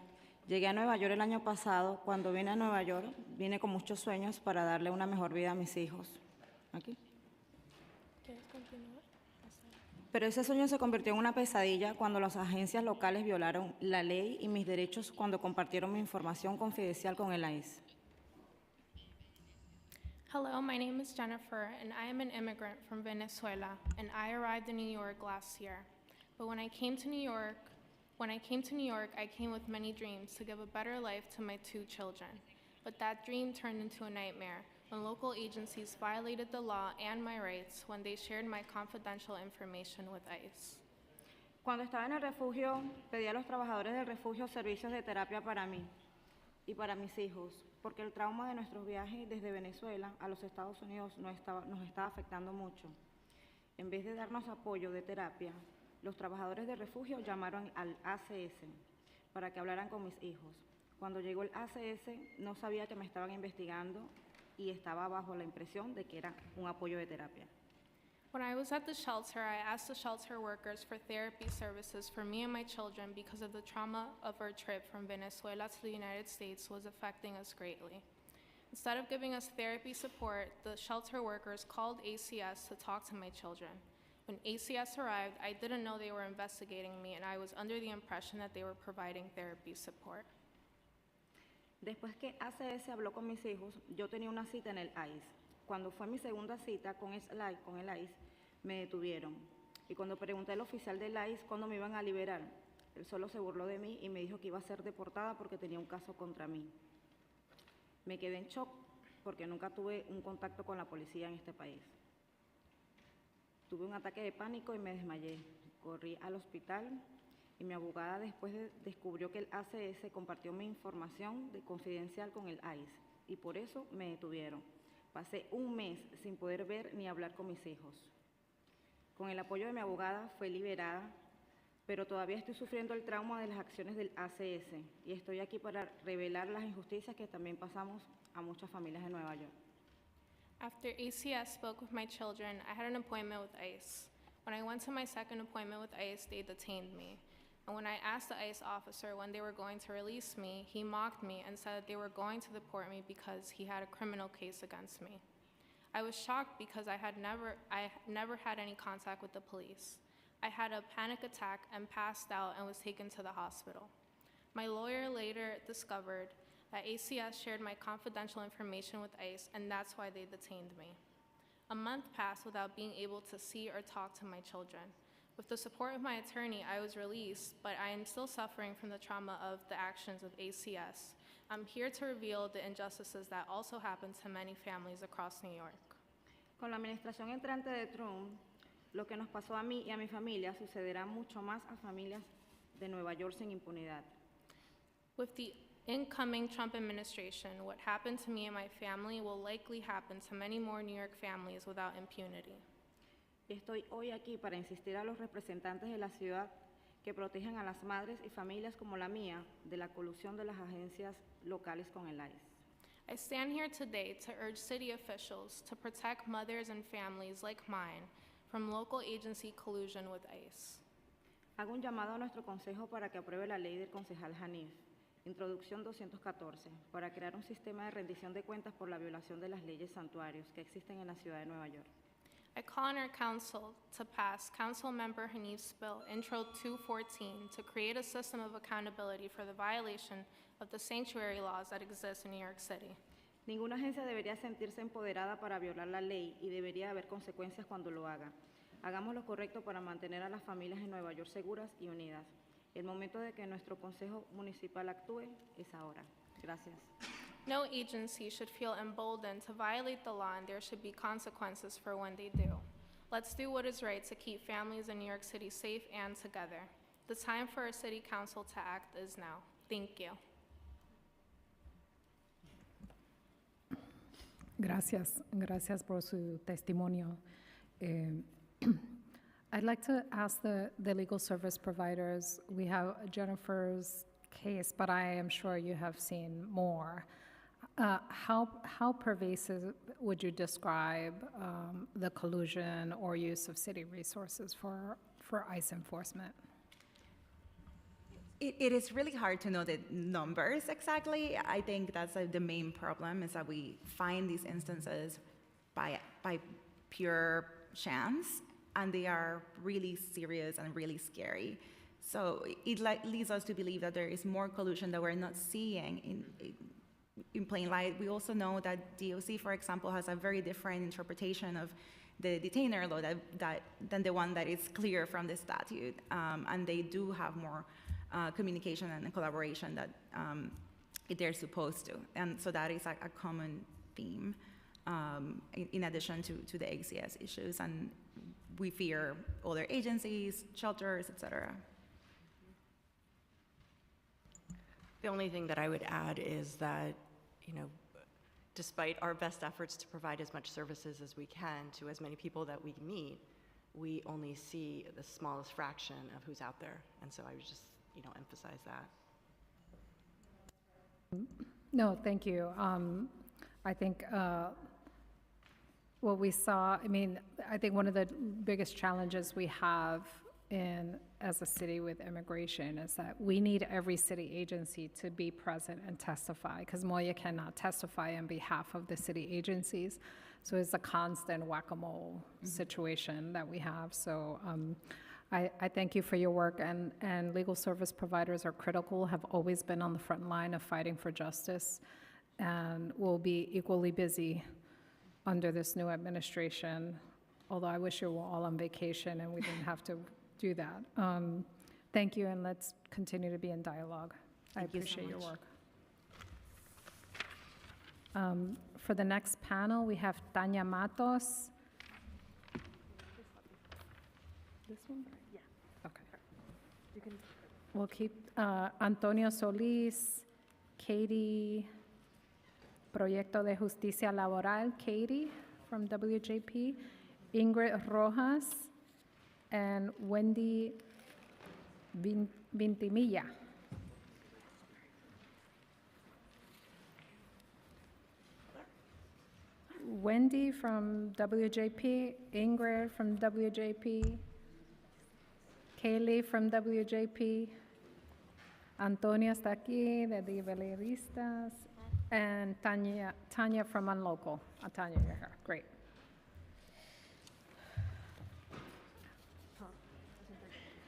Llegué a Nueva York el año pasado. Cuando vine a Nueva York, vine con muchos sueños para darle una mejor vida a mis hijos. Aquí. ¿Quieres continuar? Pero ese sueño se convirtió en una pesadilla cuando las agencias locales violaron la ley y mis derechos cuando compartieron mi información confidencial con el ICE. Hello, my name is Jennifer, and I am an immigrant from Venezuela, and I arrived in New York last year. But when I came to New York, I came with many dreams to give a better life to my 2 children. But that dream turned into a nightmare when local agencies violated the law and my rights when they shared my confidential information with ICE. Cuando estaba en el refugio, pedí a los trabajadores del refugio servicios de terapia para mí y para mis hijos, porque el trauma de nuestros viajes desde Venezuela a los Estados Unidos nos estaba afectando mucho. En vez de darnos apoyo de terapia, los trabajadores del refugio llamaron al ACS para que hablaran con mis hijos. Cuando llegó el ACS, no sabía que me estaban investigando y estaba bajo la impresión de que era un apoyo de terapia. When I was at the shelter, I asked the shelter workers for therapy services for me and my children because of the trauma of our trip from Venezuela to the United States was affecting us greatly. Instead of giving us therapy support, the shelter workers called ACS to talk to my children. When ACS arrived, I didn't know they were investigating me, and I was under the impression that they were providing therapy support. Después que ACS habló con mis hijos, yo tenía una cita en el ICE. Cuando fue mi segunda cita con el ICE, me detuvieron. Y cuando pregunté al oficial del ICE cuándo me iban a liberar, él solo se burló de mí y me dijo que iba a ser deportada porque tenía un caso contra mí. Me quedé en shock porque nunca tuve un contacto con la policía en este país. Tuve un ataque de pánico y me desmayé. Corrí al hospital y mi abogada después descubrió que el ACS compartió mi información confidencial con el ICE y por eso me detuvieron. Pasé un mes sin poder ver ni hablar con mis hijos. Con el apoyo de mi abogada fue liberada, pero todavía estoy sufriendo el trauma de las acciones del ACS y estoy aquí para revelar las injusticias que también pasamos a muchas familias de Nueva York. After ACS spoke with my children, I had an appointment with ICE. When I went to my second appointment with ICE, they detained me. And when I asked the ICE officer when they were going to release me, he mocked me and said that they were going to deport me because he had a criminal case against me. I was shocked because I never had any contact with the police. I had a panic attack and passed out and was taken to the hospital. My lawyer later discovered that ACS shared my confidential information with ICE, and that's why they detained me. A month passed without being able to see or talk to my children. With the support of my attorney, I was released, but I am still suffering from the trauma of the actions of ACS. I'm here to reveal the injustices that also happen to many families across New York. Con la administración entrante de Trump, lo que nos pasó a mí y a mi familia sucederá mucho más a familias de Nueva York sin impunidad. With the incoming Trump administration, what happened to me and my family will likely happen to many more New York families without impunity. Estoy hoy aquí para insistir a los representantes de la ciudad que protejan a las madres y familias como la mía de la colusión de las agencias locales con el ICE. I stand here today to urge city officials to protect mothers and families like mine from local agency collusion with ICE. Hago un llamado a nuestro consejo para que apruebe la ley del concejal Hanif, Introducción 214, para crear un sistema de rendición de cuentas por la violación de las leyes santuarios que existen en la ciudad de Nueva York. I call on our council to pass Council Member Hanif's bill, Intro 214, to create a system of accountability for the violation of the sanctuary laws that exist in New York City. Ninguna agencia debería sentirse empoderada para violar la ley y debería haber consecuencias cuando lo haga. Hagamos lo correcto para mantener a las familias en Nueva York seguras y unidas. El momento de que nuestro Consejo Municipal actúe es ahora. Gracias. No agency should feel emboldened to violate the law, and there should be consequences for when they do. Let's do what is right to keep families in New York City safe and together. The time for our city council to act is now. Thank you. Gracias. Gracias por su testimonio. I'd like to ask the legal service providers, we have Jennifer's case, but I am sure you have seen more. How pervasive would you describe the collusion or use of city resources for ICE enforcement? It is really hard to know the numbers exactly. I think that's the main problem, is that we find these instances by pure chance, and they are really serious and really scary. So it leads us to believe that there is more collusion that we're not seeing in plain light. We also know that DOC, for example, has a very different interpretation of the detainer law than the one that is clear from the statute, and they do have more communication and collaboration that they're supposed to. And so that is a common theme in addition to the ACS issues. And we fear other agencies, shelters, et cetera. The only thing that I would add is that, despite our best efforts to provide as much services as we can to as many people that we meet, we only see the smallest fraction of who's out there. And so I would just, emphasize that. No, thank you. I think what we saw, I think one of the biggest challenges we have as a city with immigration is that we need every city agency to be present and testify, because Moya cannot testify on behalf of the city agencies. So it's a constant whack-a-mole situation that we have. So I thank you for your work, and legal service providers are critical, have always been on the front line of fighting for justice, and will be equally busy under this new administration, although I wish you were all on vacation and we didn't have to do that. Thank you, and let's continue to be in dialogue. I appreciate your work. For the next panel, we have Tanya Matos. This one? Yeah. Okay. You can. We'll keep Antonio Solis, Katie, Proyecto de Justicia Laboral, Katie from WJP, Ingrid Rojas, and Wendy Vintimilla. Wendy from WJP, Ingrid from WJP, Kaylee from WJP, Antonio está aquí, de Veleristas, and Tanya from Unlocal. Tanya, you're here. Great.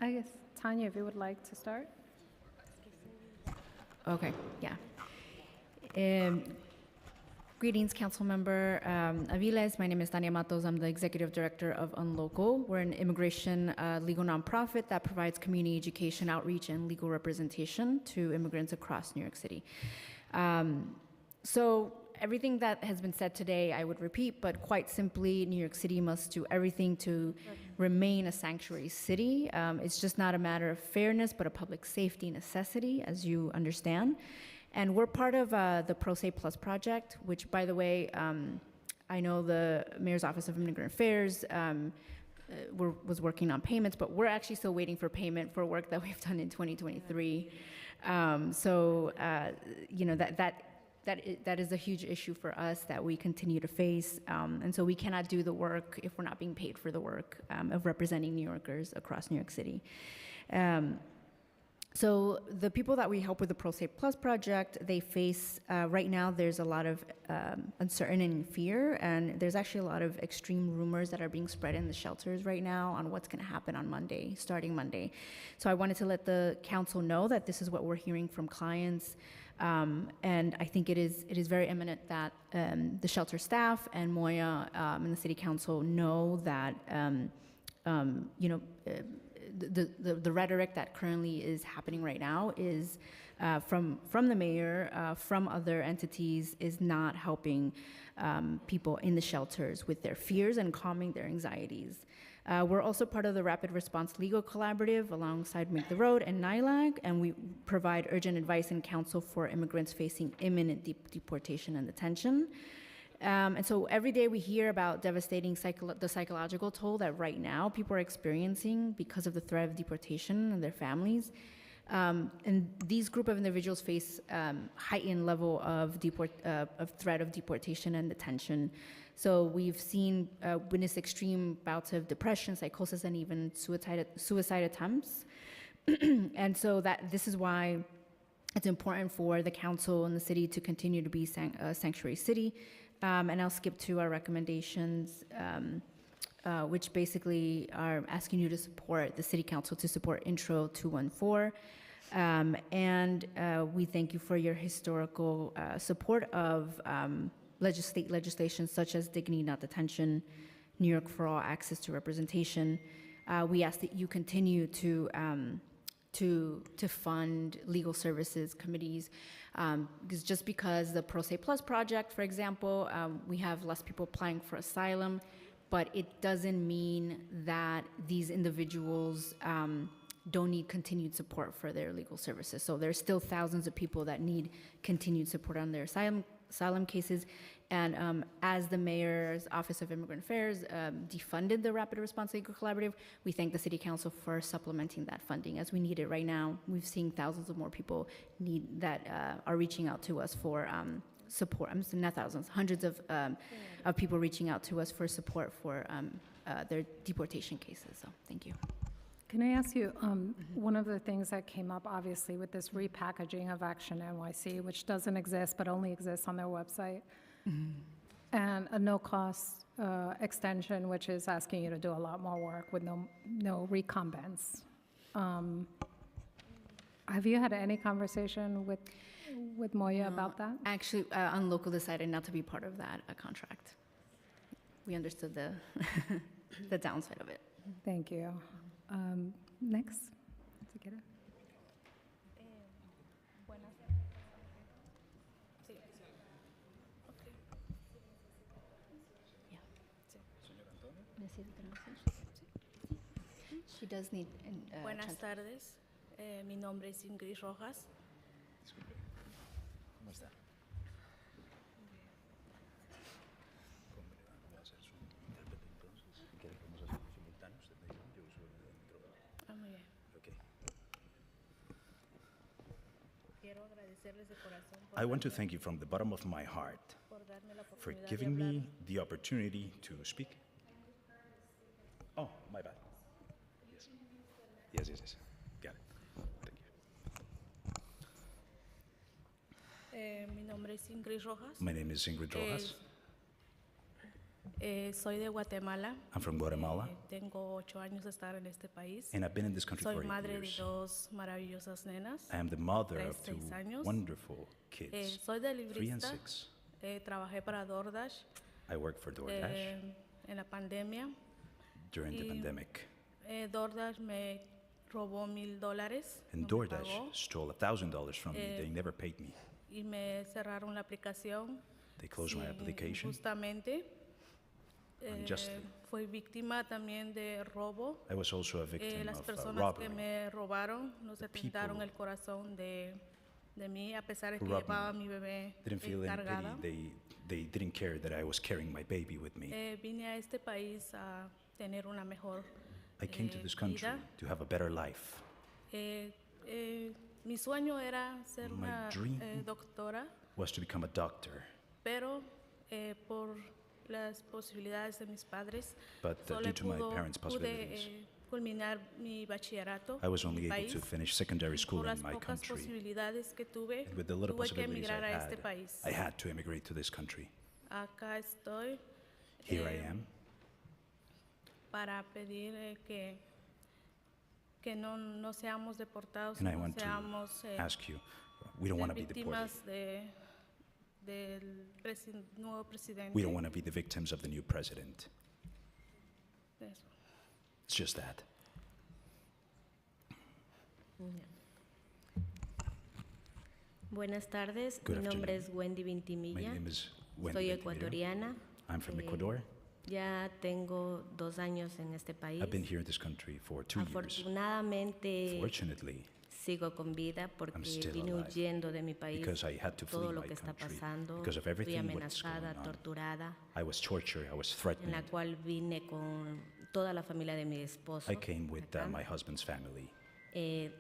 I guess, Tanya, if you would like to start. Okay, yeah. Greetings, Councilmember Aviles. My name is Tania Matos. I'm the Executive Director of Unlocal. We're an immigration legal nonprofit that provides community education, outreach, and legal representation to immigrants across New York City. So everything that has been said today, I would repeat, but quite simply, New York City must do everything to remain a sanctuary city. It's just not a matter of fairness, but a public safety necessity, as you understand. And we're part of the Pro Se Plus project, which, by the way, I know the Mayor's Office of Immigrant Affairs was working on payments, but we're actually still waiting for payment for work that we've done in 2023. You know, that is a huge issue for us that we continue to face. And so we cannot do the work if we're not being paid for the work of representing New Yorkers across New York City. So the people that we help with the Pro Se Plus project, they face, right now there's a lot of uncertainty and fear, and there's actually a lot of extreme rumors that are being spread in the shelters right now on what's gonna happen on Monday, starting Monday. So I wanted to let the council know that this is what we're hearing from clients, and I think it is very imminent that the shelter staff and Moya and the city council know that, you know, the rhetoric that currently is happening right now is from the mayor, from other entities, is not helping people in the shelters with their fears and calming their anxieties. We're also part of the Rapid Response Legal Collaborative alongside Make the Road and NILAG, and we provide urgent advice and counsel for immigrants facing imminent deportation and detention. And so every day we hear about devastating the psychological toll that right now people are experiencing because of the threat of deportation and their families. And these group of individuals face heightened level of threat of deportation and detention. So we've witnessed extreme bouts of depression, psychosis, and even suicide attempts. And so this is why it's important for the council and the city to continue to be a sanctuary city. And I'll skip to our recommendations, which basically are asking you to support the city council to support Intro 214. And we thank you for your historical support of legislation such as Dignity Not Detention, New York for All Access to Representation. We ask that you continue to fund legal services committees, because the Pro Se Plus project, for example, we have less people applying for asylum, but it doesn't mean that these individuals don't need continued support for their legal services. So there's still thousands of people that need continued support on their asylum cases. And as the Mayor's Office of Immigrant Affairs defunded the Rapid Response Legal Collaborative, we thank the City Council for supplementing that funding as we need it right now. We've seen thousands of more people are reaching out to us for support. I'm saying not thousands, hundreds of people reaching out to us for support for their deportation cases. So thank you. Can I ask you, one of the things that came up obviously with this repackaging of Action NYC, which doesn't exist but only exists on their website, and a no-cost extension, which is asking you to do a lot more work with no recumbents. Have you had any conversation with Moya about that? Actually, Unlocal decided not to be part of that contract. We understood the downside of it. Thank you. Next. She does need. Buenas tardes. Mi nombre es Ingrid Rojas. ¿Cómo está? Muy bien. Okay. I want to thank you from the bottom of my heart for giving me the opportunity to speak. Oh, my bad. Yes. Got it. Thank you. Mi nombre es Ingrid Rojas. My name is Ingrid Rojas. Soy de Guatemala. I'm from Guatemala, Tengo 8 años de estar en este país. and I've been in this country Soy for 8 madre de years. 2 maravillosas nenas. I am the mother 3, of 2 6 años. wonderful kids, Soy de 3 and librista. 6. Trabajé para DoorDash I worked for DoorDash en la pandemia. during the y, pandemic, DoorDash me robó $1,000. and no me DoorDash pagó, stole $1,000 from me. They never paid me. y me cerraron la aplicación. They closed my application Justamente. unjustly. Fui víctima también de robo. I was also a victim Las of personas robbery. que me robaron no se tentaron el corazón de mí, a pesar de que robbed llevaba a me mi bebé didn't feel any cargada. pity. They didn't care that I was carrying my baby with me. Vine a este país a tener una mejor I came to this country vida. to have a better life. Mi sueño era ser My una dream doctora, was to become a doctor, pero por las posibilidades de mis padres, but solo due to my parents' pude possibilities, culminar mi bachillerato I was en only mi able país. to finish secondary school Por las in my pocas country. posibilidades que tuve, And with the little tuve que possibilities emigrar I a este had, país. I had to immigrate to this country. Acá estoy Here I am para pedir que no seamos deportados, and I no want to seamos ask you, we don't want to be deported. víctimas del nuevo presidente. We don't want to be the victims of the new president. Eso. It's just that. Buenas tardes, Good mi nombre afternoon. es Wendy My Vintimilla. name is Wendy Soy Ventimiglia. ecuatoriana. I'm from Eh, Ecuador. Ya tengo 2 años en este país. I've been here in this country for 2 years. Afortunadamente Fortunately, sigo con vida porque still vine alive huyendo de mi país. because I had to Todo flee lo my que está country pasando. because of Fui everything what's going amenazada, on. torturada, I was tortured, I was en threatened. la cual vine con toda la familia de mi esposo. I came with acá. my husband's family.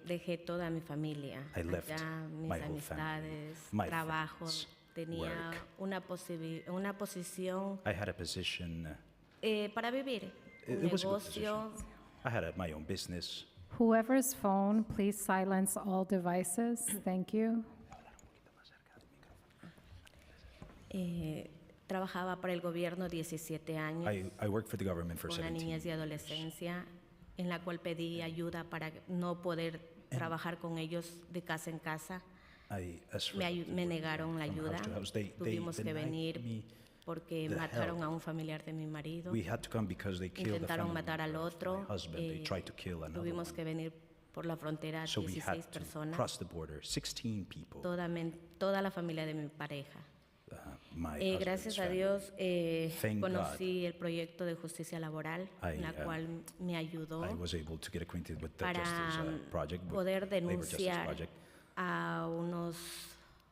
Dejé toda mi familia, I left allá, mis my whole family, amistades, my trabajo. friends, Tenía work. una posición I had a position, para vivir, un it was a good negocio. position. I had my own business. Whoever's phone, please silence all devices. Thank you. Trabajaba para el gobierno 17 años, I worked for the government for con la 17 niñez y years. adolescencia, en la cual pedí ayuda para no poder trabajar con ellos de casa en casa. I asked for Me negaron la from ayuda, house to house. They tuvimos que denied venir me porque the mataron help. a un familiar de mi marido. We had to come because they killed a Intentaron family matar al member of otro. my husband. They tried to kill another Tuvimos one. que venir por la frontera So we 16 had to personas, cross the border, 16 people. toda la familia de mi pareja. My husband's Gracias a family. Dios Thank conocí el proyecto de justicia laboral, I, la cual me ayudó I was able to get acquainted with the para justice project, with poder labor justice denunciar project, a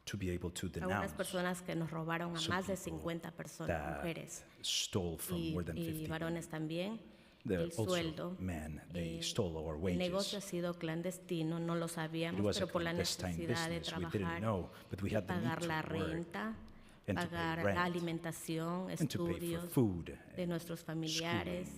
to be able to unas denounce personas que nos robaron a some más de people 50 personas, that mujeres stole from y, more than 50 y varones también. There El also sueldo. men, they stole our El wages. negocio ha sido clandestino, no lo It sabíamos, was a pero por la clandestine necesidad de business. We didn't trabajar, know, but we had the need pagar to la work renta, and to pay pagar rent la alimentación, and to pay for estudios food de nuestros familiares,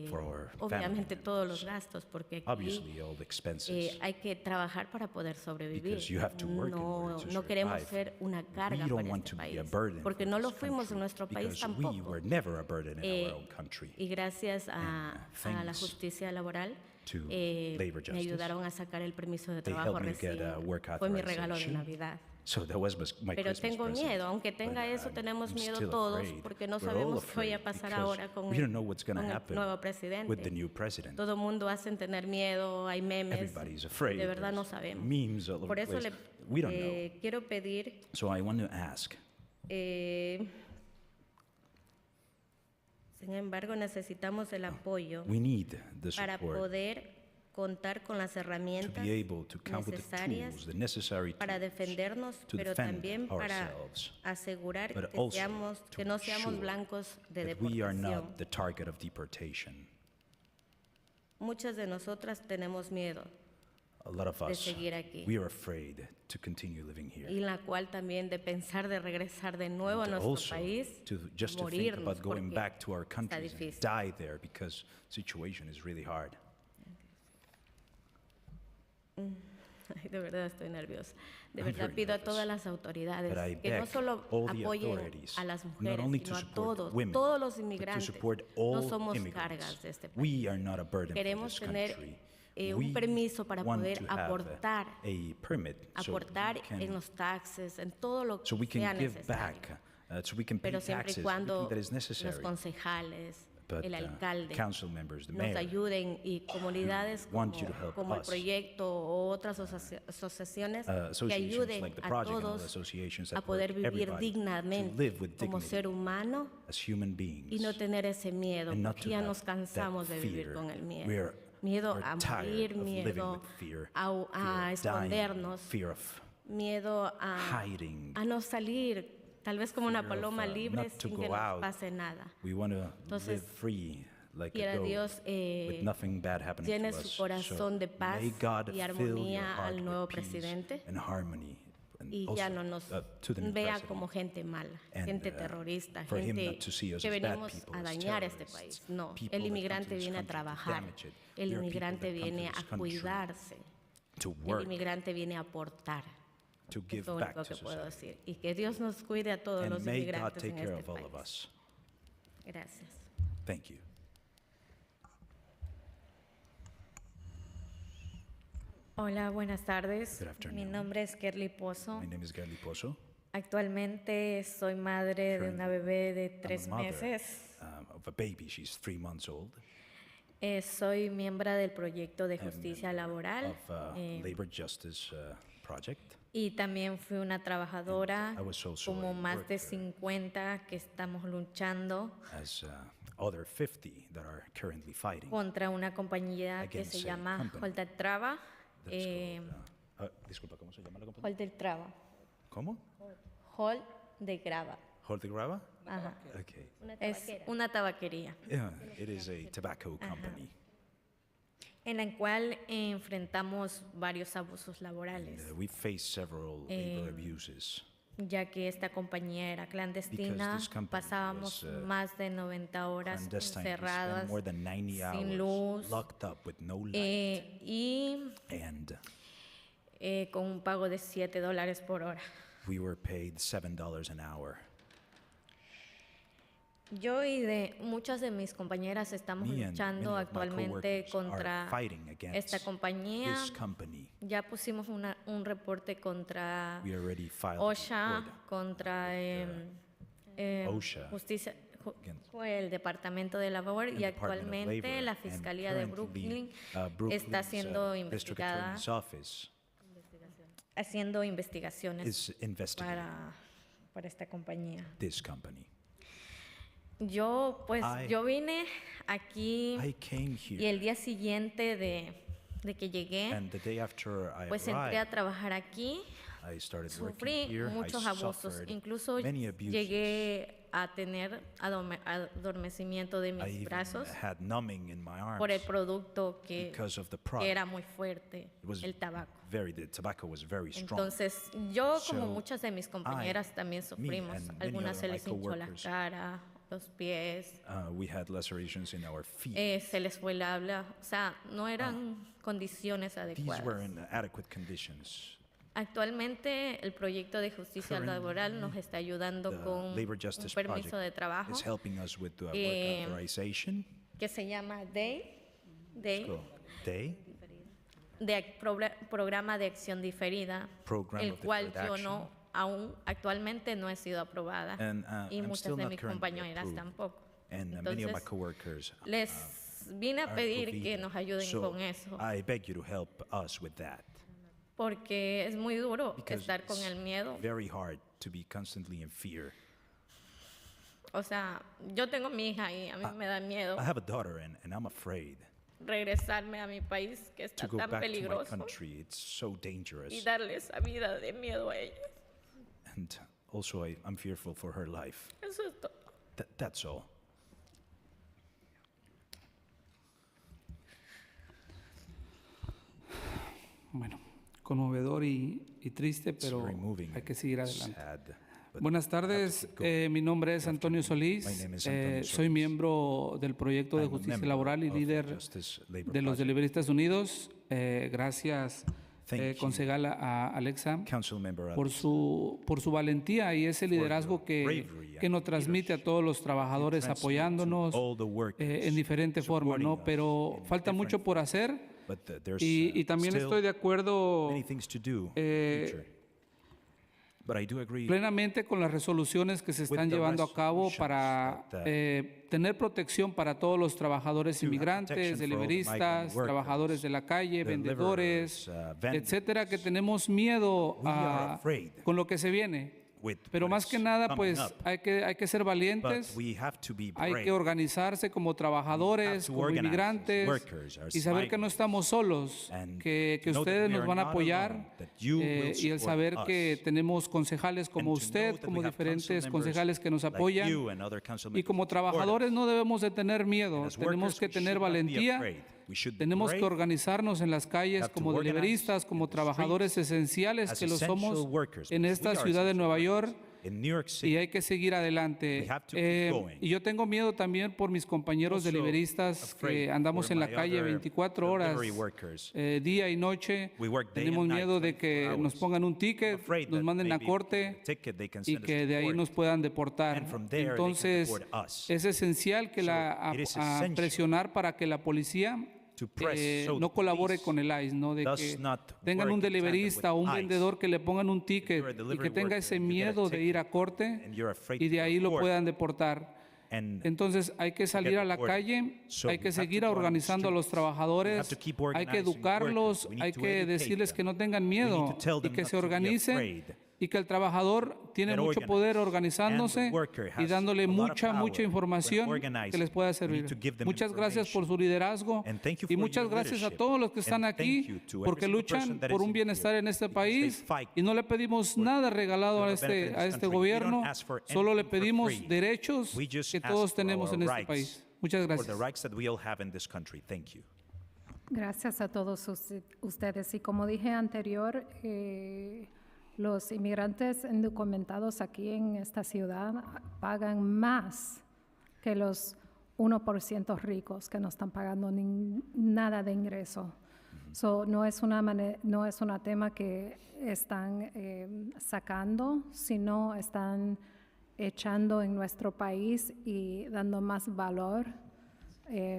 for our obviamente family todos los members. gastos, porque Obviously, aquí all the expenses. hay que trabajar para poder sobrevivir. Because you have to work in order to No queremos survive. ser una carga We don't para want este to be a país, burden porque for no lo this fuimos country, en nuestro país because we tampoco. were never a burden in our own country. Y gracias a la thanks justicia laboral, to labor me justice, ayudaron a sacar el permiso de they trabajo helped me get recién. a work Fue mi regalo de authorization. Navidad. So that was my Pero Christmas tengo present. miedo, aunque tenga But eso, tenemos I'm miedo still todos, afraid. porque no We're all sabemos qué vaya a afraid pasar because ahora con we don't know what's going to el happen nuevo presidente. with the new president. Todo mundo hace tener miedo, hay memes. Everybody's afraid. De verdad no There's sabemos. memes all over Por the eso place. We don't know. quiero pedir So I want to ask, sin embargo, necesitamos el apoyo we need the para support poder contar con las to herramientas be able to count with the necesarias tools, the necessary para tools defendernos, to pero defend también para ourselves, asegurar but que, also to no seamos ensure blancos de that we are deportación. not the target of deportation. Muchas de nosotras tenemos miedo, A lot of de us, seguir aquí. we are afraid to continue living here. y la cual también de pensar de regresar de nuevo a And nuestro also país, just to think morirnos, about going porque back to our está countries and difícil. die there because situation is really hard. Ay, de verdad estoy nerviosa. De I'm verdad very pido a nervous. todas las autoridades But I que no beg solo all the apoyen authorities a las not mujeres, only to sino a support todos, women, todos los but to inmigrantes. support No all somos immigrants. cargas de este país. We are not a burden for Queremos this tener country. un We permiso para want poder to have aportar, a permit aportar en los taxes, en todo lo so we que sea can give necesario. back, so we can pay Pero siempre y taxes, cuando everything that is los necessary. concejales, But el alcalde, council members, the nos mayor, ayuden y comunidades want you to help como el us. proyecto o otras asociaciones que Associations ayuden like the a project and all the todos associations a that poder work vivir everybody to dignamente live with como dignity ser humano as human beings y no tener ese miedo, and not porque to ya have nos that cansamos de vivir fear. con el miedo. We're Miedo a tired morir, of living miedo with fear, a fear of dying, escondernos, fear of miedo a hiding, no salir, tal vez como una fear of, paloma libre not to sin go que nos out. pase nada. We want to Entonces, live free like quiera a dove, Dios with nothing bad happening llene to su us. corazón So de paz may God y fill your armonía heart al nuevo with peace presidente and harmony, and y also, ya no nos to the new vea president. como gente mala, And, gente terrorista, for him gente not to see us que as bad venimos people, a as dañar este terrorists, país. No, people el that come to inmigrante this viene a country to trabajar, damage it. el We are people inmigrante that come to viene this a country cuidarse, to el work, inmigrante viene a aportar. to Es give lo back único to que puedo society. decir. Y que Dios nos cuide a todos And los may God inmigrantes take en care este of all of país. us. Gracias. Thank you. Hola, buenas tardes. Good afternoon. Mi nombre es Kerly Pozo. My name is Gally Pozo. Actualmente soy madre de una bebé de I'm a 3 mother, meses. of a baby. She's 3 months old. Soy miembro del proyecto de justicia laboral Of Labor Justice Project. y también fui una trabajadora I was also como a más de worker. 50 que estamos luchando As other 50 that are currently fighting. contra una compañía que Against se a llama company Holter Traba. That's called, disculpa, ¿cómo se llama la compañía? Holter Traba. ¿Cómo? Hol de Grava. Hold the grava? Ajá. Okay. Es una tabaquería. Yeah, it is a tobacco company. En la cual enfrentamos varios abusos laborales, We faced several labor abuses. ya que esta compañía era clandestina, this company pasábamos was, más de 90 horas Clandestine. We encerradas, spent more than 90 sin hours luz, locked up with no light. y And con un pago de $7 por hora. we were paid $7 an hour. Yo y de muchas de mis compañeras estamos Me and luchando many of my actualmente coworkers are contra fighting against esta compañía. this company. Ya pusimos un reporte contra We already filed a OSHA, report contra OSHA Justicia, against fue el Departamento de Labor y the Department of actualmente Labor, la and Fiscalía de currently, Brooklyn está Brooklyn's, siendo District investigada, Attorney's Office haciendo investigaciones is investigating para esta compañía. this company. Yo yo vine aquí I came y here, el día siguiente de que llegué, and the day after I pues entré a arrived, trabajar aquí. I started working Sufrí here. muchos I abusos, suffered incluso many abuses. llegué a tener adormecimiento de I mis even brazos had numbing in my arms por el producto because of the que product. era muy fuerte, It was el tabaco. the tobacco was very strong. Entonces, yo como So, muchas de mis compañeras también sufrimos. and many Algunas se other les my hinchó la coworkers, cara, los pies, We had lacerations in our feet. se les fue el habla, o sea, no eran condiciones These adecuadas. were in adequate conditions. Actualmente el proyecto de justicia laboral nos está ayudando The con Labor un Justice permiso Project de trabajo is helping us with the Eh, work authorization. que se llama DAY, Day, Programa de Acción Diferida, Program el of cual Deferred yo Action. no aún actualmente no he sido aprobada And, y I'm muchas still de not mis currently compañeras approved. tampoco. And many of my Entonces, coworkers les vine a are pedir approved. que nos ayuden So con eso, I beg you to help us with that. porque es muy duro Because estar con it's el miedo. very hard to be constantly in fear. O sea, yo tengo mi hija y a mí me da miedo I have a daughter and I'm afraid regresarme a mi país que to está go tan back to my peligroso country. It's so y dangerous. darle esa vida de miedo a ella. And also I'm fearful for her life. Eso es todo. That's all. Bueno, conmovedor y triste, pero very moving, hay que seguir adelante. sad, but Buenas tardes, mi nombre es Antonio Solís, My name is Antonio soy miembro del proyecto de I'm a justicia member laboral y of líder Justice Labor de los Project. Libristas Unidos. Gracias concejal Alexa, Councilmember por su valentía y ese liderazgo que nos transmite a todos los trabajadores apoyándonos en diferentes formas, ¿no? Pero falta mucho por hacer y también estoy de acuerdo plenamente con las resoluciones que se están llevando a cabo para tener protección para todos los trabajadores inmigrantes, deliveristas, trabajadores de la calle, vendedores, etcétera, que tenemos miedo con lo que se viene. Pero más que nada, pues hay que ser valientes, hay que organizarse como trabajadores, como inmigrantes y saber que no estamos solos, que ustedes nos van a apoyar y el saber que tenemos concejales como usted, como diferentes concejales que nos apoyan y como trabajadores no debemos de tener miedo, tenemos que tener valentía. Tenemos que organizarnos en las calles como deliveristas, como trabajadores esenciales que lo somos en esta ciudad de Nueva York y hay que seguir adelante. Y yo tengo miedo también por mis compañeros deliveristas que andamos en la calle 24 horas, día y noche. Tenemos miedo de que nos pongan un ticket, nos manden a corte y que de ahí nos puedan deportar. Entonces, es esencial que a presionar para que la policía no colabore con el ICE, ¿no? De que tengan un deliverista o un vendedor que le pongan un ticket y que tenga ese miedo de ir a corte y de ahí lo puedan deportar. Entonces hay que salir a la calle, hay que seguir organizando a los trabajadores, hay que educarlos, hay que decirles que no tengan miedo y que se organicen y que el trabajador tiene mucho poder organizándose y dándole mucha información que les pueda servir. Muchas gracias por su liderazgo y muchas gracias a todos los que están aquí porque luchan por un bienestar en este país y no le pedimos nada regalado a este gobierno, solo le pedimos derechos que todos tenemos en este país. Muchas gracias. Gracias a todos ustedes. Y como dije anterior, los inmigrantes indocumentados aquí en esta ciudad pagan más que los 1% ricos que no están pagando nada de ingreso. No es un tema que están sacando, sino están echando en nuestro país y dando más valor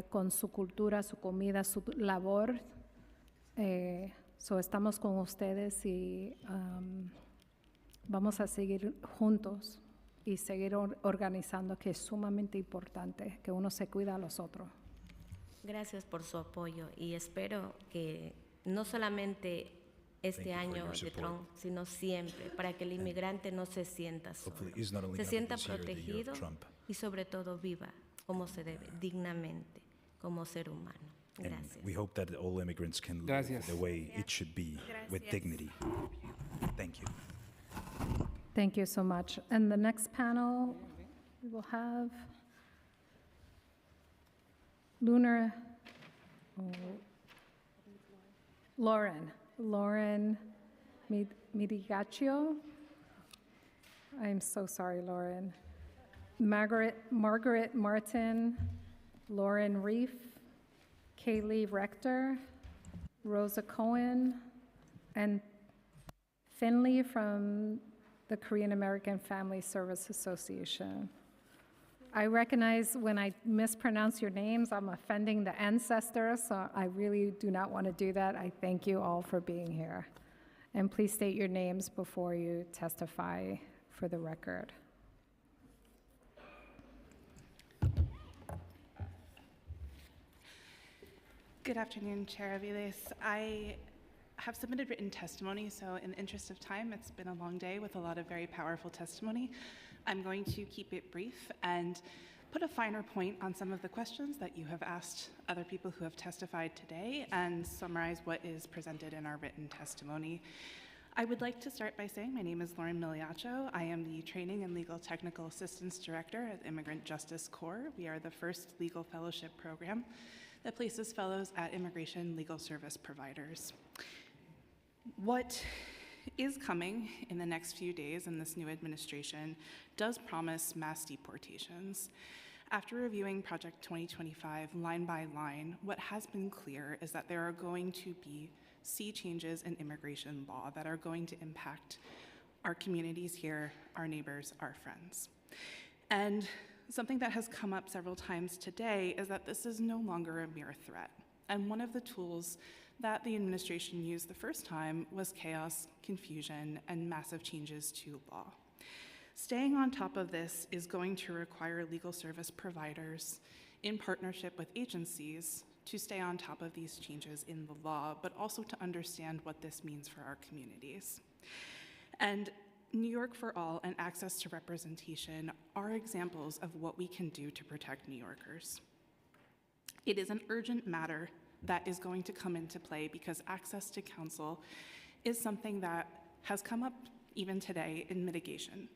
con su cultura, su comida, su labor. Estamos con ustedes y vamos a seguir juntos y seguir organizando, que es sumamente importante, que uno se cuida a los otros. Gracias por su apoyo y espero que no solamente este año de Trump, sino siempre, para que el inmigrante no se sienta solo, se sienta protegido y sobre todo viva como se debe, dignamente, como ser humano. Gracias. And we hope that all immigrants can live the way it should be, with dignity. Thank you. Thank you so much. And the next panel, we will have Lauren Mitigaccio. I'm so sorry, Lauren. Margaret Martin, Lauren Reef, Kaylee Rector, Rosa Cohen, and Finley from the Korean American Family Service Association. I recognize when I mispronounce your names, I'm offending the ancestors, so I really do not want to do that. I thank you all for being here. And please state your names before you testify for the record. Good afternoon, Chair Aviles. I have submitted written testimony, so in the interest of time, it's been a long day with a lot of very powerful testimony. I'm going to keep it brief and put a finer point on some of the questions that you have asked other people who have testified today and summarize what is presented in our written testimony. I would like to start by saying my name is Lauren Miliaccio. I am the Training and Legal Technical Assistance Director at the Immigrant Justice Corps. We are the first legal fellowship program that places fellows at immigration legal service providers. What is coming in the next few days in this new administration does promise mass deportations. After reviewing Project 2025 line by line, what has been clear is that there are going to be see changes in immigration law that are going to impact our communities here, our neighbors, our friends. And something that has come up several times today is that this is no longer a mere threat. And one of the tools that the administration used the first time was chaos, confusion, and massive changes to law. Staying on top of this is going to require legal service providers in partnership with agencies to stay on top of these changes in the law, but also to understand what this means for our communities. And New York for All and access to representation are examples of what we can do to protect New Yorkers. It is an urgent matter that is going to come into play because access to counsel is something that has come up even today in mitigation.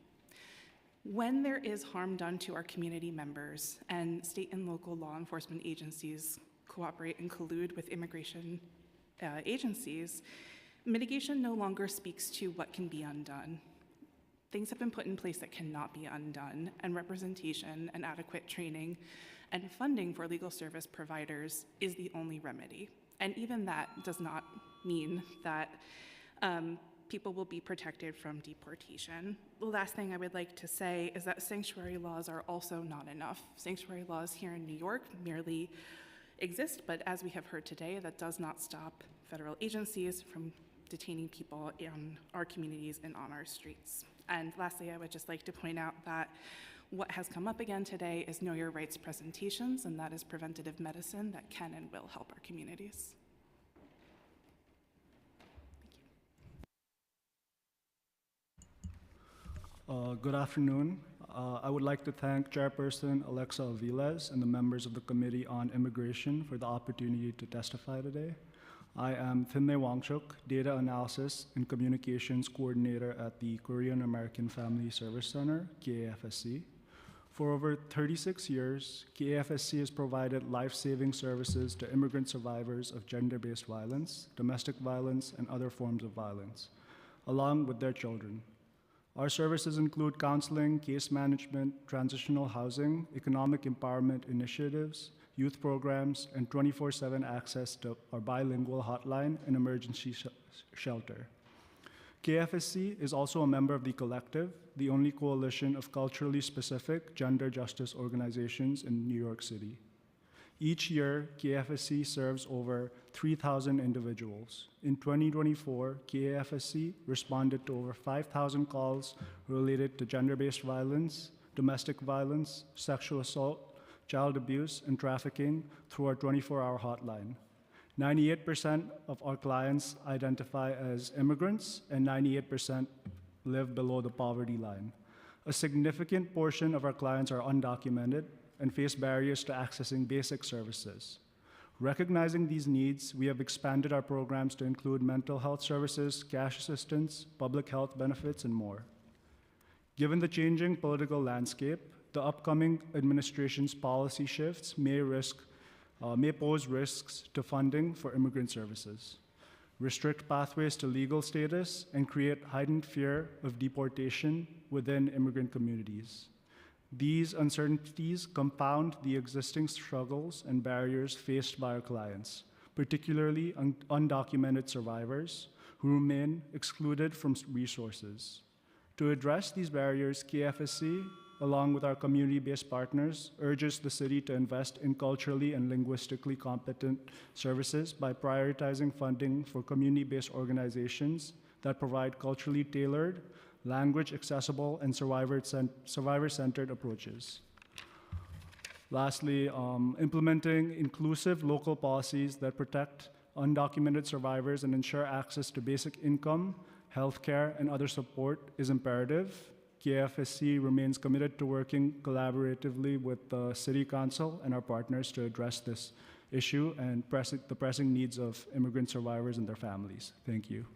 When there is harm done to our community members and state and local law enforcement agencies cooperate and collude with immigration agencies, mitigation no longer speaks to what can be undone. Things have been put in place that cannot be undone, and representation and adequate training and funding for legal service providers is the only remedy. And even that does not mean that people will be protected from deportation. The last thing I would like to say is that sanctuary laws are also not enough. Sanctuary laws here in New York merely exist, but as we have heard today, that does not stop federal agencies from detaining people in our communities and on our streets. And lastly, I would just like to point out that what has come up again today is Know Your Rights presentations, and that is preventative medicine that can and will help our communities. Good afternoon. I would like to thank Chairperson Alexa Aviles and the members of the Committee on Immigration for the opportunity to testify today. I am Thinne Wangchuk, Data Analysis and Communications Coordinator at the Korean American Family Service Center, KAFSC. For over 36 years, KAFSC has provided life-saving services to immigrant survivors of gender-based violence, domestic violence, and other forms of violence, along with their children. Our services include counseling, case management, transitional housing, economic empowerment initiatives, youth programs, and 24/7 access to our bilingual hotline and emergency shelter. KFSC is also a member of The Collective, the only coalition of culturally specific gender justice organizations in New York City. Each year, KFSC serves over 3,000 individuals. In 2024, KFSC responded to over 5,000 calls related to gender-based violence, domestic violence, sexual assault, child abuse, and trafficking through our 24-hour hotline. 98% of our clients identify as immigrants, and 98% live below the poverty line. A significant portion of our clients are undocumented and face barriers to accessing basic services. Recognizing these needs, we have expanded our programs to include mental health services, cash assistance, public health benefits, and more. Given the changing political landscape, the upcoming administration's policy shifts may pose risks to funding for immigrant services, restrict pathways to legal status, and create heightened fear of deportation within immigrant communities. These uncertainties compound the existing struggles and barriers faced by our clients, particularly undocumented survivors who remain excluded from resources. To address these barriers, KFSC, along with our community-based partners, urges the city to invest in culturally and linguistically competent services by prioritizing funding for community-based organizations that provide culturally tailored, language-accessible, and survivor-centered approaches. Lastly, implementing inclusive local policies that protect undocumented survivors and ensure access to basic income, healthcare, and other support is imperative. KFSC remains committed to working collaboratively with the City Council and our partners to address this issue and the pressing needs of immigrant survivors and their families. Thank you.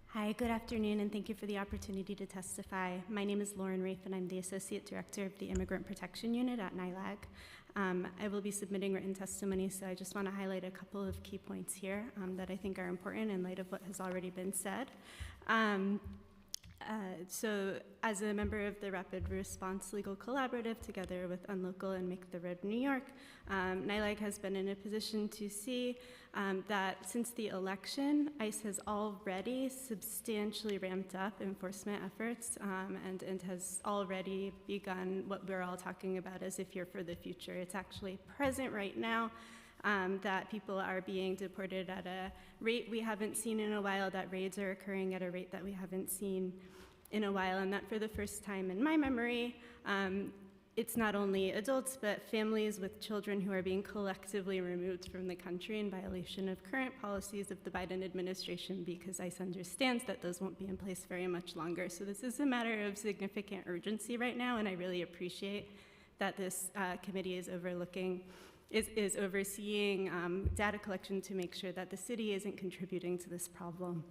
Hi, good afternoon, and thank you for the opportunity to testify. My name is Lauren Rafe, and I'm the Associate Director of the Immigrant Protection Unit at NYLAG. I will be submitting written testimony, so I just want to highlight a couple of key points here that I think are important in light of what has already been said. So as a member of the Rapid Response Legal Collaborative, together with Unlocal and Make the Road New York, NYLAG has been in a position to see that since the election, ICE has already substantially ramped up enforcement efforts and has already begun what we're all talking about as a fear for the future. It's actually present right now. That people are being deported at a rate we haven't seen in a while, that raids are occurring at a rate that we haven't seen in a while, and that for the first time in my memory, it's not only adults, but families with children who are being collectively removed from the country in violation of current policies of the Biden administration, because ICE understands that those won't be in place very much longer. So this is a matter of significant urgency right now, and I really appreciate that this committee is overseeing data collection to make sure that the city isn't contributing to this problem.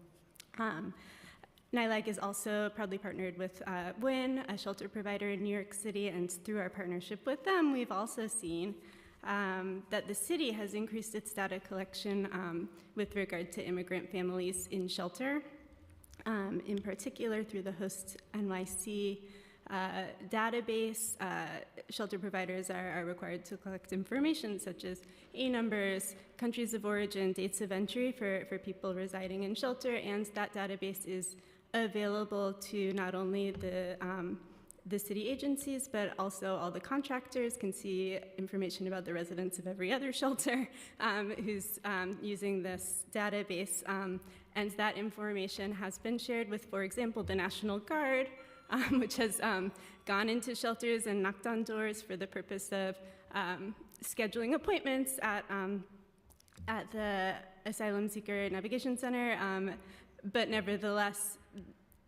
NYLAG is also proudly partnered with WIN, a shelter provider in New York City, and through our partnership with them, we've also seen that the city has increased its data collection with regard to immigrant families in shelter, in particular through the Host NYC database. Shelter providers are required to collect information such as A numbers, countries of origin, dates of entry for people residing in shelter, and that database is available to not only the city agencies, but also all the contractors can see information about the residents of every other shelter who's using this database. And that information has been shared with, for example, the National Guard, which has gone into shelters and knocked on doors for the purpose of scheduling appointments at the Asylum Seeker Navigation Center. But nevertheless,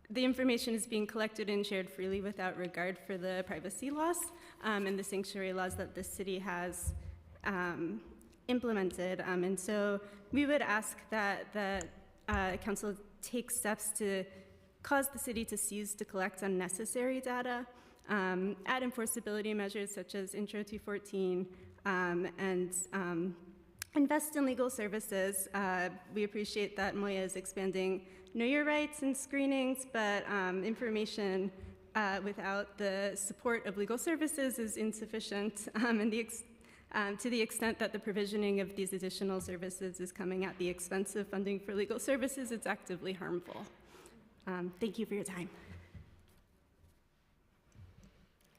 the information is being collected and shared freely without regard for the privacy laws and the sanctuary laws that the city has implemented. And so we would ask that the council take steps to cause the city to cease to collect unnecessary data, add enforceability measures such as Intro 214, and invest in legal services. We appreciate that Moya is expanding Know Your Rights and screenings, but information without the support of legal services is insufficient, and to the extent that the provisioning of these additional services is coming at the expense of funding for legal services, it's actively harmful. Thank you for your time.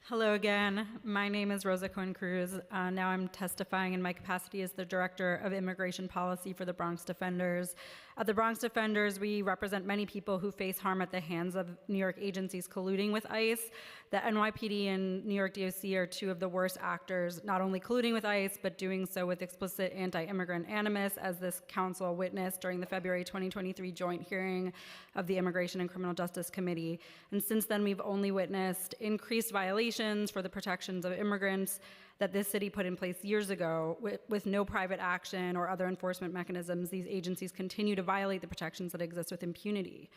Hello again. My name is Rosa Cohen-Cruz. Now I'm testifying in my capacity as the Director of Immigration Policy for the Bronx Defenders. At the Bronx Defenders, we represent many people who face harm at the hands of New York agencies colluding with ICE. The NYPD and New York DOC are two of the worst actors, not only colluding with ICE, but doing so with explicit anti-immigrant animus, as this council witnessed during the February 2023 joint hearing of the Immigration and Criminal Justice Committee. And since then, we've only witnessed increased violations for the protections of immigrants that this city put in place years ago. With no private action or other enforcement mechanisms, these agencies continue to violate the protections that exist with impunity.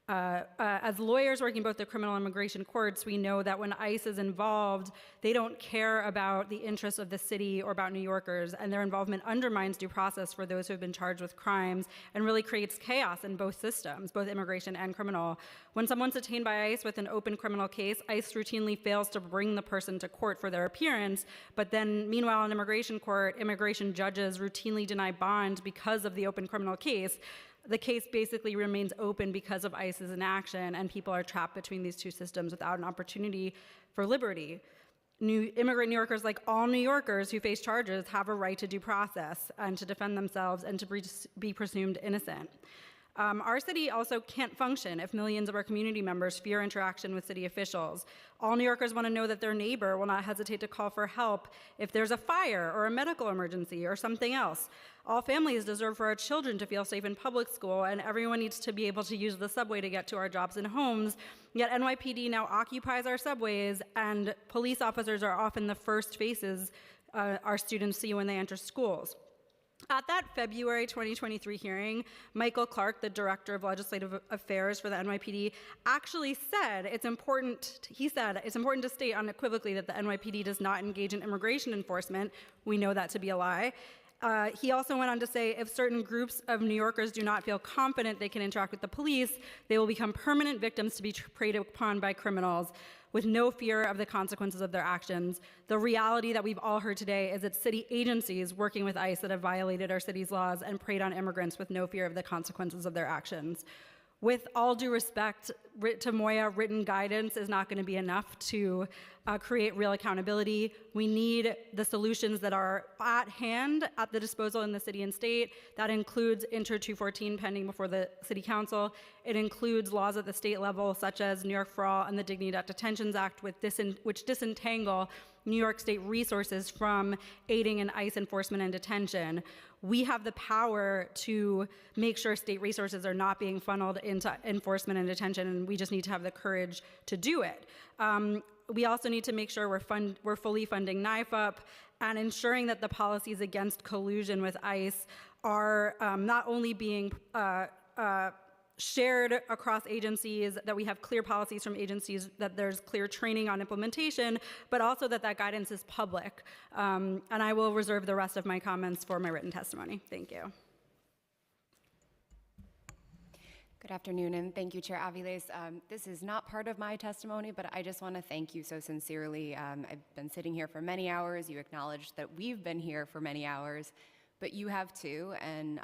As lawyers working both the criminal and immigration courts, we know that when ICE is involved, they don't care about the interests of the city or about New Yorkers, and their involvement undermines due process for those who have been charged with crimes and really creates chaos in both systems, both immigration and criminal. When someone's detained by ICE with an open criminal case, ICE routinely fails to bring the person to court for their appearance, but then meanwhile in immigration court, immigration judges routinely deny bond because of the open criminal case. The case basically remains open because of ICE's inaction, and people are trapped between these two systems without an opportunity for liberty. Immigrant New Yorkers, like all New Yorkers who face charges, have a right to due process and to defend themselves and to be presumed innocent. Our city also can't function if millions of our community members fear interaction with city officials. All New Yorkers want to know that their neighbor will not hesitate to call for help if there's a fire or a medical emergency or something else. All families deserve for our children to feel safe in public school, and everyone needs to be able to use the subway to get to our jobs and homes. Yet NYPD now occupies our subways, and police officers are often the first faces our students see when they enter schools. At that February 2023 hearing, Michael Clark, the Director of Legislative Affairs for the NYPD, actually said it's important to state unequivocally that the NYPD does not engage in immigration enforcement. We know that to be a lie. He also went on to say, if certain groups of New Yorkers do not feel confident they can interact with the police, they will become permanent victims to be preyed upon by criminals with no fear of the consequences of their actions. The reality that we've all heard today is that city agencies working with ICE that have violated our city's laws and preyed on immigrants with no fear of the consequences of their actions. With all due respect to Moya, written guidance is not going to be enough to create real accountability. We need the solutions that are at hand, at the disposal in the city and state. That includes Inter 214 pending before the City Council. It includes laws at the state level, such as New York for All and the Dignity Not Detentions Act, which disentangle New York State resources from aiding in ICE enforcement and detention. We have the power to make sure state resources are not being funneled into enforcement and detention, and we just need to have the courage to do it. We also need to make sure we're fully funding NIFUP and ensuring that the policies against collusion with ICE are not only being shared across agencies, that we have clear policies from agencies, that there's clear training on implementation, but also that that guidance is public. And I will reserve the rest of my comments for my written testimony. Thank you. Good afternoon, and thank you, Chair Aviles. This is not part of my testimony, but I just want to thank you so sincerely. I've been sitting here for many hours. You acknowledged that we've been here for many hours, but you have too, and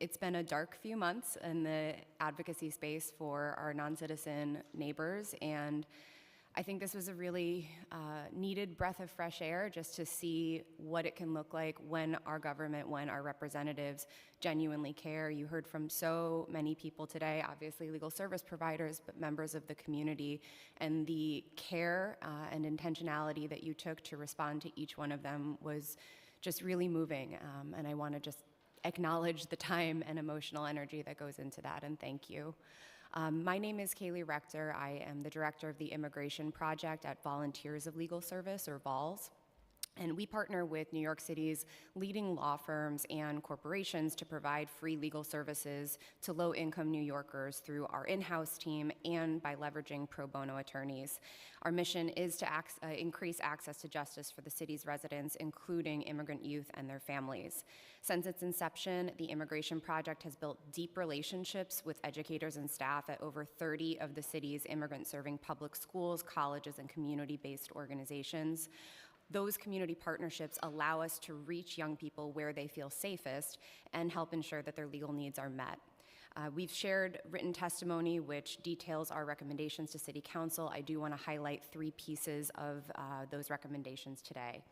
it's been a dark few months in the advocacy space for our non-citizen neighbors, and I think this was a really needed breath of fresh air just to see what it can look like when our government, when our representatives genuinely care. You heard from so many people today, obviously legal service providers, but members of the community, and the care and intentionality that you took to respond to each one of them was just really moving, and I want to just acknowledge the time and emotional energy that goes into that, and thank you. My name is Kaylee Rector. I am the director of the Immigration Project at Volunteers of Legal Service, or VOLS. And we partner with New York City's leading law firms and corporations to provide free legal services to low-income New Yorkers through our in-house team and by leveraging pro bono attorneys. Our mission is to increase access to justice for the city's residents, including immigrant youth and their families. Since its inception, the Immigration Project has built deep relationships with educators and staff at over 30 of the city's immigrant-serving public schools, colleges, and community-based organizations. Those community partnerships allow us to reach young people where they feel safest and help ensure that their legal needs are met. We've shared written testimony which details our recommendations to City Council. I do want to highlight 3 pieces of those recommendations today.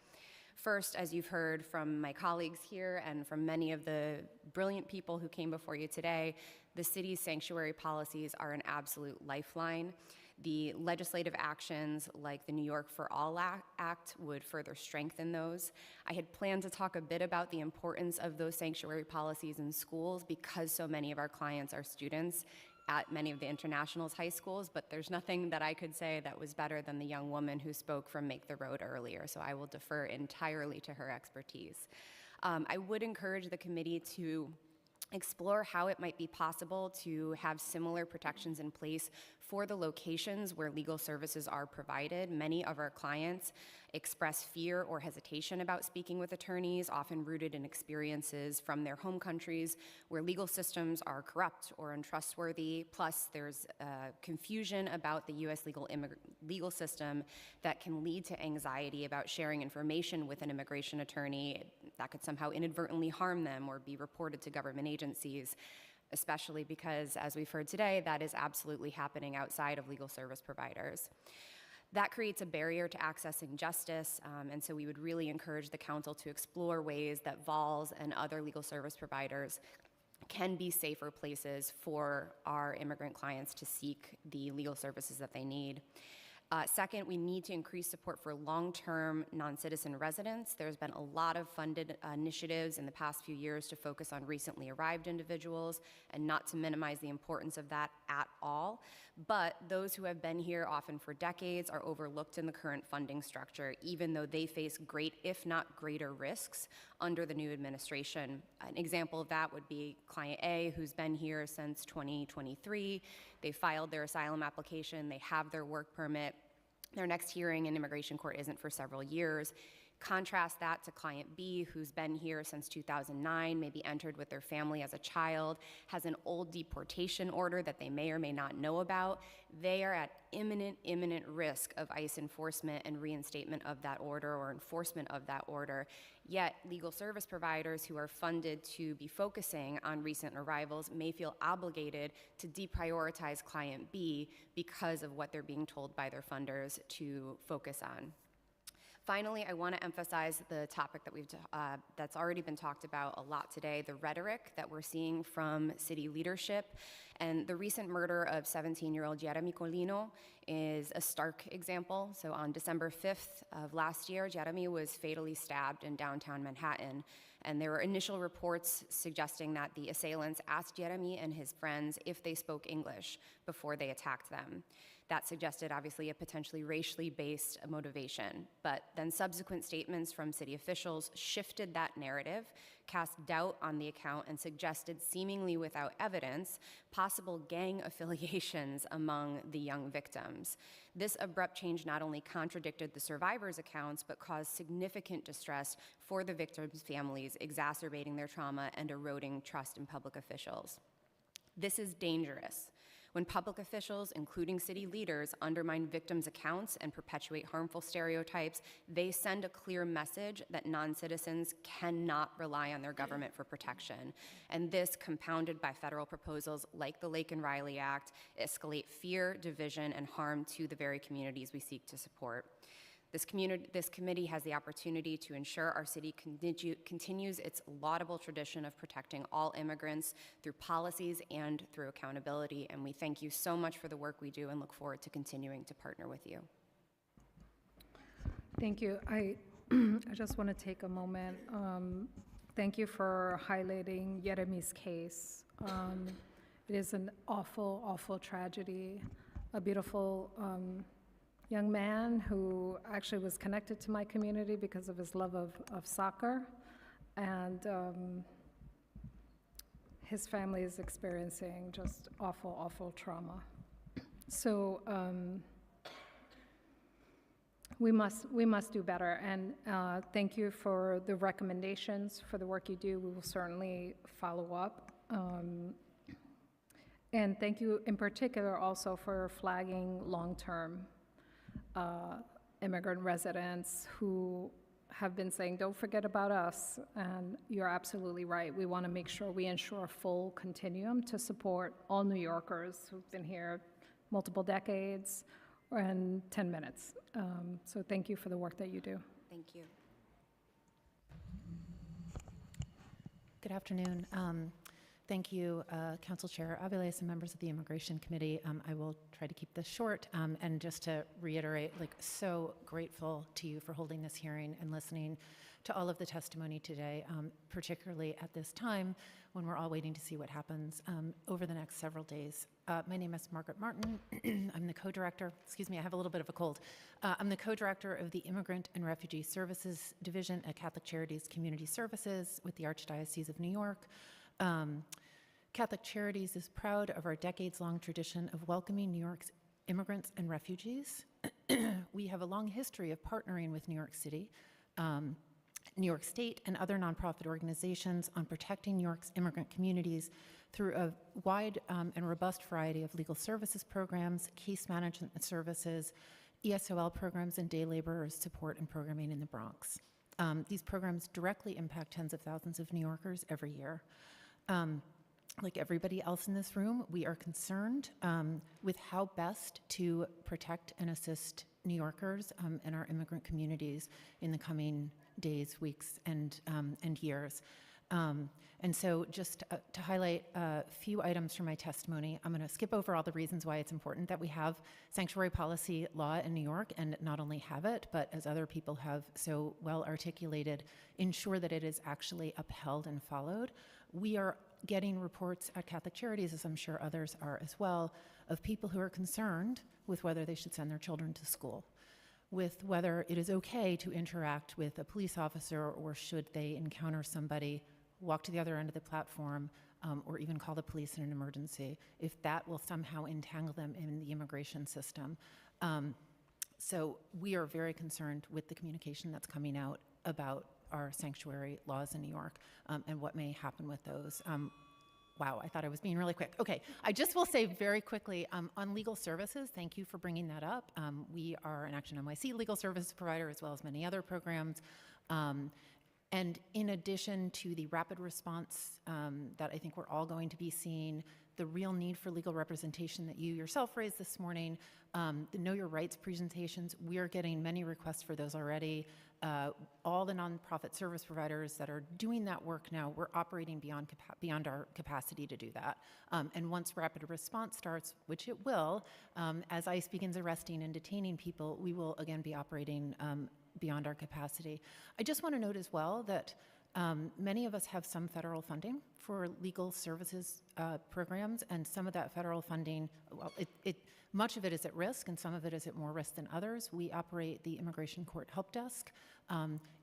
First, as you've heard from my colleagues here and from many of the brilliant people who came before you today, the city's sanctuary policies are an absolute lifeline. The legislative actions like the New York for All Act would further strengthen those. I had planned to talk a bit about the importance of those sanctuary policies in schools because so many of our clients are students at many of the international's high schools, but there's nothing that I could say that was better than the young woman who spoke from Make the Road earlier, so I will defer entirely to her expertise. I would encourage the committee to explore how it might be possible to have similar protections in place for the locations where legal services are provided. Many of our clients express fear or hesitation about speaking with attorneys, often rooted in experiences from their home countries where legal systems are corrupt or untrustworthy. Plus, there's confusion about the U.S. legal system that can lead to anxiety about sharing information with an immigration attorney that could somehow inadvertently harm them or be reported to government agencies, especially because, as we've heard today, that is absolutely happening outside of legal service providers. That creates a barrier to accessing justice, and so we would really encourage the council to explore ways that VOLS and other legal service providers can be safer places for our immigrant clients to seek the legal services that they need. Second, we need to increase support for long-term non-citizen residents. There's been a lot of funded initiatives in the past few years to focus on recently arrived individuals, and not to minimize the importance of that at all. But those who have been here often for decades are overlooked in the current funding structure, even though they face great, if not greater, risks under the new administration. An example of that would be Client A, who's been here since 2023. They filed their asylum application, they have their work permit. Their next hearing in immigration court isn't for several years. Contrast that to client B, who's been here since 2009, maybe entered with their family as a child, has an old deportation order that they may or may not know about. They are at imminent risk of ICE enforcement and reinstatement of that order or enforcement of that order. Yet legal service providers who are funded to be focusing on recent arrivals may feel obligated to deprioritize client B because of what they're being told by their funders to focus on. Finally, I want to emphasize the topic that that's already been talked about a lot today, the rhetoric that we're seeing from city leadership. And the recent murder of 17-year-old Jeremy Colino is a stark example. So on December 5th of last year, Jeremy was fatally stabbed in downtown Manhattan. And there were initial reports suggesting that the assailants asked Jeremy and his friends if they spoke English before they attacked them. That suggested, obviously, a potentially racially based motivation. But then subsequent statements from city officials shifted that narrative, cast doubt on the account, and suggested, seemingly without evidence, possible gang affiliations among the young victims. This abrupt change not only contradicted the survivors' accounts, but caused significant distress for the victims' families, exacerbating their trauma and eroding trust in public officials. This is dangerous. When public officials, including city leaders, undermine victims' accounts and perpetuate harmful stereotypes, they send a clear message that non-citizens cannot rely on their government for protection. And this, compounded by federal proposals like the Lake and Riley Act, escalate fear, division, and harm to the very communities we seek to support. This committee has the opportunity to ensure our city continues its laudable tradition of protecting all immigrants through policies and through accountability. And we thank you so much for the work we do and look forward to continuing to partner with you. Thank you. I just want to take a moment. Thank you for highlighting Jeremy's case. It is an awful, awful tragedy. A beautiful young man who actually was connected to my community because of his love of soccer, and his family is experiencing just awful, awful trauma. So we must do better, and thank you for the recommendations, for the work you do. We will certainly follow up. And thank you in particular also for flagging long-term immigrant residents who have been saying, don't forget about us, and you're absolutely right. We want to make sure we ensure a full continuum to support all New Yorkers who've been here multiple decades and 10 minutes. So thank you for the work that you do. Thank you. Good afternoon. Thank you, Council Chair Aviles and members of the Immigration Committee. I will try to keep this short, and just to reiterate, so grateful to you for holding this hearing and listening to all of the testimony today, particularly at this time when we're all waiting to see what happens over the next several days. My name is Margaret Martin. I'm the co-director, excuse me, I have a little bit of a cold. I'm the co-director of the Immigrant and Refugee Services Division at Catholic Charities Community Services with the Archdiocese of New York. Catholic Charities is proud of our decades-long tradition of welcoming New York's immigrants and refugees. We have a long history of partnering with New York City, New York State, and other nonprofit organizations on protecting New York's immigrant communities through a wide and robust variety of legal services programs, case management services, ESOL programs, and day laborers support and programming in the Bronx. These programs directly impact tens of thousands of New Yorkers every year. Like everybody else in this room, we are concerned with how best to protect and assist New Yorkers and our immigrant communities in the coming days, weeks, and years. And so just to highlight a few items from my testimony, I'm going to skip over all the reasons why it's important that we have sanctuary policy law in New York, and not only have it, but as other people have so well articulated, ensure that it is actually upheld and followed. We are getting reports at Catholic Charities, as I'm sure others are as well, of people who are concerned with whether they should send their children to school, with whether it is okay to interact with a police officer, or should they encounter somebody, walk to the other end of the platform, or even call the police in an emergency, if that will somehow entangle them in the immigration system. So we are very concerned with the communication that's coming out about our sanctuary laws in New York and what may happen with those. Wow, I thought I was being really quick. Okay, I just will say very quickly, on legal services, thank you for bringing that up. We are an Action NYC legal services provider as well as many other programs. And in addition to the rapid response that I think we're all going to be seeing, the real need for legal representation that you yourself raised this morning, the Know Your Rights presentations, we are getting many requests for those already. All the nonprofit service providers that are doing that work now, we're operating beyond our capacity to do that. And once rapid response starts, which it will, as ICE begins arresting and detaining people, we will again be operating beyond our capacity. I just want to note as well that many of us have some federal funding for legal services programs, and some of that federal funding, well, much of it is at risk, and some of it is at more risk than others. We operate the Immigration Court Help Desk.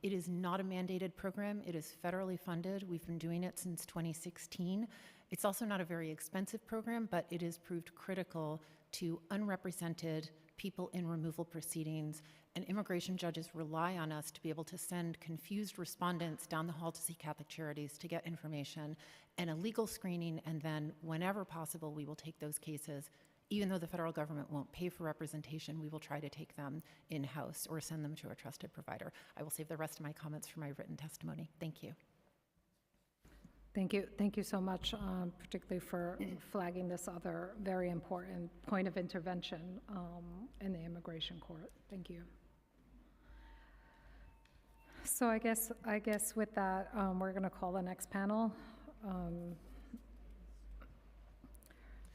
It is not a mandated program. It is federally funded. We've been doing it since 2016. It's also not a very expensive program, but it has proved critical to unrepresented people in removal proceedings, and immigration judges rely on us to be able to send confused respondents down the hall to see Catholic Charities to get information and a legal screening, and then whenever possible, we will take those cases. Even though the federal government won't pay for representation, we will try to take them in-house or send them to a trusted provider. I will save the rest of my comments for my written testimony. Thank you. Thank you. Thank you so much, particularly for flagging this other very important point of intervention in the immigration court. Thank you. So I guess with that, we're going to call the next panel.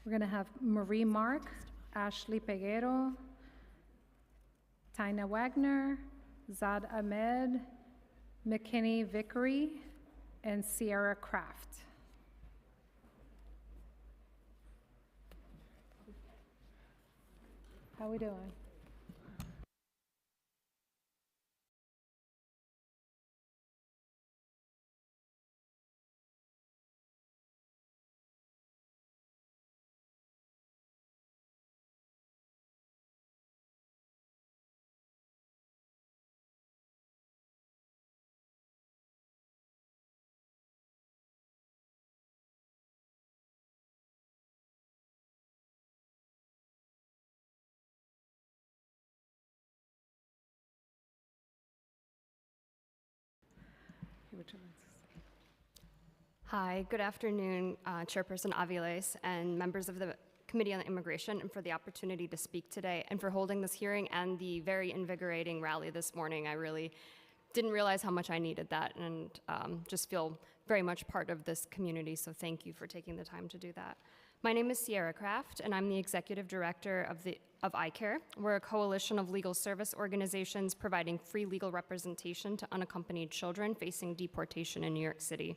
We're going to have Marie Mark, Ashley Peguero, Tina Wagner, Zad Ahmed, McKinney Vickery, and Sierra Kraft. How we doing? Hi, good afternoon, Chairperson Aviles and members of the Committee on Immigration, and for the opportunity to speak today and for holding this hearing and the very invigorating rally this morning. I really didn't realize how much I needed that, and just feel very much part of this community, so thank you for taking the time to do that. My name is Sierra Kraft, and I'm the Executive Director of iCare. We're a coalition of legal service organizations providing free legal representation to unaccompanied children facing deportation in New York City.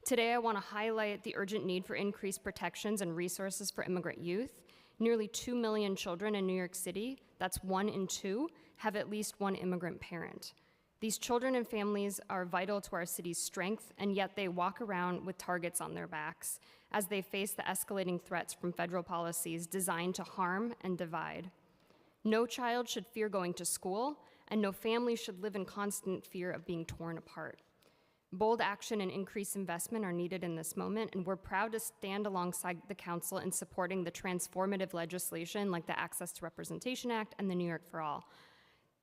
Today, I want to highlight the urgent need for increased protections and resources for immigrant youth. Nearly 2 million children in New York City, that's 1 in 2, have at least one immigrant parent. These children and families are vital to our city's strength, and yet they walk around with targets on their backs as they face the escalating threats from federal policies designed to harm and divide. No child should fear going to school, and no family should live in constant fear of being torn apart. Bold action and increased investment are needed in this moment, and we're proud to stand alongside the Council in supporting the transformative legislation like the Access to Representation Act and the New York for All.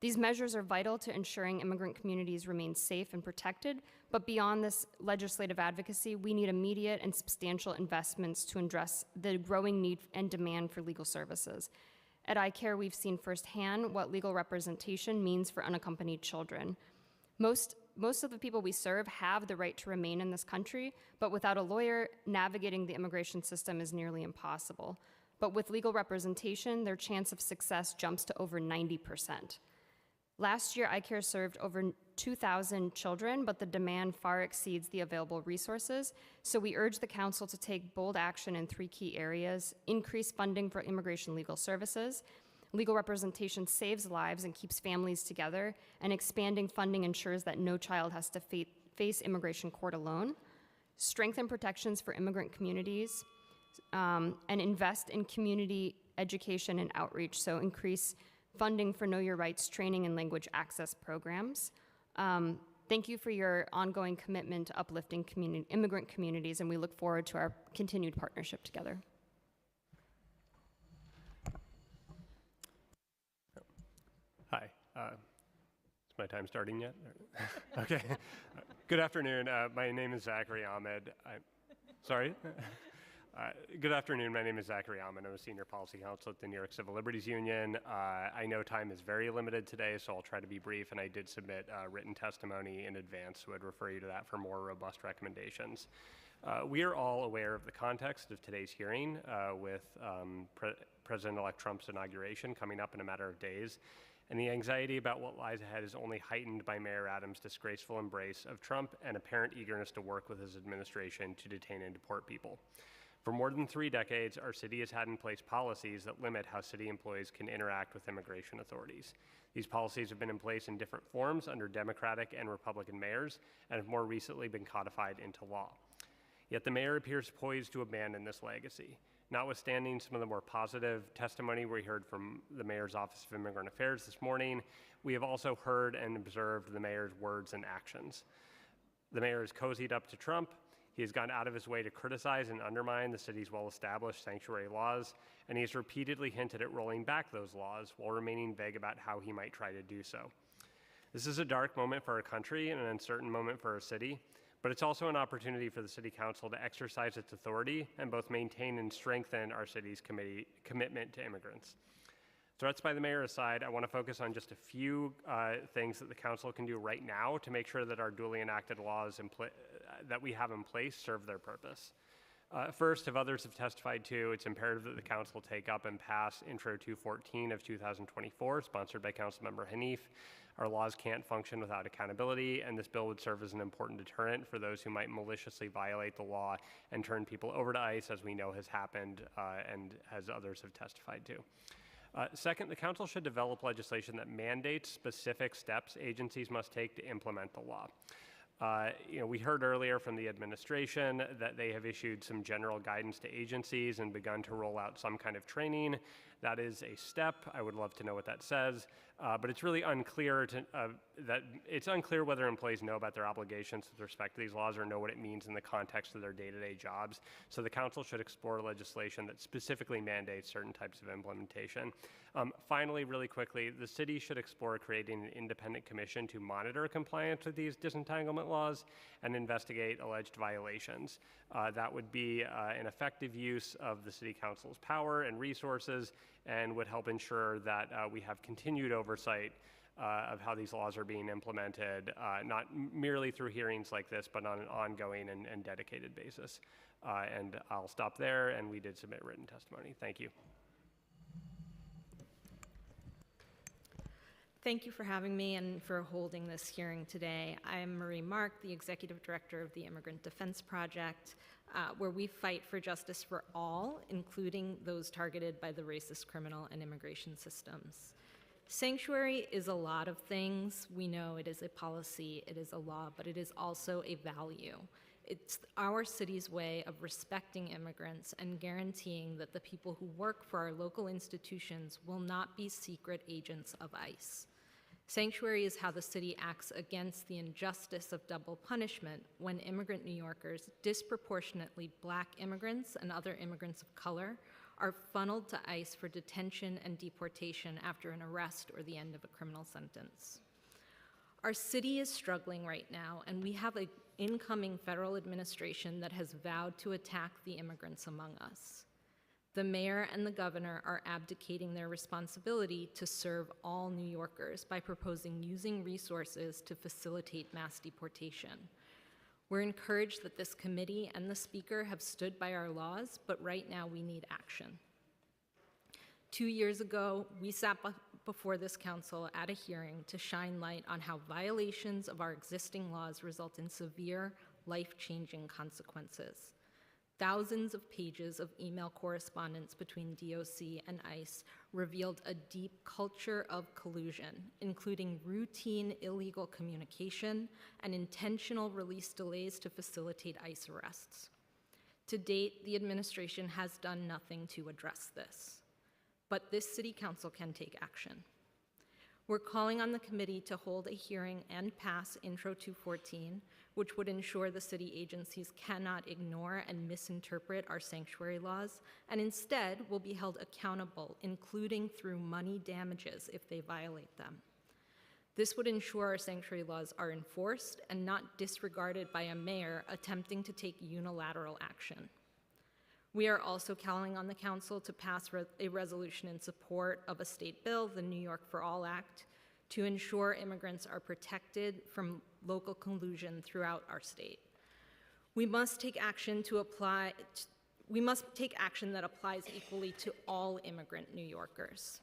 These measures are vital to ensuring immigrant communities remain safe and protected, but beyond this legislative advocacy, we need immediate and substantial investments to address the growing need and demand for legal services. At iCare, we've seen firsthand what legal representation means for unaccompanied children. Most of the people we serve have the right to remain in this country, but without a lawyer, navigating the immigration system is nearly impossible. But with legal representation, their chance of success jumps to over 90%. Last year, iCare served over 2,000 children, but the demand far exceeds the available resources. So we urge the Council to take bold action in 3 key areas: increase funding for immigration legal services, legal representation saves lives and keeps families together, and expanding funding ensures that no child has to face immigration court alone, strengthen protections for immigrant communities, and invest in community education and outreach, so increase funding for Know Your Rights training and language access programs, Thank you for your ongoing commitment to uplifting immigrant communities, and we look forward to our continued partnership together. Hi. Is my time starting yet? Okay. Good afternoon. My name is Zachary Ahmed. Sorry? Good afternoon. My name is Zachary Ahmed. I'm a senior policy counsel at the New York Civil Liberties Union. I know time is very limited today, so I'll try to be brief, and I did submit written testimony in advance, so I'd refer you to that for more robust recommendations. We are all aware of the context of today's hearing with President-elect Trump's inauguration coming up in a matter of days, and the anxiety about what lies ahead is only heightened by Mayor Adams' disgraceful embrace of Trump and apparent eagerness to work with his administration to detain and deport people. For more than 3 decades, our city has had in place policies that limit how city employees can interact with immigration authorities. These policies have been in place in different forms under Democratic and Republican mayors and have more recently been codified into law. Yet the mayor appears poised to abandon this legacy. Notwithstanding some of the more positive testimony we heard from the Mayor's Office of Immigrant Affairs this morning, we have also heard and observed the mayor's words and actions. The mayor has cozied up to Trump. He has gone out of his way to criticize and undermine the city's well-established sanctuary laws, and he has repeatedly hinted at rolling back those laws while remaining vague about how he might try to do so. This is a dark moment for our country and an uncertain moment for our city, but it's also an opportunity for the City Council to exercise its authority and both maintain and strengthen our city's commitment to immigrants. Threats by the mayor aside, I want to focus on just a few things that the council can do right now to make sure that our duly enacted laws that we have in place serve their purpose. First, if others have testified to, it's imperative that the council take up and pass Intro 214 of 2024, sponsored by Councilmember Hanif. Our laws can't function without accountability, and this bill would serve as an important deterrent for those who might maliciously violate the law and turn people over to ICE, as we know has happened and as others have testified to. Second, the council should develop legislation that mandates specific steps agencies must take to implement the law. We heard earlier from the administration that they have issued some general guidance to agencies and begun to roll out some kind of training. That is a step. I would love to know what that says, but it's really unclear it's unclear whether employees know about their obligations with respect to these laws or know what it means in the context of their day-to-day jobs. So the council should explore legislation that specifically mandates certain types of implementation. Finally, really quickly, the city should explore creating an independent commission to monitor compliance with these disentanglement laws and investigate alleged violations. That would be an effective use of the city council's power and resources and would help ensure that we have continued oversight of how these laws are being implemented, not merely through hearings like this, but on an ongoing and dedicated basis. And I'll stop there, and we did submit written testimony. Thank you. Thank you for having me and for holding this hearing today. I'm Marie Mark, the Executive Director of the Immigrant Defense Project, where we fight for justice for all, including those targeted by the racist criminal and immigration systems. Sanctuary is a lot of things. We know it is a policy, it is a law, but it is also a value. It's our city's way of respecting immigrants and guaranteeing that the people who work for our local institutions will not be secret agents of ICE. Sanctuary is how the city acts against the injustice of double punishment when immigrant New Yorkers, disproportionately Black immigrants and other immigrants of color, are funneled to ICE for detention and deportation after an arrest or the end of a criminal sentence. Our city is struggling right now, and we have an incoming federal administration that has vowed to attack the immigrants among us. The mayor and the governor are abdicating their responsibility to serve all New Yorkers by proposing using resources to facilitate mass deportation. We're encouraged that this committee and the speaker have stood by our laws, but right now we need action. 2 years ago, we sat before this council at a hearing to shine light on how violations of our existing laws result in severe, life-changing consequences. Thousands of pages of email correspondence between DOC and ICE revealed a deep culture of collusion, including routine illegal communication and intentional release delays to facilitate ICE arrests. To date, the administration has done nothing to address this, but this city council can take action. We're calling on the committee to hold a hearing and pass Intro 214, which would ensure the city agencies cannot ignore and misinterpret our sanctuary laws, and instead will be held accountable, including through money damages if they violate them. This would ensure our sanctuary laws are enforced and not disregarded by a mayor attempting to take unilateral action. We are also calling on the council to pass a resolution in support of a state bill, the New York for All Act, to ensure immigrants are protected from local collusion throughout our state. We must take action that applies equally to all immigrant New Yorkers.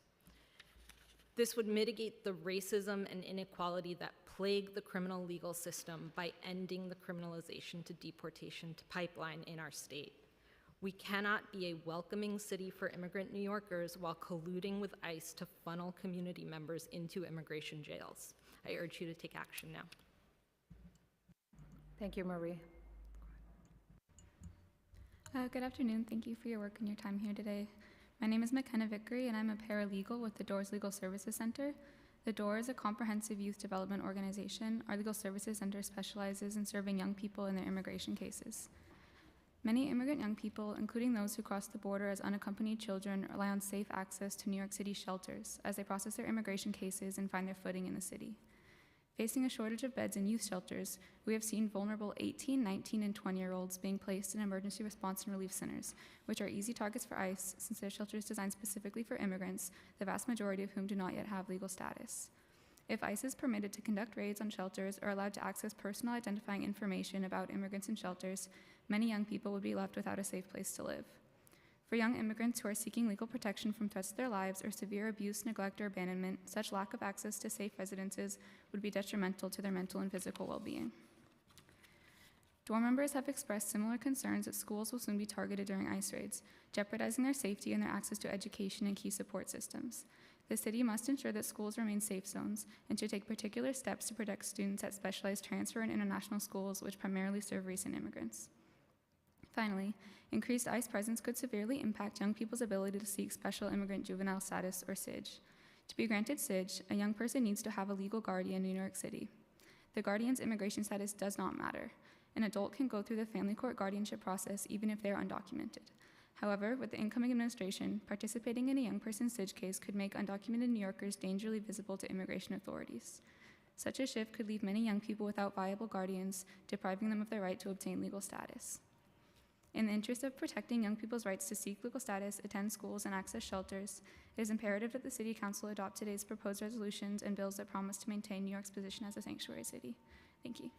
This would mitigate the racism and inequality that plague the criminal legal system by ending the criminalization to deportation to pipeline in our state. We cannot be a welcoming city for immigrant New Yorkers while colluding with ICE to funnel community members into immigration jails. I urge you to take action now. Thank you, Marie. Good afternoon. Thank you for your work and your time here today. My name is McKenna Vickery, and I'm a paralegal with the Doors Legal Services Center. The DOOR is a comprehensive youth development organization. Our legal services center specializes in serving young people in their immigration cases. Many immigrant young people, including those who cross the border as unaccompanied children, rely on safe access to New York City shelters as they process their immigration cases and find their footing in the city. Facing a shortage of beds in youth shelters, we have seen vulnerable 18, 19, and 20-year-olds being placed in emergency response and relief centers, which are easy targets for ICE since their shelters designed specifically for immigrants, the vast majority of whom do not yet have legal status. If ICE is permitted to conduct raids on shelters or allowed to access personal identifying information about immigrants in shelters, many young people would be left without a safe place to live. For young immigrants who are seeking legal protection from threats to their lives or severe abuse, neglect, or abandonment, such lack of access to safe residences would be detrimental to their mental and physical well-being. DOOR members have expressed similar concerns that schools will soon be targeted during ICE raids, jeopardizing their safety and their access to education and key support systems. The city must ensure that schools remain safe zones and should take particular steps to protect students at specialized transfer and international schools, which primarily serve recent immigrants. Finally, increased ICE presence could severely impact young people's ability to seek special immigrant juvenile status, or SIJ. To be granted SIJ, a young person needs to have a legal guardian in New York City. The guardian's immigration status does not matter. An adult can go through the family court guardianship process even if they are undocumented. However, with the incoming administration, participating in a young person's SIJ case could make undocumented New Yorkers dangerously visible to immigration authorities. Such a shift could leave many young people without viable guardians, depriving them of their right to obtain legal status. In the interest of protecting young people's rights to seek legal status, attend schools, and access shelters, it is imperative that the City Council adopt today's proposed resolutions and bills that promise to maintain New York's position as a sanctuary city. Thank you.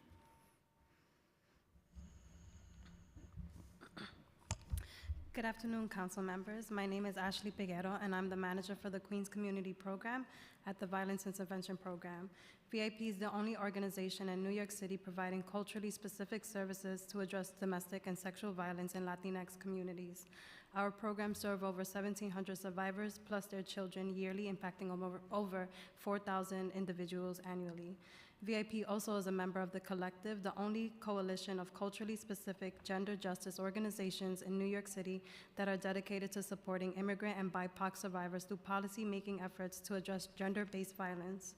Good afternoon, council members. My name is Ashley Peguero, and I'm the manager for the Queens Community Program at the Violence Intervention Program. VIP is the only organization in New York City providing culturally specific services to address domestic and sexual violence in Latinx communities. Our programs serve over 1,700 survivors plus their children yearly, impacting over 4,000 individuals annually. VIP also is a member of The Collective, the only coalition of culturally specific gender justice organizations in New York City that are dedicated to supporting immigrant and BIPOC survivors through policy-making efforts to address gender-based violence.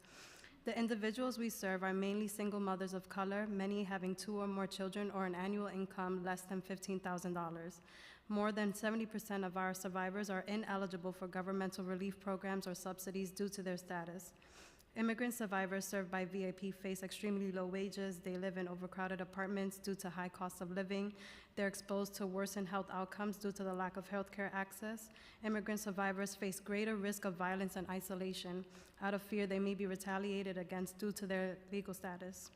The individuals we serve are mainly single mothers of color, many having 2 or more children or an annual income less than $15,000. More than 70% of our survivors are ineligible for governmental relief programs or subsidies due to their status. Immigrant survivors served by VIP face extremely low wages. They live in overcrowded apartments due to high cost of living. They're exposed to worsened health outcomes due to the lack of healthcare access. Immigrant survivors face greater risk of violence and isolation out of fear they may be retaliated against due to their legal status.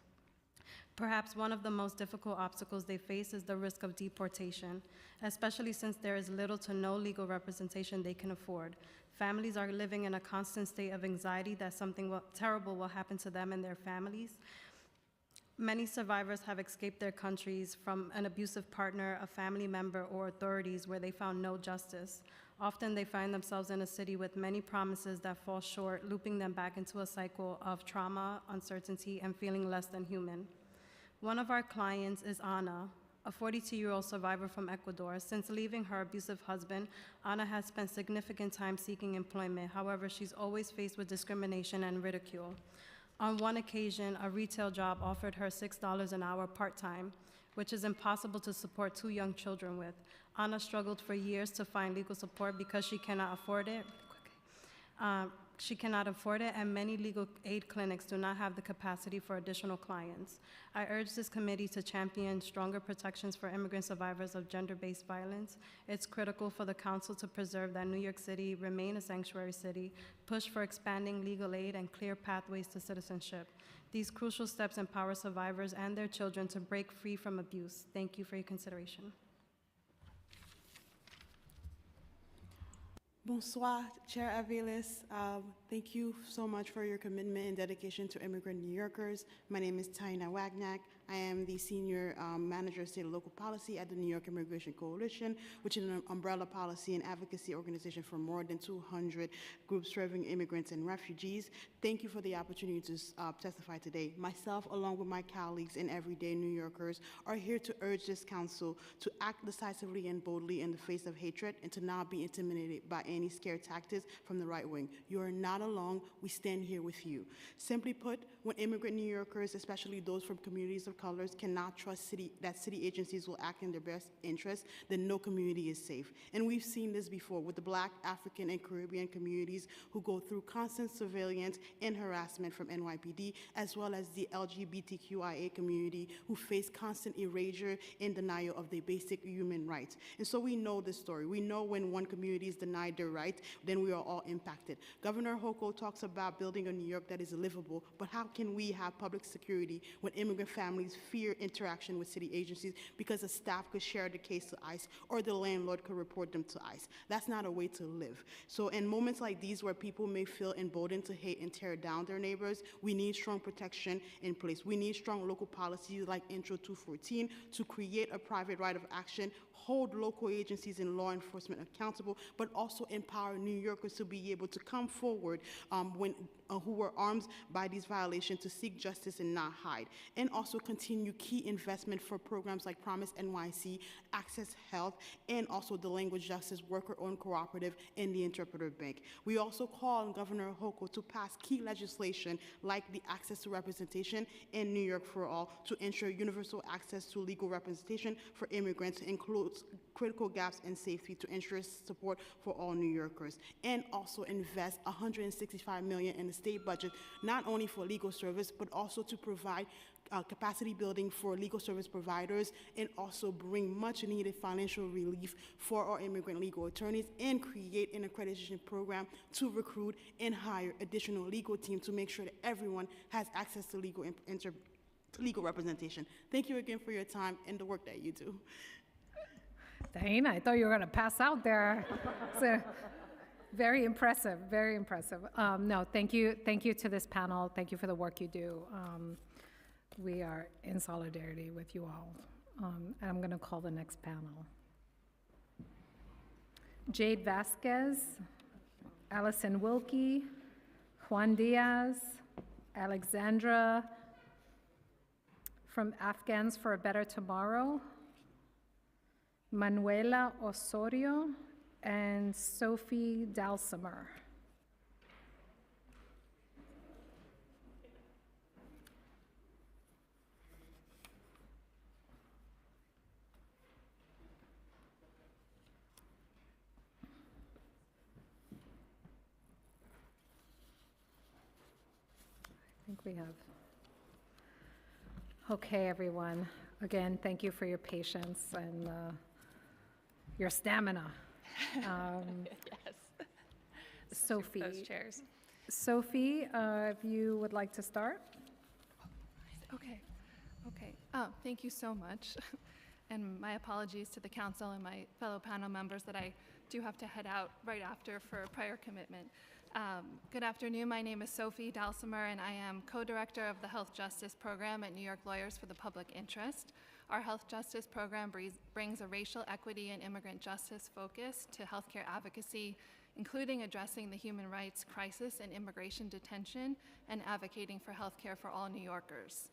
Perhaps one of the most difficult obstacles they face is the risk of deportation, especially since there is little to no legal representation they can afford. Families are living in a constant state of anxiety that something terrible will happen to them and their families. Many survivors have escaped their countries from an abusive partner, a family member, or authorities where they found no justice. Often they find themselves in a city with many promises that fall short, looping them back into a cycle of trauma, uncertainty, and feeling less than human. One of our clients is Anna. a 42-year-old survivor from Ecuador. Since leaving her abusive husband, Ana has spent significant time seeking employment. However, she's always faced with discrimination and ridicule. On one occasion, a retail job offered her $6 an hour part-time, which is impossible to support 2 young children with. Ana struggled for years to find legal support because she cannot afford it. And many legal aid clinics do not have the capacity for additional clients. I urge this committee to champion stronger protections for immigrant survivors of gender-based violence. It's critical for the council to preserve that New York City remain a sanctuary city, push for expanding legal aid, and clear pathways to citizenship. These crucial steps empower survivors and their children to break free from abuse. Thank you for your consideration. Bonsoir, Chair Aviles. Thank you so much for your commitment and dedication to immigrant New Yorkers. My name is Taina Wagnak. I am the Senior Manager of State and Local Policy at the New York Immigration Coalition, which is an umbrella policy and advocacy organization for more than 200 groups serving immigrants and refugees. Thank you for the opportunity to testify today. Myself, along with my colleagues and everyday New Yorkers, are here to urge this council to act decisively and boldly in the face of hatred and to not be intimidated by any scare tactics from the right wing. You are not alone. We stand here with you. Simply put, when immigrant New Yorkers, especially those from communities of colors, cannot trust that city agencies will act in their best interest, then no community is safe. And we've seen this before with the Black, African, and Caribbean communities who go through constant surveillance and harassment from NYPD, as well as the LGBTQIA community who face constant erasure and denial of their basic human rights. And so we know this story. We know when one community is denied their rights, then we are all impacted. Governor Hochul talks about building a New York that is livable, but how can we have public security when immigrant families fear interaction with city agencies because the staff could share the case to ICE or the landlord could report them to ICE? That's not a way to live. So in moments like these where people may feel emboldened to hate and tear down their neighbors, we need strong protection in place. We need strong local policies like Intro 214 to create a private right of action, hold local agencies and law enforcement accountable, but also empower New Yorkers to be able to come forward who were armed by these violations to seek justice and not hide. And also continue key investment for programs like Promise NYC, Access Health, and also the Language Justice Worker-Owned Cooperative and the Interpreter Bank. We also call on Governor Hochul to pass key legislation like the Access to Representation in New York for All to ensure universal access to legal representation for immigrants, includes critical gaps in safety to ensure support for all New Yorkers, and also invest $165 million in the state budget, not only for legal service, but also to provide capacity building for legal service providers, and also bring much needed financial relief for our immigrant legal attorneys, and create an accreditation program to recruit and hire additional legal teams to make sure that everyone has access to legal representation. Thank you again for your time and the work that you do. Dana, I thought you were going to pass out there. So, very impressive, very impressive. No, thank you to this panel. Thank you for the work you do. We are in solidarity with you all. And I'm going to call the next panel. Jade Vasquez, Allison Wilkie, Juan Diaz, Alexandra from Afghans for a Better Tomorrow, Manuela Osorio, and Sophie Dalsimer. I think we have. Okay, everyone. Again, thank you for your patience and your stamina. Yes. Sophie. Those chairs. Sophie, if you would like to start. Okay. Thank you so much. And my apologies to the council and my fellow panel members that I do have to head out right after for a prior commitment. Good afternoon. My name is Sophie Dalsimer, and I am co-director of the Health Justice Program at New York Lawyers for the Public Interest. Our health justice program brings a racial equity and immigrant justice focus to healthcare advocacy, including addressing the human rights crisis in immigration detention and advocating for healthcare for all New Yorkers.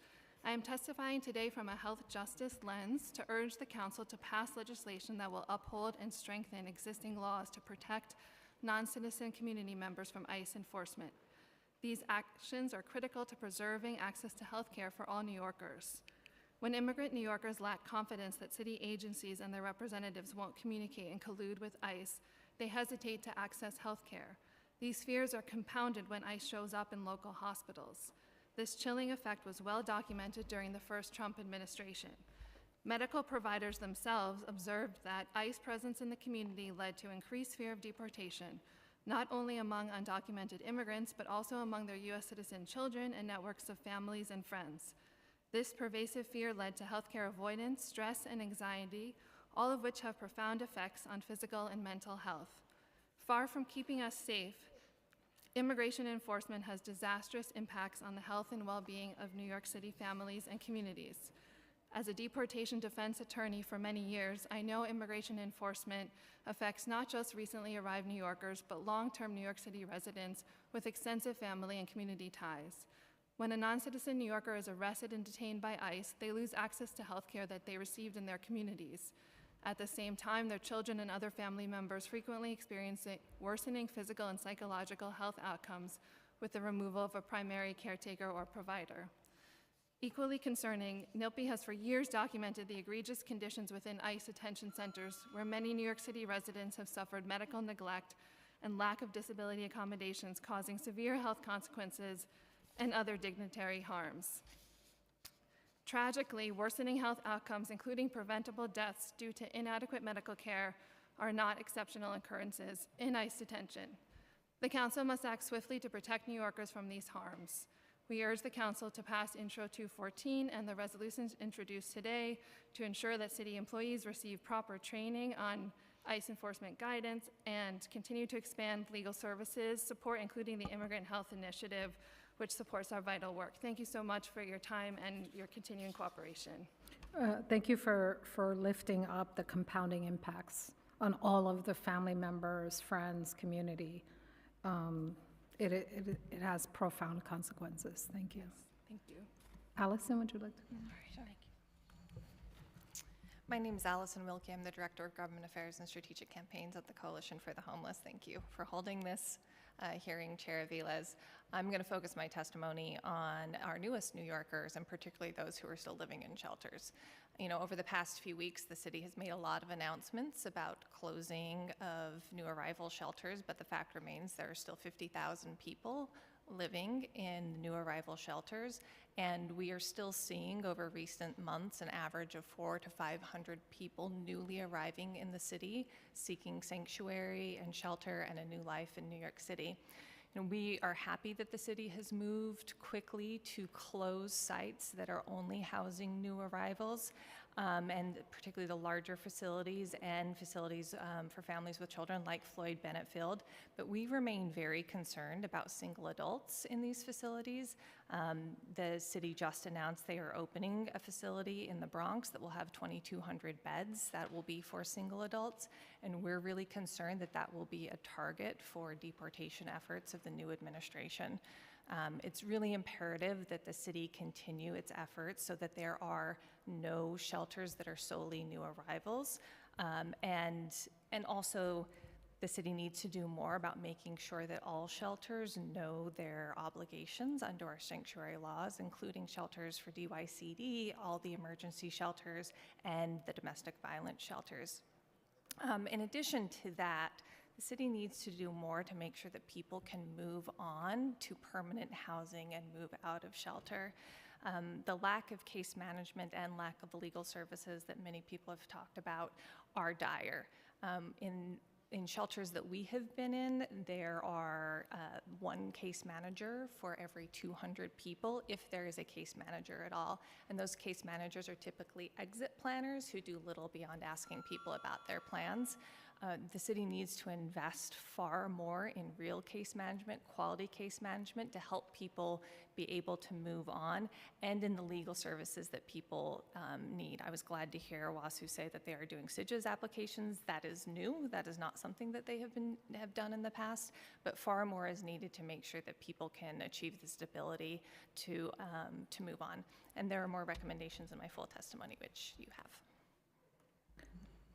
I am testifying today from a health justice lens to urge the Council to pass legislation that will uphold and strengthen existing laws to protect non-citizen community members from ICE enforcement. These actions are critical to preserving access to health care for all New Yorkers. When immigrant New Yorkers lack confidence that city agencies and their representatives won't communicate and collude with ICE, they hesitate to access health care. These fears are compounded when ICE shows up in local hospitals. This chilling effect was well documented during the first Trump administration. Medical providers themselves observed that ICE presence in the community led to increased fear of deportation, not only among undocumented immigrants, but also among their U.S. citizen children and networks of families and friends. This pervasive fear led to healthcare avoidance, stress, and anxiety, all of which have profound effects on physical and mental health. Far from keeping us safe, immigration enforcement has disastrous impacts on the health and well-being of New York City families and communities. As a deportation defense attorney for many years, I know immigration enforcement affects not just recently arrived New Yorkers, but long-term New York City residents with extensive family and community ties. When a non-citizen New Yorker is arrested and detained by ICE, they lose access to health care that they received in their communities. At the same time, their children and other family members frequently experience worsening physical and psychological health outcomes with the removal of a primary caretaker or provider. Equally concerning, NILPI has for years documented the egregious conditions within ICE detention centers where many New York City residents have suffered medical neglect and lack of disability accommodations, causing severe health consequences and other dignitary harms. Tragically, worsening health outcomes, including preventable deaths due to inadequate medical care, are not exceptional occurrences in ICE detention. The Council must act swiftly to protect New Yorkers from these harms. We urge the Council to pass Intro 214 and the resolutions introduced today to ensure that city employees receive proper training on ICE enforcement guidance and continue to expand legal services support, including the Immigrant Health Initiative, which supports our vital work. Thank you so much for your time and your continuing cooperation. Thank you for lifting up the compounding impacts on all of the family members, friends, community. It has profound consequences. Thank you. Yes, thank you. Allison, would you like to? My name is Allison Wilkie. I'm the Director of Government Affairs and Strategic Campaigns at the Coalition for the Homeless. Thank you for holding this hearing, Chair Aviles. I'm going to focus my testimony on our newest New Yorkers, and particularly those who are still living in shelters. You know, over the past few weeks, the city has made a lot of announcements about closing of new arrival shelters, but the fact remains there are still 50,000 people living in new arrival shelters, and we are still seeing over recent months an average of 400 to 500 people newly arriving in the city, seeking sanctuary and shelter and a new life in New York City. And we are happy that the city has moved quickly to close sites that are only housing new arrivals, and particularly the larger facilities and facilities for families with children like Floyd Bennett Field. But we remain very concerned about single adults in these facilities. The city just announced they are opening a facility in the Bronx that will have 2,200 beds that will be for single adults, and we're really concerned that that will be a target for deportation efforts of the new administration. It's really imperative that the city continue its efforts so that there are no shelters that are solely new arrivals, and also the city needs to do more about making sure that all shelters know their obligations under our sanctuary laws, including shelters for DYCD, all the emergency shelters, and the domestic violence shelters. In addition to that, the city needs to do more to make sure that people can move on to permanent housing and move out of shelter. The lack of case management and lack of the legal services that many people have talked about are dire. In shelters that we have been in, there are one case manager for every 200 people, if there is a case manager at all. And those case managers are typically exit planners who do little beyond asking people about their plans. The city needs to invest far more in real case management, quality case management, to help people be able to move on, and in the legal services that people need. I was glad to hear WASU say that they are doing CIJS applications. That is new. That is not something that they have done in the past, but far more is needed to make sure that people can achieve the stability to move on. And there are more recommendations in my full testimony, which you have.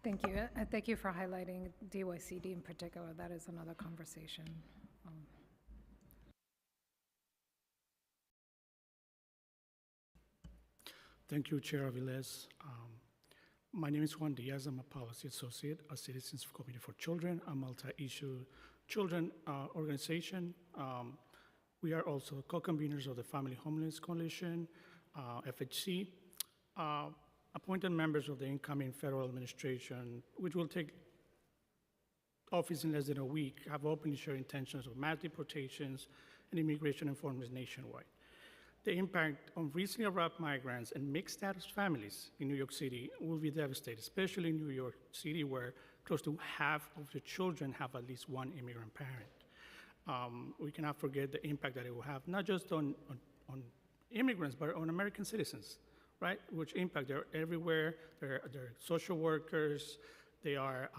Thank you. Thank you for highlighting DYCD in particular. That is another conversation. Thank you, Chair Aviles. My name is Juan Diaz. I'm a policy associate at Citizens Committee for Children, a multi-issue children organization. We are also co-conveners of the Family Homeless Coalition, FHC. Appointed members of the incoming federal administration, which will take office in less than a week, have openly shared intentions of mass deportations and immigration enforcement nationwide. The impact on recently arrived migrants and mixed status families in New York City will be devastating, especially in New York City, where close to half of the children have at least one immigrant parent. We cannot forget the impact that it will have, not just on immigrants, but on American citizens. Right, which impact, they're everywhere, they're social workers, they are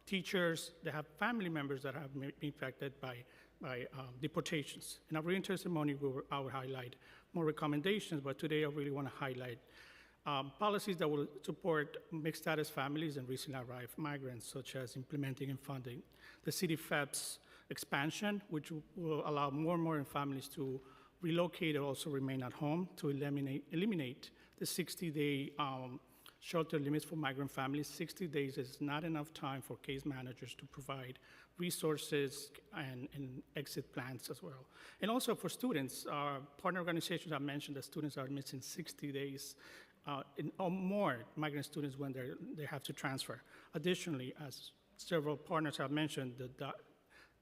teachers, they have family members that have been impacted by deportations. In our written testimony, I will highlight more recommendations, but today I really want to highlight policies that will support mixed status families and recently arrived migrants, such as implementing and funding the city FEPS expansion, which will allow more and more families to relocate or also remain at home to eliminate the 60-day shelter limits for migrant families. 60 days is not enough time for case managers to provide resources and exit plans as well. And also for students, our partner organizations have mentioned that students are missing 60 days or more migrant students when they have to transfer. Additionally, as several partners have mentioned,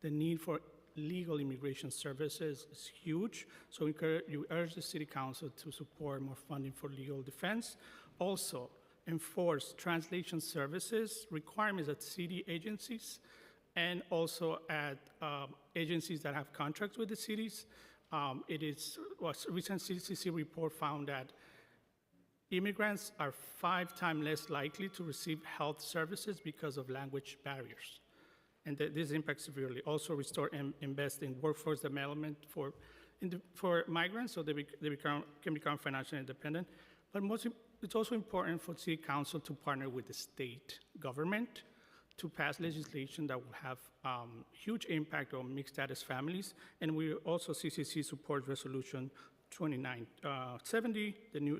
the need for legal immigration services is huge, so you urge the City Council to support more funding for legal defense. Also, enforce translation services requirements at city agencies and also at agencies that have contracts with the cities. A recent CCC report found that immigrants are 5 times less likely to receive health services because of language barriers. And this impacts severely. Also restore and invest in workforce development for migrants so they can become financially independent. But it's also important for City Council to partner with the state government to pass legislation that will have huge impact on mixed status families. And we also, CCC supports Resolution 2970,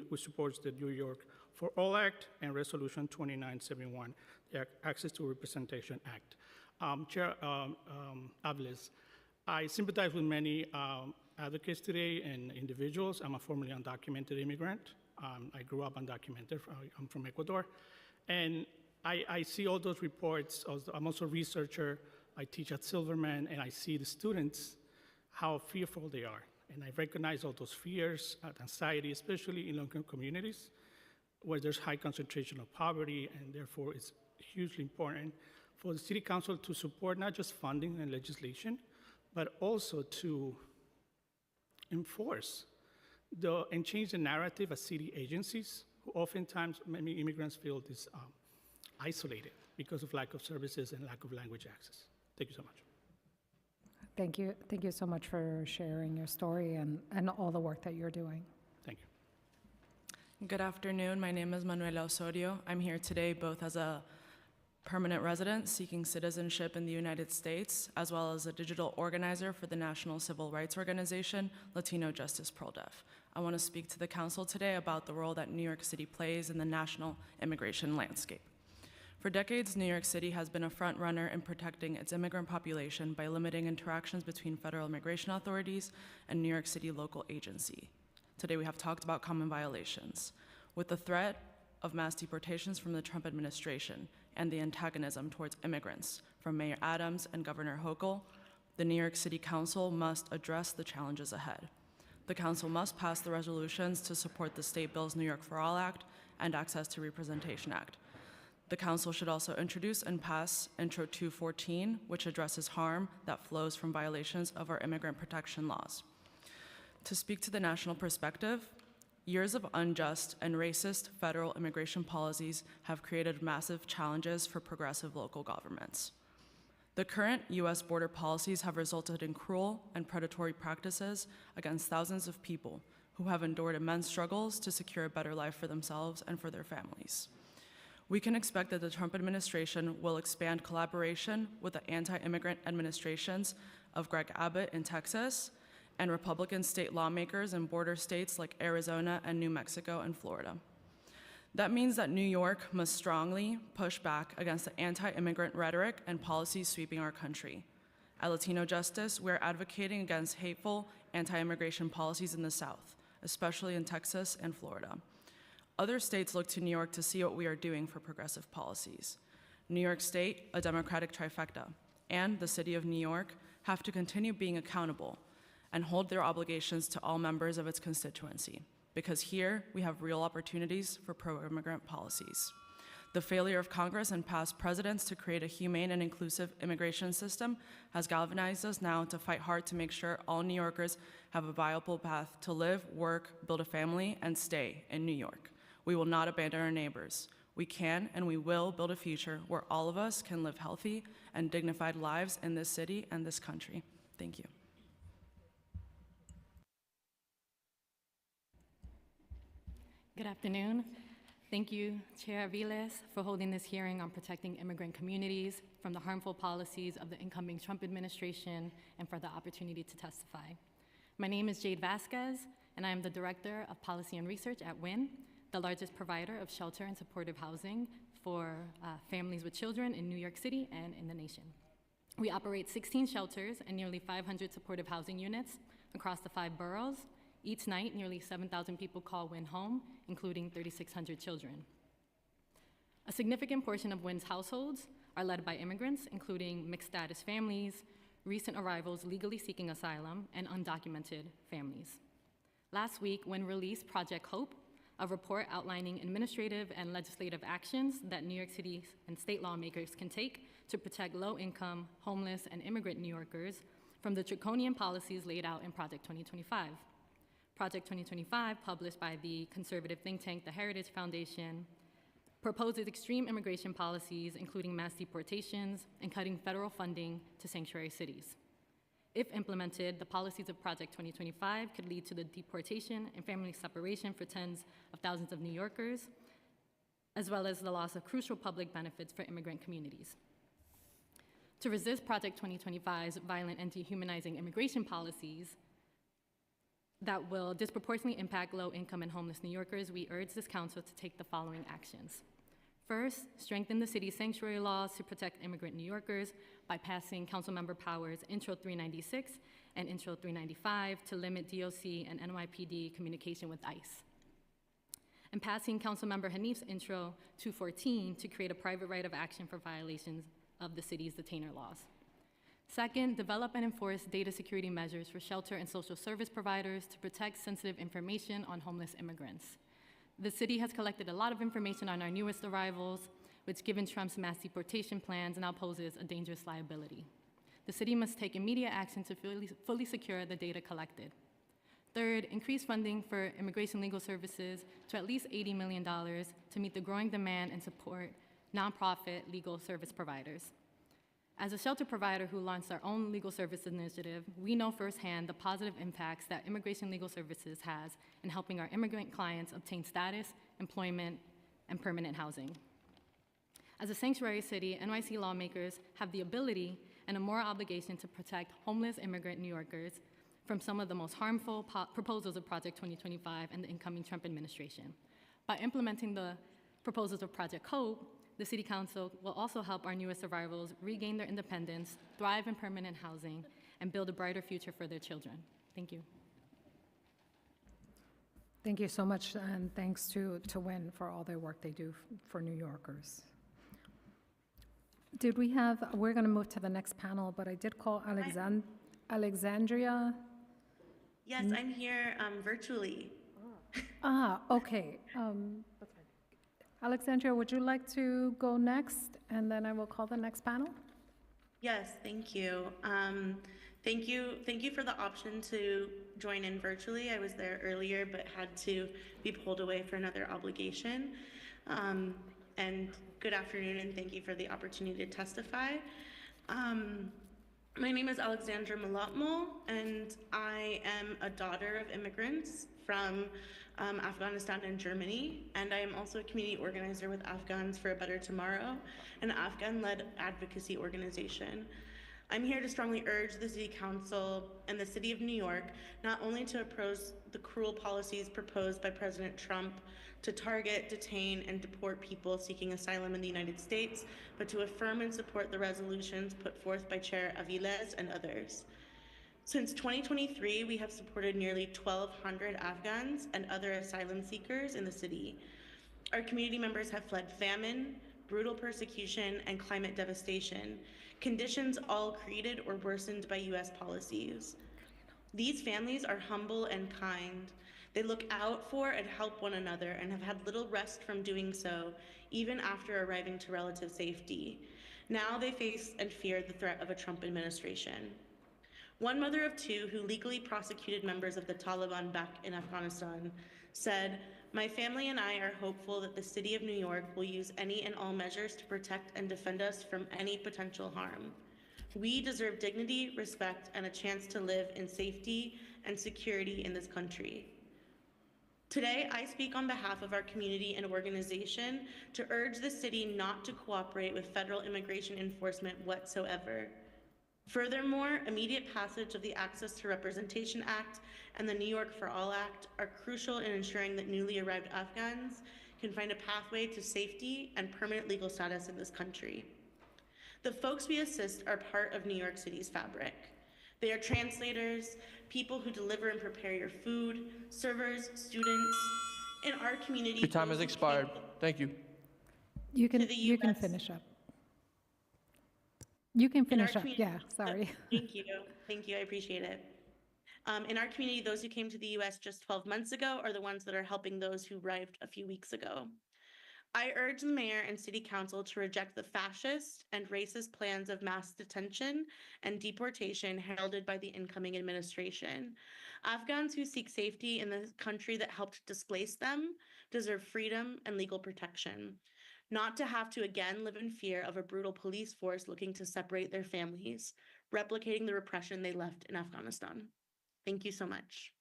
which supports the New York for All Act, and Resolution 2971, the Access to Representation Act. Chair Aviles, I sympathize with many advocates today and individuals. I'm a formerly undocumented immigrant. I grew up undocumented. I'm from Ecuador. And I see all those reports. I'm also a researcher. I teach at Silverman, and I see the students, how fearful they are. And I recognize all those fears, anxiety, especially in low-income communities, where there's high concentration of poverty, and therefore it's hugely important for the City Council to support not just funding and legislation, but also to enforce and change the narrative at city agencies, who oftentimes many immigrants feel isolated because of lack of services and lack of language access. Thank you so much. Thank you. Thank you so much for sharing your story and all the work that you're doing. Thank you. Good afternoon. My name is Manuela Osorio. I'm here today both as a permanent resident seeking citizenship in the United States, as well as a digital organizer for the national civil rights organization, Latino Justice ProDef. I want to speak to the council today about the role that New York City plays in the national immigration landscape. For decades, New York City has been a front runner in protecting its immigrant population by limiting interactions between federal immigration authorities and New York City local agency. Today we have talked about common violations. With the threat of mass deportations from the Trump administration and the antagonism towards immigrants from Mayor Adams and Governor Hochul, the New York City Council must address the challenges ahead. The council must pass the resolutions to support the state bill's New York for All Act and Access to Representation Act. The Council should also introduce and pass Intro 214, which addresses harm that flows from violations of our immigrant protection laws. To speak to the national perspective, years of unjust and racist federal immigration policies have created massive challenges for progressive local governments. The current U.S. border policies have resulted in cruel and predatory practices against thousands of people who have endured immense struggles to secure a better life for themselves and for their families. We can expect that the Trump administration will expand collaboration with the anti-immigrant administrations of Greg Abbott in Texas and Republican state lawmakers in border states like Arizona and New Mexico and Florida. That means that New York must strongly push back against the anti-immigrant rhetoric and policies sweeping our country. At Latino Justice, we're advocating against hateful anti-immigration policies in the South, especially in Texas and Florida. Other states look to New York to see what we are doing for progressive policies. New York State, a Democratic trifecta, and the City of New York have to continue being accountable and hold their obligations to all members of its constituency, because here we have real opportunities for pro-immigrant policies. The failure of Congress and past presidents to create a humane and inclusive immigration system has galvanized us now to fight hard to make sure all New Yorkers have a viable path to live, work, build a family, and stay in New York. We will not abandon our neighbors. We can and we will build a future where all of us can live healthy and dignified lives in this city and this country. Thank you. Good afternoon. Thank you, Chair Aviles, for holding this hearing on protecting immigrant communities from the harmful policies of the incoming Trump administration and for the opportunity to testify. My name is Jade Vasquez, and I am the Director of Policy and Research at WIN, the largest provider of shelter and supportive housing for families with children in New York City and in the nation. We operate 16 shelters and nearly 500 supportive housing units across the 5 boroughs. Each night, nearly 7,000 people call WIN home, including 3,600 children. A significant portion of WIN's households are led by immigrants, including mixed status families, recent arrivals legally seeking asylum, and undocumented families. Last week, WIN released Project Hope, a report outlining administrative and legislative actions that New York City and state lawmakers can take to protect low-income, homeless, and immigrant New Yorkers from the draconian policies laid out in Project 2025. Project 2025, published by the conservative think tank, the Heritage Foundation, proposes extreme immigration policies, including mass deportations and cutting federal funding to sanctuary cities. If implemented, the policies of Project 2025 could lead to the deportation and family separation for tens of thousands of New Yorkers, as well as the loss of crucial public benefits for immigrant communities. To resist Project 2025's violent and dehumanizing immigration policies, that will disproportionately impact low-income and homeless New Yorkers, we urge this council to take the following actions. First, strengthen the city's sanctuary laws to protect immigrant New Yorkers by passing Councilmember Powers' Intro 396 and Intro 395 to limit DOC and NYPD communication with ICE. And passing Councilmember Hanif's Intro 214 to create a private right of action for violations of the city's detainer laws. Second, develop and enforce data security measures for shelter and social service providers to protect sensitive information on homeless immigrants. The city has collected a lot of information on our newest arrivals, which, given Trump's mass deportation plans, now poses a dangerous liability. The city must take immediate action to fully secure the data collected. Third, increase funding for immigration legal services to at least $80 million to meet the growing demand and support nonprofit legal service providers. As a shelter provider who launched our own legal service initiative, we know firsthand the positive impacts that immigration legal services has in helping our immigrant clients obtain status, employment, and permanent housing. As a sanctuary city, NYC lawmakers have the ability and a moral obligation to protect homeless immigrant New Yorkers from some of the most harmful proposals of Project 2025 and the incoming Trump administration. By implementing the proposals of Project Hope, the City Council will also help our newest arrivals regain their independence, thrive in permanent housing, and build a brighter future for their children. Thank you. Thank you so much, and thanks to WIN for all their work they do for New Yorkers. We're going to move to the next panel, but I did call Alexandria. Yes, I'm here virtually. Okay. Alexandria, would you like to go next? And then I will call the next panel. Yes, thank you. Thank you for the option to join in virtually. I was there earlier, but had to be pulled away for another obligation. And good afternoon, and thank you for the opportunity to testify. My name is Alexandra Malatmo, and I am a daughter of immigrants from Afghanistan and Germany, and I am also a community organizer with Afghans for a Better Tomorrow, an Afghan-led advocacy organization. I'm here to strongly urge the City Council and the City of New York not only to oppose the cruel policies proposed by President Trump to target, detain, and deport people seeking asylum in the United States, but to affirm and support the resolutions put forth by Chair Aviles and others. Since 2023, we have supported nearly 1,200 Afghans and other asylum seekers in the city. Our community members have fled famine, brutal persecution, and climate devastation, conditions all created or worsened by U.S. policies. These families are humble and kind. They look out for and help one another and have had little rest from doing so, even after arriving to relative safety. Now they face and fear the threat of a Trump administration. One mother of two who legally prosecuted members of the Taliban back in Afghanistan said, "My family and I are hopeful that the City of New York will use any and all measures to protect and defend us from any potential harm. We deserve dignity, respect, and a chance to live in safety and security in this country." Today, I speak on behalf of our community and organization to urge the city not to cooperate with federal immigration enforcement whatsoever. Furthermore, immediate passage of the Access to Representation Act and the New York for All Act are crucial in ensuring that newly arrived Afghans can find a pathway to safety and permanent legal status in this country. The folks we assist are part of New York City's fabric. They are translators, people who deliver and prepare your food, servers, students. In our community, Your time has expired. Thank you. You can finish up. You can finish up. Yeah, sorry. Thank you, I appreciate it. In our community, those who came to the US just 12 months ago are the ones that are helping those who arrived a few weeks ago. I urge the mayor and city council to reject the fascist and racist plans of mass detention and deportation heralded by the incoming administration. Afghans who seek safety in the country that helped displace them deserve freedom and legal protection, not to have to again live in fear of a brutal police force looking to separate their families, replicating the repression they left in Afghanistan. Thank you so much.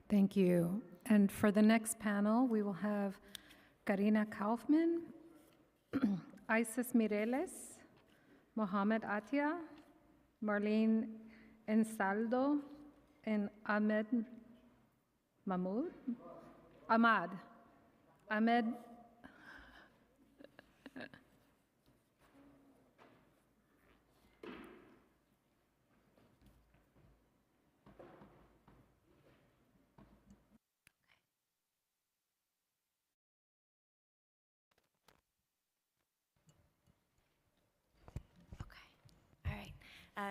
Thank you. And for the next panel, we will have Karina Kaufman, Isis Mireles, Mohammed Atia, Marlene Ensaldo, and Ahmed Mahmoud? Ahmed.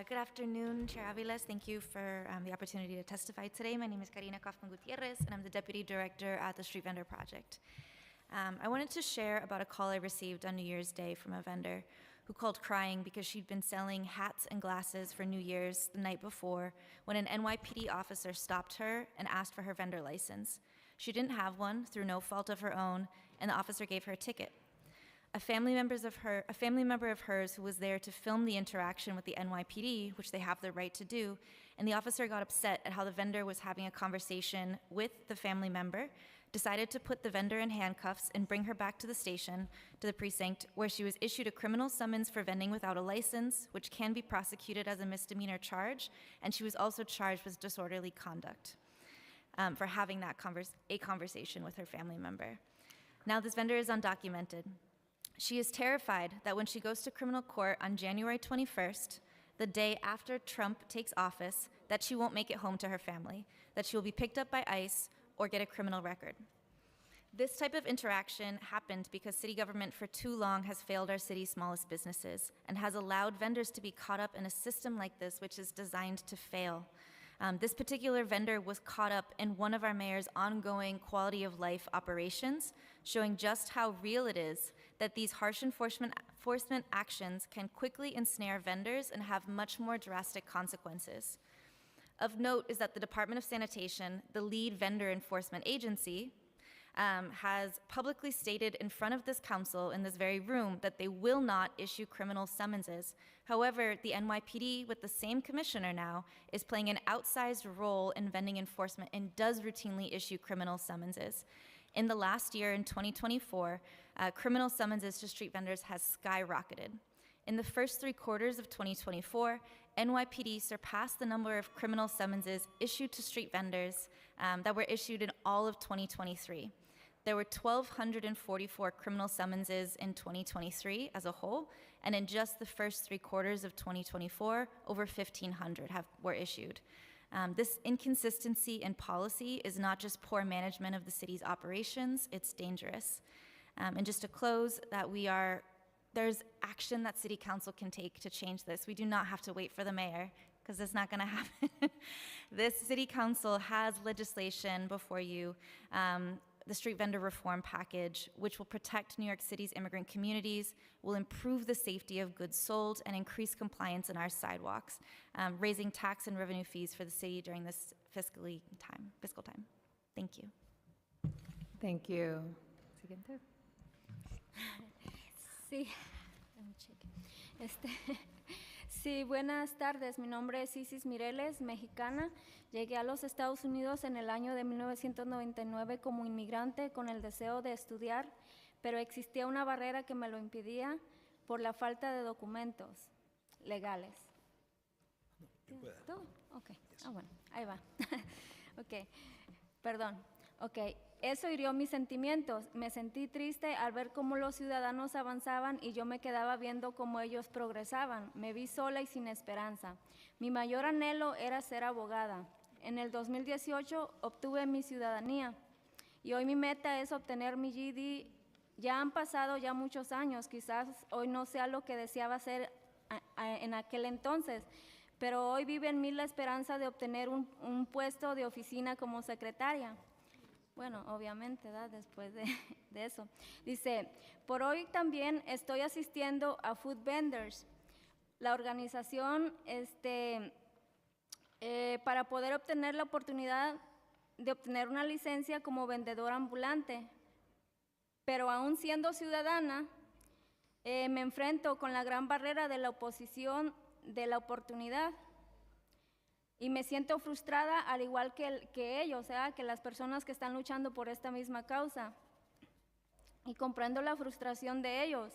Good afternoon, Chair Aviles. Thank you for the opportunity to testify today. My name is Karina Kaufman Gutierrez, and I'm the Deputy Director at the Street Vendor Project. I wanted to share about a call I received on New Year's Day from a vendor who called crying because she'd been selling hats and glasses for New Year's the night before when an NYPD officer stopped her and asked for her vendor license. She didn't have one through no fault of her own, and the officer gave her a ticket. A family member of hers who was there to film the interaction with the NYPD, which they have the right to do, and the officer got upset at how the vendor was having a conversation with the family member, decided to put the vendor in handcuffs and bring her back to the station, to the precinct, where she was issued a criminal summons for vending without a license, which can be prosecuted as a misdemeanor charge, and she was also charged with disorderly conduct for having a conversation with her family member. Now this vendor is undocumented. She is terrified that when she goes to criminal court on January 21st, the day after Trump takes office, that she won't make it home to her family, that she will be picked up by ICE or get a criminal record. This type of interaction happened because city government for too long has failed our city's smallest businesses and has allowed vendors to be caught up in a system like this, which is designed to fail. This particular vendor was caught up in one of our mayor's ongoing quality of life operations, showing just how real it is that these harsh enforcement actions can quickly ensnare vendors and have much more drastic consequences. Of note is that the Department of Sanitation, the lead vendor enforcement agency, has publicly stated in front of this council in this very room that they will not issue criminal summonses. However, the NYPD, with the same commissioner now, is playing an outsized role in vending enforcement and does routinely issue criminal summonses. In the last year, in 2024, criminal summonses to street vendors has skyrocketed. In the first 3 quarters of 2024, NYPD surpassed the number of criminal summonses issued to street vendors that were issued in all of 2023. There were 1,244 criminal summonses in 2023 as a whole, and in just the first 3 quarters of 2024, over 1,500 were issued. This inconsistency in policy is not just poor management of the city's operations, it's dangerous. And just to close, there's action that City Council can take to change this. We do not have to wait for the mayor, because it's not going to happen. This City Council has legislation before you, the Street Vendor Reform Package, which will protect New York City's immigrant communities, will improve the safety of goods sold, and increase compliance in our sidewalks, raising tax and revenue fees for the city during this fiscal time. Thank you. Thank you. Siguiente. Sí, sí, buenas tardes. Mi nombre es Isis Mireles, mexicana. Llegué a los Estados Unidos en el año de 1999 como inmigrante con el deseo de estudiar, pero existía una barrera que me lo impedía por la falta de documentos legales. ¿Todo? Ok. Ah, bueno, ahí va. Ok, perdón. Ok. Eso hirió mis sentimientos. Me sentí triste al ver cómo los ciudadanos avanzaban y yo me quedaba viendo cómo ellos progresaban. Me vi sola y sin esperanza. Mi mayor anhelo era ser abogada. En el 2018 obtuve mi ciudadanía y hoy mi meta es obtener mi GED. Ya han pasado ya muchos años, quizás hoy no sea lo que deseaba ser en aquel entonces, pero hoy vive en mí la esperanza de obtener un puesto de oficina como secretaria. Bueno, obviamente, ¿verdad? Después de eso. Dice, por hoy también estoy asistiendo a Food Vendors, la organización para poder obtener la oportunidad de obtener una licencia como vendedora ambulante. Pero aún siendo ciudadana, me enfrento con la gran barrera de la oposición de la oportunidad. Y me siento frustrada al igual que ellos, que las personas que están luchando por esta misma causa. Y comprendo la frustración de ellos.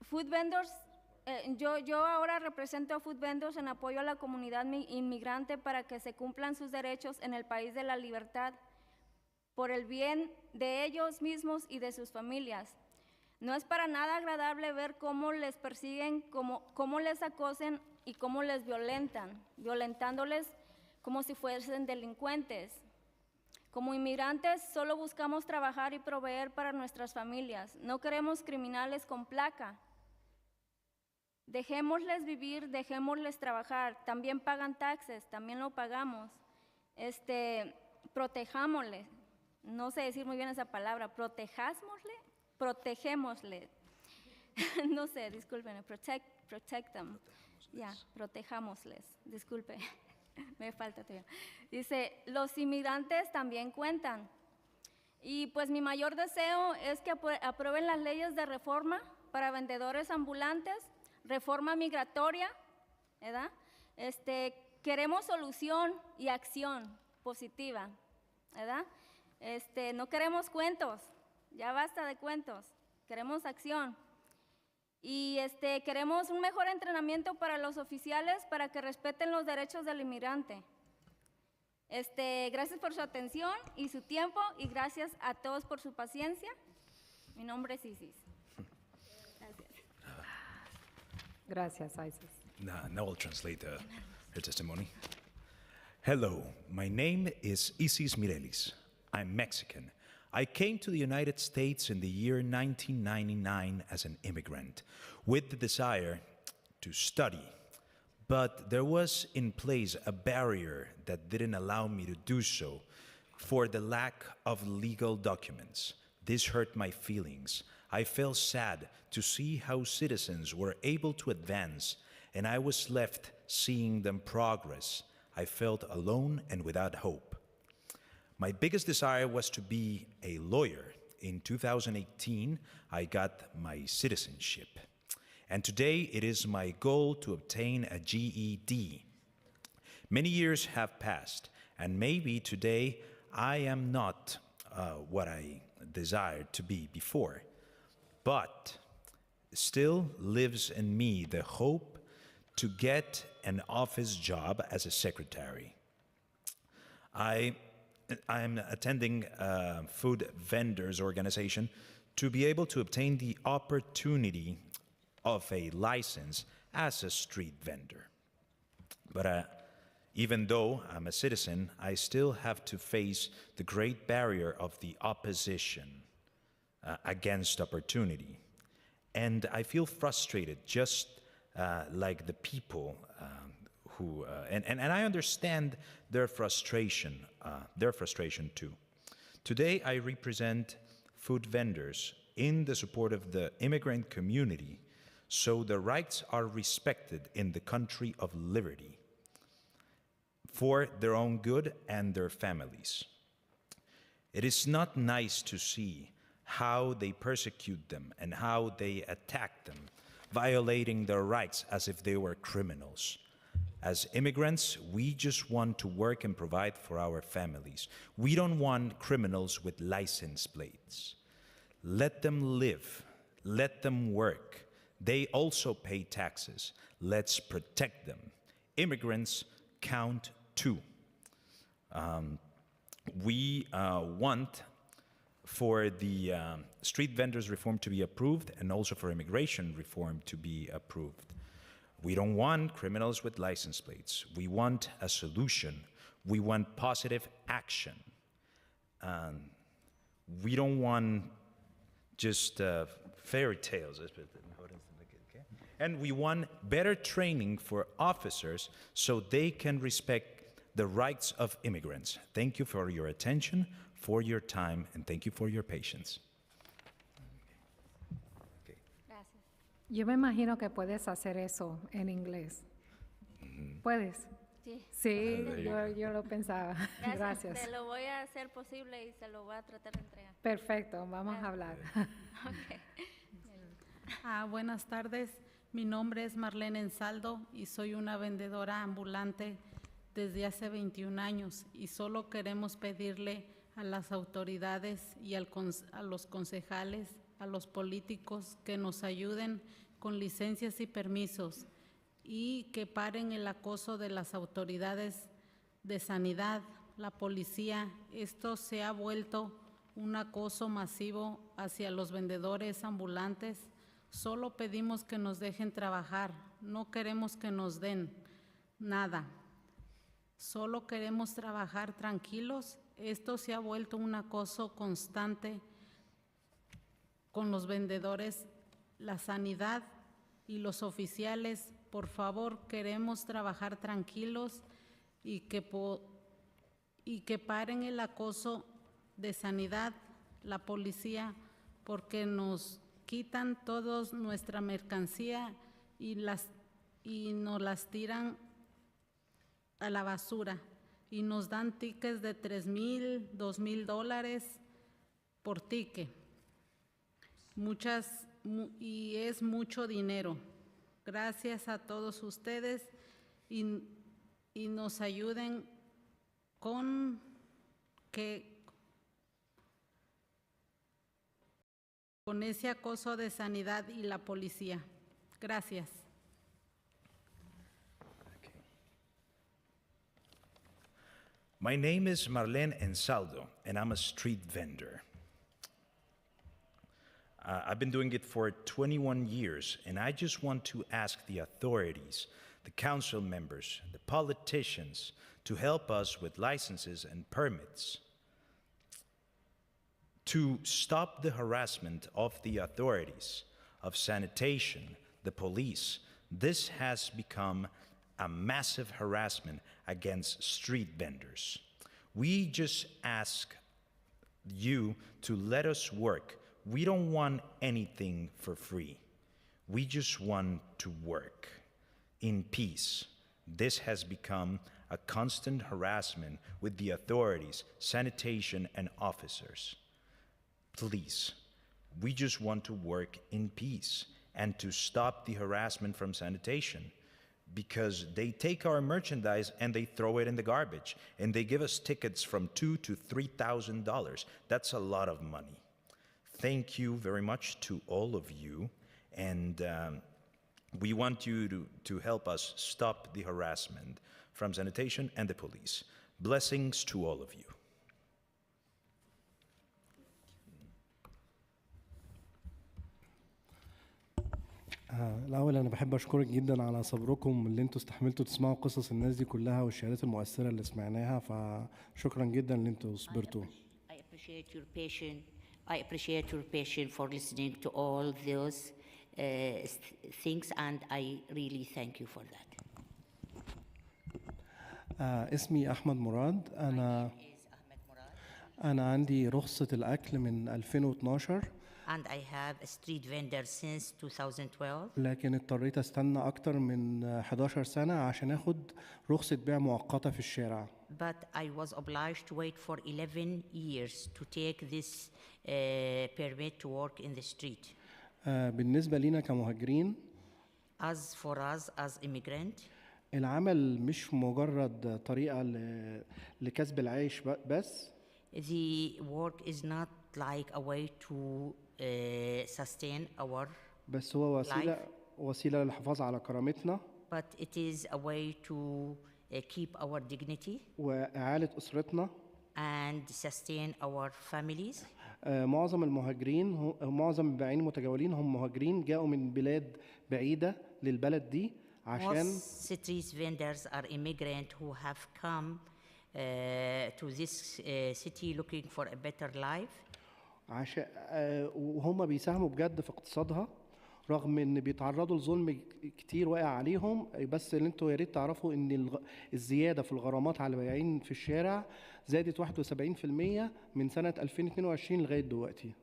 Food Vendors, yo ahora represento a Food Vendors en apoyo a la comunidad inmigrante para que se cumplan sus derechos en el país de la libertad, por el bien de ellos mismos y de sus familias. No es para nada agradable ver cómo les persiguen, cómo les acosen y cómo les violentan, violentándoles como si fuesen delincuentes. Como inmigrantes solo buscamos trabajar y proveer para nuestras familias. No queremos criminales con placa. Dejémosles vivir, dejémosles trabajar. También pagan taxes, también lo pagamos. Protejámosles. No sé decir muy bien esa palabra. Protejémosle. No sé, discúlpenme. Protect them. Ya, protejámosles. Disculpe, me falta todavía. Dice, los inmigrantes también cuentan. Y pues mi mayor deseo es que aprueben las leyes de reforma para vendedores ambulantes, reforma migratoria, ¿verdad? Queremos solución y acción positiva, ¿verdad? No queremos cuentos, ya basta de cuentos, queremos acción. Y queremos un mejor entrenamiento para los oficiales para que respeten los derechos del inmigrante. Gracias por su atención y su tiempo y gracias a todos por su paciencia. Mi nombre es Isis. Gracias, Isis. Now I'll translate her testimony. Hello, my name is Isis Mireles. I'm Mexican. I came to the United States in the year 1999 as an immigrant with the desire to study, but there was in place a barrier that didn't allow me to do so for the lack of legal documents. This hurt my feelings. I felt sad to see how citizens were able to advance, and I was left seeing them progress. I felt alone and without hope. My biggest desire was to be a lawyer. In 2018, I got my citizenship. And today it is my goal to obtain a GED. Many years have passed, and maybe today I am not what I desired to be before, but still lives in me the hope to get an office job as a secretary. I'm attending a food vendors organization to be able to obtain the opportunity of a license as a street vendor. But even though I'm a citizen, I still have to face the great barrier of the opposition against opportunity. And I feel frustrated, just like the people and I understand their frustration too. Today, I represent food vendors in the support of the immigrant community, so the rights are respected in the country of liberty for their own good and their families. It is not nice to see how they persecute them and how they attack them, violating their rights as if they were criminals. As immigrants, we just want to work and provide for our families. We don't want criminals with license plates. Let them live. Let them work. They also pay taxes. Let's protect them. Immigrants count too. We want for the street vendors reform to be approved and also for immigration reform to be approved. We don't want criminals with license plates. We want a solution. We want positive action. We don't want just fairy tales. And we want better training for officers so they can respect the rights of immigrants. Thank you for your attention, for your time, and thank you for your patience. Yo me imagino que puedes hacer eso en inglés. ¿Puedes? Sí. Sí, yo lo pensaba. Gracias. Te lo voy a hacer posible y se lo voy a tratar de entregar. Perfecto, vamos a hablar. Okay. Buenas tardes, mi nombre es Marlene Ensaldo y soy una vendedora ambulante desde hace 21 años y solo queremos pedirle a las autoridades y a los concejales, a los políticos que nos ayuden con licencias y permisos y que paren el acoso de las autoridades de sanidad, la policía. Esto se ha vuelto un acoso masivo hacia los vendedores ambulantes. Solo pedimos que nos dejen trabajar, no queremos que nos den nada. Solo queremos trabajar tranquilos. Esto se ha vuelto un acoso constante con los vendedores, la sanidad y los oficiales. Por favor, queremos trabajar tranquilos y que paren el acoso de sanidad, la policía, porque nos quitan toda nuestra mercancía y nos las tiran a la basura y nos dan tickets de $3,000, $2,000 por ticket. Y es mucho dinero. Gracias a todos ustedes y nos ayuden con ese acoso de sanidad y la policía. Gracias. My name is Marlene Ensaldo, and I'm a street vendor. I've been doing it for 21 years, and I just want to ask the authorities, the council members, the politicians, to help us with licenses and permits, to stop the harassment of the authorities, of sanitation, the police. This has become a massive harassment against street vendors. We just ask you to let us work. We don't want anything for free. We just want to work in peace. This has become a constant harassment with the authorities, sanitation, and officers. Please, we just want to work in peace and to stop the harassment from sanitation, because they take our merchandise and they throw it in the garbage, and they give us tickets from $2,000 to $3,000. That's a lot of money. Thank you very much to all of you, and we want you to help us stop the harassment from sanitation and the police. Blessings to all of you. الأول أنا بحب أشكرك جدا على صبركم اللي أنتوا استحملتوا تسمعوا قصص الناس دي كلها والشهادات المؤثرة اللي سمعناها، فشكرا جدا إن أنتوا صبرتوا. I appreciate your patience. I appreciate your patience for listening to all those things, and I really thank you for that. اسمي أحمد مراد. أنا عندي رخصة الأكل من 2012. And I have a street vendor since 2012. لكن اضطريت استنى أكتر من 11 سنة عشان آخد رخصة بيع مؤقتة في الشارع. But I was obliged to wait for 11 years to take this permit to work in the street. بالنسبة لينا كمهاجرين، As for us as immigrant, العمل مش مجرد طريقة لكسب العيش بس. The work is not like a way to sustain our بس هو life, وسيلة للحفاظ على كرامتنا. but it is a way to keep our dignity وإعالة أسرتنا. and sustain our families. معظم المهاجرين معظم البائعين المتجولين هم مهاجرين جاءوا من بلاد بعيدة للبلد دي عشان Most street vendors are immigrants who have come to this city looking for a better life. عشان وهم بيساهموا بجد في اقتصادها رغم ان بيتعرضوا لظلم كتير واقع عليهم. بس اللي انتوا يا ريت تعرفوا ان الزياده في الغرامات على البياعين في الشارع زادت 71% من سنه 2022 لغايه دلوقتي.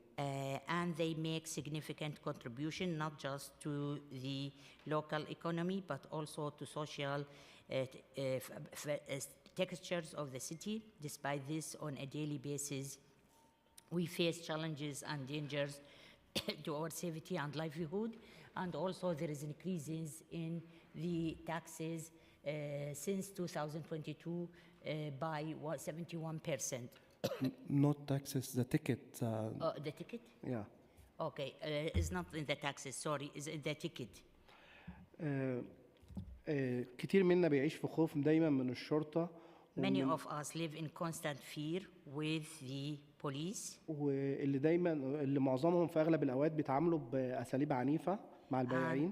And they make significant contribution not just to the local economy but also to social textures of the city. Despite this, on a daily basis, we face challenges and dangers to our safety and livelihood, and also there is increases in the taxes since 2022 by 71%. Not taxes, the ticket. The ticket? Yeah. Okay, it's not in the taxes, sorry, it's in the ticket. كتير منا بيعيش في خوف دايما من الشرطة. Many of us live in constant fear with the police. اللي معظمهم في أغلب الأوقات بيتعاملوا بأساليب عنيفة مع البائعين.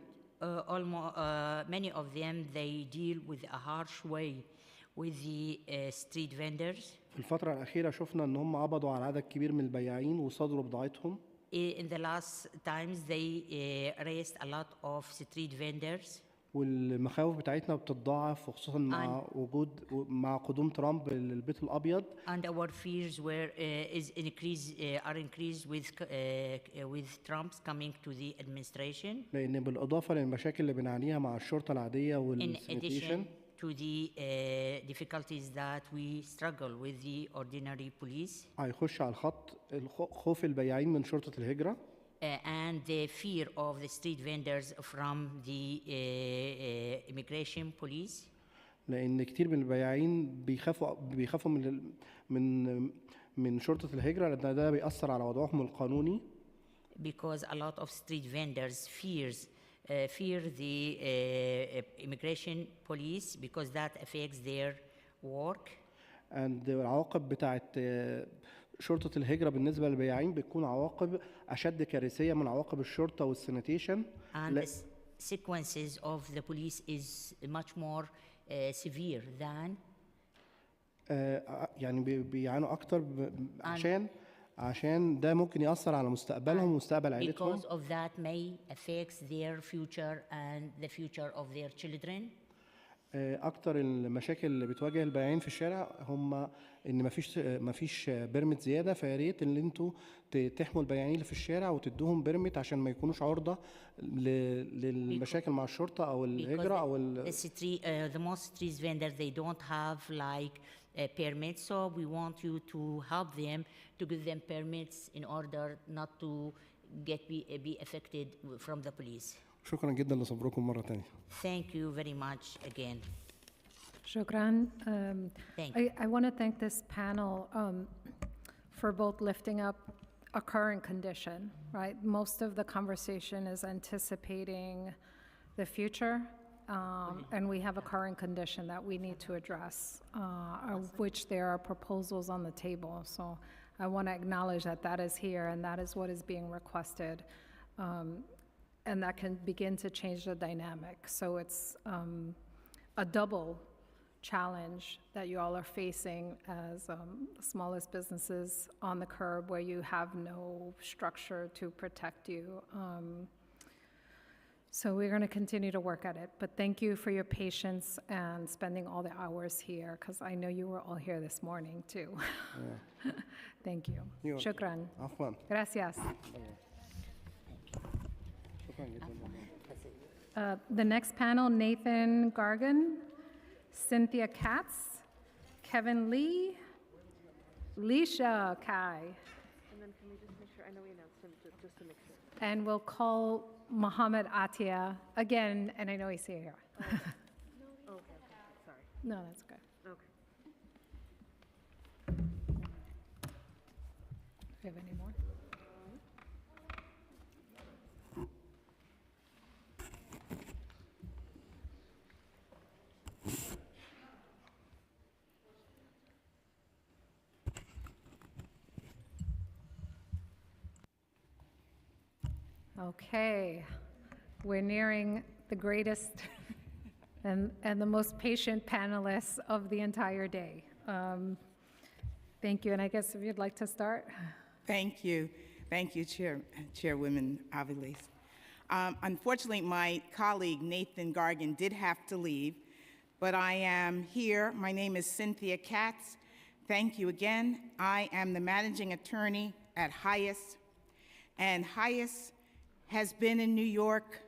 Many of them they deal with a harsh way with the street vendors. في الفترة الأخيرة شفنا إن هم قبضوا على عدد كبير من البياعين وصادروا بضاعتهم. In the last times they raised a lot of street vendors. والمخاوف بتاعتنا بتتضاعف وخصوصا مع قدوم ترامب للبيت الأبيض. And our fears are increased with Trump's coming to the administration. لأن بالإضافة للمشاكل اللي بنعانيها مع الشرطة العادية والسانيتيشن. To the difficulties that we struggle with the ordinary police. هيخش على الخط خوف البياعين من شرطة الهجرة. And the fear of the street vendors from the immigration police. لأن كتير من البياعين بيخافوا من شرطة الهجرة لأن ده بيأثر على وضعهم القانوني. Because a lot of street vendors fear the immigration police because that affects their work. And العواقب بتاعت شرطة الهجرة بالنسبة للبياعين بتكون عواقب أشد كارثية من عواقب الشرطة والسانيتيشن. And the sequences of the police is much more severe than. يعني بيعانوا أكتر عشان ده ممكن يأثر على مستقبلهم ومستقبل عائلتهم. Because of that may affect their future and the future of their children. اكتر المشاكل اللي بتواجه البائعين في الشارع هم ان مفيش بيرميت زياده، فيا ريت ان انتوا تحموا البائعين اللي في الشارع وتدوهم بيرميت عشان ما يكونوش عرضه للمشاكل مع الشرطه او الهجره او the most street vendors, they don't have like permits, so we want you to help them to give them permits in order not to be affected from the police. شكرا جدا لصبركم مره تانية. Thank you very much again. Shukran. Thank I want to thank this panel for both lifting up a current condition, right? Most of the conversation is anticipating the future, and we have a current condition that we need to address, of which there are proposals on the table. So I want to acknowledge that that is here and that is what is being requested. And that can begin to change the dynamic. So it's a double challenge that you all are facing as the smallest businesses on the curb where you have no structure to protect you. So we're going to continue to work at it. But thank you for your patience and spending all the hours here, because I know you were all here this morning too. Yeah. Thank you. Shukran. عفوا. Gracias. The next panel, Nathan Gargan, Cynthia Katz, Kevin Lee, Leisha Kai. And then can we just make sure, I know we announced him, just to make sure. And we'll call Mohammed Atia again, and I know he's here. Okay, sorry. No, that's good. Okay. Do you have any more? Okay, we're nearing the greatest and the most patient panelists of the entire day. Thank you, and I guess if you'd like to start. Thank you. Thank you, Chairwoman Aviles. Unfortunately, my colleague Nathan Gargan did have to leave, but I am here. My name is Cynthia Katz. Thank you again. I am the managing attorney at Highest, and Highest has been in New York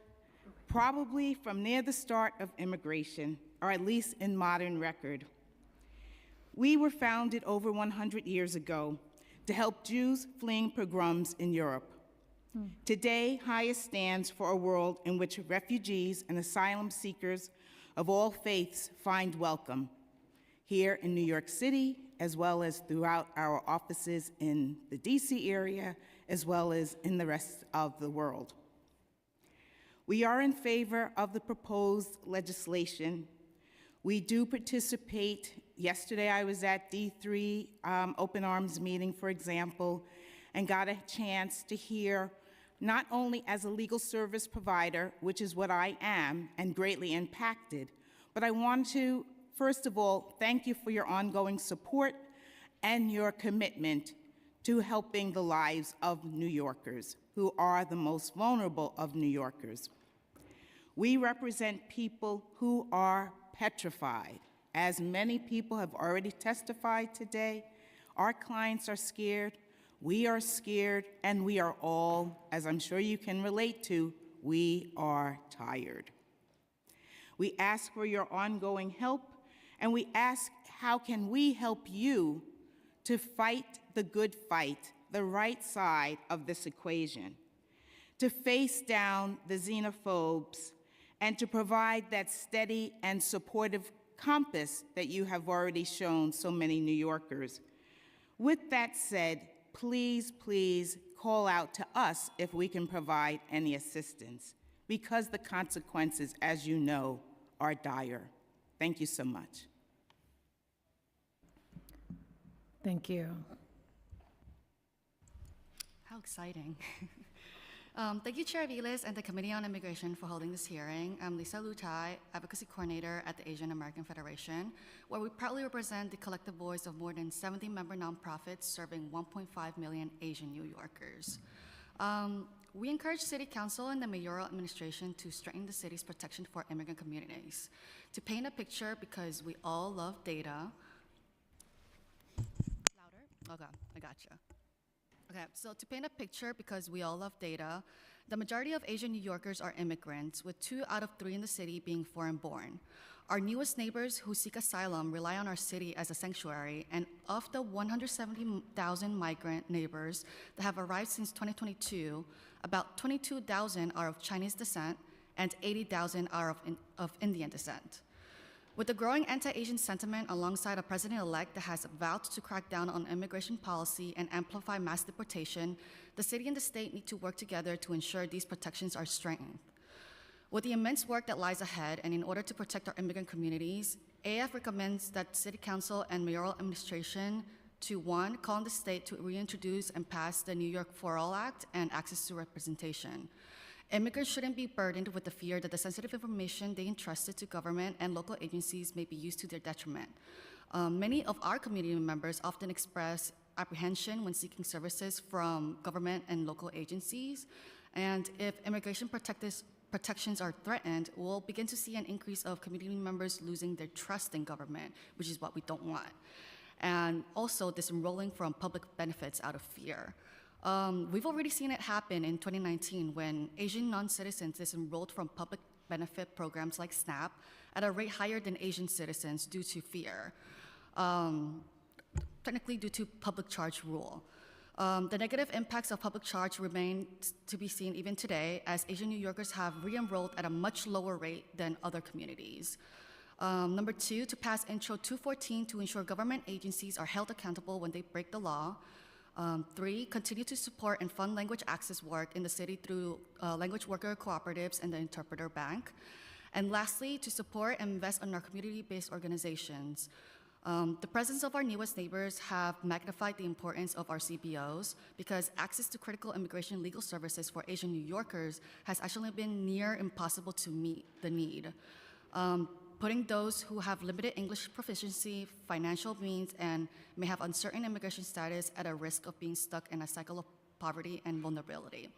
probably from near the start of immigration, or at least in modern record. We were founded over 100 years ago to help Jews fleeing pogroms in Europe. Today, Highest stands for a world in which refugees and asylum seekers of all faiths find welcome, here in New York City, as well as throughout our offices in the DC area, as well as in the rest of the world. We are in favor of the proposed legislation. We do participate. Yesterday I was at D3 Open Arms meeting, for example, and got a chance to hear, not only as a legal service provider, which is what I am and greatly impacted, but I want to, first of all, thank you for your ongoing support and your commitment to helping the lives of New Yorkers, who are the most vulnerable of New Yorkers. We represent people who are petrified. As many people have already testified today, our clients are scared, we are scared, and we are all, as I'm sure you can relate to, we are tired. We ask for your ongoing help, and we ask, how can we help you to fight the good fight, the right side of this equation, to face down the xenophobes, and to provide that steady and supportive compass that you have already shown so many New Yorkers. With that said, please, please call out to us if we can provide any assistance, because the consequences, as you know, are dire. Thank you so much. Thank you. How exciting. Thank you, Chair Aviles and the Committee on Immigration for holding this hearing. I'm Lisa Lutai, Advocacy Coordinator at the Asian American Federation, where we proudly represent the collective voice of more than 70 member nonprofits serving 1.5 million Asian New Yorkers. We encourage City Council and the mayoral administration to strengthen the city's protection for immigrant communities. To paint a picture, because we all love data. Louder? Okay, I gotcha. Okay, so to paint a picture, because we all love data, the majority of Asian New Yorkers are immigrants, with 2 out of 3 in the city being foreign-born. Our newest neighbors who seek asylum rely on our city as a sanctuary, and of the 170,000 migrant neighbors that have arrived since 2022, about 22,000 are of Chinese descent and 80,000 are of Indian descent. With the growing anti-Asian sentiment alongside a president-elect that has vowed to crack down on immigration policy and amplify mass deportation, the city and the state need to work together to ensure these protections are strengthened. With the immense work that lies ahead, and in order to protect our immigrant communities, AF recommends that City Council and mayoral administration to 1, call on the state to reintroduce and pass the New York For All Act and access to representation. Immigrants shouldn't be burdened with the fear that the sensitive information they entrusted to government and local agencies may be used to their detriment. Many of our community members often express apprehension when seeking services from government and local agencies, and if immigration protections are threatened, we'll begin to see an increase of community members losing their trust in government, which is what we don't want, and also disenrolling from public benefits out of fear. We've already seen it happen in 2019 when Asian non-citizens disenrolled from public benefit programs like SNAP at a rate higher than Asian citizens due to fear, technically due to public charge rule. The negative impacts of public charge remain to be seen even today, as Asian New Yorkers have re-enrolled at a much lower rate than other communities. Number 2, to pass Intro 214 to ensure government agencies are held accountable when they break the law. 3, continue to support and fund language access work in the city through language worker cooperatives and the Interpreter Bank. And lastly, to support and invest in our community-based organizations. The presence of our newest neighbors have magnified the importance of our CBOs because access to critical immigration legal services for Asian New Yorkers has actually been near impossible to meet the need. Putting those who have limited English proficiency, financial means, and may have uncertain immigration status at a risk of being stuck in a cycle of poverty and vulnerability.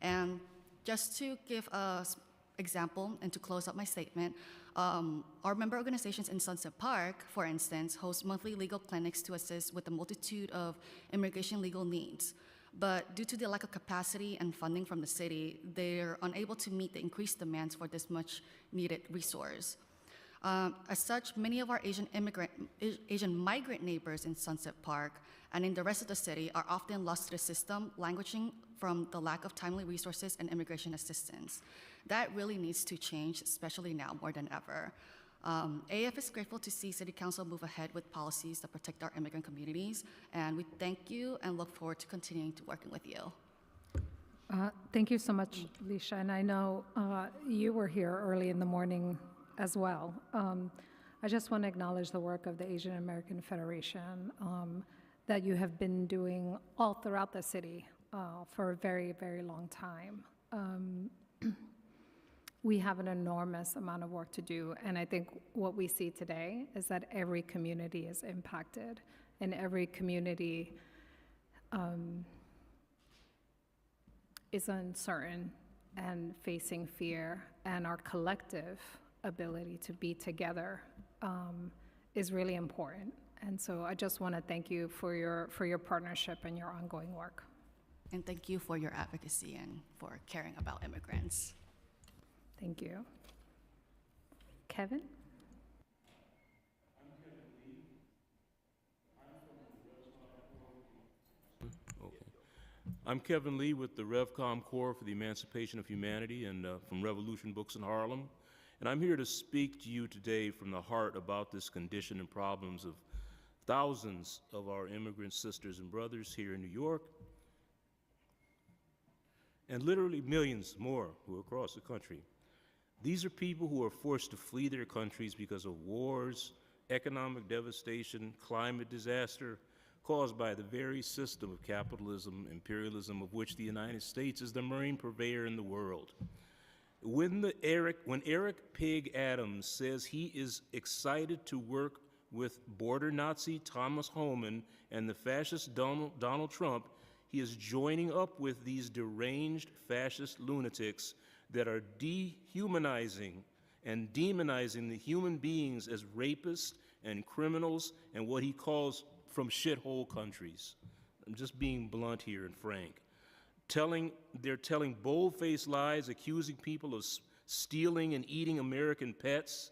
And just to give an example and to close up my statement, our member organizations in Sunset Park, for instance, host monthly legal clinics to assist with a multitude of immigration legal needs. But due to the lack of capacity and funding from the city, they're unable to meet the increased demands for this much needed resource. As such, many of our Asian migrant neighbors in Sunset Park and in the rest of the city are often lost to the system, languishing from the lack of timely resources and immigration assistance. That really needs to change, especially now more than ever. AF is grateful to see City Council move ahead with policies that protect our immigrant communities, and we thank you and look forward to continuing to working with you. Thank you so much, Leisha, and I know you were here early in the morning as well. I just want to acknowledge the work of the Asian American Federation that you have been doing all throughout the city for a very, very long time. We have an enormous amount of work to do, and I think what we see today is that every community is impacted, and every community is uncertain and facing fear, and our collective ability to be together is really important. And so I just want to thank you for your partnership and your ongoing work. And thank you for your advocacy and for caring about immigrants. Thank you. Kevin? I'm Kevin Lee with the RevCom Corps for the Emancipation of Humanity and from Revolution Books in Harlem. And I'm here to speak to you today from the heart about this condition and problems of thousands of our immigrant sisters and brothers here in New York, and literally millions more who are across the country. These are people who are forced to flee their countries because of wars, economic devastation, climate disaster, caused by the very system of capitalism, imperialism, of which the United States is the main purveyor in the world. When Eric Pig Adams says he is excited to work with border Nazi Thomas Homan and the fascist Donald Trump, he is joining up with these deranged fascist lunatics that are dehumanizing and demonizing the human beings as rapists and criminals and what he calls from shithole countries. I'm just being blunt here and frank. They're telling bold-faced lies, accusing people of stealing and eating American pets.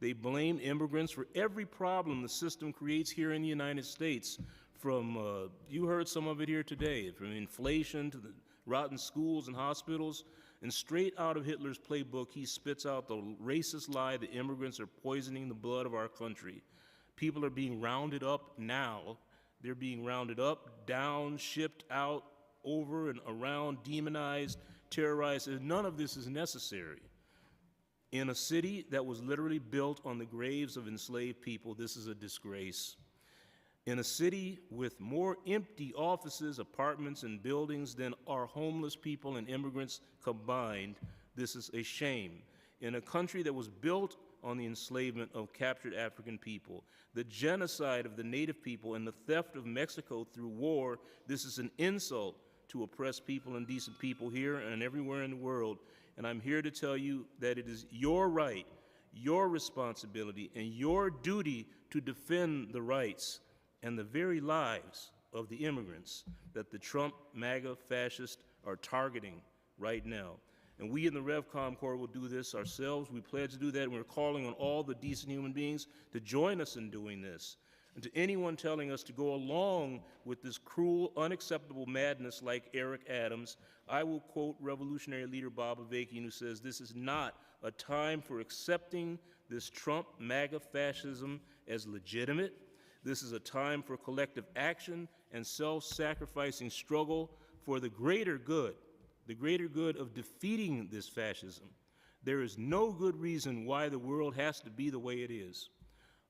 They blame immigrants for every problem the system creates here in the United States, from, you heard some of it here today, from inflation to the rotten schools and hospitals. And straight out of Hitler's playbook, he spits out the racist lie that immigrants are poisoning the blood of our country. People are being rounded up now. They're being rounded up, down, shipped out, over and around, demonized, terrorized, and none of this is necessary. In a city that was literally built on the graves of enslaved people, this is a disgrace. In a city with more empty offices, apartments, and buildings than are homeless people and immigrants combined, this is a shame. In a country that was built on the enslavement of captured African people, the genocide of the native people, and the theft of Mexico through war, this is an insult to oppressed people and decent people here and everywhere in the world. And I'm here to tell you that it is your right, your responsibility, and your duty to defend the rights and the very lives of the immigrants that the Trump MAGA fascists are targeting right now. And we in the RevCom Corps will do this ourselves. We pledge to do that, and we're calling on all the decent human beings to join us in doing this. And to anyone telling us to go along with this cruel, unacceptable madness like Eric Adams, I will quote revolutionary leader Bob Avakian, who says, "This is not a time for accepting this Trump MAGA fascism as legitimate. This is a time for collective action and self-sacrificing struggle for the greater good of defeating this fascism. There is no good reason why the world has to be the way it is.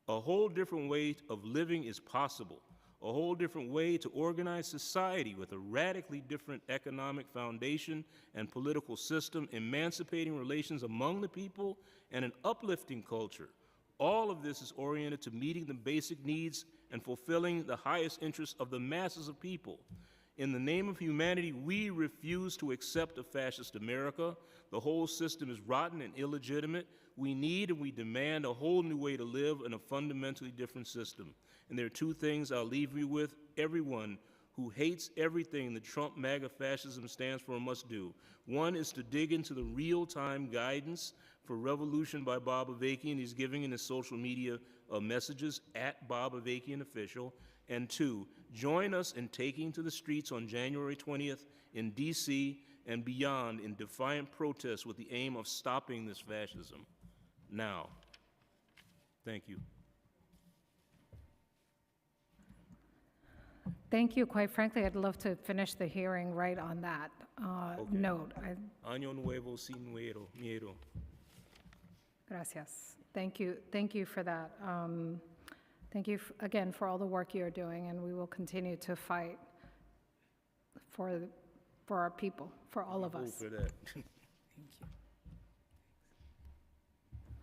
A whole different way of living is possible, a whole different way to organize society with a radically different economic foundation and political system, emancipating relations among the people, and an uplifting culture. All of this is oriented to meeting the basic needs and fulfilling the highest interests of the masses of people. In the name of humanity, we refuse to accept a fascist America. The whole system is rotten and illegitimate. We need and we demand a whole new way to live in a fundamentally different system. And there are two things I'll leave you with. Everyone who hates everything the Trump MAGA fascism stands for must do. One is to dig into the real-time guidance for revolution by Bob Avakian. He's giving in his social media messages at Bob Avakian Official. And two, join us in taking to the streets on January 20th in DC and beyond in defiant protest with the aim of stopping this fascism. Now, thank you. Thank you. Quite frankly, I'd love to finish the hearing right on that note. Año nuevo sin miedo. Gracias. Thank you. Thank you for that. Thank you again for all the work you're doing, and we will continue to fight for our people, for all of us. For that. Thank you.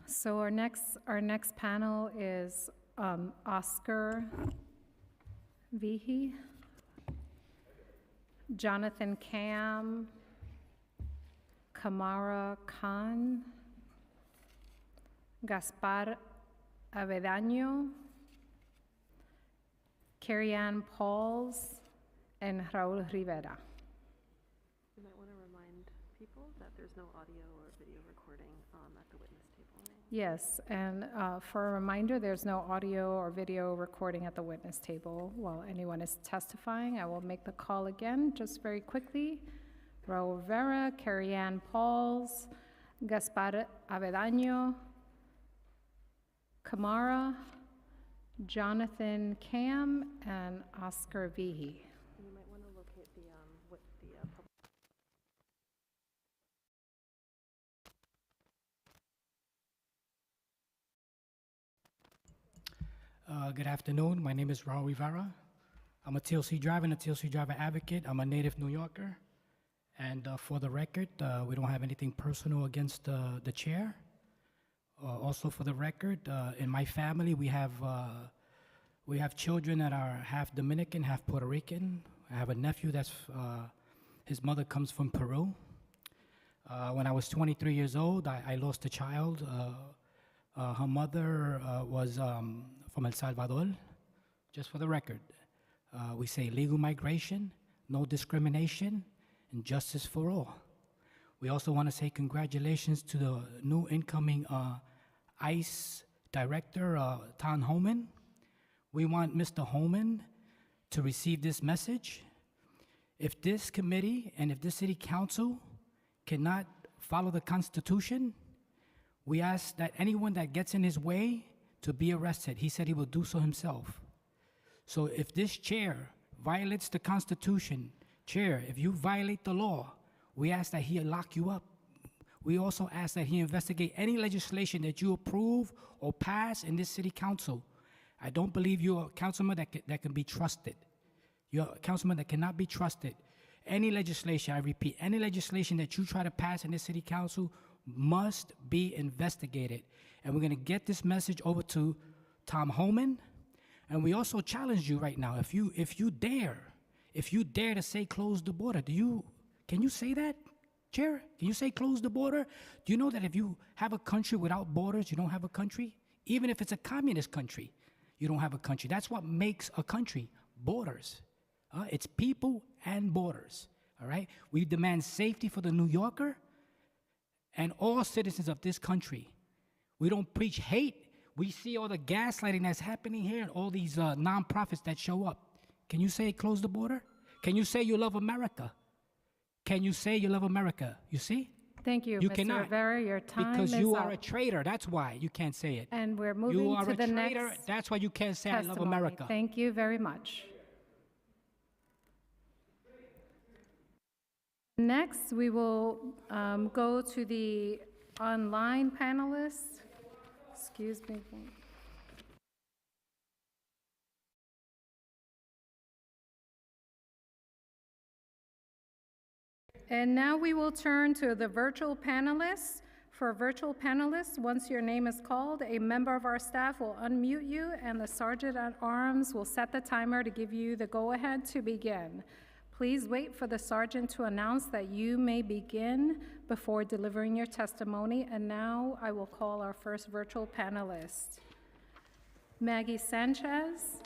So our next panel is Oscar Vihi, Jonathan Cam, Kamara Khan, Gaspar Avedaño, Carrie-Ann Pauls, and Raul Rivera. You might want to remind people that there's no audio or video recording at the witness table. Yes, and for a reminder, there's no audio or video recording at the witness table while anyone is testifying. I will make the call again, just very quickly. Raul Rivera, Carrie-Ann Pauls, Gaspar Avedaño, Kamara, Jonathan Cam, and Oscar Vihi. You might want to locate the Good afternoon. My name is Raul Rivera. I'm a TLC driver and a TLC driver advocate. I'm a native New Yorker. And for the record, we don't have anything personal against the chair. Also for the record, in my family, we have children that are half Dominican, half Puerto Rican. I have a nephew that's, his mother comes from Peru. When I was 23 years old, I lost a child. Her mother was from El Salvador, just for the record. We say legal migration, no discrimination, and justice for all. We also want to say congratulations to the new incoming ICE director, Tom Homan. We want Mr. Homan to receive this message. If this committee and if this city council cannot follow the Constitution, we ask that anyone that gets in his way to be arrested. He said he will do so himself. So if this chair violates the Constitution, chair, if you violate the law, we ask that he lock you up. We also ask that he investigate any legislation that you approve or pass in this city council. I don't believe you're a councilman that can be trusted. You're a councilman that cannot be trusted. Any legislation, I repeat, any legislation that you try to pass in this city council must be investigated. And we're gonna get this message over to Tom Homan. And we also challenge you right now, if you dare to say close the border, can you say that, Chair? Can you say close the border? Do you know that if you have a country without borders, you don't have a country? Even if it's a communist country, you don't have a country. That's what makes a country, borders. It's people and borders, all right? We demand safety for the New Yorker and all citizens of this country. We don't preach hate. We see all the gaslighting that's happening here and all these nonprofits that show up. Can you say close the border? Can you say you love America? Can you say you love America? You see? Thank you, You Mr. cannot. Rivera. Your time Because is you up. are a traitor. That's why you can't say it. And we're You moving are to a the traitor. next That's why you can't say I love testimony. America. Thank you very much. Next, we will go to the online panelists. Excuse me. And now we will turn to the virtual panelists. For virtual panelists, once your name is called, a member of our staff will unmute you and the sergeant at arms will set the timer to give you the go-ahead to begin. Please wait for the sergeant to announce that you may begin before delivering your testimony. And now I will call our first virtual panelist. Maggie Sanchez.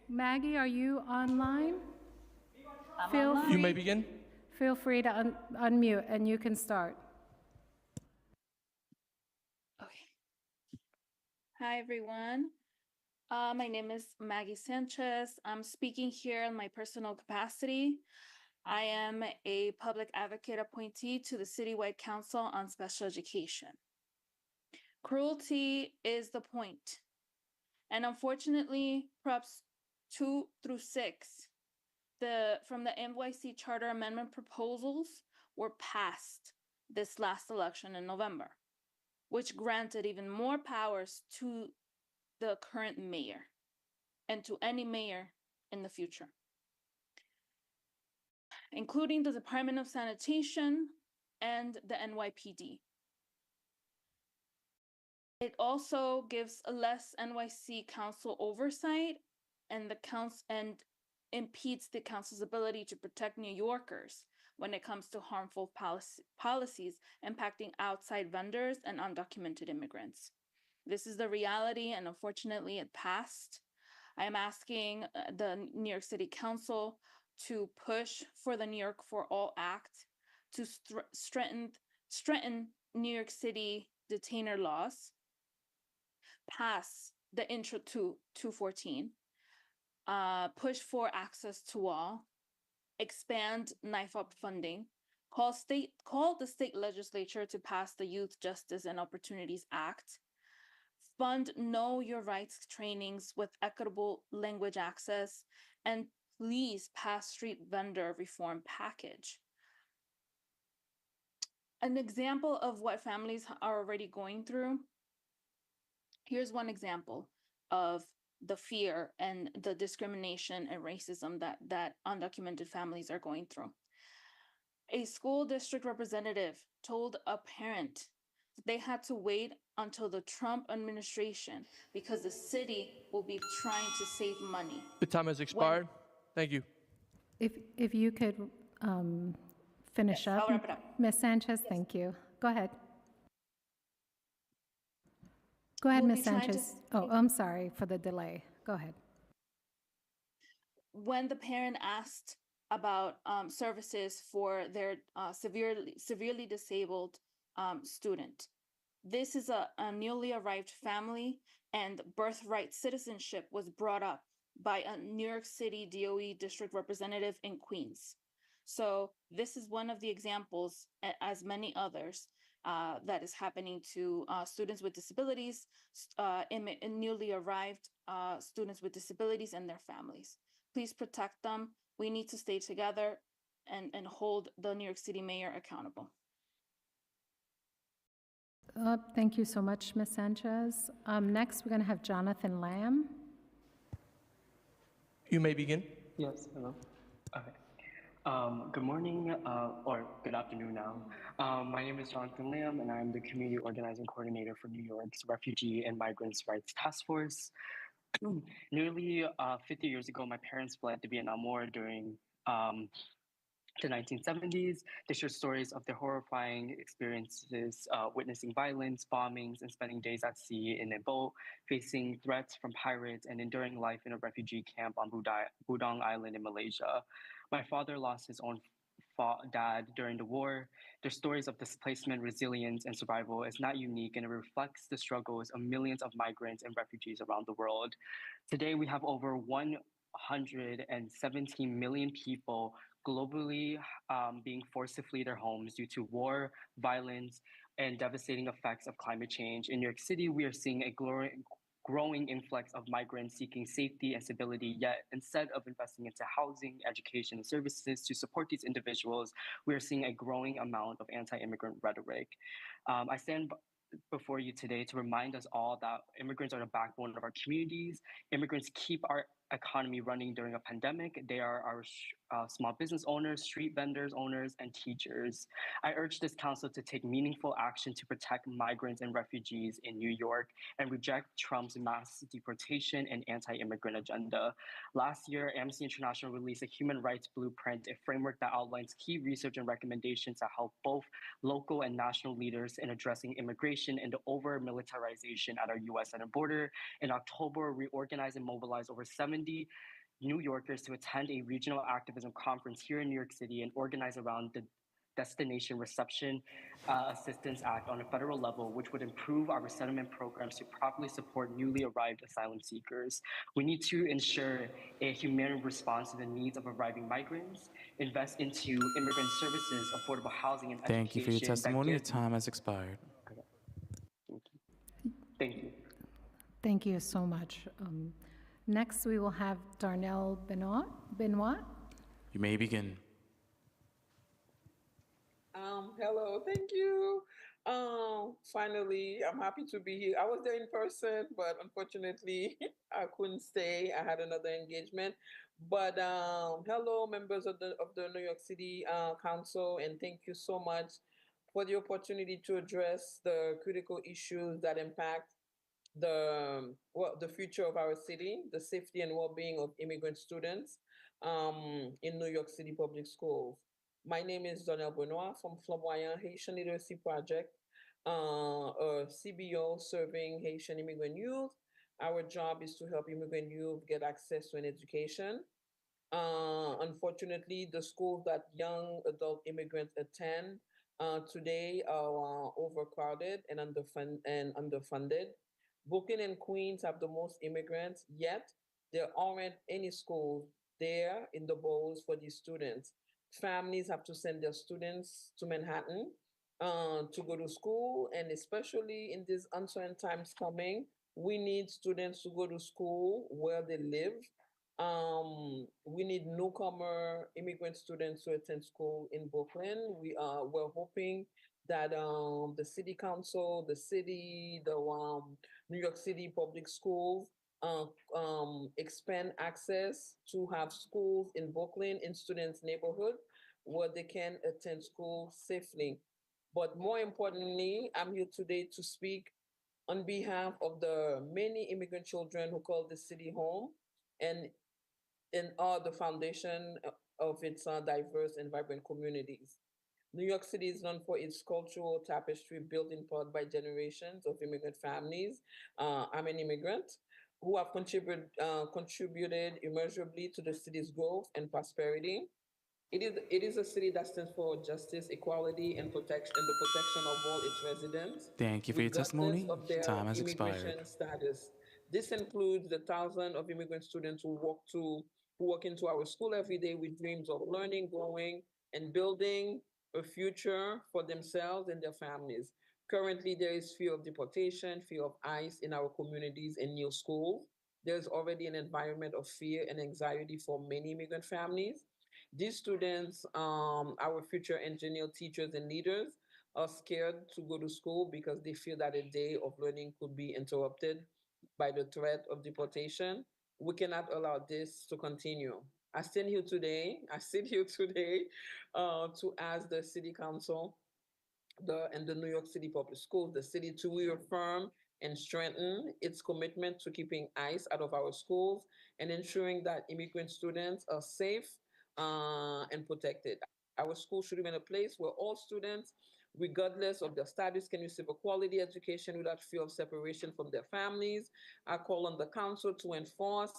Maggie, are you online? You may begin. Feel free to unmute and you can start. Okay. Hi, everyone. My name is Maggie Sanchez. I'm speaking here in my personal capacity. I am a public advocate appointee to the Citywide Council on Special Education. Cruelty is the point. And unfortunately, Props 2 through 6 from the NYC Charter Amendment proposals were passed this last election in November, which granted even more powers to the current mayor and to any mayor in the future, including the Department of Sanitation and the NYPD. It also gives less NYC council oversight and impedes the council's ability to protect New Yorkers when it comes to harmful policies impacting outside vendors and undocumented immigrants. This is the reality, and unfortunately it passed. I am asking the New York City Council to push for the New York for All Act to strengthen New York City detainer laws, pass the Intro to 214, push for access to all, expand knife up funding, call the state legislature to pass the Youth Justice and Opportunities Act, fund Know Your Rights trainings with equitable language access, and please pass street vendor reform package. An example of what families are already going through. Here's one example of the fear and the discrimination and racism that undocumented families are going through. A school district representative told a parent They had to wait until the Trump administration because the city will be trying to save money. The time has expired. Thank you. If you could finish I'll up. wrap it up. Ms. Sanchez, thank you. Go ahead. Go ahead, We'll Ms. be trying to- Sanchez. Oh, I'm sorry for the delay. Go ahead. When the parent asked about services for their severely disabled student, this is a newly arrived family, and birthright citizenship was brought up by a New York City DOE district representative in Queens. So this is one of the examples, as many others, that is happening to students with disabilities, newly arrived students with disabilities and their families. Please protect them. We need to stay together and hold the New York City mayor accountable. Thank you so much, Ms. Sanchez. Next, we're going to have Jonathan Lamb. You may begin. Yes, hello. Okay. Good morning, or good afternoon now. My name is Jonathan Lamb, and I'm the Community Organizing Coordinator for New York's Refugee and Migrants' Rights Task Force. Nearly 50 years ago, my parents fled the Vietnam War during the 1970s. They share stories of their horrifying experiences witnessing violence, bombings, and spending days at sea in a boat, facing threats from pirates, and enduring life in a refugee camp on Budong Island in Malaysia. My father lost his own dad during the war. Their stories of displacement, resilience, and survival is not unique, and it reflects the struggles of millions of migrants and refugees around the world. Today, we have over 117 million people globally being forced to flee their homes due to war, violence, and devastating effects of climate change. In New York City, we are seeing a growing influx of migrants seeking safety and stability, yet instead of investing into housing, education, and services to support these individuals, we are seeing a growing amount of anti-immigrant rhetoric. I stand before you today to remind us all that immigrants are the backbone of our communities. Immigrants keep our economy running during a pandemic. They are our small business owners, street vendors owners, and teachers. I urge this council to take meaningful action to protect migrants and refugees in New York and reject Trump's mass deportation and anti-immigrant agenda. Last year, Amnesty International released a human rights blueprint, a framework that outlines key research and recommendations that help both local and national leaders in addressing immigration and the over-militarization at our U.S. southern border. In October, we organized and mobilized over 70 New Yorkers to attend a regional activism conference here in New York City and organize around the Destination Reception Assistance Act on a federal level, which would improve our resettlement programs to properly support newly arrived asylum seekers. We need to ensure a humane response to the needs of arriving migrants, invest into immigrant services, affordable housing, and education. Thank you for your testimony. Your time has expired. Thank you. Thank you so much. Next, we will have Darnell Benoit. You may begin. Hello, thank you. Finally, I'm happy to be here. I was there in person, but unfortunately, I couldn't stay. I had another engagement. But hello, members of the New York City Council, and thank you so much for the opportunity to address the critical issues that impact the future of our city, the safety and well-being of immigrant students in New York City public schools. My name is Donnell Benoit from Flamboyant Haitian Literacy Project, a CBO serving Haitian immigrant youth. Our job is to help immigrant youth get access to an education. Unfortunately, the schools that young adult immigrants attend today are overcrowded and underfunded. Brooklyn and Queens have the most immigrants, yet there aren't any schools there in the boroughs for these students. Families have to send their students to Manhattan to go to school, and especially in these uncertain times coming, we need students to go to school where they live. We need newcomer immigrant students to attend school in Brooklyn. We're hoping that the city council, the city, the New York City public schools expand access to have schools in Brooklyn in students' neighborhood where they can attend school safely. But more importantly, I'm here today to speak on behalf of the many immigrant children who call the city home and are the foundation of its diverse and vibrant communities. New York City is known for its cultural tapestry built in part by generations of immigrant families. I'm an immigrant who have contributed immeasurably to the city's growth and prosperity. It is a city that stands for justice, equality, and the protection of all its residents, Thank you for your regardless testimony. of their Time has expired. immigration status. This includes the thousands of immigrant students who walk into our school every day with dreams of learning, growing, and building a future for themselves and their families. Currently, there is fear of deportation, fear of ICE in our communities and new schools. There's already an environment of fear and anxiety for many immigrant families. These students, our future engineer, teachers, and leaders, are scared to go to school because they feel that a day of learning could be interrupted by the threat of deportation. We cannot allow this to continue. I sit here today to ask the city council and the New York City Public Schools, the city to reaffirm and strengthen its commitment to keeping ICE out of our schools and ensuring that immigrant students are safe and protected. Our schools should remain a place where all students, regardless of their status, can receive a quality education without fear of separation from their families. I call on the council to enforce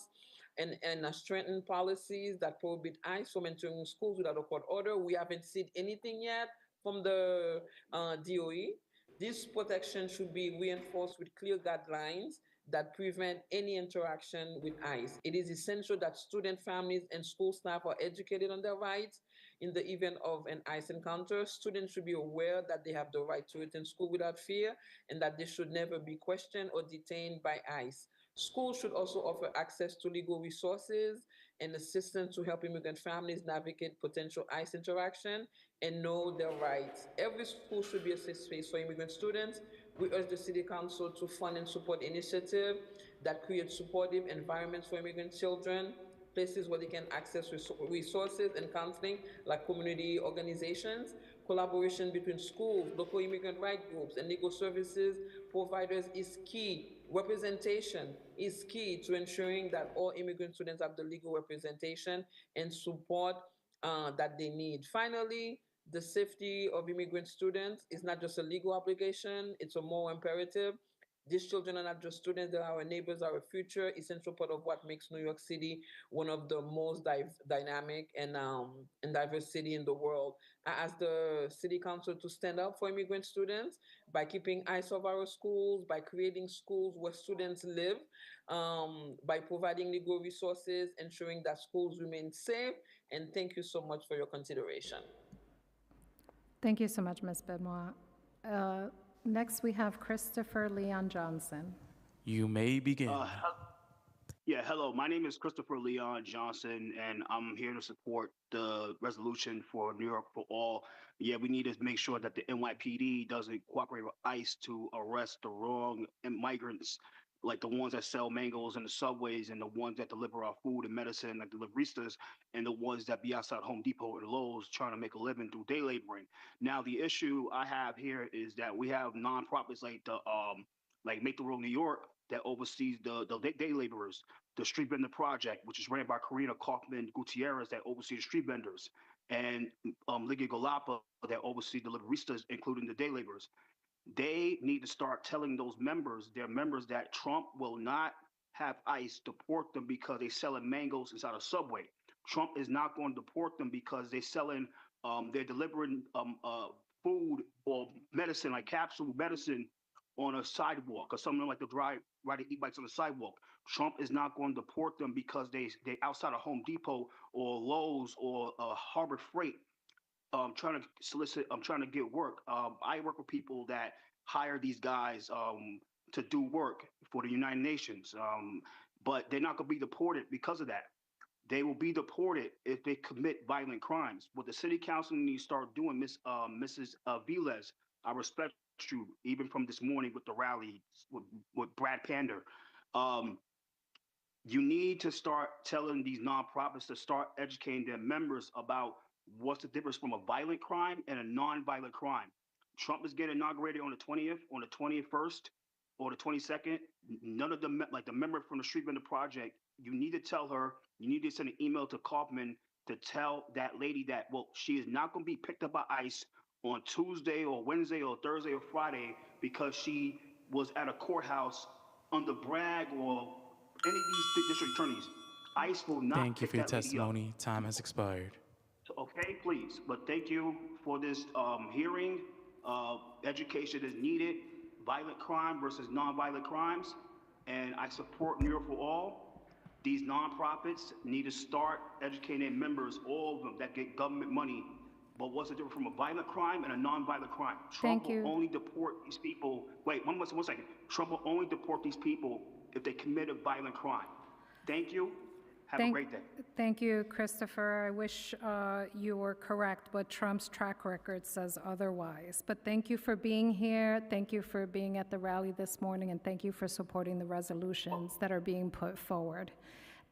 and strengthen policies that prohibit ICE from entering schools without a court order. We haven't seen anything yet from the DOE. This protection should be reinforced with clear guidelines that prevent any interaction with ICE. It is essential that student families and school staff are educated on their rights in the event of an ICE encounter. Students should be aware that they have the right to attend school without fear and that they should never be questioned or detained by ICE. Schools should also offer access to legal resources and assistance to help immigrant families navigate potential ICE interaction and know their rights. Every school should be a safe space for immigrant students. We urge the City Council to fund and support initiatives that create supportive environments for immigrant children, places where they can access resources and counseling, like community organizations. Collaboration between schools, local immigrant rights groups, and legal services providers is key. Representation is key to ensuring that all immigrant students have the legal representation and support that they need. Finally, the safety of immigrant students is not just a legal obligation, it's a moral imperative. These children are not just students, they're our neighbors, our future, essential part of what makes New York City one of the most dynamic and diverse city in the world. I ask the City Council to stand up for immigrant students by keeping eyes of our schools, by creating schools where students live, by providing legal resources, ensuring that schools remain safe. And thank you so much for your consideration. Thank you so much, Ms. Benoit. Next, we have Christopher Leon Johnson. You may begin. Yeah, hello. My name is Christopher Leon Johnson, and I'm here to support the resolution for New York for All. Yeah, we need to make sure that the NYPD doesn't cooperate with ICE to arrest the wrong migrants, like the ones that sell mangoes in the subways and the ones that deliver our food and medicine, like deliveristas, and the ones that be outside Home Depot and Lowe's trying to make a living through day laboring. Now, the issue I have here is that we have nonprofits like like Make the World New York that oversees the day laborers, the Street Vendor Project, which is ran by Karina Kaufman Gutierrez, that oversees street vendors, and Liga Galapa that oversees the deliveristas, including the day laborers. They need to start telling those members, their members, that Trump will not have ICE deport them because they're selling mangoes inside a subway. Trump is not going to deport them because they're delivering food or medicine, like capsule medicine, on a sidewalk, or someone like to ride e-bikes on the sidewalk. Trump is not going to deport them because they outside of Home Depot or Lowe's or Harbor Freight trying to solicit. I'm trying to get work. I work with people that hire these guys to do work for the United Nations, but they're not going to be deported because of that. They will be deported if they commit violent crimes. What the city council needs to start doing, Mrs. Viles, I respect you, even from this morning with the rally with Brad Pander. You need to start telling these nonprofits to start educating their members about what's the difference from a violent crime and a non-violent crime. Trump is getting inaugurated on the 20th, on the 21st, or the 22nd. None of them, like the member from the Street Vendor Project, you need to tell her, you need to send an email to Kaufman to tell that lady that, well, she is not going to be picked up by ICE on Tuesday or Wednesday or Thursday or Friday because she was at a courthouse under Bragg or any of these district attorneys. ICE will not Thank you pick for your that lady up. testimony. Time has expired. So, okay, please, but thank you for this hearing. Education is needed, violent crime versus nonviolent crimes, and I support New York for All. These nonprofits need to start educating their members, all of them that get government money. But what's the difference from a violent crime and a nonviolent crime? Trump Thank you. will only deport these people. Wait, one second. Trump will only deport these people if they commit a violent crime. Thank you. Have a great day. Thank you, Christopher. I wish you were correct, but Trump's track record says otherwise. But thank you for being here. Thank you for being at the rally this morning, and thank you for supporting the resolutions that are being put forward.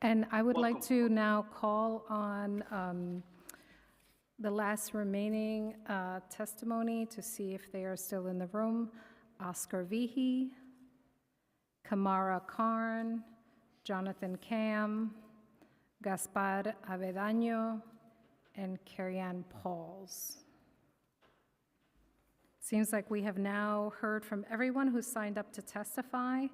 And I would like to now call on the last remaining testimony to see if they are still in the room. Oscar Vihi, Kamara Karn, Jonathan Cam, Gaspar Avedaño, and Carrie-Ann Pauls. Seems like we have now heard from everyone who signed up to testify.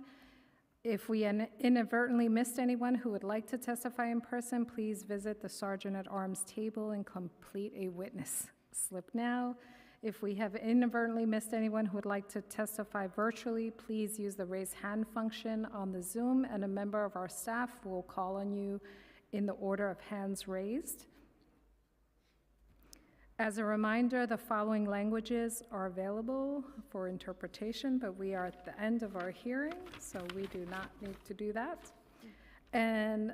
If we inadvertently missed anyone who would like to testify in person, please visit the Sergeant at Arms table and complete a witness slip now. If we have inadvertently missed anyone who would like to testify virtually, please use the raise hand function on the Zoom, and a member of our staff will call on you in the order of hands raised. As a reminder, the following languages are available for interpretation, but we are at the end of our hearing, so we do not need to do that. And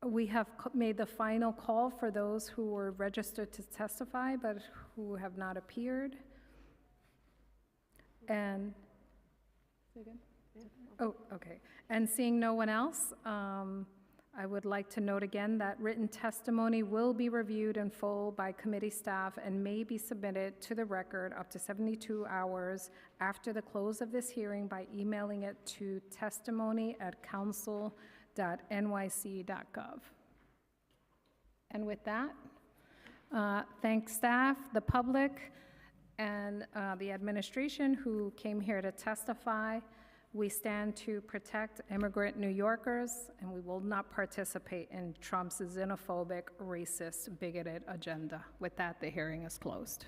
we have made the final call for those who were registered to testify but who have not appeared. And, oh, okay. And seeing no one else, I would like to note again that written testimony will be reviewed in full by committee staff and may be submitted to the record up to 72 hours after the close of this hearing by emailing it to testimony@council.nyc.gov. And with that, thank staff, the public, and the administration who came here to testify. We stand to protect immigrant New Yorkers, and we will not participate in Trump's xenophobic, racist, bigoted agenda. With that, the hearing is closed.